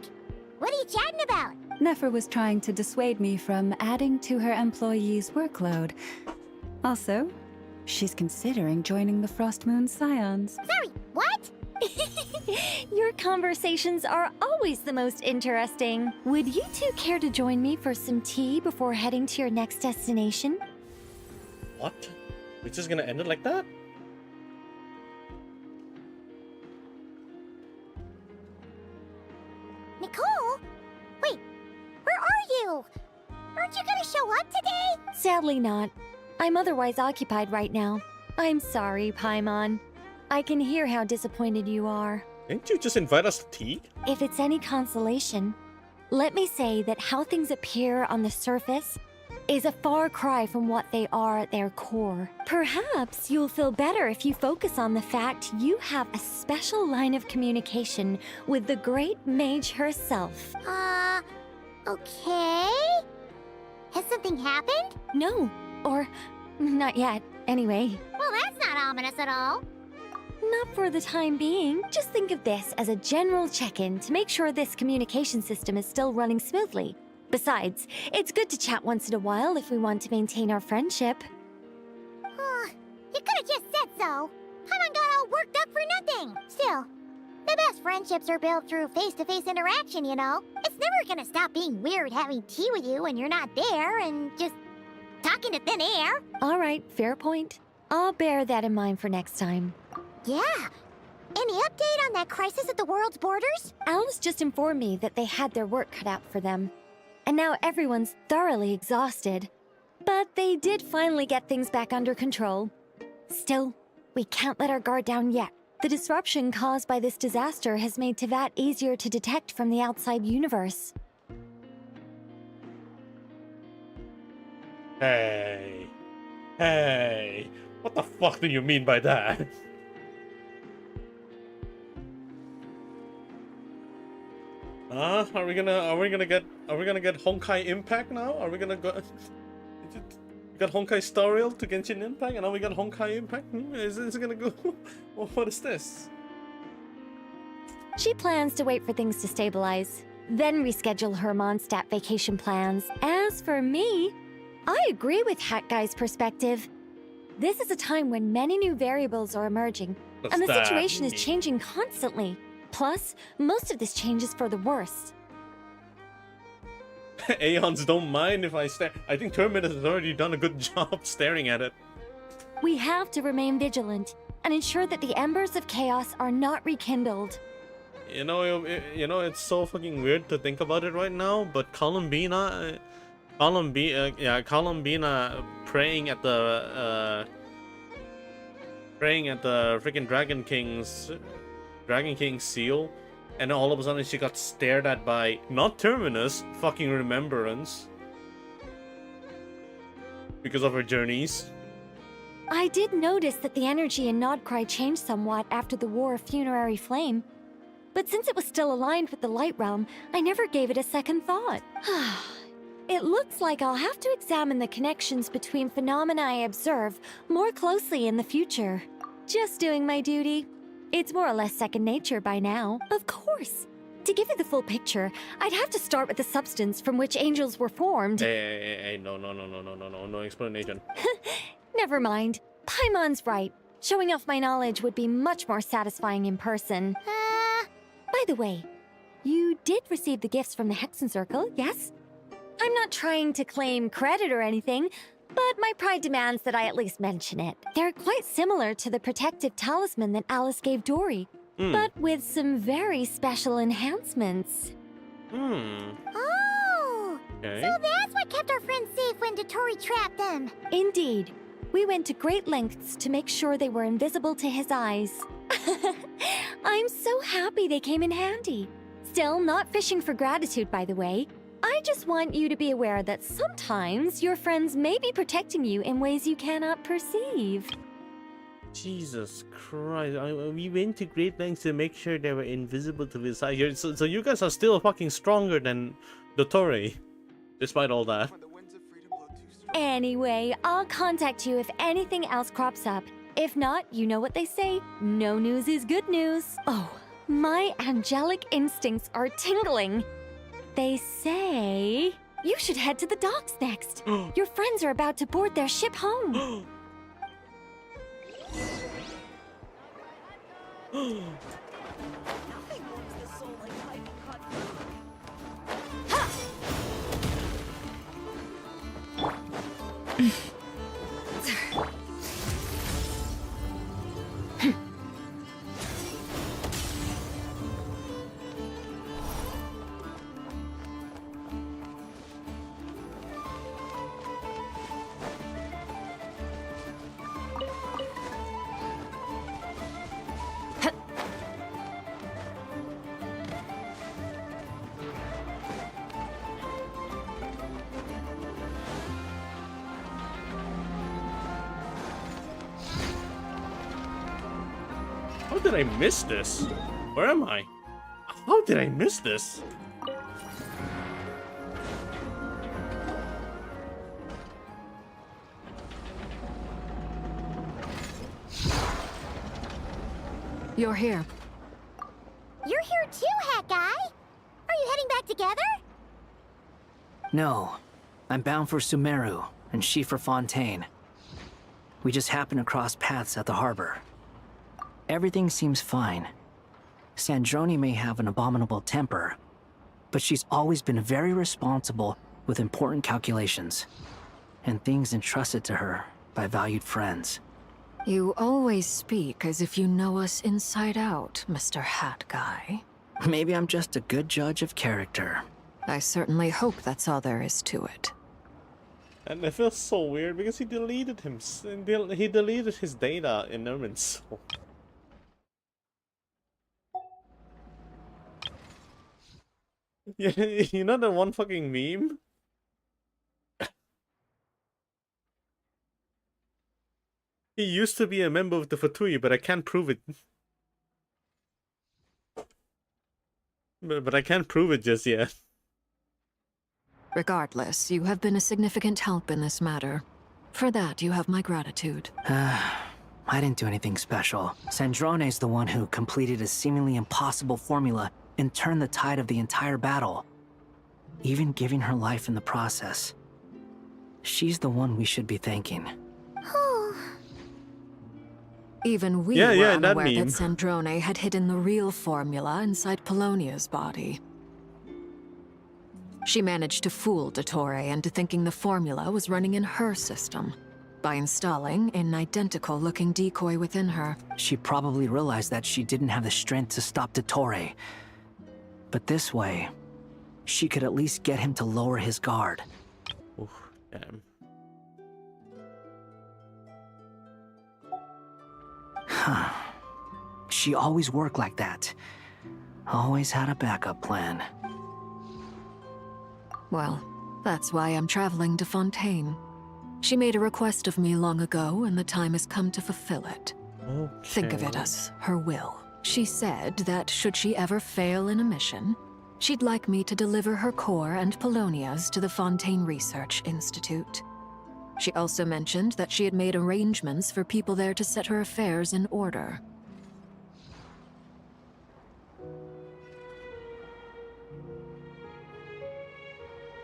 What are you chatting about? Nefer was trying to dissuade me from adding to her employees' workload. Also, she's considering joining the Frost Moon Scions. Sorry, what? Your conversations are always the most interesting. Would you two care to join me for some tea before heading to your next destination? What? We're just gonna end it like that? Nicole? Wait, where are you? Aren't you gonna show up today? Sadly not. I'm otherwise occupied right now. I'm sorry, Paimon. I can hear how disappointed you are. Didn't you just invite us to tea? If it's any consolation, let me say that how things appear on the surface is a far cry from what they are at their core. Perhaps you'll feel better if you focus on the fact you have a special line of communication with the great mage herself. Okay? Has something happened? No, or not yet, anyway. Well, that's not ominous at all. Not for the time being. Just think of this as a general check-in to make sure this communication system is still running smoothly. Besides, it's good to chat once in a while if we want to maintain our friendship. You could have just said so. Paimon got all worked up for nothing. Still, the best friendships are built through face-to-face interaction, you know? It's never gonna stop being weird having tea with you when you're not there and just talking to thin air. All right, fair point. I'll bear that in mind for next time. Yeah. Any update on that crisis at the world's borders? Alice just informed me that they had their work cut out for them. And now everyone's thoroughly exhausted. But they did finally get things back under control. Still, we can't let our guard down yet. The disruption caused by this disaster has made Teyvat easier to detect from the outside universe. Hey. What the fuck do you mean by that? Are we gonna get Honkai Impact now? Are we gonna go? We got Honkai Star Rail to Genshin Impact, and now we got Honkai Impact. Is it gonna go? What is this? She plans to wait for things to stabilize, then reschedule her Mondstadt vacation plans. As for me, I agree with Hat Guy's perspective. This is a time when many new variables are emerging, and the situation is changing constantly. Plus, most of this change is for the worse. Aeons don't mind if I stare. I think Terminus has already done a good job staring at it. We have to remain vigilant and ensure that the embers of chaos are not rekindled. You know, it's so fucking weird to think about it right now, but Columbina praying at the praying at the freaking Dragon King's seal, and all of a sudden she got stared at by not Terminus, fucking Remembrance, because of her journeys. I did notice that the energy in Nodcry changed somewhat after the War of Funerary Flame, but since it was still aligned with the Light Realm, I never gave it a second thought. It looks like I'll have to examine the connections between phenomena I observe more closely in the future. Just doing my duty. It's more or less second nature by now. Of course. To give you the full picture, I'd have to start with the substance from which angels were formed. Hey, no explanation. Never mind. Paimon's right. Showing off my knowledge would be much more satisfying in person. By the way, you did receive the gifts from the Hexen Circle, yes? I'm not trying to claim credit or anything, but my pride demands that I at least mention it. They're quite similar to the protective talisman that Alice gave Dory, but with some very special enhancements. Oh! Okay. So that's what kept our friends safe when Dotori trapped them. Indeed. We went to great lengths to make sure they were invisible to his eyes. I'm so happy they came in handy. Still, not fishing for gratitude, by the way. I just want you to be aware that sometimes your friends may be protecting you in ways you cannot perceive. Jesus Christ, we went to great lengths to make sure they were invisible to his eyes. So you guys are still fucking stronger than Dotori, despite all that. Anyway, I'll contact you if anything else crops up. If not, you know what they say, no news is good news. Oh, my angelic instincts are tingling. They say you should head to the docks next. Your friends are about to board their ship home. How did I miss this? Where am I? How did I miss this? You're here. You're here too, Hat Guy. Are you heading back together? No. I'm bound for Sumeru, and she for Fontaine. We just happened to cross paths at the harbor. Everything seems fine. Sandrone may have an abominable temper, but she's always been very responsible with important calculations, and things entrusted to her by valued friends. You always speak as if you know us inside out, Mr. Hat Guy. Maybe I'm just a good judge of character. I certainly hope that's all there is to it. And it feels so weird because he deleted his data in Nerman's soul. Yeah, you know that one fucking meme? He used to be a member of the Fatui, but I can't prove it. But I can't prove it just yet. Regardless, you have been a significant help in this matter. For that, you have my gratitude. I didn't do anything special. Sandrone's the one who completed a seemingly impossible formula and turned the tide of the entire battle, even giving her life in the process. She's the one we should be thanking. Even we were unaware that Sandrone had hidden the real formula inside Polonia's body. She managed to fool Dottore into thinking the formula was running in her system by installing an identical-looking decoy within her. She probably realized that she didn't have the strength to stop Dottore. But this way, she could at least get him to lower his guard. Oof, damn. she always worked like that. Always had a backup plan. Well, that's why I'm traveling to Fontaine. She made a request of me long ago, and the time has come to fulfill it. Think of it as her will. She said that should she ever fail in a mission, she'd like me to deliver her core and Polonia's to the Fontaine Research Institute. She also mentioned that she had made arrangements for people there to set her affairs in order.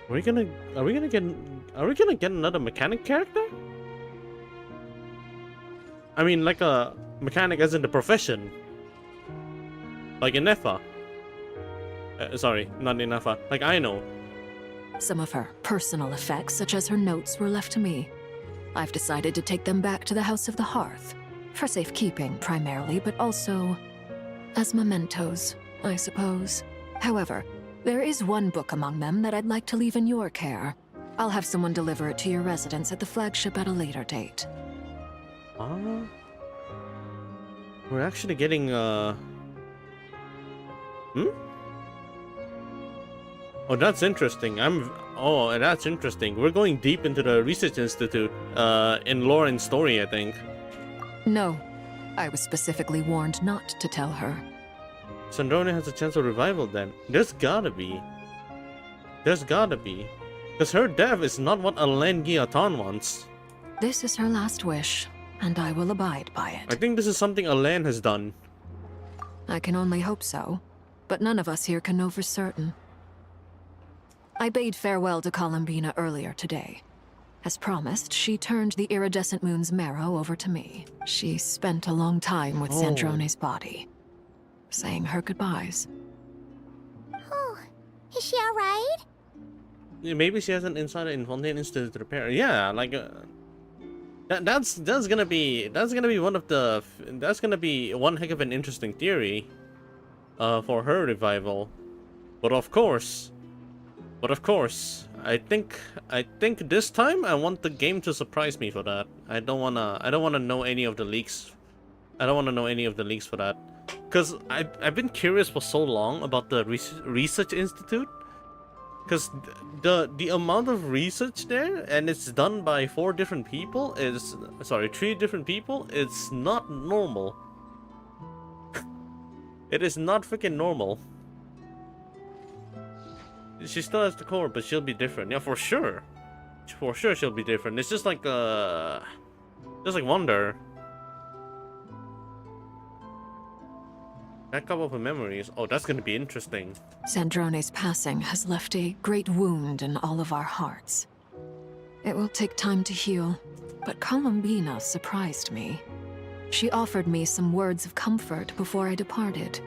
Are we gonna get another mechanic character? I mean, like a mechanic as in the profession. Like in Nefa. Sorry, not in Nefa. Like I know. Some of her personal effects, such as her notes, were left to me. I've decided to take them back to the House of the Hearth. For safekeeping, primarily, but also as mementos, I suppose. However, there is one book among them that I'd like to leave in your care. I'll have someone deliver it to your residence at the flagship at a later date. We're actually getting, Oh, that's interesting. Oh, that's interesting. We're going deep into the Research Institute, in lore and story, I think. No. I was specifically warned not to tell her. Sandrone has a chance of revival then. There's gotta be. There's gotta be. Because her death is not what Alain Guillauton wants. This is her last wish, and I will abide by it. I think this is something Alain has done. I can only hope so, but none of us here can know for certain. I bade farewell to Columbina earlier today. As promised, she turned the iridescent moon's marrow over to me. She spent a long time with Sandrone's body, saying her goodbyes. Oh, is she alright? Yeah, maybe she has an insider in Fontaine Institute to repair. Yeah, like that's gonna be one of the that's gonna be one heck of an interesting theory, for her revival. But of course, I think this time I want the game to surprise me for that. I don't wanna know any of the leaks. I don't wanna know any of the leaks for that. Because I've been curious for so long about the Research Institute. Because the amount of research there, and it's done by 3 different people, it's not normal. It is not freaking normal. She still has the core, but she'll be different. Yeah, for sure. For sure she'll be different. It's just like Wonder. Backup of her memories. Oh, that's gonna be interesting. Sandrone's passing has left a great wound in all of our hearts. It will take time to heal, but Columbina surprised me. She offered me some words of comfort before I departed.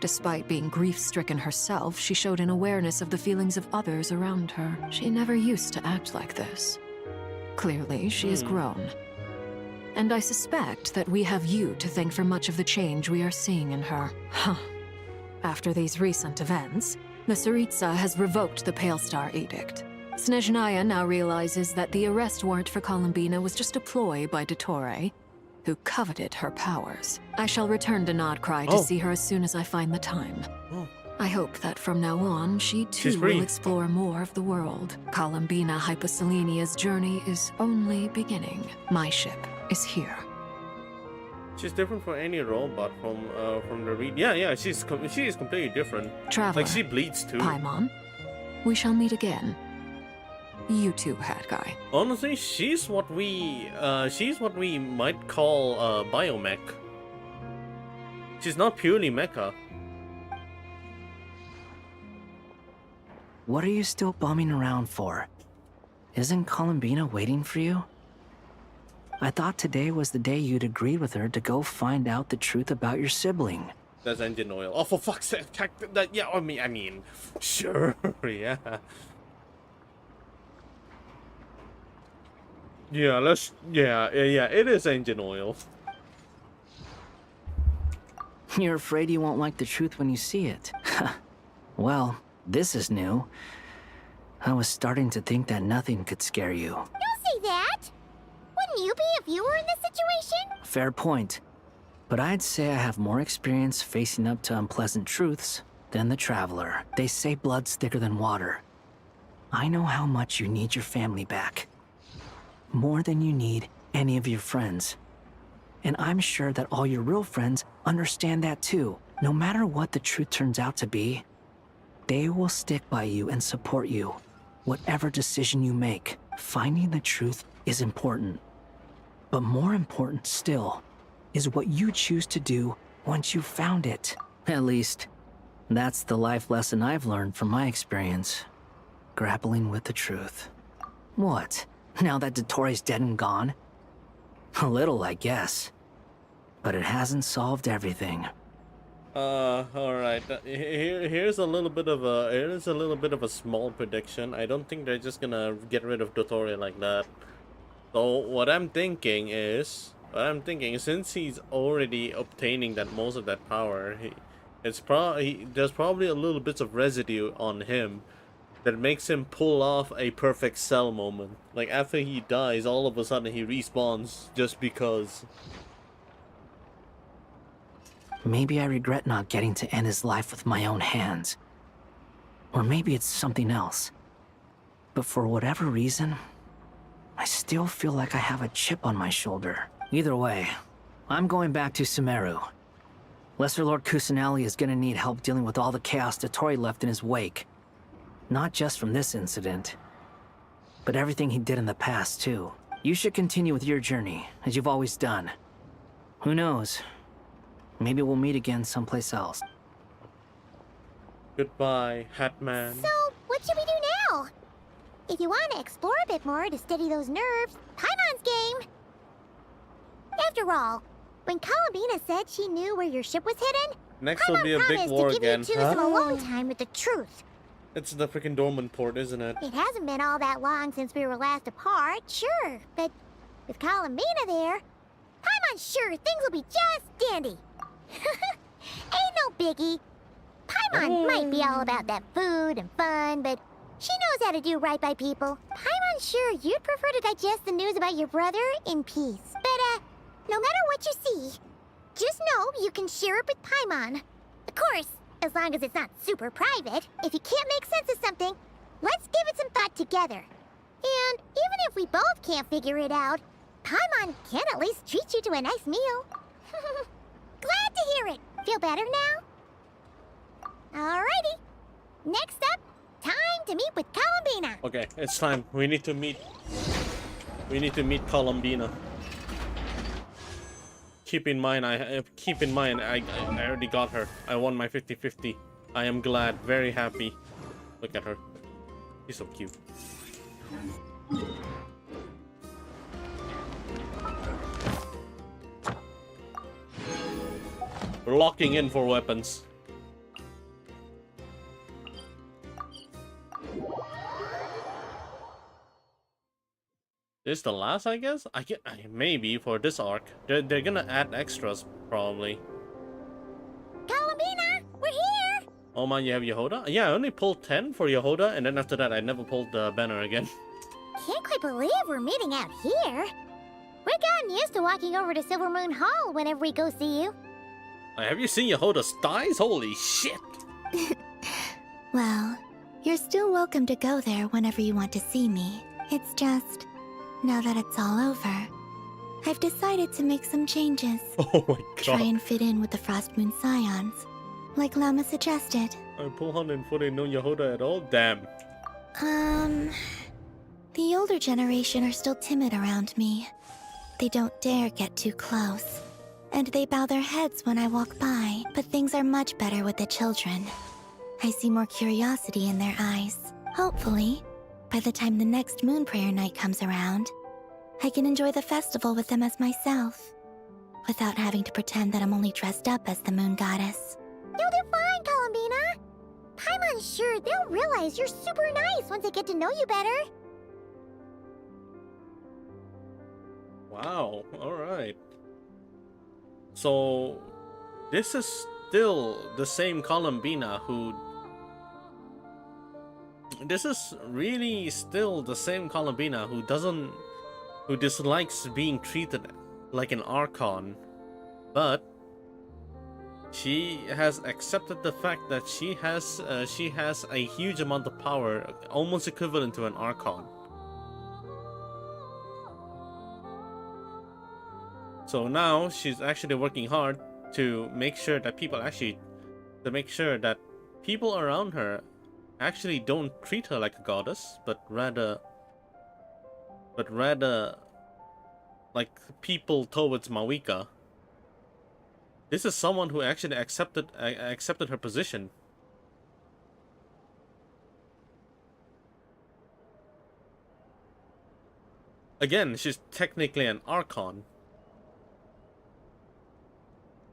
Despite being grief-stricken herself, she showed an awareness of the feelings of others around her. She never used to act like this. Clearly, she has grown. And I suspect that we have you to thank for much of the change we are seeing in her. Huh. After these recent events, the Tsaritsa has revoked the Pale Star Edict. Snezhnaya now realizes that the arrest warrant for Columbina was just a ploy by Dottore, who coveted her powers. I shall return to Nodcry to see her as soon as I find the time. I hope that from now on, she too will explore more of the world. Columbina Hyposelenia's journey is only beginning. My ship is here. She's different from any robot from the read. Yeah, she is completely different. Traveler, like she bleeds too. Paimon, we shall meet again. You too, Hat Guy. Honestly, she's what we might call biomech. She's not purely mecha. What are you still bumming around for? Isn't Columbina waiting for you? I thought today was the day you'd agreed with her to go find out the truth about your sibling. That's engine oil. Oh, for fuck's sake! Yeah, I mean, sure, yeah. Yeah, it is engine oil. You're afraid you won't like the truth when you see it. Well, this is new. I was starting to think that nothing could scare you. Don't say that! Wouldn't you be if you were in this situation? Fair point. But I'd say I have more experience facing up to unpleasant truths than the Traveler. They say blood's thicker than water. I know how much you need your family back. More than you need any of your friends. And I'm sure that all your real friends understand that too. No matter what the truth turns out to be, they will stick by you and support you, whatever decision you make. Finding the truth is important. But more important still is what you choose to do once you've found it. At least, that's the life lesson I've learned from my experience. Grappling with the truth. What? Now that Dottoro's dead and gone? A little, I guess. But it hasn't solved everything. Alright. Here's a little bit of a small prediction. I don't think they're just gonna get rid of Dottore like that. So what I'm thinking is, since he's already obtaining most of that power, there's probably a little bits of residue on him that makes him pull off a perfect Cell moment. Like after he dies, all of a sudden he respawns just because. Maybe I regret not getting to end his life with my own hands. Or maybe it's something else. But for whatever reason, I still feel like I have a chip on my shoulder. Either way, I'm going back to Sumeru. Lesser Lord Kusanali is gonna need help dealing with all the chaos Dottore left in his wake. Not just from this incident, but everything he did in the past too. You should continue with your journey, as you've always done. Who knows? Maybe we'll meet again someplace else. Goodbye, Hatman. So, what should we do now? If you want to explore a bit more to steady those nerves, Paimon's game. After all, when Columbina said she knew where your ship was hidden, Next will be a big war to give again. you two some alone time with the truth. It's the freaking dormant port, isn't it? It hasn't been all that long since we were last apart, sure, but with Columbina there, Paimon's sure things will be just dandy. Ain't no biggie. Paimon might be all about that food and fun, but she knows how to do right by people. Paimon's sure you'd prefer to digest the news about your brother in peace. But, no matter what you see, just know you can share it with Paimon. Of course, as long as it's not super private. If you can't make sense of something, let's give it some thought together. And even if we both can't figure it out, Paimon can at least treat you to a nice meal. Glad to hear it. Feel better now? Alrighty. Next up, time to meet with Columbina. Okay, it's time. We need to meet Columbina. Keep in mind, I already got her. I won my 50-50. I am glad, very happy. Look at her. She's so cute. We're locking in for weapons. This is the last, I guess? Maybe for this arc. They're gonna add extras, probably. Columbina, we're here! Oh man, you have Yehoda? Yeah, I only pulled 10 for Yehoda, and then after that I never pulled the banner again. Can't quite believe we're meeting out here. We're gotten used to walking over to Silver Moon Hall whenever we go see you. Have you seen Yehoda's thighs? Holy shit! Well, you're still welcome to go there whenever you want to see me. It's just, now that it's all over, I've decided to make some changes. Oh my god. Try and fit in with the Frost Moon Scions, like Lama suggested. I pull 140 no Yehoda at all? Damn. The older generation are still timid around me. They don't dare get too close. And they bow their heads when I walk by. But things are much better with the children. I see more curiosity in their eyes. Hopefully, by the time the next Moon Prayer Night comes around, I can enjoy the festival with them as myself, without having to pretend that I'm only dressed up as the Moon Goddess. You'll do fine, Columbina. Paimon's sure they'll realize you're super nice once they get to know you better. Wow, alright. So, this is still the same Columbina who... This is really still the same Columbina who dislikes being treated like an Archon. But She has accepted the fact that she has a huge amount of power, almost equivalent to an Archon. So now she's actually working hard to make sure that people around her actually don't treat her like a goddess, but rather like people towards Mawika. This is someone who actually accepted her position. Again, she's technically an Archon.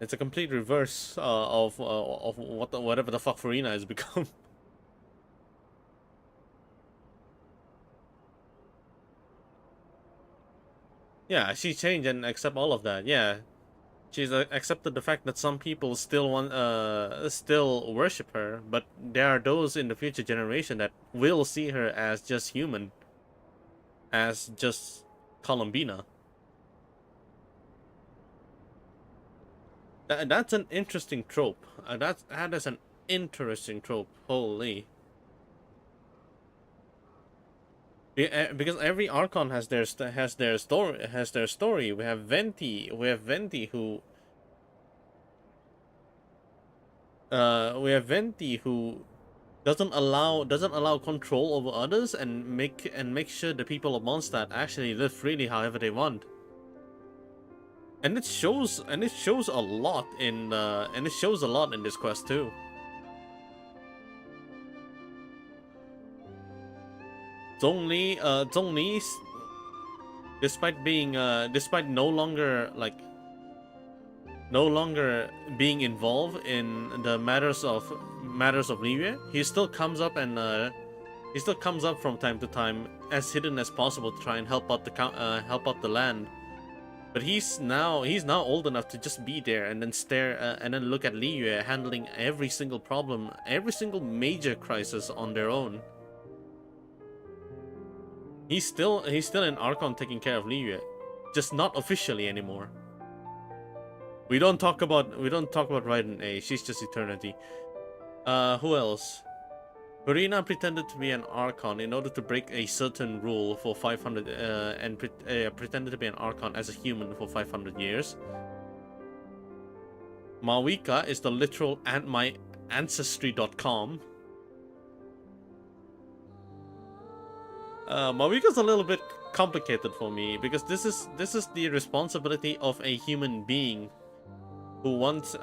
It's a complete reverse of whatever the fuck Farina has become. Yeah, she changed and accept all of that. Yeah, she's accepted the fact that some people still worship her, but there are those in the future generation that will see her as just human, as just Columbina. That's an interesting trope. That is an interesting trope. Holy. Because every Archon has their story. We have Venti. Who doesn't allow control over others and make sure the people of Mondstadt actually live freely however they want. And it shows a lot in this quest too. Zhongli, despite no longer being involved in the matters of Liyue, he still comes up from time to time as hidden as possible to try and help out the land. But he's now old enough to just be there and then stare and then look at Liyue handling every single problem, every single major crisis on their own. He's still an Archon taking care of Liyue, just not officially anymore. We don't talk about Raiden A. She's just eternity. Who else? Verena pretended to be an Archon in order to break a certain rule for 500 and pretended to be an Archon as a human for 500 years. Mawika is the literal my ancestry.com. Mawika's a little bit complicated for me because this is the responsibility of a human being who wants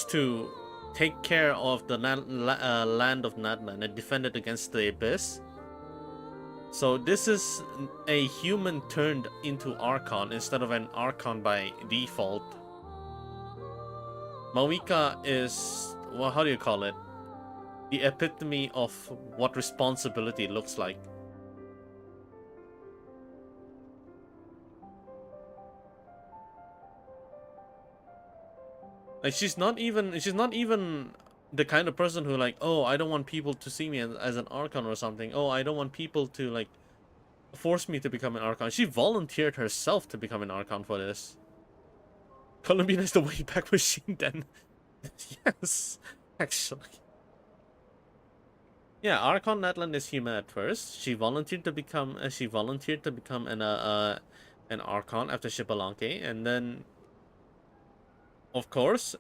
to take care of the land of Nadland and defend it against the Abyss. So this is a human turned into Archon instead of an Archon by default. Mawika is, well, how do you call it? The epitome of what responsibility looks like. Like she's not even the kind of person who like, oh, I don't want people to see me as an Archon or something. Oh, I don't want people to like force me to become an Archon. She volunteered herself to become an Archon for this. Columbina is the Wayback Machine then. Yes, actually. Yeah, Archon Nadland is human at first. She volunteered to become an Archon after Xbalanque, and then of course,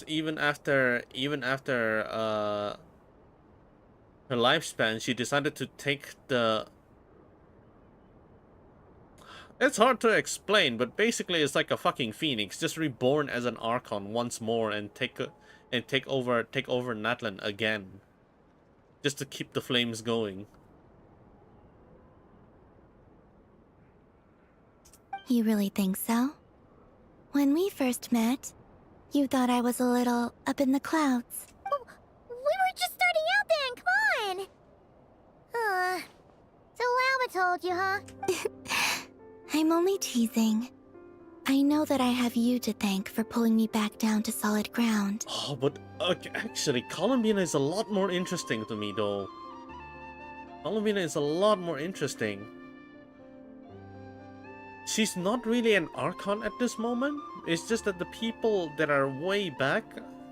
even after her lifespan, she decided to take the. It's hard to explain, but basically it's like a fucking phoenix, just reborn as an Archon once more and take over Natlan again, just to keep the flames going. You really think so? When we first met, you thought I was a little up in the clouds. Oh, we were just starting out then, come on! So Alma told you, huh? I'm only teasing. I know that I have you to thank for pulling me back down to solid ground. Oh, but actually, Columbina is a lot more interesting to me, though. Columbina is a lot more interesting. she's not really an Archon at this moment. It's just that the people that are way back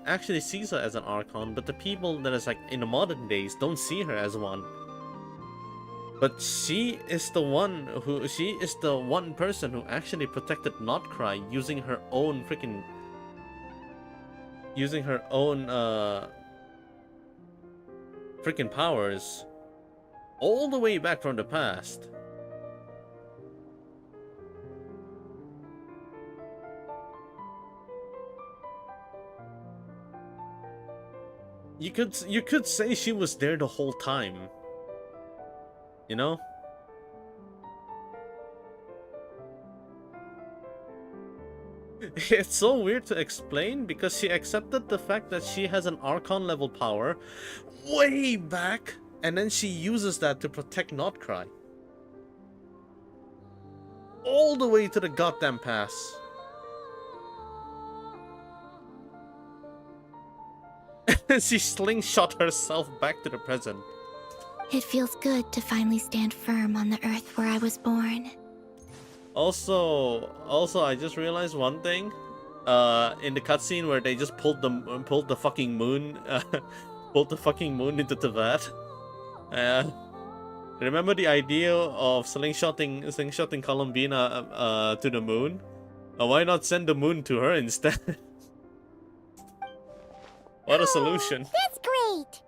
actually sees her as an Archon, but the people that is like in the modern days don't see her as one. But she is the one person who actually protected Notcry using her own freaking powers all the way back from the past. You could say she was there the whole time. You know? It's so weird to explain because she accepted the fact that she has an Archon level power way back, and then she uses that to protect Notcry. All the way to the goddamn pass. And she slingshot herself back to the present. It feels good to finally stand firm on the earth where I was born. Also, I just realized one thing. In the cutscene where they just pulled the fucking moon, pulled the fucking moon into Teyvat. Remember the idea of slingshotting Columbina to the moon? Why not send the moon to her instead? What a solution! That's great.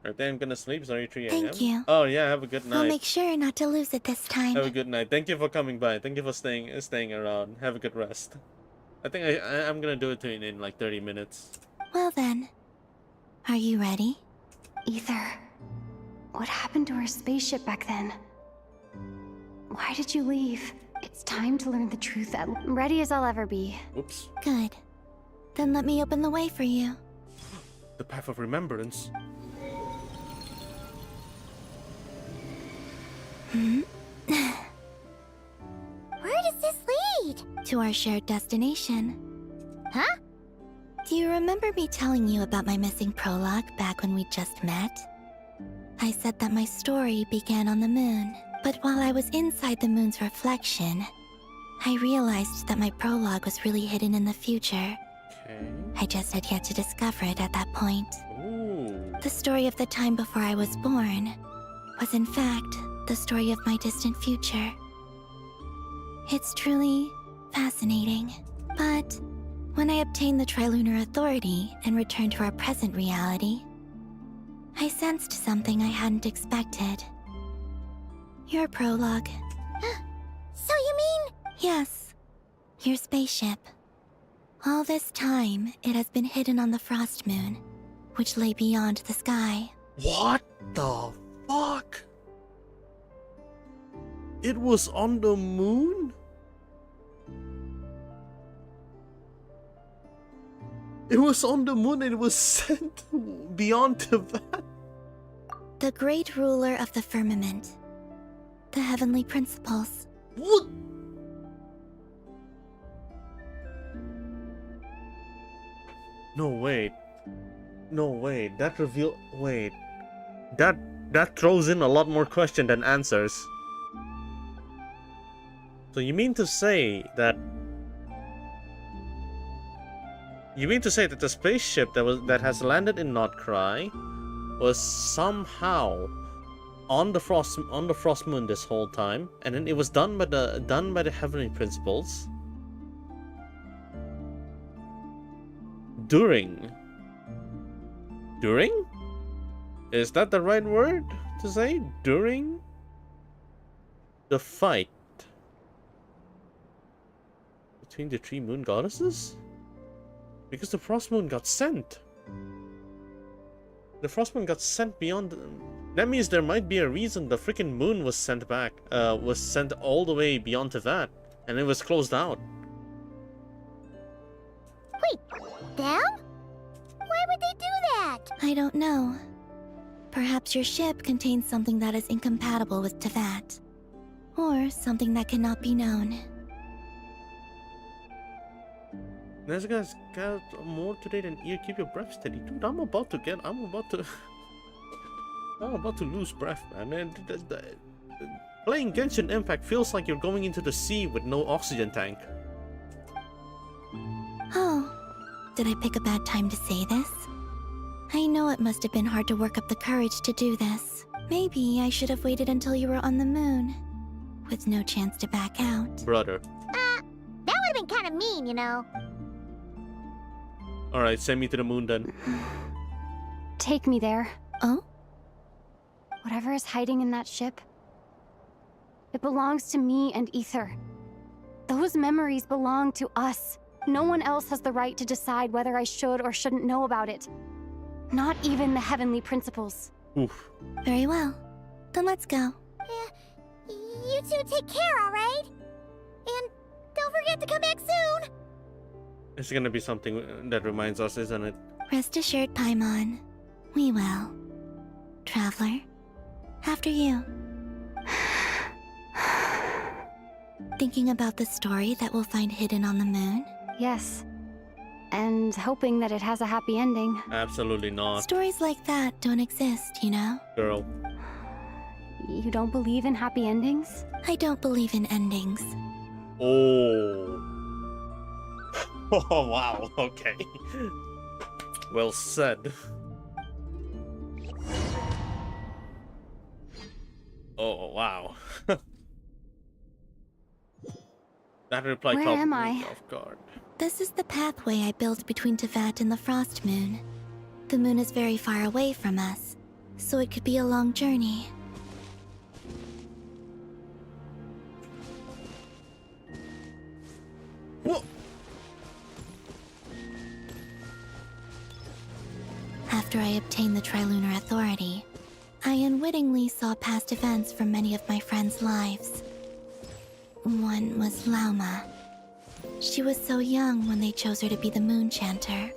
Right then, I'm gonna sleep. Sorry, 3 a.m. Thank you. Oh yeah, have a good night. I'll make sure not to lose it this time. Have a good night. Thank you for coming by. Thank you for staying around. Have a good rest. I think I'm gonna do it in like 30 minutes. Well then, are you ready? Ether, what happened to our spaceship back then? Why did you leave? It's time to learn the truth. I'm ready as I'll ever be. Oops. Good. Then let me open the way for you. The path of remembrance. Where does this lead? To our shared destination. Huh? Do you remember me telling you about my missing prologue back when we just met? I said that my story began on the moon, but while I was inside the moon's reflection, I realized that my prologue was really hidden in the future. Okay. I just had yet to discover it at that point. Ooh. The story of the time before I was born was in fact the story of my distant future. It's truly fascinating, but when I obtained the Trilunar Authority and returned to our present reality, I sensed something I hadn't expected. Your prologue. So you mean? Yes, your spaceship. All this time, it has been hidden on the Frost Moon, which lay beyond the sky. What the fuck? It was on the moon? It was on the moon and it was sent beyond Teyvat. The great ruler of the firmament. The heavenly principles. What? No, wait. No, wait. That reveal... Wait. That throws in a lot more question than answers. So you mean to say that... You mean to say that the spaceship that has landed in Notcry was somehow on the frost moon this whole time, and then it was done by the heavenly principles during? Is that the right word to say? During the fight between the three moon goddesses? Because the Frost Moon got sent. The Frost Moon got sent beyond... That means there might be a reason the freaking moon was sent back. Was sent all the way beyond Teyvat. And it was closed out. Wait, them? Why would they do that? I don't know. Perhaps your ship contains something that is incompatible with Teyvat. Or something that cannot be known. This guy's got more today than ear. Keep your breath steady. Dude, I'm about to... I'm about to lose breath, man. Playing Genshin Impact feels like you're going into the sea with no oxygen tank. Oh, did I pick a bad time to say this? I know it must have been hard to work up the courage to do this. Maybe I should have waited until you were on the moon, with no chance to back out. Brother. That would have been kind of mean, you know. Alright, send me to the moon then. Take me there. Oh? Whatever is hiding in that ship, it belongs to me and Ether. Those memories belong to us. No one else has the right to decide whether I should or shouldn't know about it. Not even the Heavenly Principles. Oof. Very well. Then let's go. You two take care, alright? And don't forget to come back soon! It's gonna be something that reminds us, isn't it? Rest assured, Paimon. We will. Traveler, after you. Thinking about the story that we'll find hidden on the moon? Yes. And hoping that it has a happy ending. Absolutely not. Stories like that don't exist, you know? Girl. You don't believe in happy endings? I don't believe in endings. Oh. Oh, wow. Okay. Well said. Oh, wow. That reply Where caught am me I? off guard. This is the pathway I built between Teyvat and the Frost Moon. The moon is very far away from us, so it could be a long journey. Whoa. After I obtained the Trilunar Authority, I unwittingly saw past events from many of my friends' lives. One was Lauma. She was so young when they chose her to be the Moon Chanter.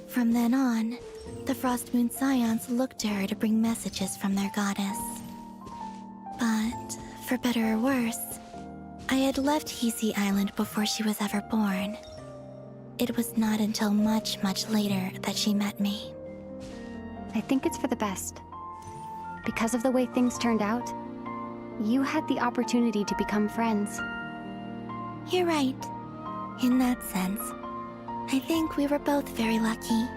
From then on, the Frost Moon Scions looked to her to bring messages from their goddess. But, for better or worse, I had left Hisi Island before she was ever born. It was not until much, much later that she met me. I think it's for the best. Because of the way things turned out, you had the opportunity to become friends. You're right. In that sense, I think we were both very lucky.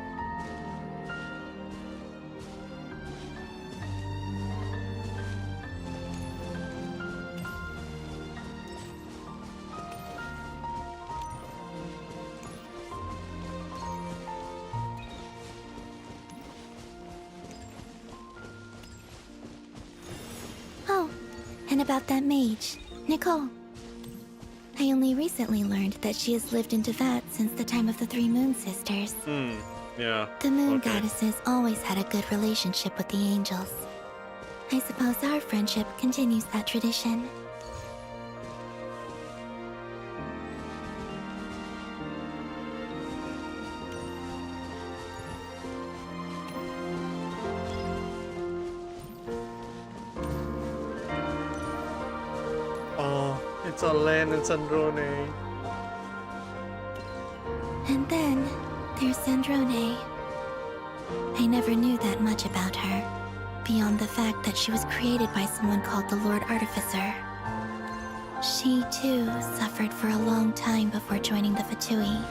Oh, and about that mage, Nicole. I only recently learned that she has lived in Teyvat since the time of the Three Moon Sisters. Yeah. The Moon Goddesses always had a good relationship with the angels. I suppose our friendship continues that tradition. Oh, it's Alain and Sandrone. And then, there's Sandrone. I never knew that much about her, beyond the fact that she was created by someone called the Lord Artificer. She, too, suffered for a long time before joining the Fatui.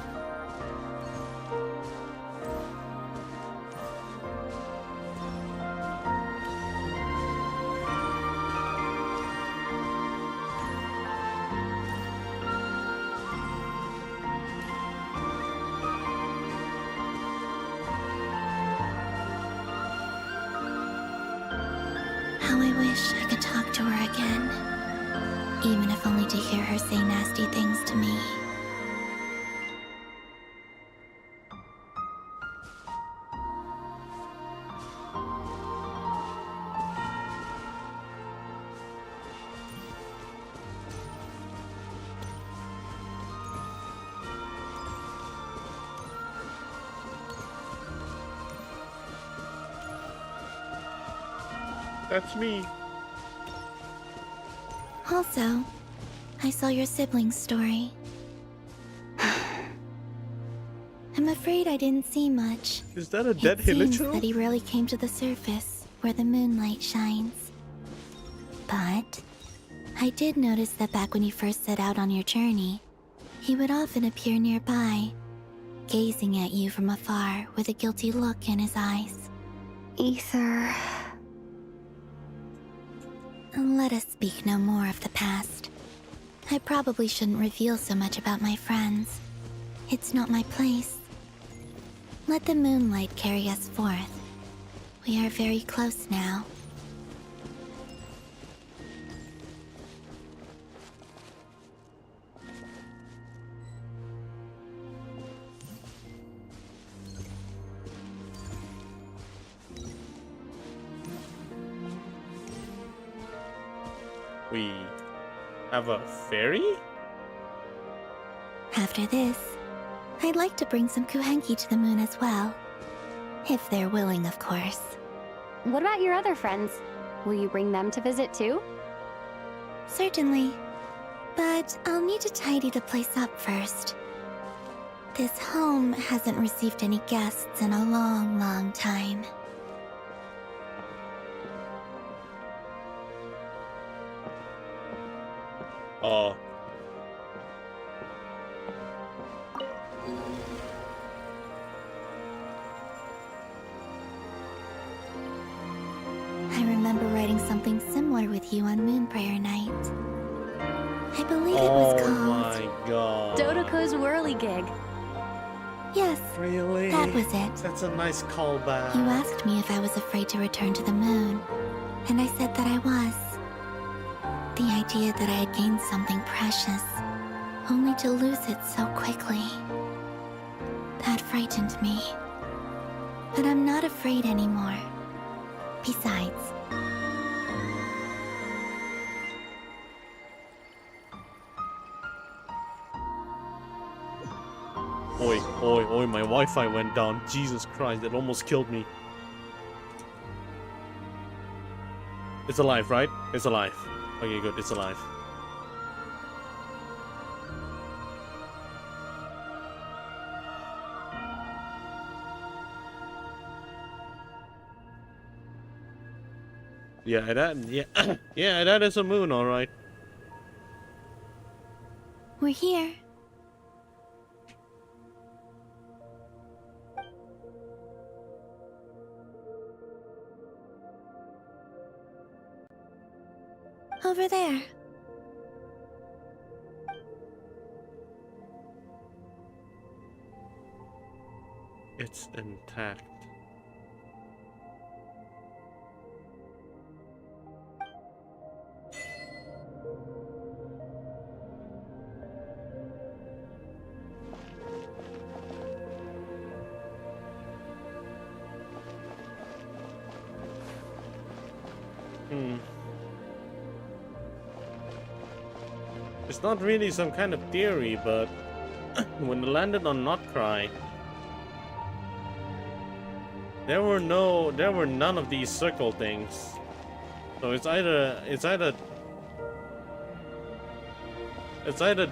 How I wish I could talk to her again, even if only to hear her say nasty things to me. That's me. Also, I saw your sibling's story. I'm afraid I didn't see much. Is that a dead It seems Hilichurl? that he rarely came to the surface, where the moonlight shines. But I did notice that back when you first set out on your journey, he would often appear nearby, gazing at you from afar with a guilty look in his eyes. Ether. Let us speak no more of the past. I probably shouldn't reveal so much about my friends. It's not my place. Let the moonlight carry us forth. We are very close now. We have a ferry? After this, I'd like to bring some Kuhenki to the moon as well. If they're willing, of course. What about your other friends? Will you bring them to visit too? Certainly. But I'll need to tidy the place up first. This home hasn't received any guests in a long, long time. Oh. I remember writing something similar with you on Moon Prayer Night. I believe it was called... Oh my god. Dodoko's whirligig. Yes, really? that was it. That's a nice callback. You asked me if I was afraid to return to the moon, and I said that I was. The idea that I had gained something precious, only to lose it so quickly. That frightened me. But I'm not afraid anymore. Besides, Oi, oi, oi, my Wi-Fi went down. Jesus Christ, it almost killed me. It's alive, right? It's alive. Okay, good, it's alive. Yeah, yeah, that is a moon, alright. we're here. Over there. It's intact. It's not really some kind of theory, but when it landed on Notcry, there were none of these circle things. So it's either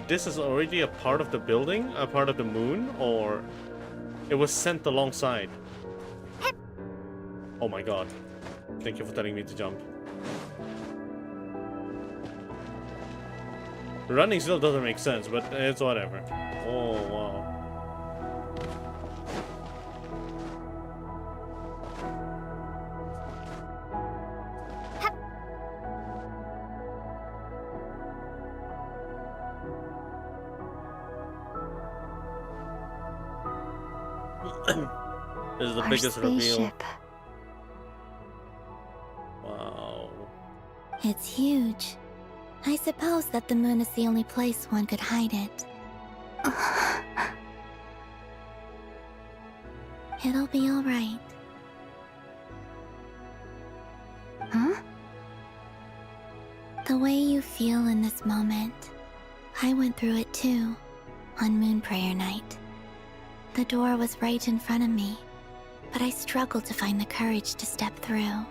this is already a part of the building, a part of the moon, or it was sent alongside. Oh my god. Thank you for telling me to jump. Running still doesn't make sense, but it's whatever. Oh, wow. This is the biggest reveal. Wow. It's huge. I suppose that the moon is the only place one could hide it. It'll be all right. Huh? The way you feel in this moment, I went through it too, on Moon Prayer Night. The door was right in front of me, but I struggled to find the courage to step through.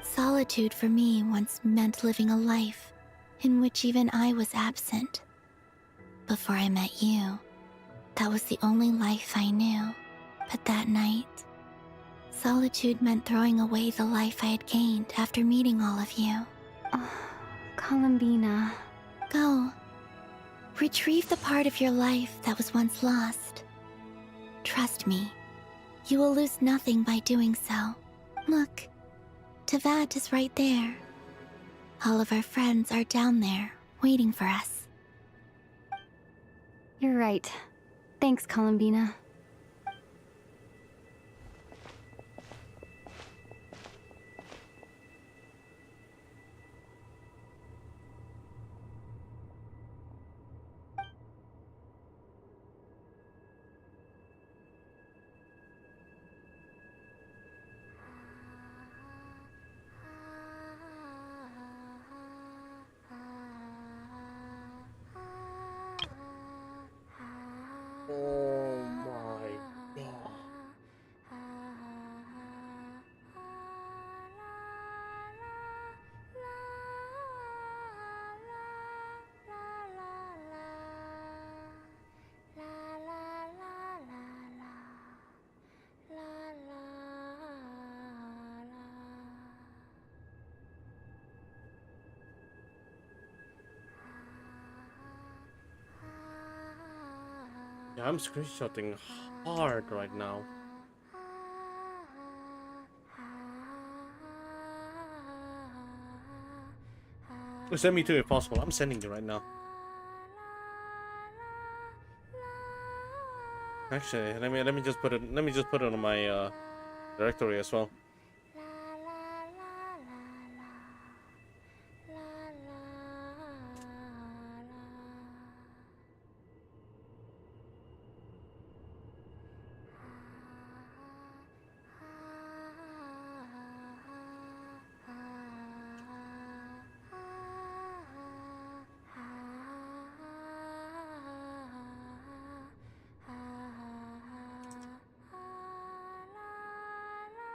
Solitude for me once meant living a life in which even I was absent. Before I met you, that was the only life I knew. But that night, Solitude meant throwing away the life I had gained after meeting all of you. Columbina. Go. Retrieve the part of your life that was once lost. Trust me, you will lose nothing by doing so. Look, Teyvat is right there. All of our friends are down there, waiting for us. You're right. Thanks, Columbina. Oh my god. Yeah, I'm screenshotting hard right now. Send me to if possible. I'm sending you right now. Actually, let me just put it on my directory as well.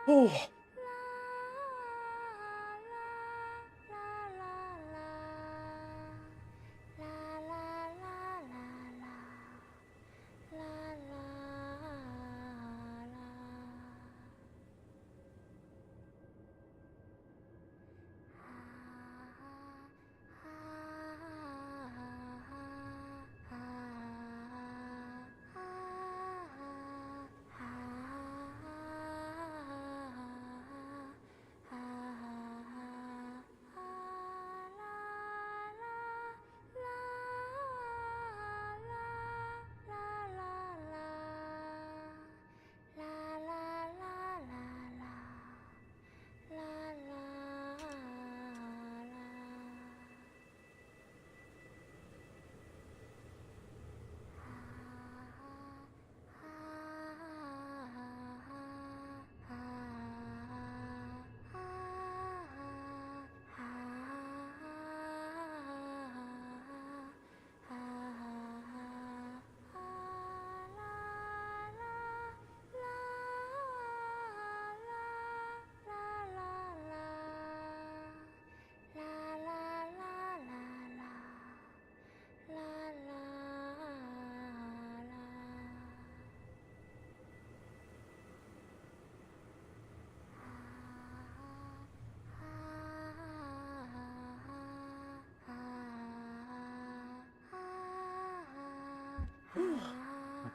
Oh.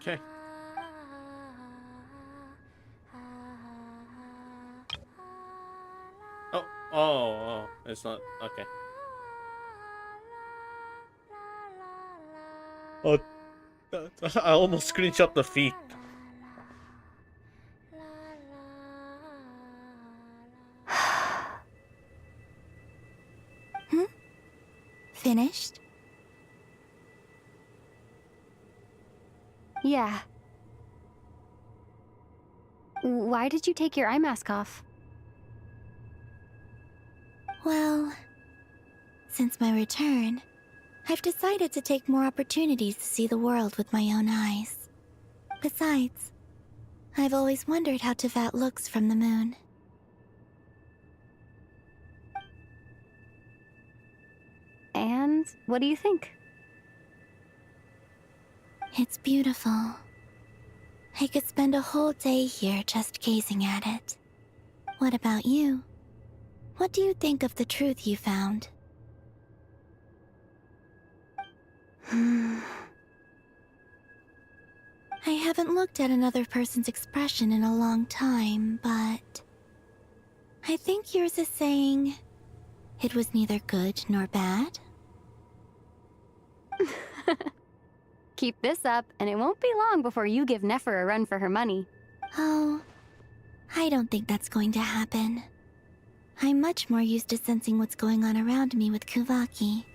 Okay. Oh, it's not okay. Oh, I almost screenshot the feet. Finished? Yeah. Why did you take your eye mask off? Well, since my return, I've decided to take more opportunities to see the world with my own eyes. Besides, I've always wondered how Teyvat looks from the moon. And what do you think? It's beautiful. I could spend a whole day here just gazing at it. What about you? What do you think of the truth you found? I haven't looked at another person's expression in a long time, but I think yours is saying it was neither good nor bad. Keep this up, and it won't be long before you give Nefer a run for her money. Oh, I don't think that's going to happen. I'm much more used to sensing what's going on around me with Kuvaki.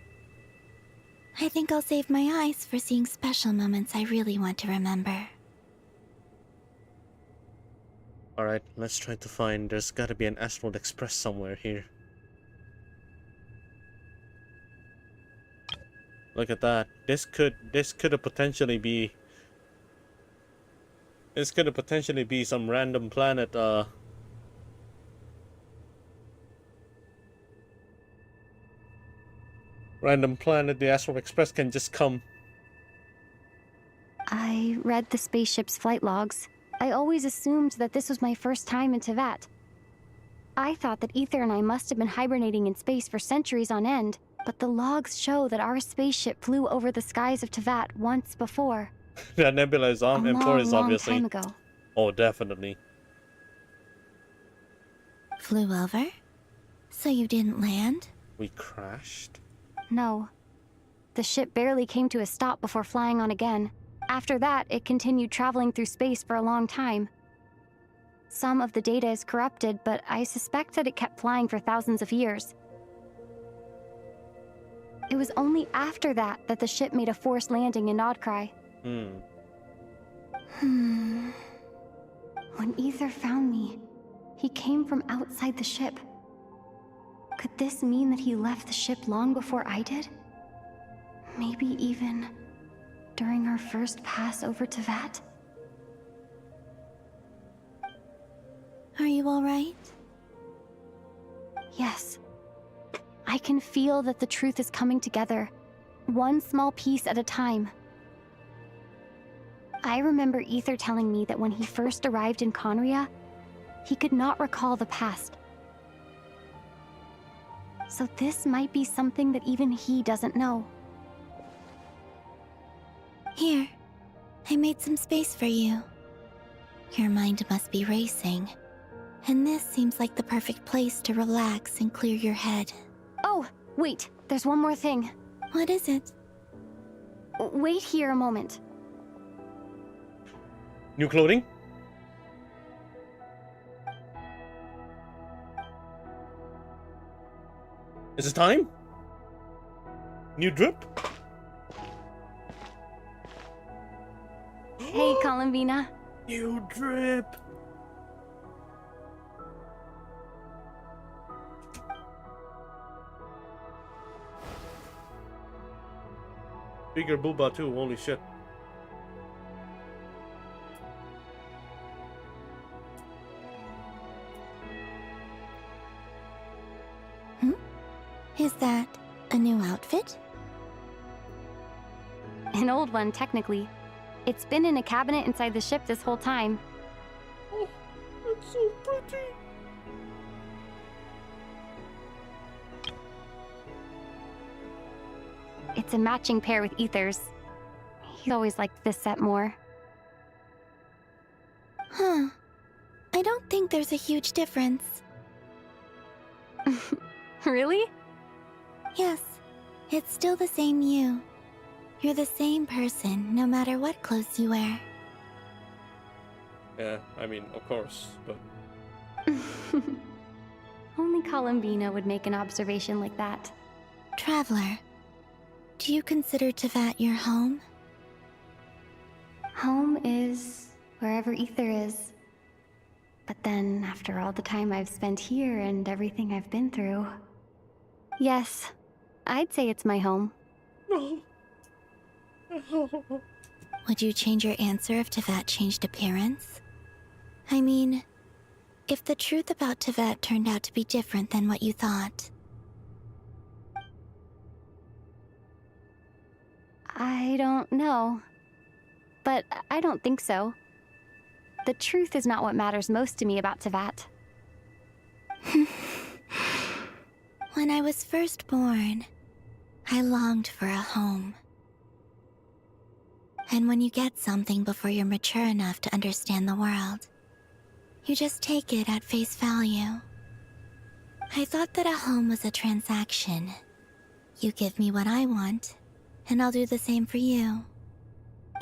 I think I'll save my eyes for seeing special moments I really want to remember. Alright, let's try to find... There's gotta be an Astral Express somewhere here. Look at that. This could potentially be... This could potentially be some random planet, random planet the Astral Express can just come. I read the spaceship's flight logs. I always assumed that this was my first time in Tevat. I thought that Ether and I must have been hibernating in space for centuries on end, but the logs show that our spaceship flew over the skies of Tevat once before. That nebula is on Emporis, obviously. Long time ago. Oh, definitely. Flew over? So you didn't land? We crashed? No. The ship barely came to a stop before flying on again. After that, it continued traveling through space for a long time. Some of the data is corrupted, but I suspect that it kept flying for thousands of years. It was only after that that the ship made a forced landing in Nodcry. When Ether found me, he came from outside the ship. Could this mean that he left the ship long before I did? Maybe even during our first pass over Tevat? Are you alright? Yes. I can feel that the truth is coming together, one small piece at a time. I remember Ether telling me that when he first arrived in Conria, he could not recall the past. So this might be something that even he doesn't know. Here, I made some space for you. Your mind must be racing, and this seems like the perfect place to relax and clear your head. Oh, wait, there's one more thing. What is it? Wait here a moment. New clothing? Is it time? New drip? Hey, Columbina. New drip. Bigger booba too, holy shit. Is that a new outfit? An old one, technically. It's been in a cabinet inside the ship this whole time. Oh, it's so pretty. It's a matching pair with Ether's. He always liked this set more. Huh. I don't think there's a huge difference. Really? Yes. It's still the same you. You're the same person, no matter what clothes you wear. Yeah, I mean, of course, but... Only Columbina would make an observation like that. Traveler, do you consider Tevat your home? Home is wherever Ether is. But then, after all the time I've spent here and everything I've been through... Yes, I'd say it's my home. No. Would you change your answer if Tevat changed appearance? I mean, if the truth about Tevat turned out to be different than what you thought. I don't know. But I don't think so. The truth is not what matters most to me about Tevat. When I was first born, I longed for a home. And when you get something before you're mature enough to understand the world, you just take it at face value. I thought that a home was a transaction. You give me what I want, and I'll do the same for you.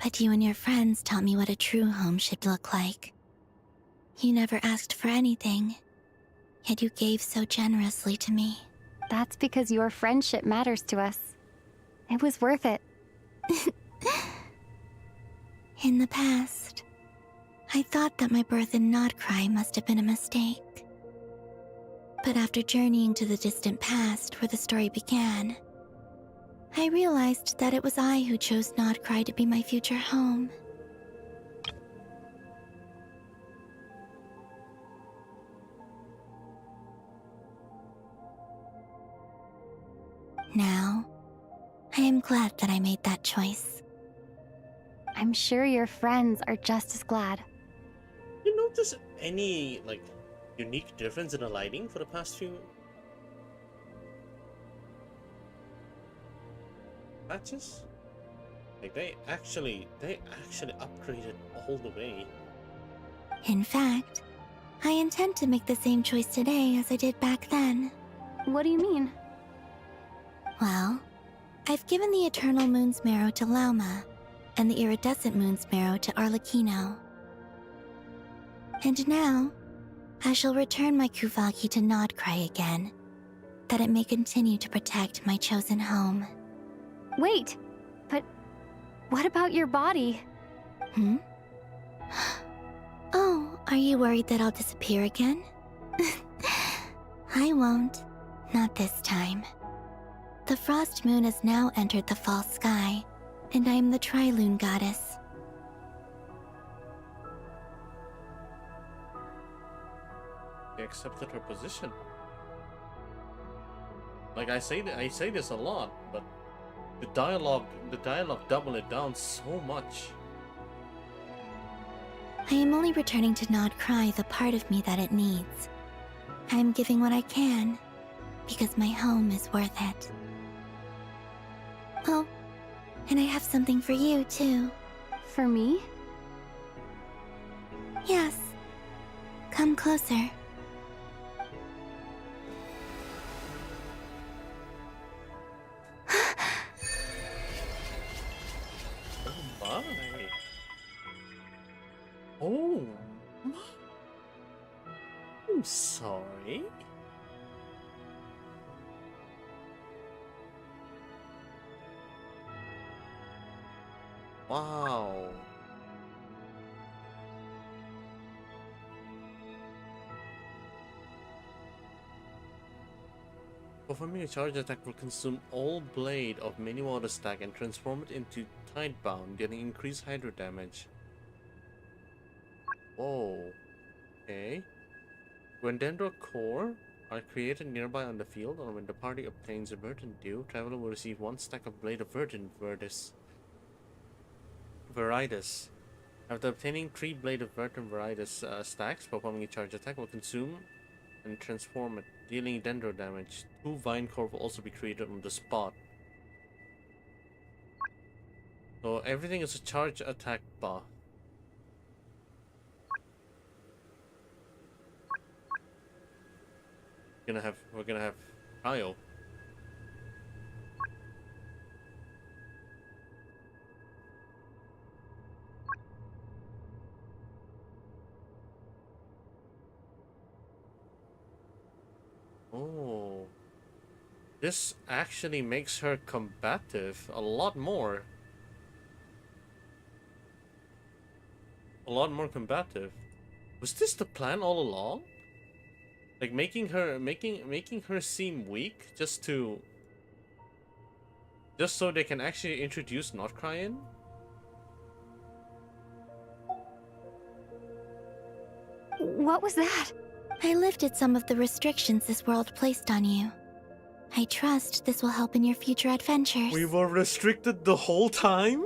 But you and your friends taught me what a true home should look like. You never asked for anything, yet you gave so generously to me. That's because your friendship matters to us. It was worth it. In the past, I thought that my birth in Nodcry must have been a mistake. But after journeying to the distant past where the story began, I realized that it was I who chose Nodcry to be my future home. Now, I am glad that I made that choice. I'm sure your friends are just as glad. You notice any, like, unique difference in the lighting for the past few patches? Like, they actually upgraded all the way. In fact, I intend to make the same choice today as I did back then. What do you mean? Well, I've given the Eternal Moon's Marrow to Lauma, and the Iridescent Moon's Marrow to Arlecchino. And now, I shall return my Kuvagi to Nodcry again, that it may continue to protect my chosen home. Wait, but what about your body? Hmm? Oh, are you worried that I'll disappear again? I won't. Not this time. The Frost Moon has now entered the false sky, and I am the Trilune Goddess. They accepted her position. Like, I say this a lot, but the dialogue doubled it down so much. I am only returning to Nodcry the part of me that it needs. I am giving what I can, because my home is worth it. Oh, and I have something for you, too. For me? Yes. Come closer. Oh my. Oh. I'm sorry. Wow. Performing a charge attack will consume all blade of mini water stack and transform it into Tidebound, getting increased hydro damage. Whoa. Okay. When Dendro Core are created nearby on the field, or when the party obtains a Verdant Dew, traveler will receive 1 stack of Blade of Verdant Varieties. After obtaining 3 Blade of Verdant Varieties stacks, performing a charge attack will consume and transform it, dealing Dendro damage. 2 Vine Core will also be created on the spot. So everything is a charge attack buff. We're gonna have Cryo. Oh. This actually makes her combative a lot more. A lot more combative. Was this the plan all along? Like making her seem weak just so they can actually introduce Nodcry in? What was that? I lifted some of the restrictions this world placed on you. I trust this will help in your future adventures. We were restricted the whole time?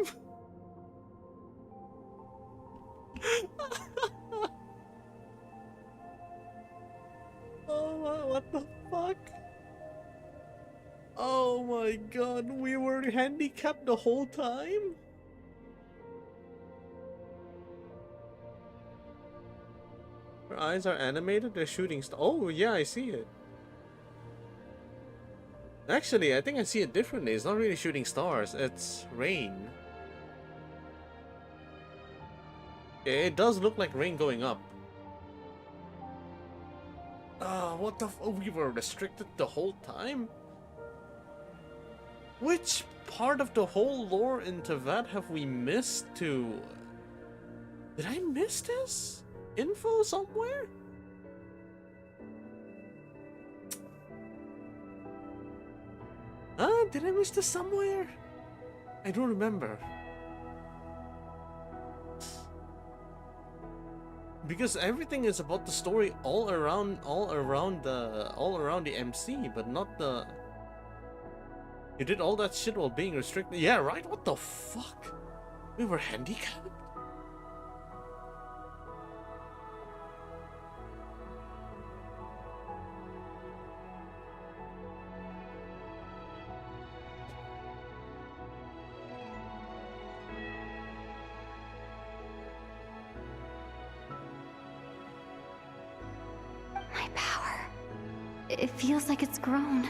Oh What the fuck? Oh my god, we were handicapped the whole time? Her eyes are animated, they're shooting oh yeah, I see it. Actually, I think I see it differently. It's not really shooting stars, it's rain. It does look like rain going up. What the we were restricted the whole time? Which part of the whole lore in Tevat have we missed to... Did I miss this? Info somewhere? Did I miss this somewhere? I don't remember. Because everything is about the story all around the MC, but not the... You did all that shit while being restricted. Yeah, right? What the fuck? We were handicapped? My power. It feels like it's grown.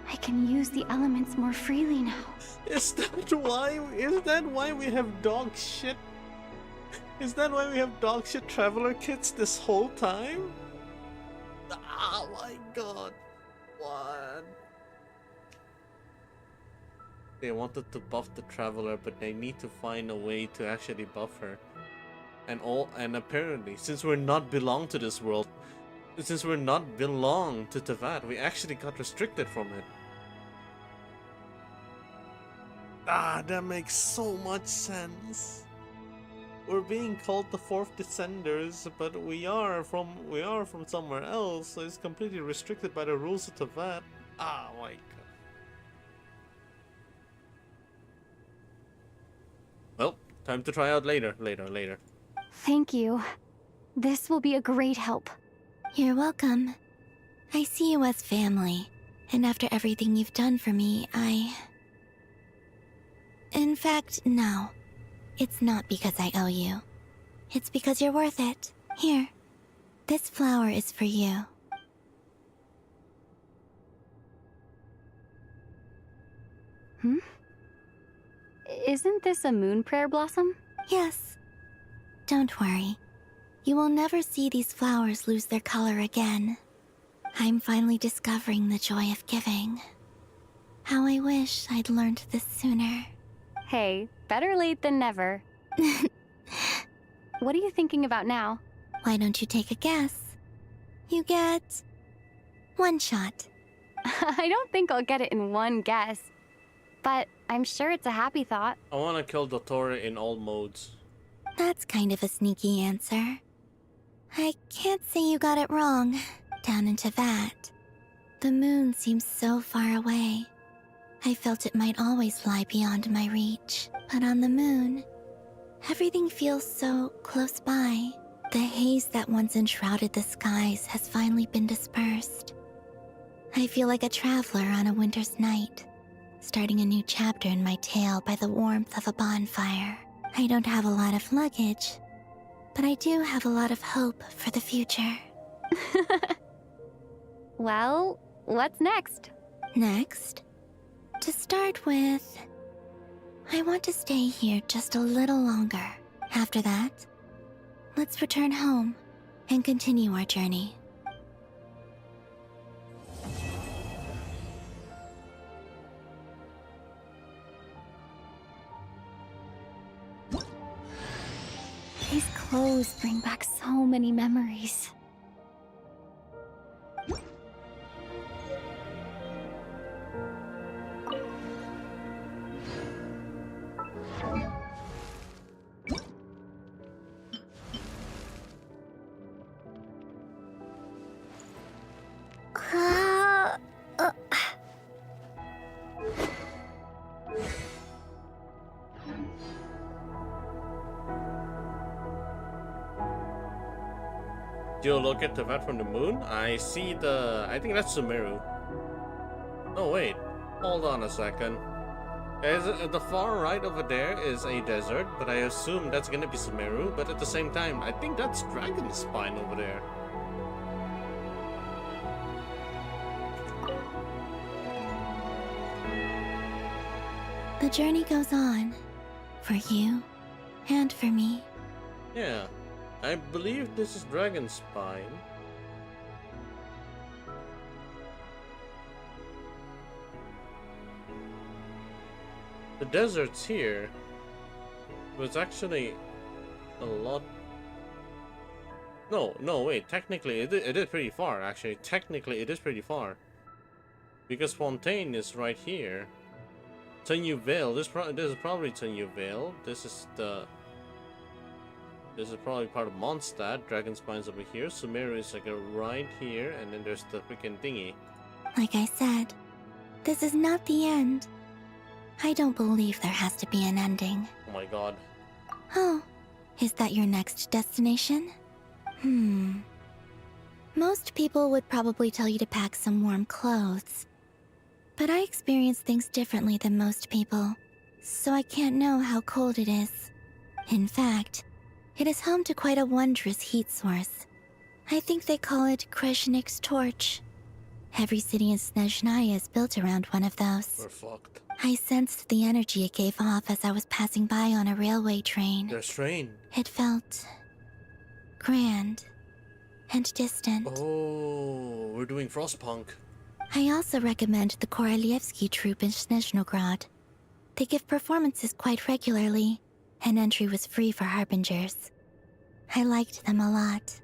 I can use the elements more freely now. Is that why we have dog shit? Is that why we have dog shit traveler kits this whole time? Oh my god. What? They wanted to buff the traveler, but they need to find a way to actually buff her. And apparently, since we're not belong to this world, since we're not belong to Tevat, we actually got restricted from it. That makes so much sense. We're being called the Fourth Descenders, but we are from somewhere else, so it's completely restricted by the rules of Tevat. Ah, my god. Well, time to try out later. Thank you. This will be a great help. You're welcome. I see you as family, and after everything you've done for me, In fact, no. It's not because I owe you. It's because you're worth it. Here. This flower is for you. Isn't this a moon prayer blossom? Yes. Don't worry. You will never see these flowers lose their color again. I'm finally discovering the joy of giving. How I wish I'd learned this sooner. Hey, better late than never. What are you thinking about now? Why don't you take a guess? You get... one shot. I don't think I'll get it in one guess. But I'm sure it's a happy thought. I want to kill Dottore in all modes. That's kind of a sneaky answer. I can't say you got it wrong. Down in Tevat, the moon seems so far away. I felt it might always lie beyond my reach. But on the moon, everything feels so close by. The haze that once enshrouded the skies has finally been dispersed. I feel like a traveler on a winter's night, starting a new chapter in my tale by the warmth of a bonfire. I don't have a lot of luggage, but I do have a lot of hope for the future. Well, what's next? Next? To start with, I want to stay here just a little longer. After that, let's return home and continue our journey. These clothes bring back so many memories. geolocate event from the moon. I see I think that's Sumeru. Oh wait, hold on a second. The far right over there is a desert, but I assume that's gonna be Sumeru. But at the same time, I think that's Dragon Spine over there. The journey goes on. For you, and for me. Yeah, I believe this is Dragon Spine. The desert's here. It was actually a lot. No, wait. Technically, it is pretty far. Actually, technically, it is pretty far. Because Fontaine is right here. Tenyu Vale. This is probably Tenyu Vale. This is probably part of Mondstadt. Dragon Spine's over here. Sumeru is like right here, and then there's the freaking thingy. Like I said, this is not the end. I don't believe there has to be an ending. Oh my god. Oh, is that your next destination? Most people would probably tell you to pack some warm clothes. But I experience things differently than most people, so I can't know how cold it is. In fact, it is home to quite a wondrous heat source. I think they call it Kreshnik's torch. Every city in Snezhnaya is built around one of those. We're fucked. I sensed the energy it gave off as I was passing by on a railway train. There's train. It felt grand and distant. Oh, we're doing Frostpunk. I also recommend the Korolievsky troupe in Snezhnograd. They give performances quite regularly, and entry was free for Harbingers. I liked them a lot.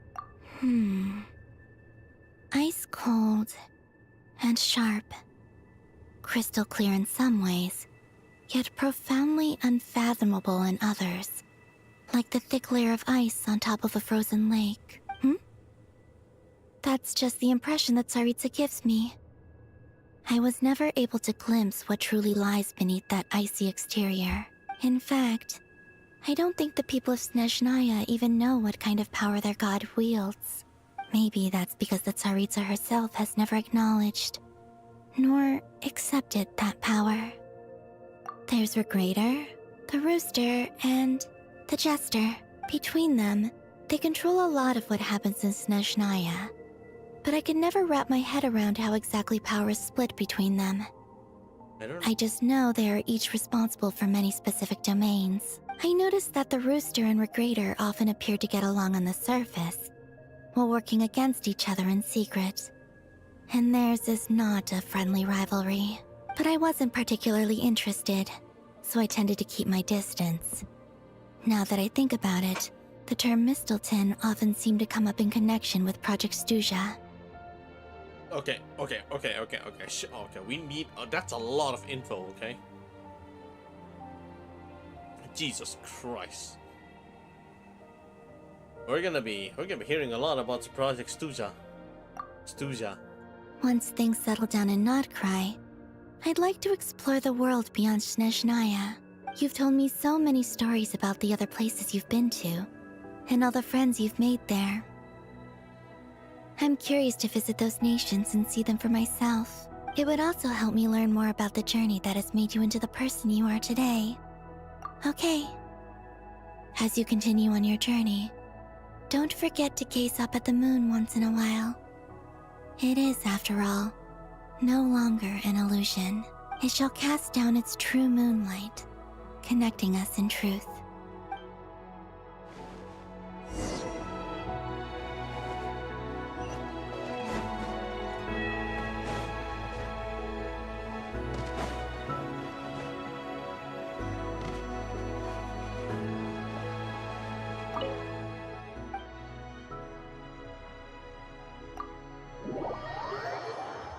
Ice cold and sharp. Crystal clear in some ways, yet profoundly unfathomable in others. Like the thick layer of ice on top of a frozen lake. That's just the impression that Tsaritsa gives me. I was never able to glimpse what truly lies beneath that icy exterior. In fact, I don't think the people of Snezhnaya even know what kind of power their god wields. Maybe that's because the Tsaritsa herself has never acknowledged, nor accepted that power. There's Regrator, the Rooster, and the Jester. Between them, they control a lot of what happens in Snezhnaya. But I could never wrap my head around how exactly power is split between them. I just know they are each responsible for many specific domains. I noticed that the Rooster and Regrator often appear to get along on the surface, while working against each other in secret. And theirs is not a friendly rivalry. But I wasn't particularly interested, so I tended to keep my distance. Now that I think about it, the term Mistelton often seemed to come up in connection with Project Stuja. Okay, we need, that's a lot of info, okay? Jesus Christ. We're gonna be hearing a lot about Project Stuja. Once things settle down in Notcry, I'd like to explore the world beyond Snezhnaya. You've told me so many stories about the other places you've been to, and all the friends you've made there. I'm curious to visit those nations and see them for myself. It would also help me learn more about the journey that has made you into the person you are today. Okay. As you continue on your journey, don't forget to gaze up at the moon once in a while. It is, after all, no longer an illusion. It shall cast down its true moonlight, connecting us in truth.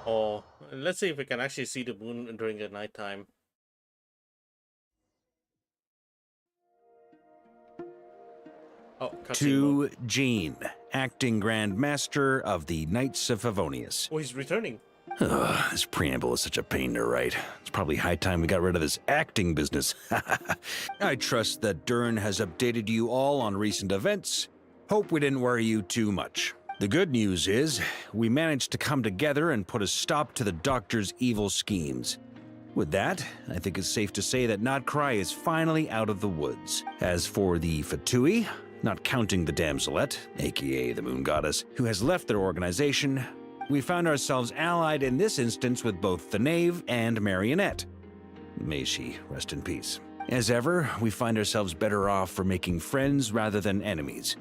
Oh, let's see if we can actually see the moon during the nighttime. Oh, To Jean, acting Grand Master of the Knights of Favonius. Oh, he's returning. Ugh, this preamble is such a pain to write. It's probably high time we got rid of this acting business. I trust that Dern has updated you all on recent events. Hope we didn't worry you too much. The good news is, we managed to come together and put a stop to the Doctor's evil schemes. With that, I think it's safe to say that Notcry is finally out of the woods. As for the Fatui, not counting the Damselet, aka the Moon Goddess, who has left their organization, we found ourselves allied in this instance with both the Knave and Marionette. May she rest in peace. As ever, we find ourselves better off for making friends rather than enemies.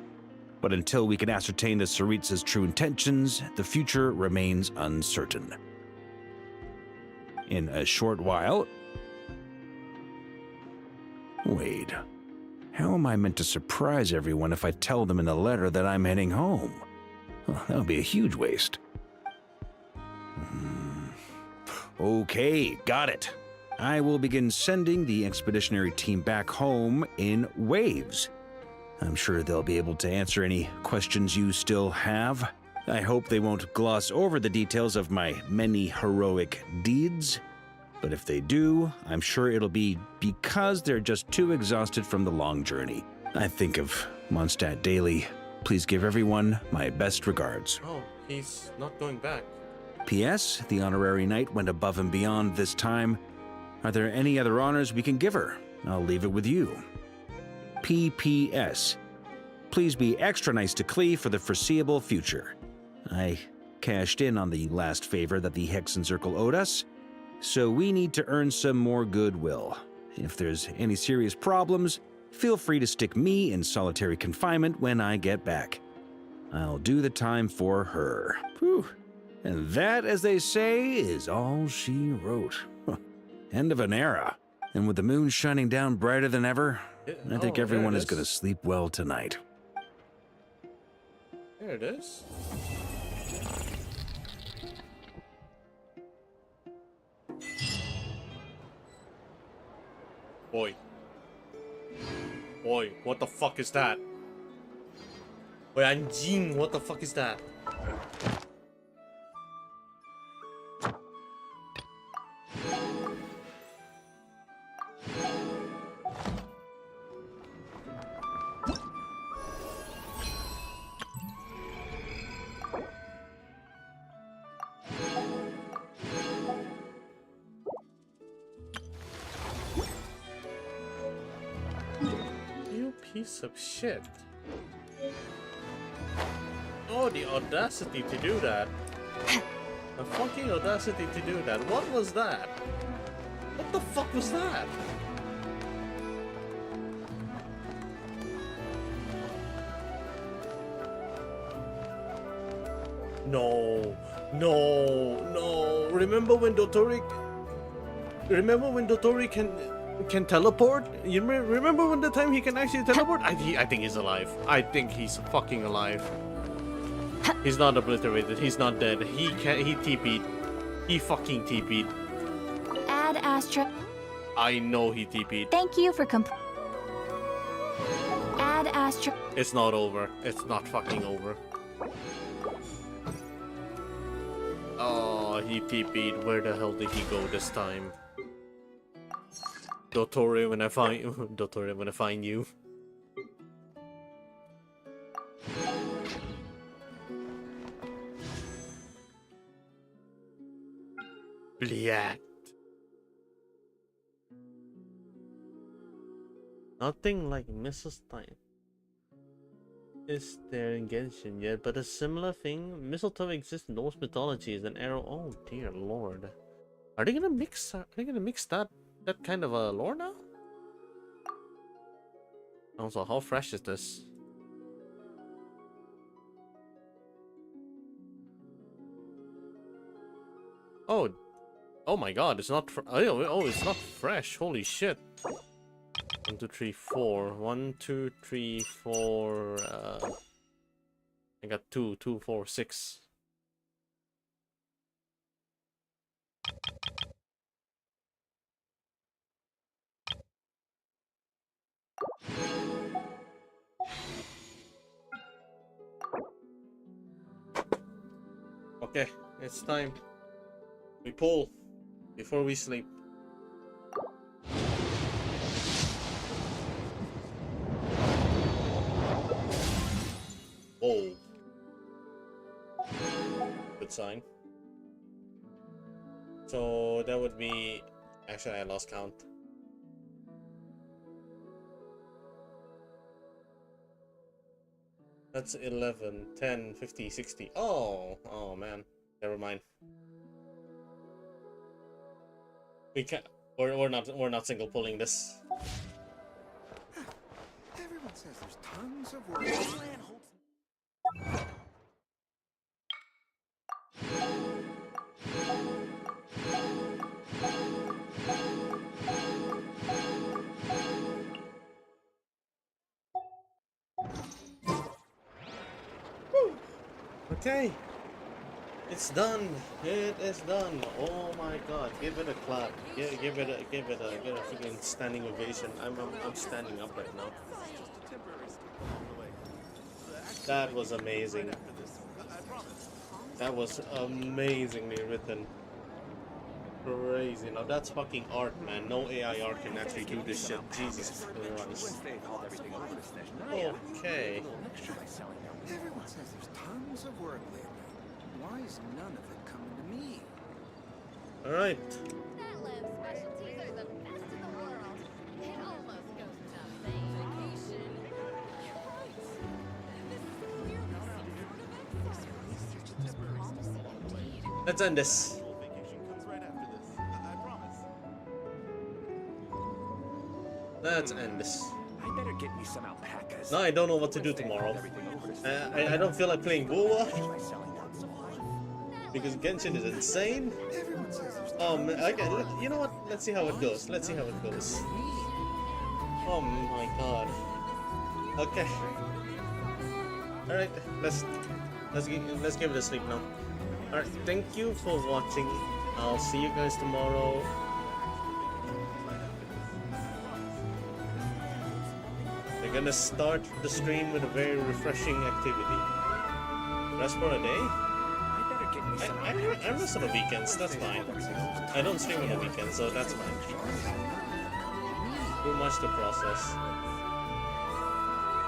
But until we can ascertain the Tsaritsa's true intentions, the future remains uncertain. In a short while... Wait. How am I meant to surprise everyone if I tell them in the letter that I'm heading home? Well, that would be a huge waste. Okay, got it. I will begin sending the expeditionary team back home in waves. I'm sure they'll be able to answer any questions you still have. I hope they won't gloss over the details of my many heroic deeds. But if they do, I'm sure it'll be because they're just too exhausted from the long journey. I think of Mondstadt daily. Please give everyone my best regards. Oh, he's not going back. P.S. The honorary knight went above and beyond this time. Are there any other honors we can give her? I'll leave it with you. P.P.S. Please be extra nice to Klee for the foreseeable future. I cashed in on the last favor that the Hexen Circle owed us, so we need to earn some more goodwill. If there's any serious problems, feel free to stick me in solitary confinement when I get back. I'll do the time for her. Whew. And that, as they say, is all she wrote. End of an era. And with the moon shining down brighter than ever, I think everyone is going to sleep well tonight. There it is. Boy. Boy, what the fuck is that? Boy, anjing, what the fuck is that? Piece of shit. Oh, the audacity to do that. The fucking audacity to do that. What was that? What the fuck was that? No. No. No. Remember when Dotori can teleport? You remember when the time he can actually teleport? I think he's alive. I think he's fucking alive. He's not obliterated. He's not dead. He TP'd. He fucking TP'd. Ad Astra. I know he TP'd. Thank you for Ad Astra. It's not over. It's not fucking over. Oh, he TP'd. Where the hell did he go this time? Dottore, when I find Dottore, when I find you. Bliat. Nothing like Mrs. Time is there in Genshin yet, but a similar thing. Mistletoe exists in Norse mythologies and arrow. Oh dear lord, are they gonna mix? Are they gonna mix that kind of a lore now? Also, how fresh is this? Oh my god, it's not oh, it's not fresh. Holy shit. 1, 2, 3, 4. 1, 2, 3, 4. I got 2, 4, 6. Okay, it's time. We pull before we sleep. Whoa. good sign. So that would be... Actually, I lost count. That's 11, 10, 50, 60. Oh man. Never mind. We can't... We're not single pulling this. Everyone says there's tons of work. Okay. It's done. It is done. Oh my god. Give it a clap. Give it a freaking standing ovation. I'm standing up right now. That was amazing. That was amazingly written. Crazy. Now that's fucking art, man. No AI art can actually do this shit. Jesus Christ. Okay. Everyone says there's tons of work lately. Why is none of it coming to me? Alright. Let's end this. Let's end this. I better get me some alpacas. Now I don't know what to do tomorrow. I don't feel like playing Bulwa because Genshin is insane. Man, okay, you know what? Let's see how it goes. Let's see how it goes. Oh my god. Okay. All right. Let's give it a sleep now. All right. Thank you for watching. I'll see you guys tomorrow. We're gonna start the stream with a very refreshing activity. Rest for a day? I rest on the weekends, that's fine. I don't stream on the weekends, so that's fine. Too much to process.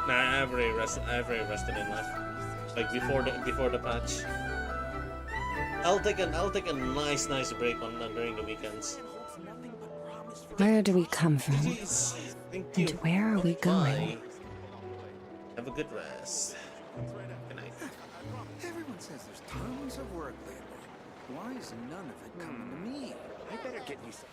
Nah, I've already rested enough. Like before the patch. I'll take a nice break on during the weekends. Where do we come from? Please. Thank you. And where are we going? Have a good rest. Good night. Everyone says there's tons of work lately. Why is none of it coming to me? I better get me some.